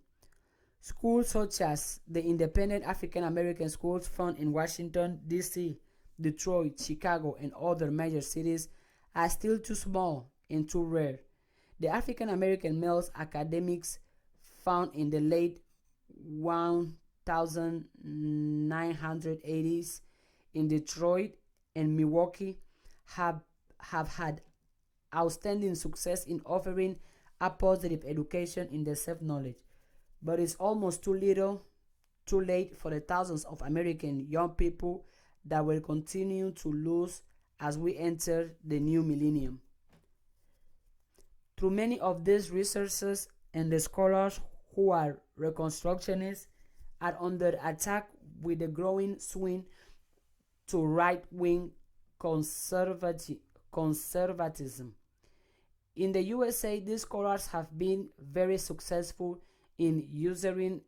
Schools such as the Independent African American Schools found in Washington, D.C., Detroit, Chicago, and other major cities are still too small and too rare. The African American males academics found in the late 1980s in Detroit and Milwaukee have had outstanding success in offering a positive education in the self-knowledge, but it's almost too late for the thousands of American young people that will continue to lose as we enter the new millennium. Through many of these researchers and the scholars who are Reconstructionists are under attack with the growing swing to right-wing conservatism. In the USA, these scholars have been very successful in ushering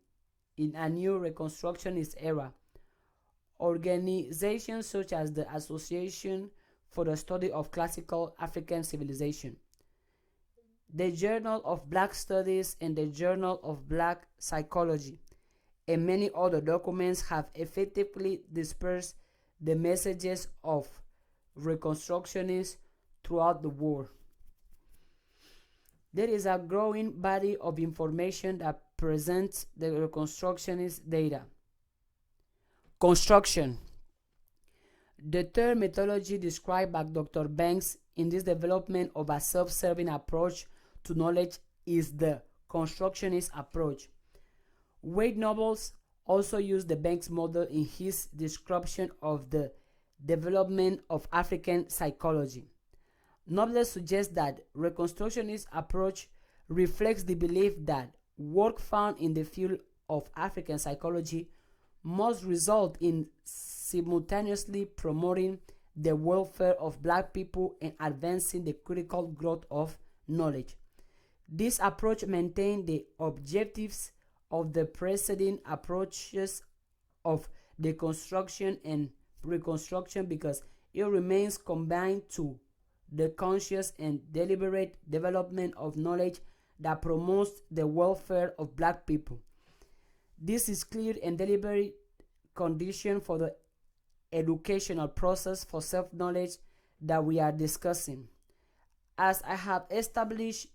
in a new Reconstructionist era. Organizations such as the Association for the Study of Classical African Civilization, the Journal of Black Studies, and the Journal of Black Psychology, and many other documents have effectively dispersed the messages of Reconstructionists throughout the world. There is a growing body of information that presents the Reconstructionist data. Construction. The third methodology described by Dr. Banks in this development of a self-serving approach to knowledge is the Constructionist approach. Wade Nobles also used the Banks model in his description of the development of African psychology. Nobles suggests that Reconstructionist approach reflects the belief that work found in the field of African psychology must result in simultaneously promoting the welfare of black people and advancing the critical growth of knowledge. This approach maintains the objectives of the preceding approaches of deconstruction and reconstruction because it remains combined to the conscious and deliberate development of knowledge that promotes the welfare of black people. This is clear and deliberate condition for the educational process for self-knowledge that we are discussing. As I have established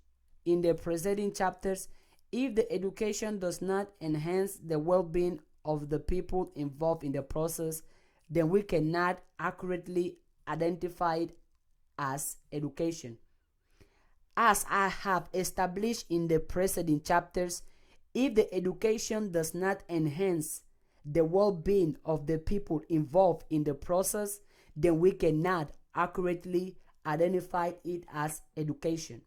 in the preceding chapters, if the education does not enhance the well-being of the people involved in the process, then we cannot accurately identify it as education. As I have established in the preceding chapters, if the education does not enhance the well-being of the people involved in the process, then we cannot accurately identify it as education.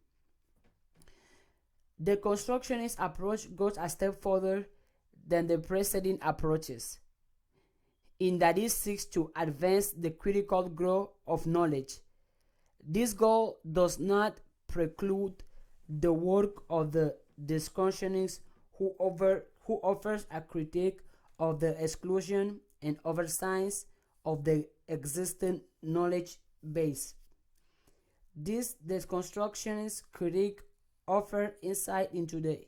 The constructionist approach goes a step further than the preceding approaches, in that it seeks to advance the critical growth of knowledge. This goal does not preclude the work of the deconstructionist who offers a critique of the exclusion and oversize of the existing knowledge base. This deconstructionist critique offers insight into the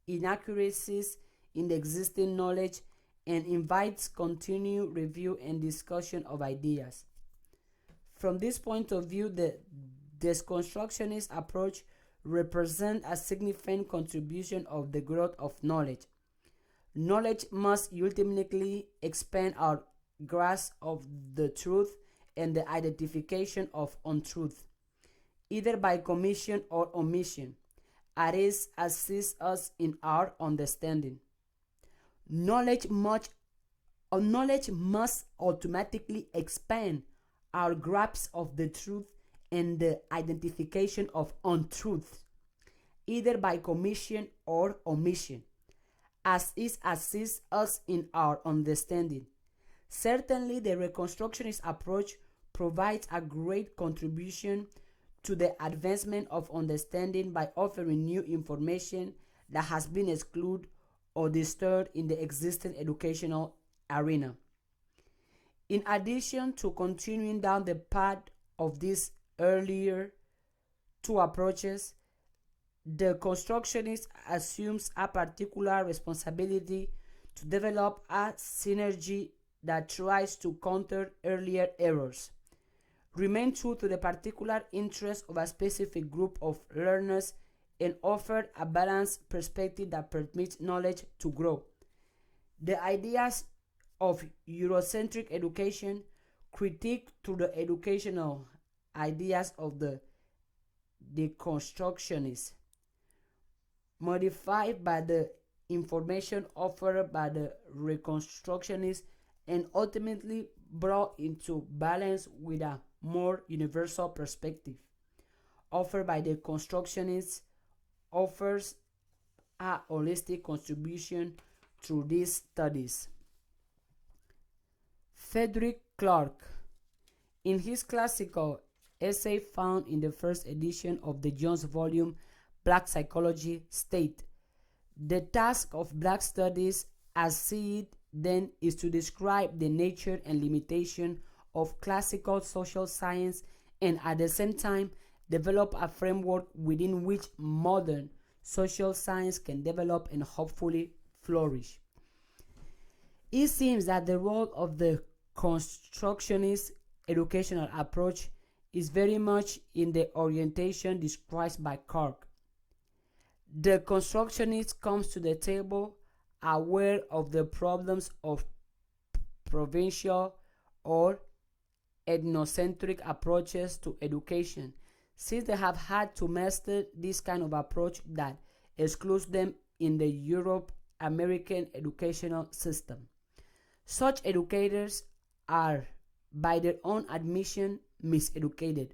inaccuracies in the existing knowledge and invites continued review and discussion of ideas. From this point of view, the deconstructionist approach represents a significant contribution of the growth of knowledge. Knowledge must ultimately expand our grasp of the truth and the identification of untruth, either by commission or omission, as it assists us in our understanding. Knowledge must automatically expand our grasp of the truth and the identification of untruths, either by commission or omission, as it assists us in our understanding. Certainly, the Reconstructionist approach provides a great contribution to the advancement of understanding by offering new information that has been excluded or disturbed in the existing educational arena. In addition to continuing down the path of these earlier two approaches, the constructionist assumes a particular responsibility to develop a synergy that tries to counter earlier errors, remain true to the particular interests of a specific group of learners, and offer a balanced perspective that permits knowledge to grow. The ideas of Eurocentric education critique to the educational ideas of the deconstructionists, modified by the information offered by the Reconstructionists, and ultimately brought into balance with a more universal perspective offered by the Constructionists, offers a holistic contribution through these studies. Frederick Clark, in his classical essay found in the first edition of the Jones volume Black Psychology, state, "The task of Black studies as seen then is to describe the nature and limitation of classical social science and at the same time develop a framework within which modern social science can develop and hopefully flourish." It seems that the role of the constructionist educational approach is very much in the orientation described by Kirk. The constructionist comes to the table aware of the problems of provincial or ethnocentric approaches to education, since they have had to master this kind of approach that excludes them in the Europe American educational system. Such educators are, by their own admission, miseducated.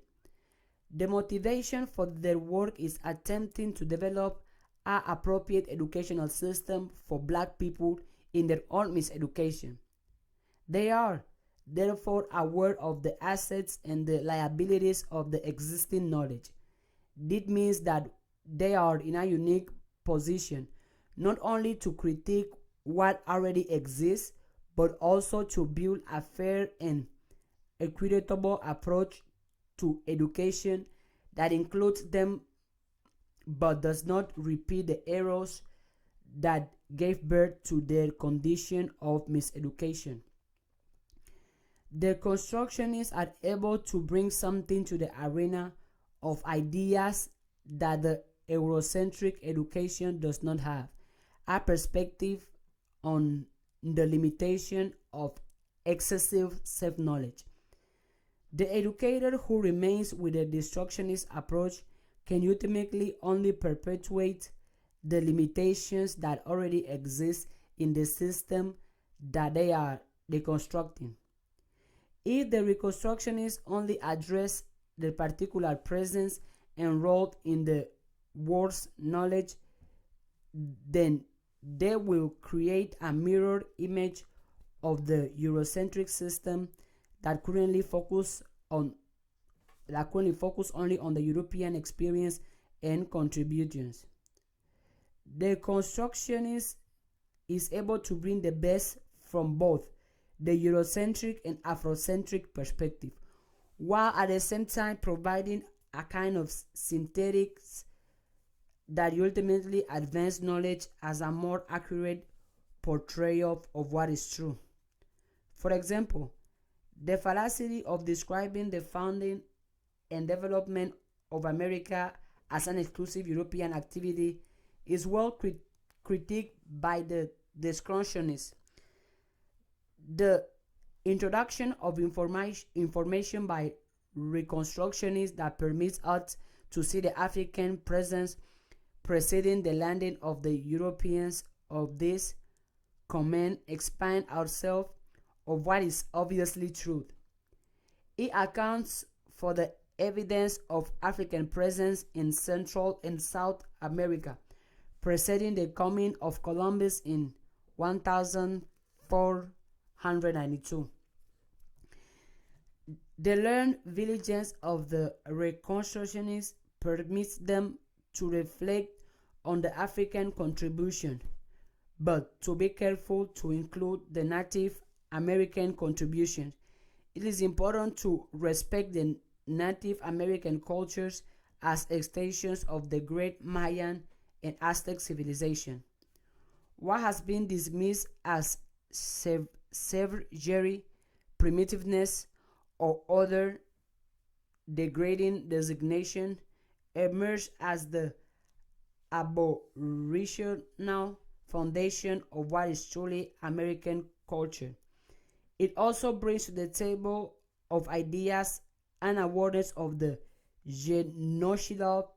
The motivation for their work is attempting to develop an appropriate educational system for black people in their own miseducation. They are, therefore, aware of the assets and the liabilities of the existing knowledge. This means that they are in a unique position not only to critique what already exists, but also to build a fair and equitable approach to education that includes them but does not repeat the errors that gave birth to their condition of miseducation. The constructionists are able to bring something to the arena of ideas that the Eurocentric education does not have, a perspective on the limitation of excessive self-knowledge. The educator who remains with the deconstructionist approach can ultimately only perpetuate the limitations that already exist in the system that they are deconstructing. If the Reconstructionists only address the particular presence enrolled in the world's knowledge, then they will create a mirror image of the Eurocentric system that currently focus only on the European experience and contributions. The constructionist is able to bring the best from both the Eurocentric and afrocentric perspective, while at the same time providing a kind of synthetics that ultimately advance knowledge as a more accurate portrayal of what is true. For example, the fallacy of describing the founding and development of America as an exclusive European activity is well critiqued by the Constructionists. The introduction of information by Reconstructionists that permits us to see the African presence preceding the landing of the Europeans of this comment expand ourselves of what is obviously truth. It accounts for the evidence of African presence in Central and South America preceding the coming of Columbus in 1492. The learned diligence of the Reconstructionists permits them to reflect on the African contribution, but to be careful to include the Native American contribution. It is important to respect the Native American cultures as extensions of the great Mayan and Aztec civilization. What has been dismissed as savagery, primitiveness, or other degrading designation emerged as the aboriginal foundation of what is truly American culture. It also brings to the table of ideas and awareness of the genocidal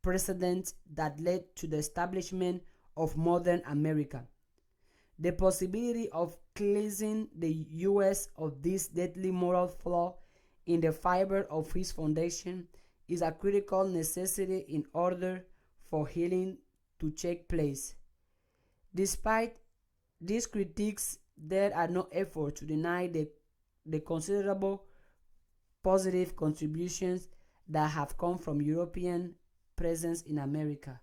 precedents that led to the establishment of modern America. The possibility of cleansing the U.S. of this deadly moral flaw in the fiber of its foundation is a critical necessity in order for healing to take place. Despite these critiques, there are no efforts to deny the considerable positive contributions that have come from European presence in America.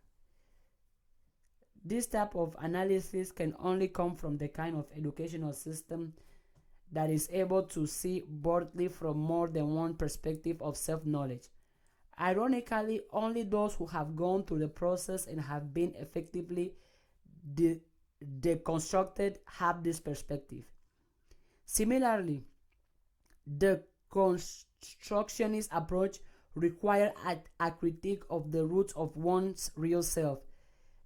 This type of analysis can only come from the kind of educational system that is able to see broadly from more than one perspective of self-knowledge. Ironically, only those who have gone through the process and have been effectively deconstructed have this perspective. Similarly, the constructionist approach requires a critique of the roots of one's real self,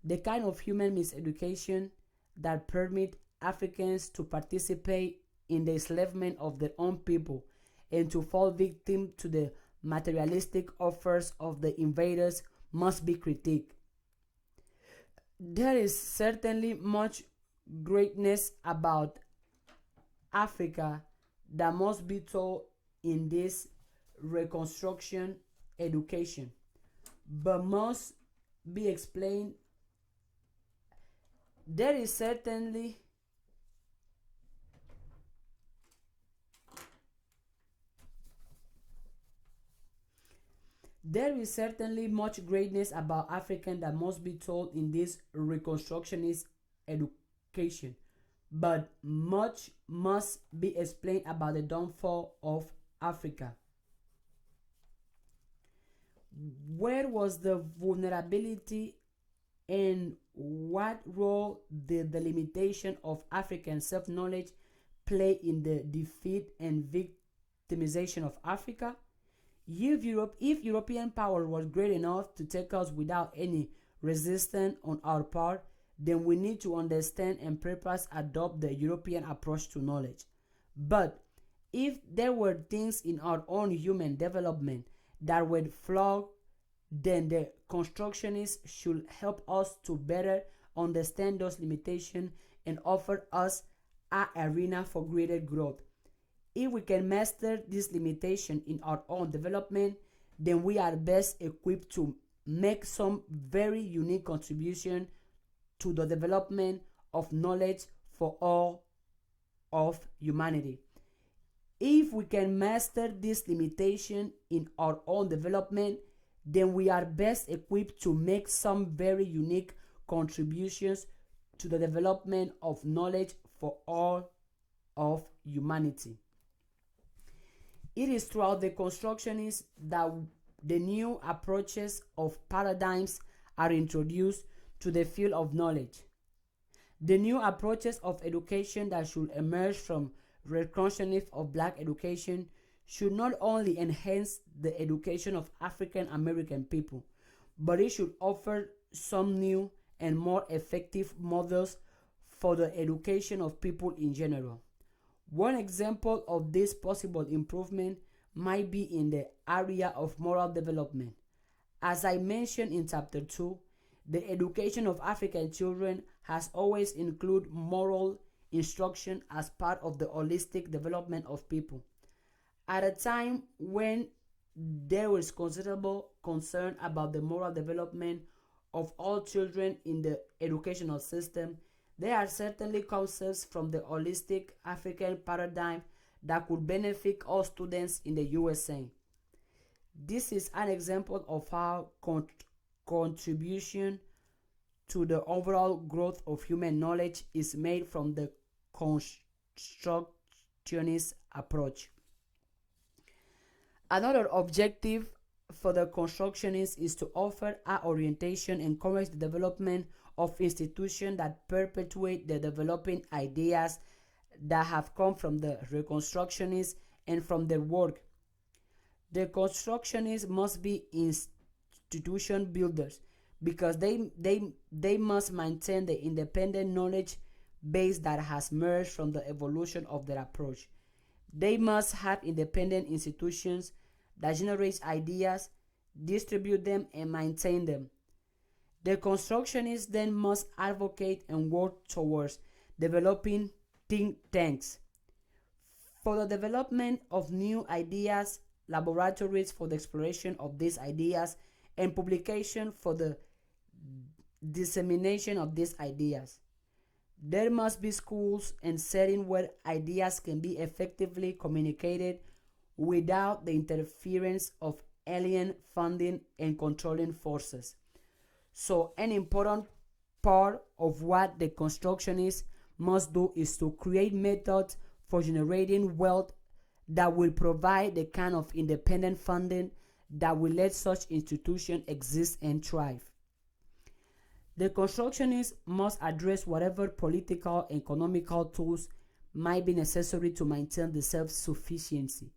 the kind of human miseducation that permit Africans to participate in the enslavement of their own people and to fall victim to the materialistic offers of the invaders must be critiqued. There is certainly much greatness about Africa that must be taught in this reconstruction education, but must be explained. There is certainly There is certainly much greatness about African that must be told in this reconstructionist education, but much must be explained about the downfall of Africa. Where was the vulnerability and what role did the limitation of African self knowledge play in the defeat and victimization of Africa? If European power was great enough to take us without any resistance on our part, then we need to understand and purpose adopt the European approach to knowledge. But if there were things in our own human development that were flawed, then the constructionists should help us to better understand those limitations and offer us an arena for greater growth. If we can master this limitation in our own development, then we are best equipped to make some very unique contribution to the development of knowledge for all of humanity. If we can master this limitation in our own development, then we are best equipped to make some very unique contributions to the development of knowledge for all of humanity. It is throughout the constructionists that the new approaches of paradigms are introduced to the field of knowledge. The new approaches of education that should emerge from Reconstructionist of black education should not only enhance the education of African American people, but it should offer some new and more effective models for the education of people in general. One example of this possible improvement might be in the area of moral development. As I mentioned in chapter 2, the education of African children has always included moral instruction as part of the holistic development of people. At a time when there was considerable concern about the moral development of all children in the educational system, there are certainly concepts from the holistic African paradigm that could benefit all students in the USA. This is an example of how contribution to the overall growth of human knowledge is made from the constructionist approach. Another objective for the constructionists is to offer an orientation and encourage the development of institutions that perpetuate the developing ideas that have come from the Reconstructionists and from their work. The constructionists must be institution builders because they must maintain the independent knowledge base that has emerged from the evolution of their approach. They must have independent institutions that generate ideas, distribute them, and maintain them. The constructionists then must advocate and work towards developing think tanks for the development of new ideas, laboratories for the exploration of these ideas, and publication for the dissemination of these ideas. There must be schools and settings where ideas can be effectively communicated without the interference of alien funding and controlling forces. So an important part of what the constructionists must do is to create methods for generating wealth that will provide the kind of independent funding that will let such institutions exist and thrive. The constructionists must address whatever political and economical tools might be necessary to maintain the self-sufficiency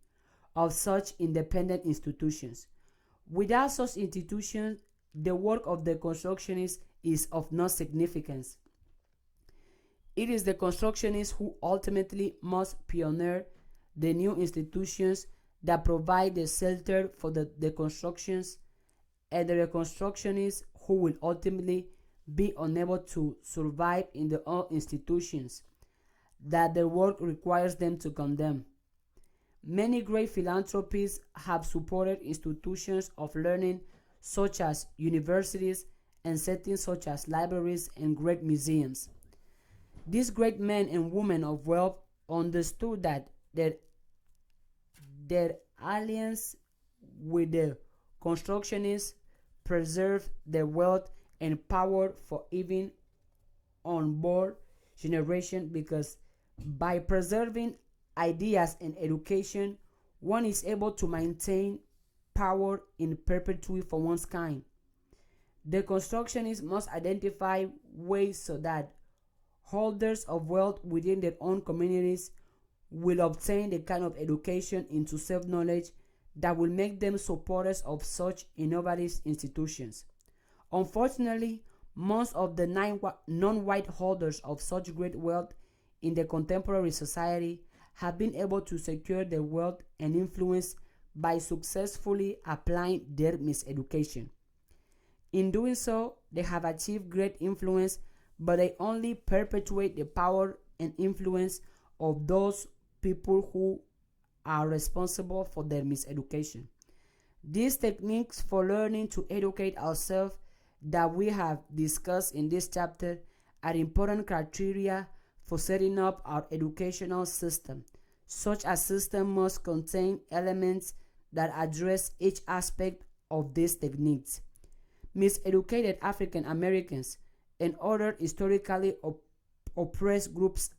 of such independent institutions. Without such institutions, the work of the constructionists is of no significance. It is the constructionists who ultimately must pioneer the new institutions that provide the shelter for the deconstructions, and the reconstructionists who will ultimately be unable to survive in the old institutions that their work requires them to condemn. Many great philanthropists have supported institutions of learning such as universities and settings such as libraries and great museums. These great men and women of wealth understood that their alliance with the constructionists preserved their wealth and power for even unborn generation, because by preserving ideas and education, one is able to maintain power in perpetuity for one's kind. The constructionists must identify ways so that holders of wealth within their own communities will obtain the kind of education into self-knowledge that will make them supporters of such innovative institutions. Unfortunately, most of the non-white holders of such great wealth in the contemporary society have been able to secure their wealth and influence by successfully applying their miseducation. In doing so, they have achieved great influence, but they only perpetuate the power and influence of those people who are responsible for their miseducation. These techniques for learning to educate ourselves that we have discussed in this chapter are important criteria for setting up our educational system. Such a system must contain elements that address each aspect of these techniques. Miseducated African Americans and other historically oppressed groups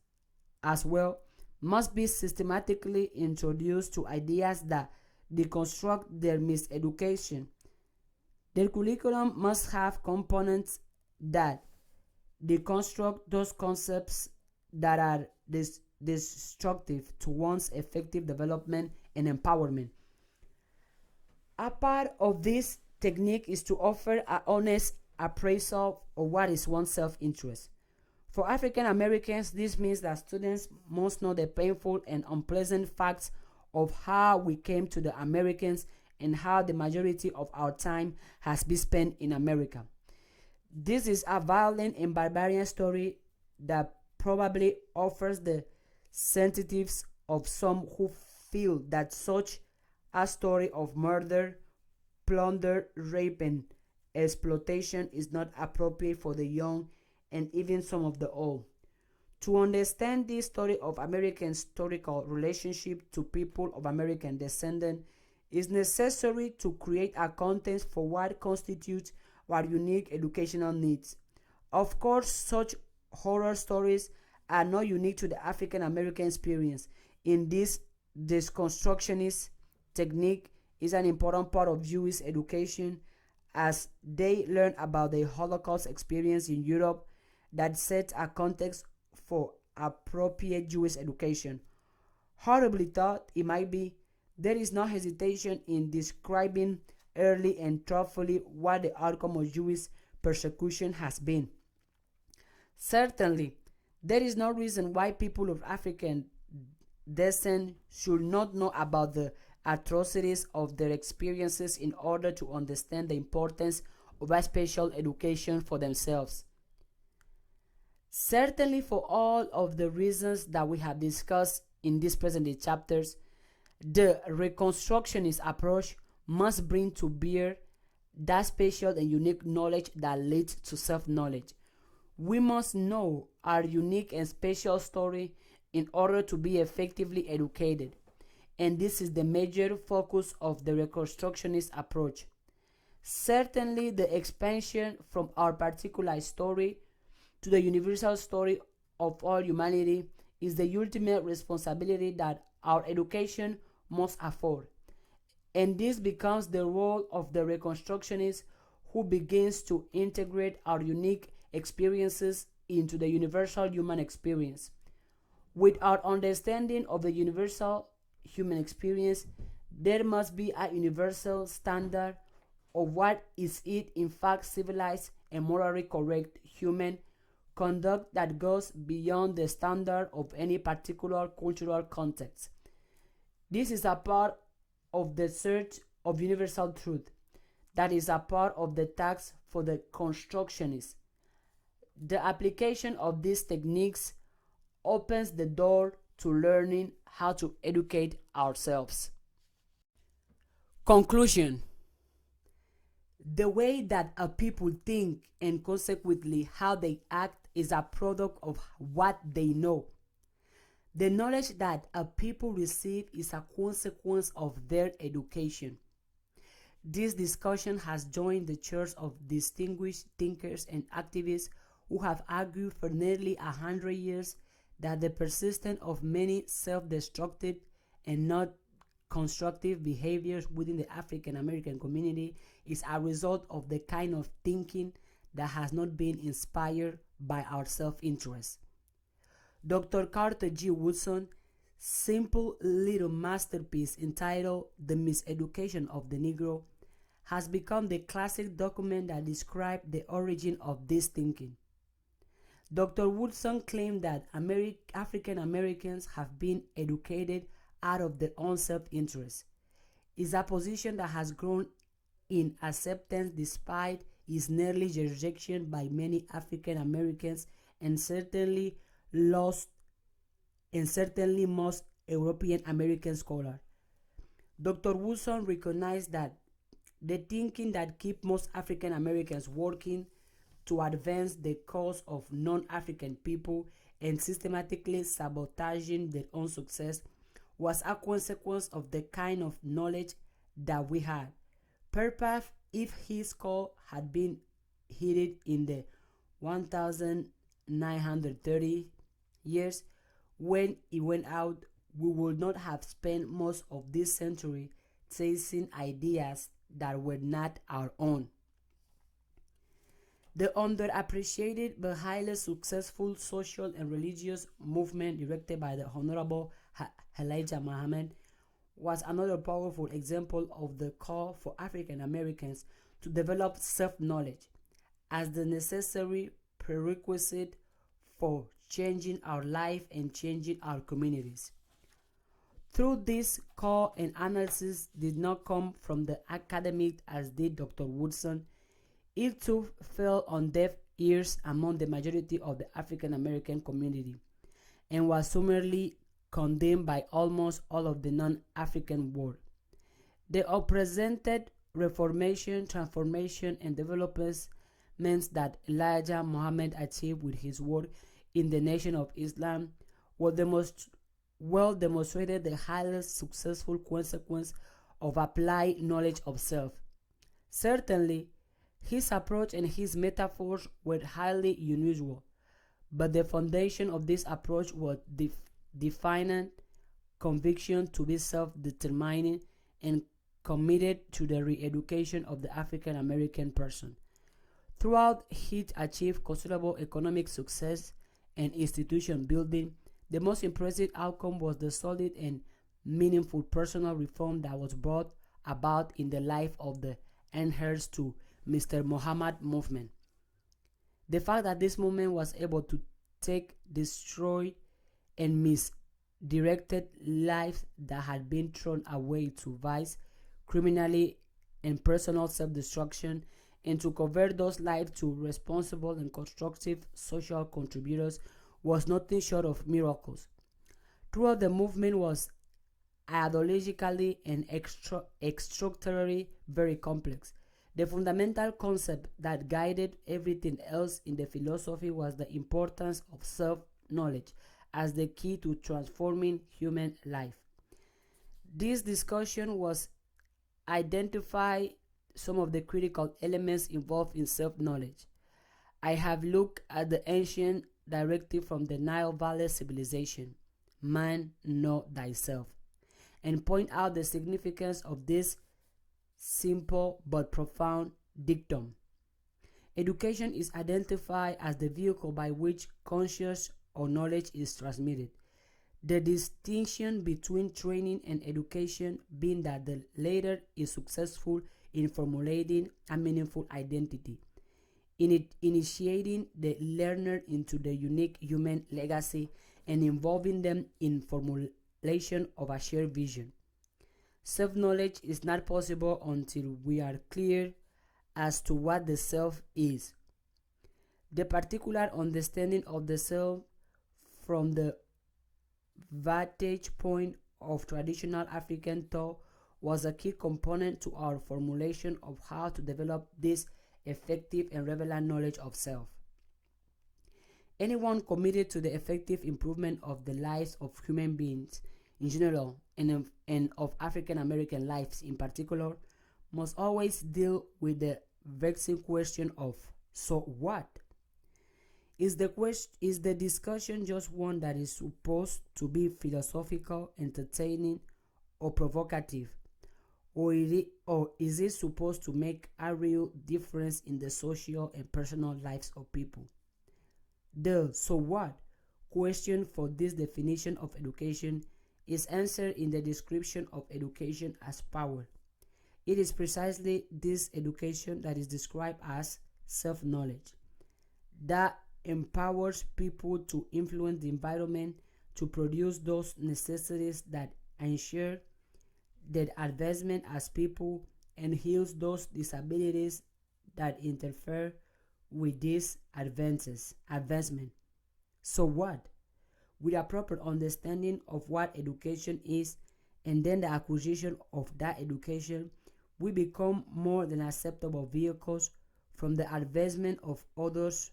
as well must be systematically introduced to ideas that deconstruct their miseducation. Their curriculum must have components that deconstruct those concepts that are destructive to one's effective development and empowerment. A part of this technique is to offer an honest appraisal of what is one's self-interest. For African Americans, this means that students must know the painful and unpleasant facts of how we came to the Americans and how the majority of our time has been spent in America. This is a violent and barbarian story that probably offers the sensitives of some who feel that such a story of murder, plunder, rape, and exploitation is not appropriate for the young and even some of the old. To understand this story of American historical relationship to people of American descent is necessary to create a context for what constitutes our unique educational needs. Of course, such horror stories are not unique to the African American experience. In this deconstructionist technique is an important part of Jewish education, as they learn about the Holocaust experience in Europe that sets a context for appropriate Jewish education. Horribly thought it might be, there is no hesitation in describing early and thoughtfully what the outcome of Jewish persecution has been. Certainly, there is no reason why people of African descent should not know about the atrocities of their experiences in order to understand the importance of a special education for themselves. Certainly, for all of the reasons that we have discussed in these present chapters, the Reconstructionist approach must bring to bear that special and unique knowledge that leads to self-knowledge. We must know our unique and special story in order to be effectively educated, and this is the major focus of the Reconstructionist approach. Certainly, the expansion from our particular story to the universal story of all humanity is the ultimate responsibility that our education must afford. And this becomes the role of the Reconstructionists who begins to integrate our unique experiences into the universal human experience. With our understanding of the universal human experience, there must be a universal standard of what is it in fact civilized and morally correct human conduct that goes beyond the standard of any particular cultural context. This is a part of the search of universal truth. That is a part of the task for the constructionist. The application of these techniques opens the door to learning how to educate ourselves. Conclusion. The way that a people think and consequently how they act is a product of what they know. The knowledge that a people receive is a consequence of their education. This discussion has joined the church of distinguished thinkers and activists who have argued for nearly 100 years that the persistence of many self-destructive and not constructive behaviors within the African American community is a result of the kind of thinking that has not been inspired by our self-interest. Dr. Carter G. Woodson simple little masterpiece entitled The Miseducation of the Negro has become the classic document that describes the origin of this thinking. Dr. Woodson claimed that African Americans have been educated out of their own self-interest. It's a position that has grown in acceptance despite its nearly rejection by many African Americans and certainly most European American scholars. Dr. Woodson recognized that the thinking that keeps most African Americans working to advance the cause of non-African people and systematically sabotaging their own success was a consequence of the kind of knowledge that we had. Perhaps if his call had been heeded in the 1930 years when he went out, we would not have spent most of this century chasing ideas that were not our own. The underappreciated but highly successful social and religious movement directed by the Honorable Elijah Muhammad was another powerful example of the call for African Americans to develop self-knowledge as the necessary prerequisite for changing our life and changing our communities. Through this call and analysis did not come from the academic as did Dr. Woodson, it too fell on deaf ears among the majority of the African American community and was summarily condemned by almost all of the non-African world. The represented reformation, transformation, and developments that Elijah Muhammad achieved with his work in the Nation of Islam were the most well demonstrated the highly successful consequence of applied knowledge of self. Certainly, his approach and his metaphors were highly unusual, but the foundation of this approach was defiant conviction to be self-determining and committed to the re-education of the African American person. Throughout, he achieved considerable economic success and institution building. The most impressive outcome was the solid and meaningful personal reform that was brought about in the life of the heirs to Mr. Muhammad movement. The fact that this movement was able to take destroyed and misdirected lives that had been thrown away to vice, criminality, and personal self-destruction, and to convert those lives to responsible and constructive social contributors was nothing short of miracles. Throughout the movement was ideologically and structurally very complex. The fundamental concept that guided everything else in the philosophy was the importance of self-knowledge as the key to transforming human life. This discussion was identify some of the critical elements involved in self-knowledge. I have looked at the ancient directive from the Nile Valley civilization, man, know thyself, and point out the significance of this simple but profound dictum. Education is identified as the vehicle by which conscious or knowledge is transmitted. The distinction between training and education being that the latter is successful in formulating a meaningful identity, in it initiating the learner into the unique human legacy and involving them in formulation of a shared vision. Self-knowledge is not possible until we are clear as to what the self is. The particular understanding of the self from the vantage point of traditional African thought was a key component to our formulation of how to develop this effective and relevant knowledge of self. Anyone committed to the effective improvement of the lives of human beings in general and of African American lives in particular must always deal with the vexing question of so what? Is the discussion just one that is supposed to be philosophical, entertaining, or provocative? Or is it supposed to make a real difference in the social and personal lives of people? The so what question for this definition of education is answered in the description of education as power. It is precisely this education that is described as self-knowledge that empowers people to influence the environment to produce those necessities that ensure their advancement as people and heals those disabilities that interfere with this advancement. So what? With a proper understanding of what education is and then the acquisition of that education, we become more than acceptable vehicles from the advancement of others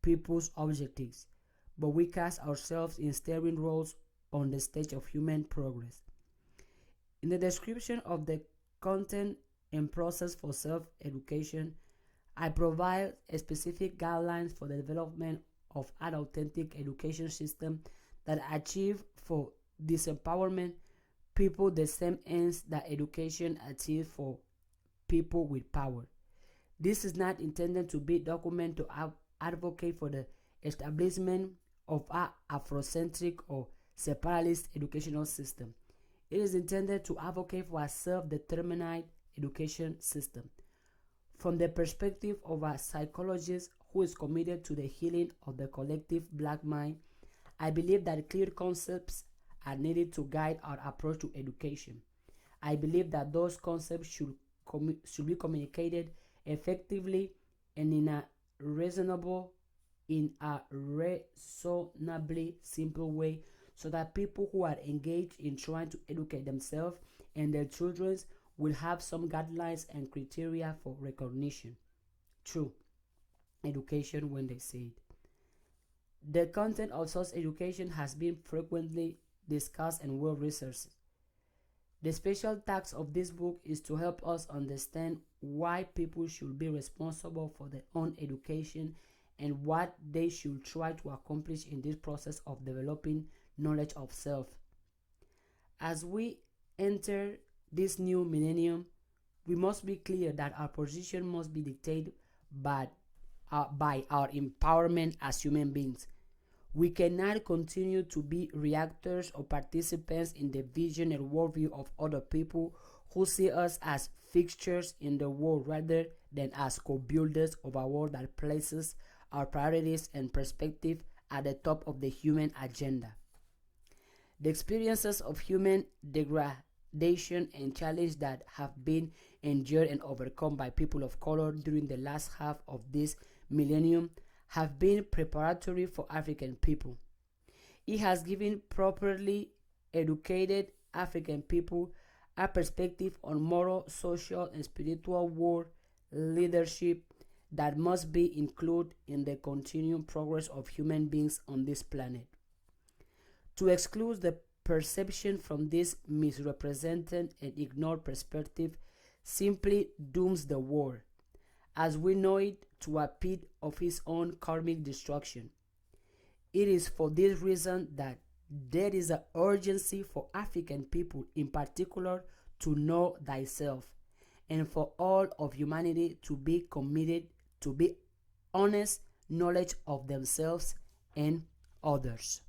people's objectives, but we cast ourselves in steering roles on the stage of human progress. In the description of the content and process for self-education, I provide specific guidelines for the development of an authentic education system that achieve for disempowerment people the same ends that education achieves for people with power. This is not intended to be document to advocate for the establishment of an afrocentric or separatist educational system. It is intended to advocate for a self-determined education system. From the perspective of a psychologist who is committed to the healing of the collective black mind, I believe that clear concepts are needed to guide our approach to education. I believe that those concepts should be communicated effectively and in a reasonably simple way so that people who are engaged in trying to educate themselves and their children will have some guidelines and criteria for recognition. True. Education when they say it. The content of such education has been frequently discussed and well researched. The special task of this book is to help us understand why people should be responsible for their own education and what they should try to accomplish in this process of developing knowledge of self. As we enter this new millennium, we must be clear that our position must be dictated by our empowerment as human beings. We cannot continue to be reactors or participants in the vision and worldview of other people who see us as fixtures in the world rather than as co-builders of a world that places our priorities and perspective at the top of the human agenda. The experiences of human degradation and challenge that have been endured and overcome by people of color during the last half of this millennium have been preparatory for African people. It has given properly educated African people a perspective on moral, social, and spiritual world leadership that must be included in the continuing progress of human beings on this planet. To exclude the perception from this misrepresented and ignored perspective simply dooms the world, as we know it, to a pit of its own karmic destruction. It is for this reason that there is an urgency for African people in particular to know thyself and for all of humanity to be committed to be honest knowledge of themselves and others.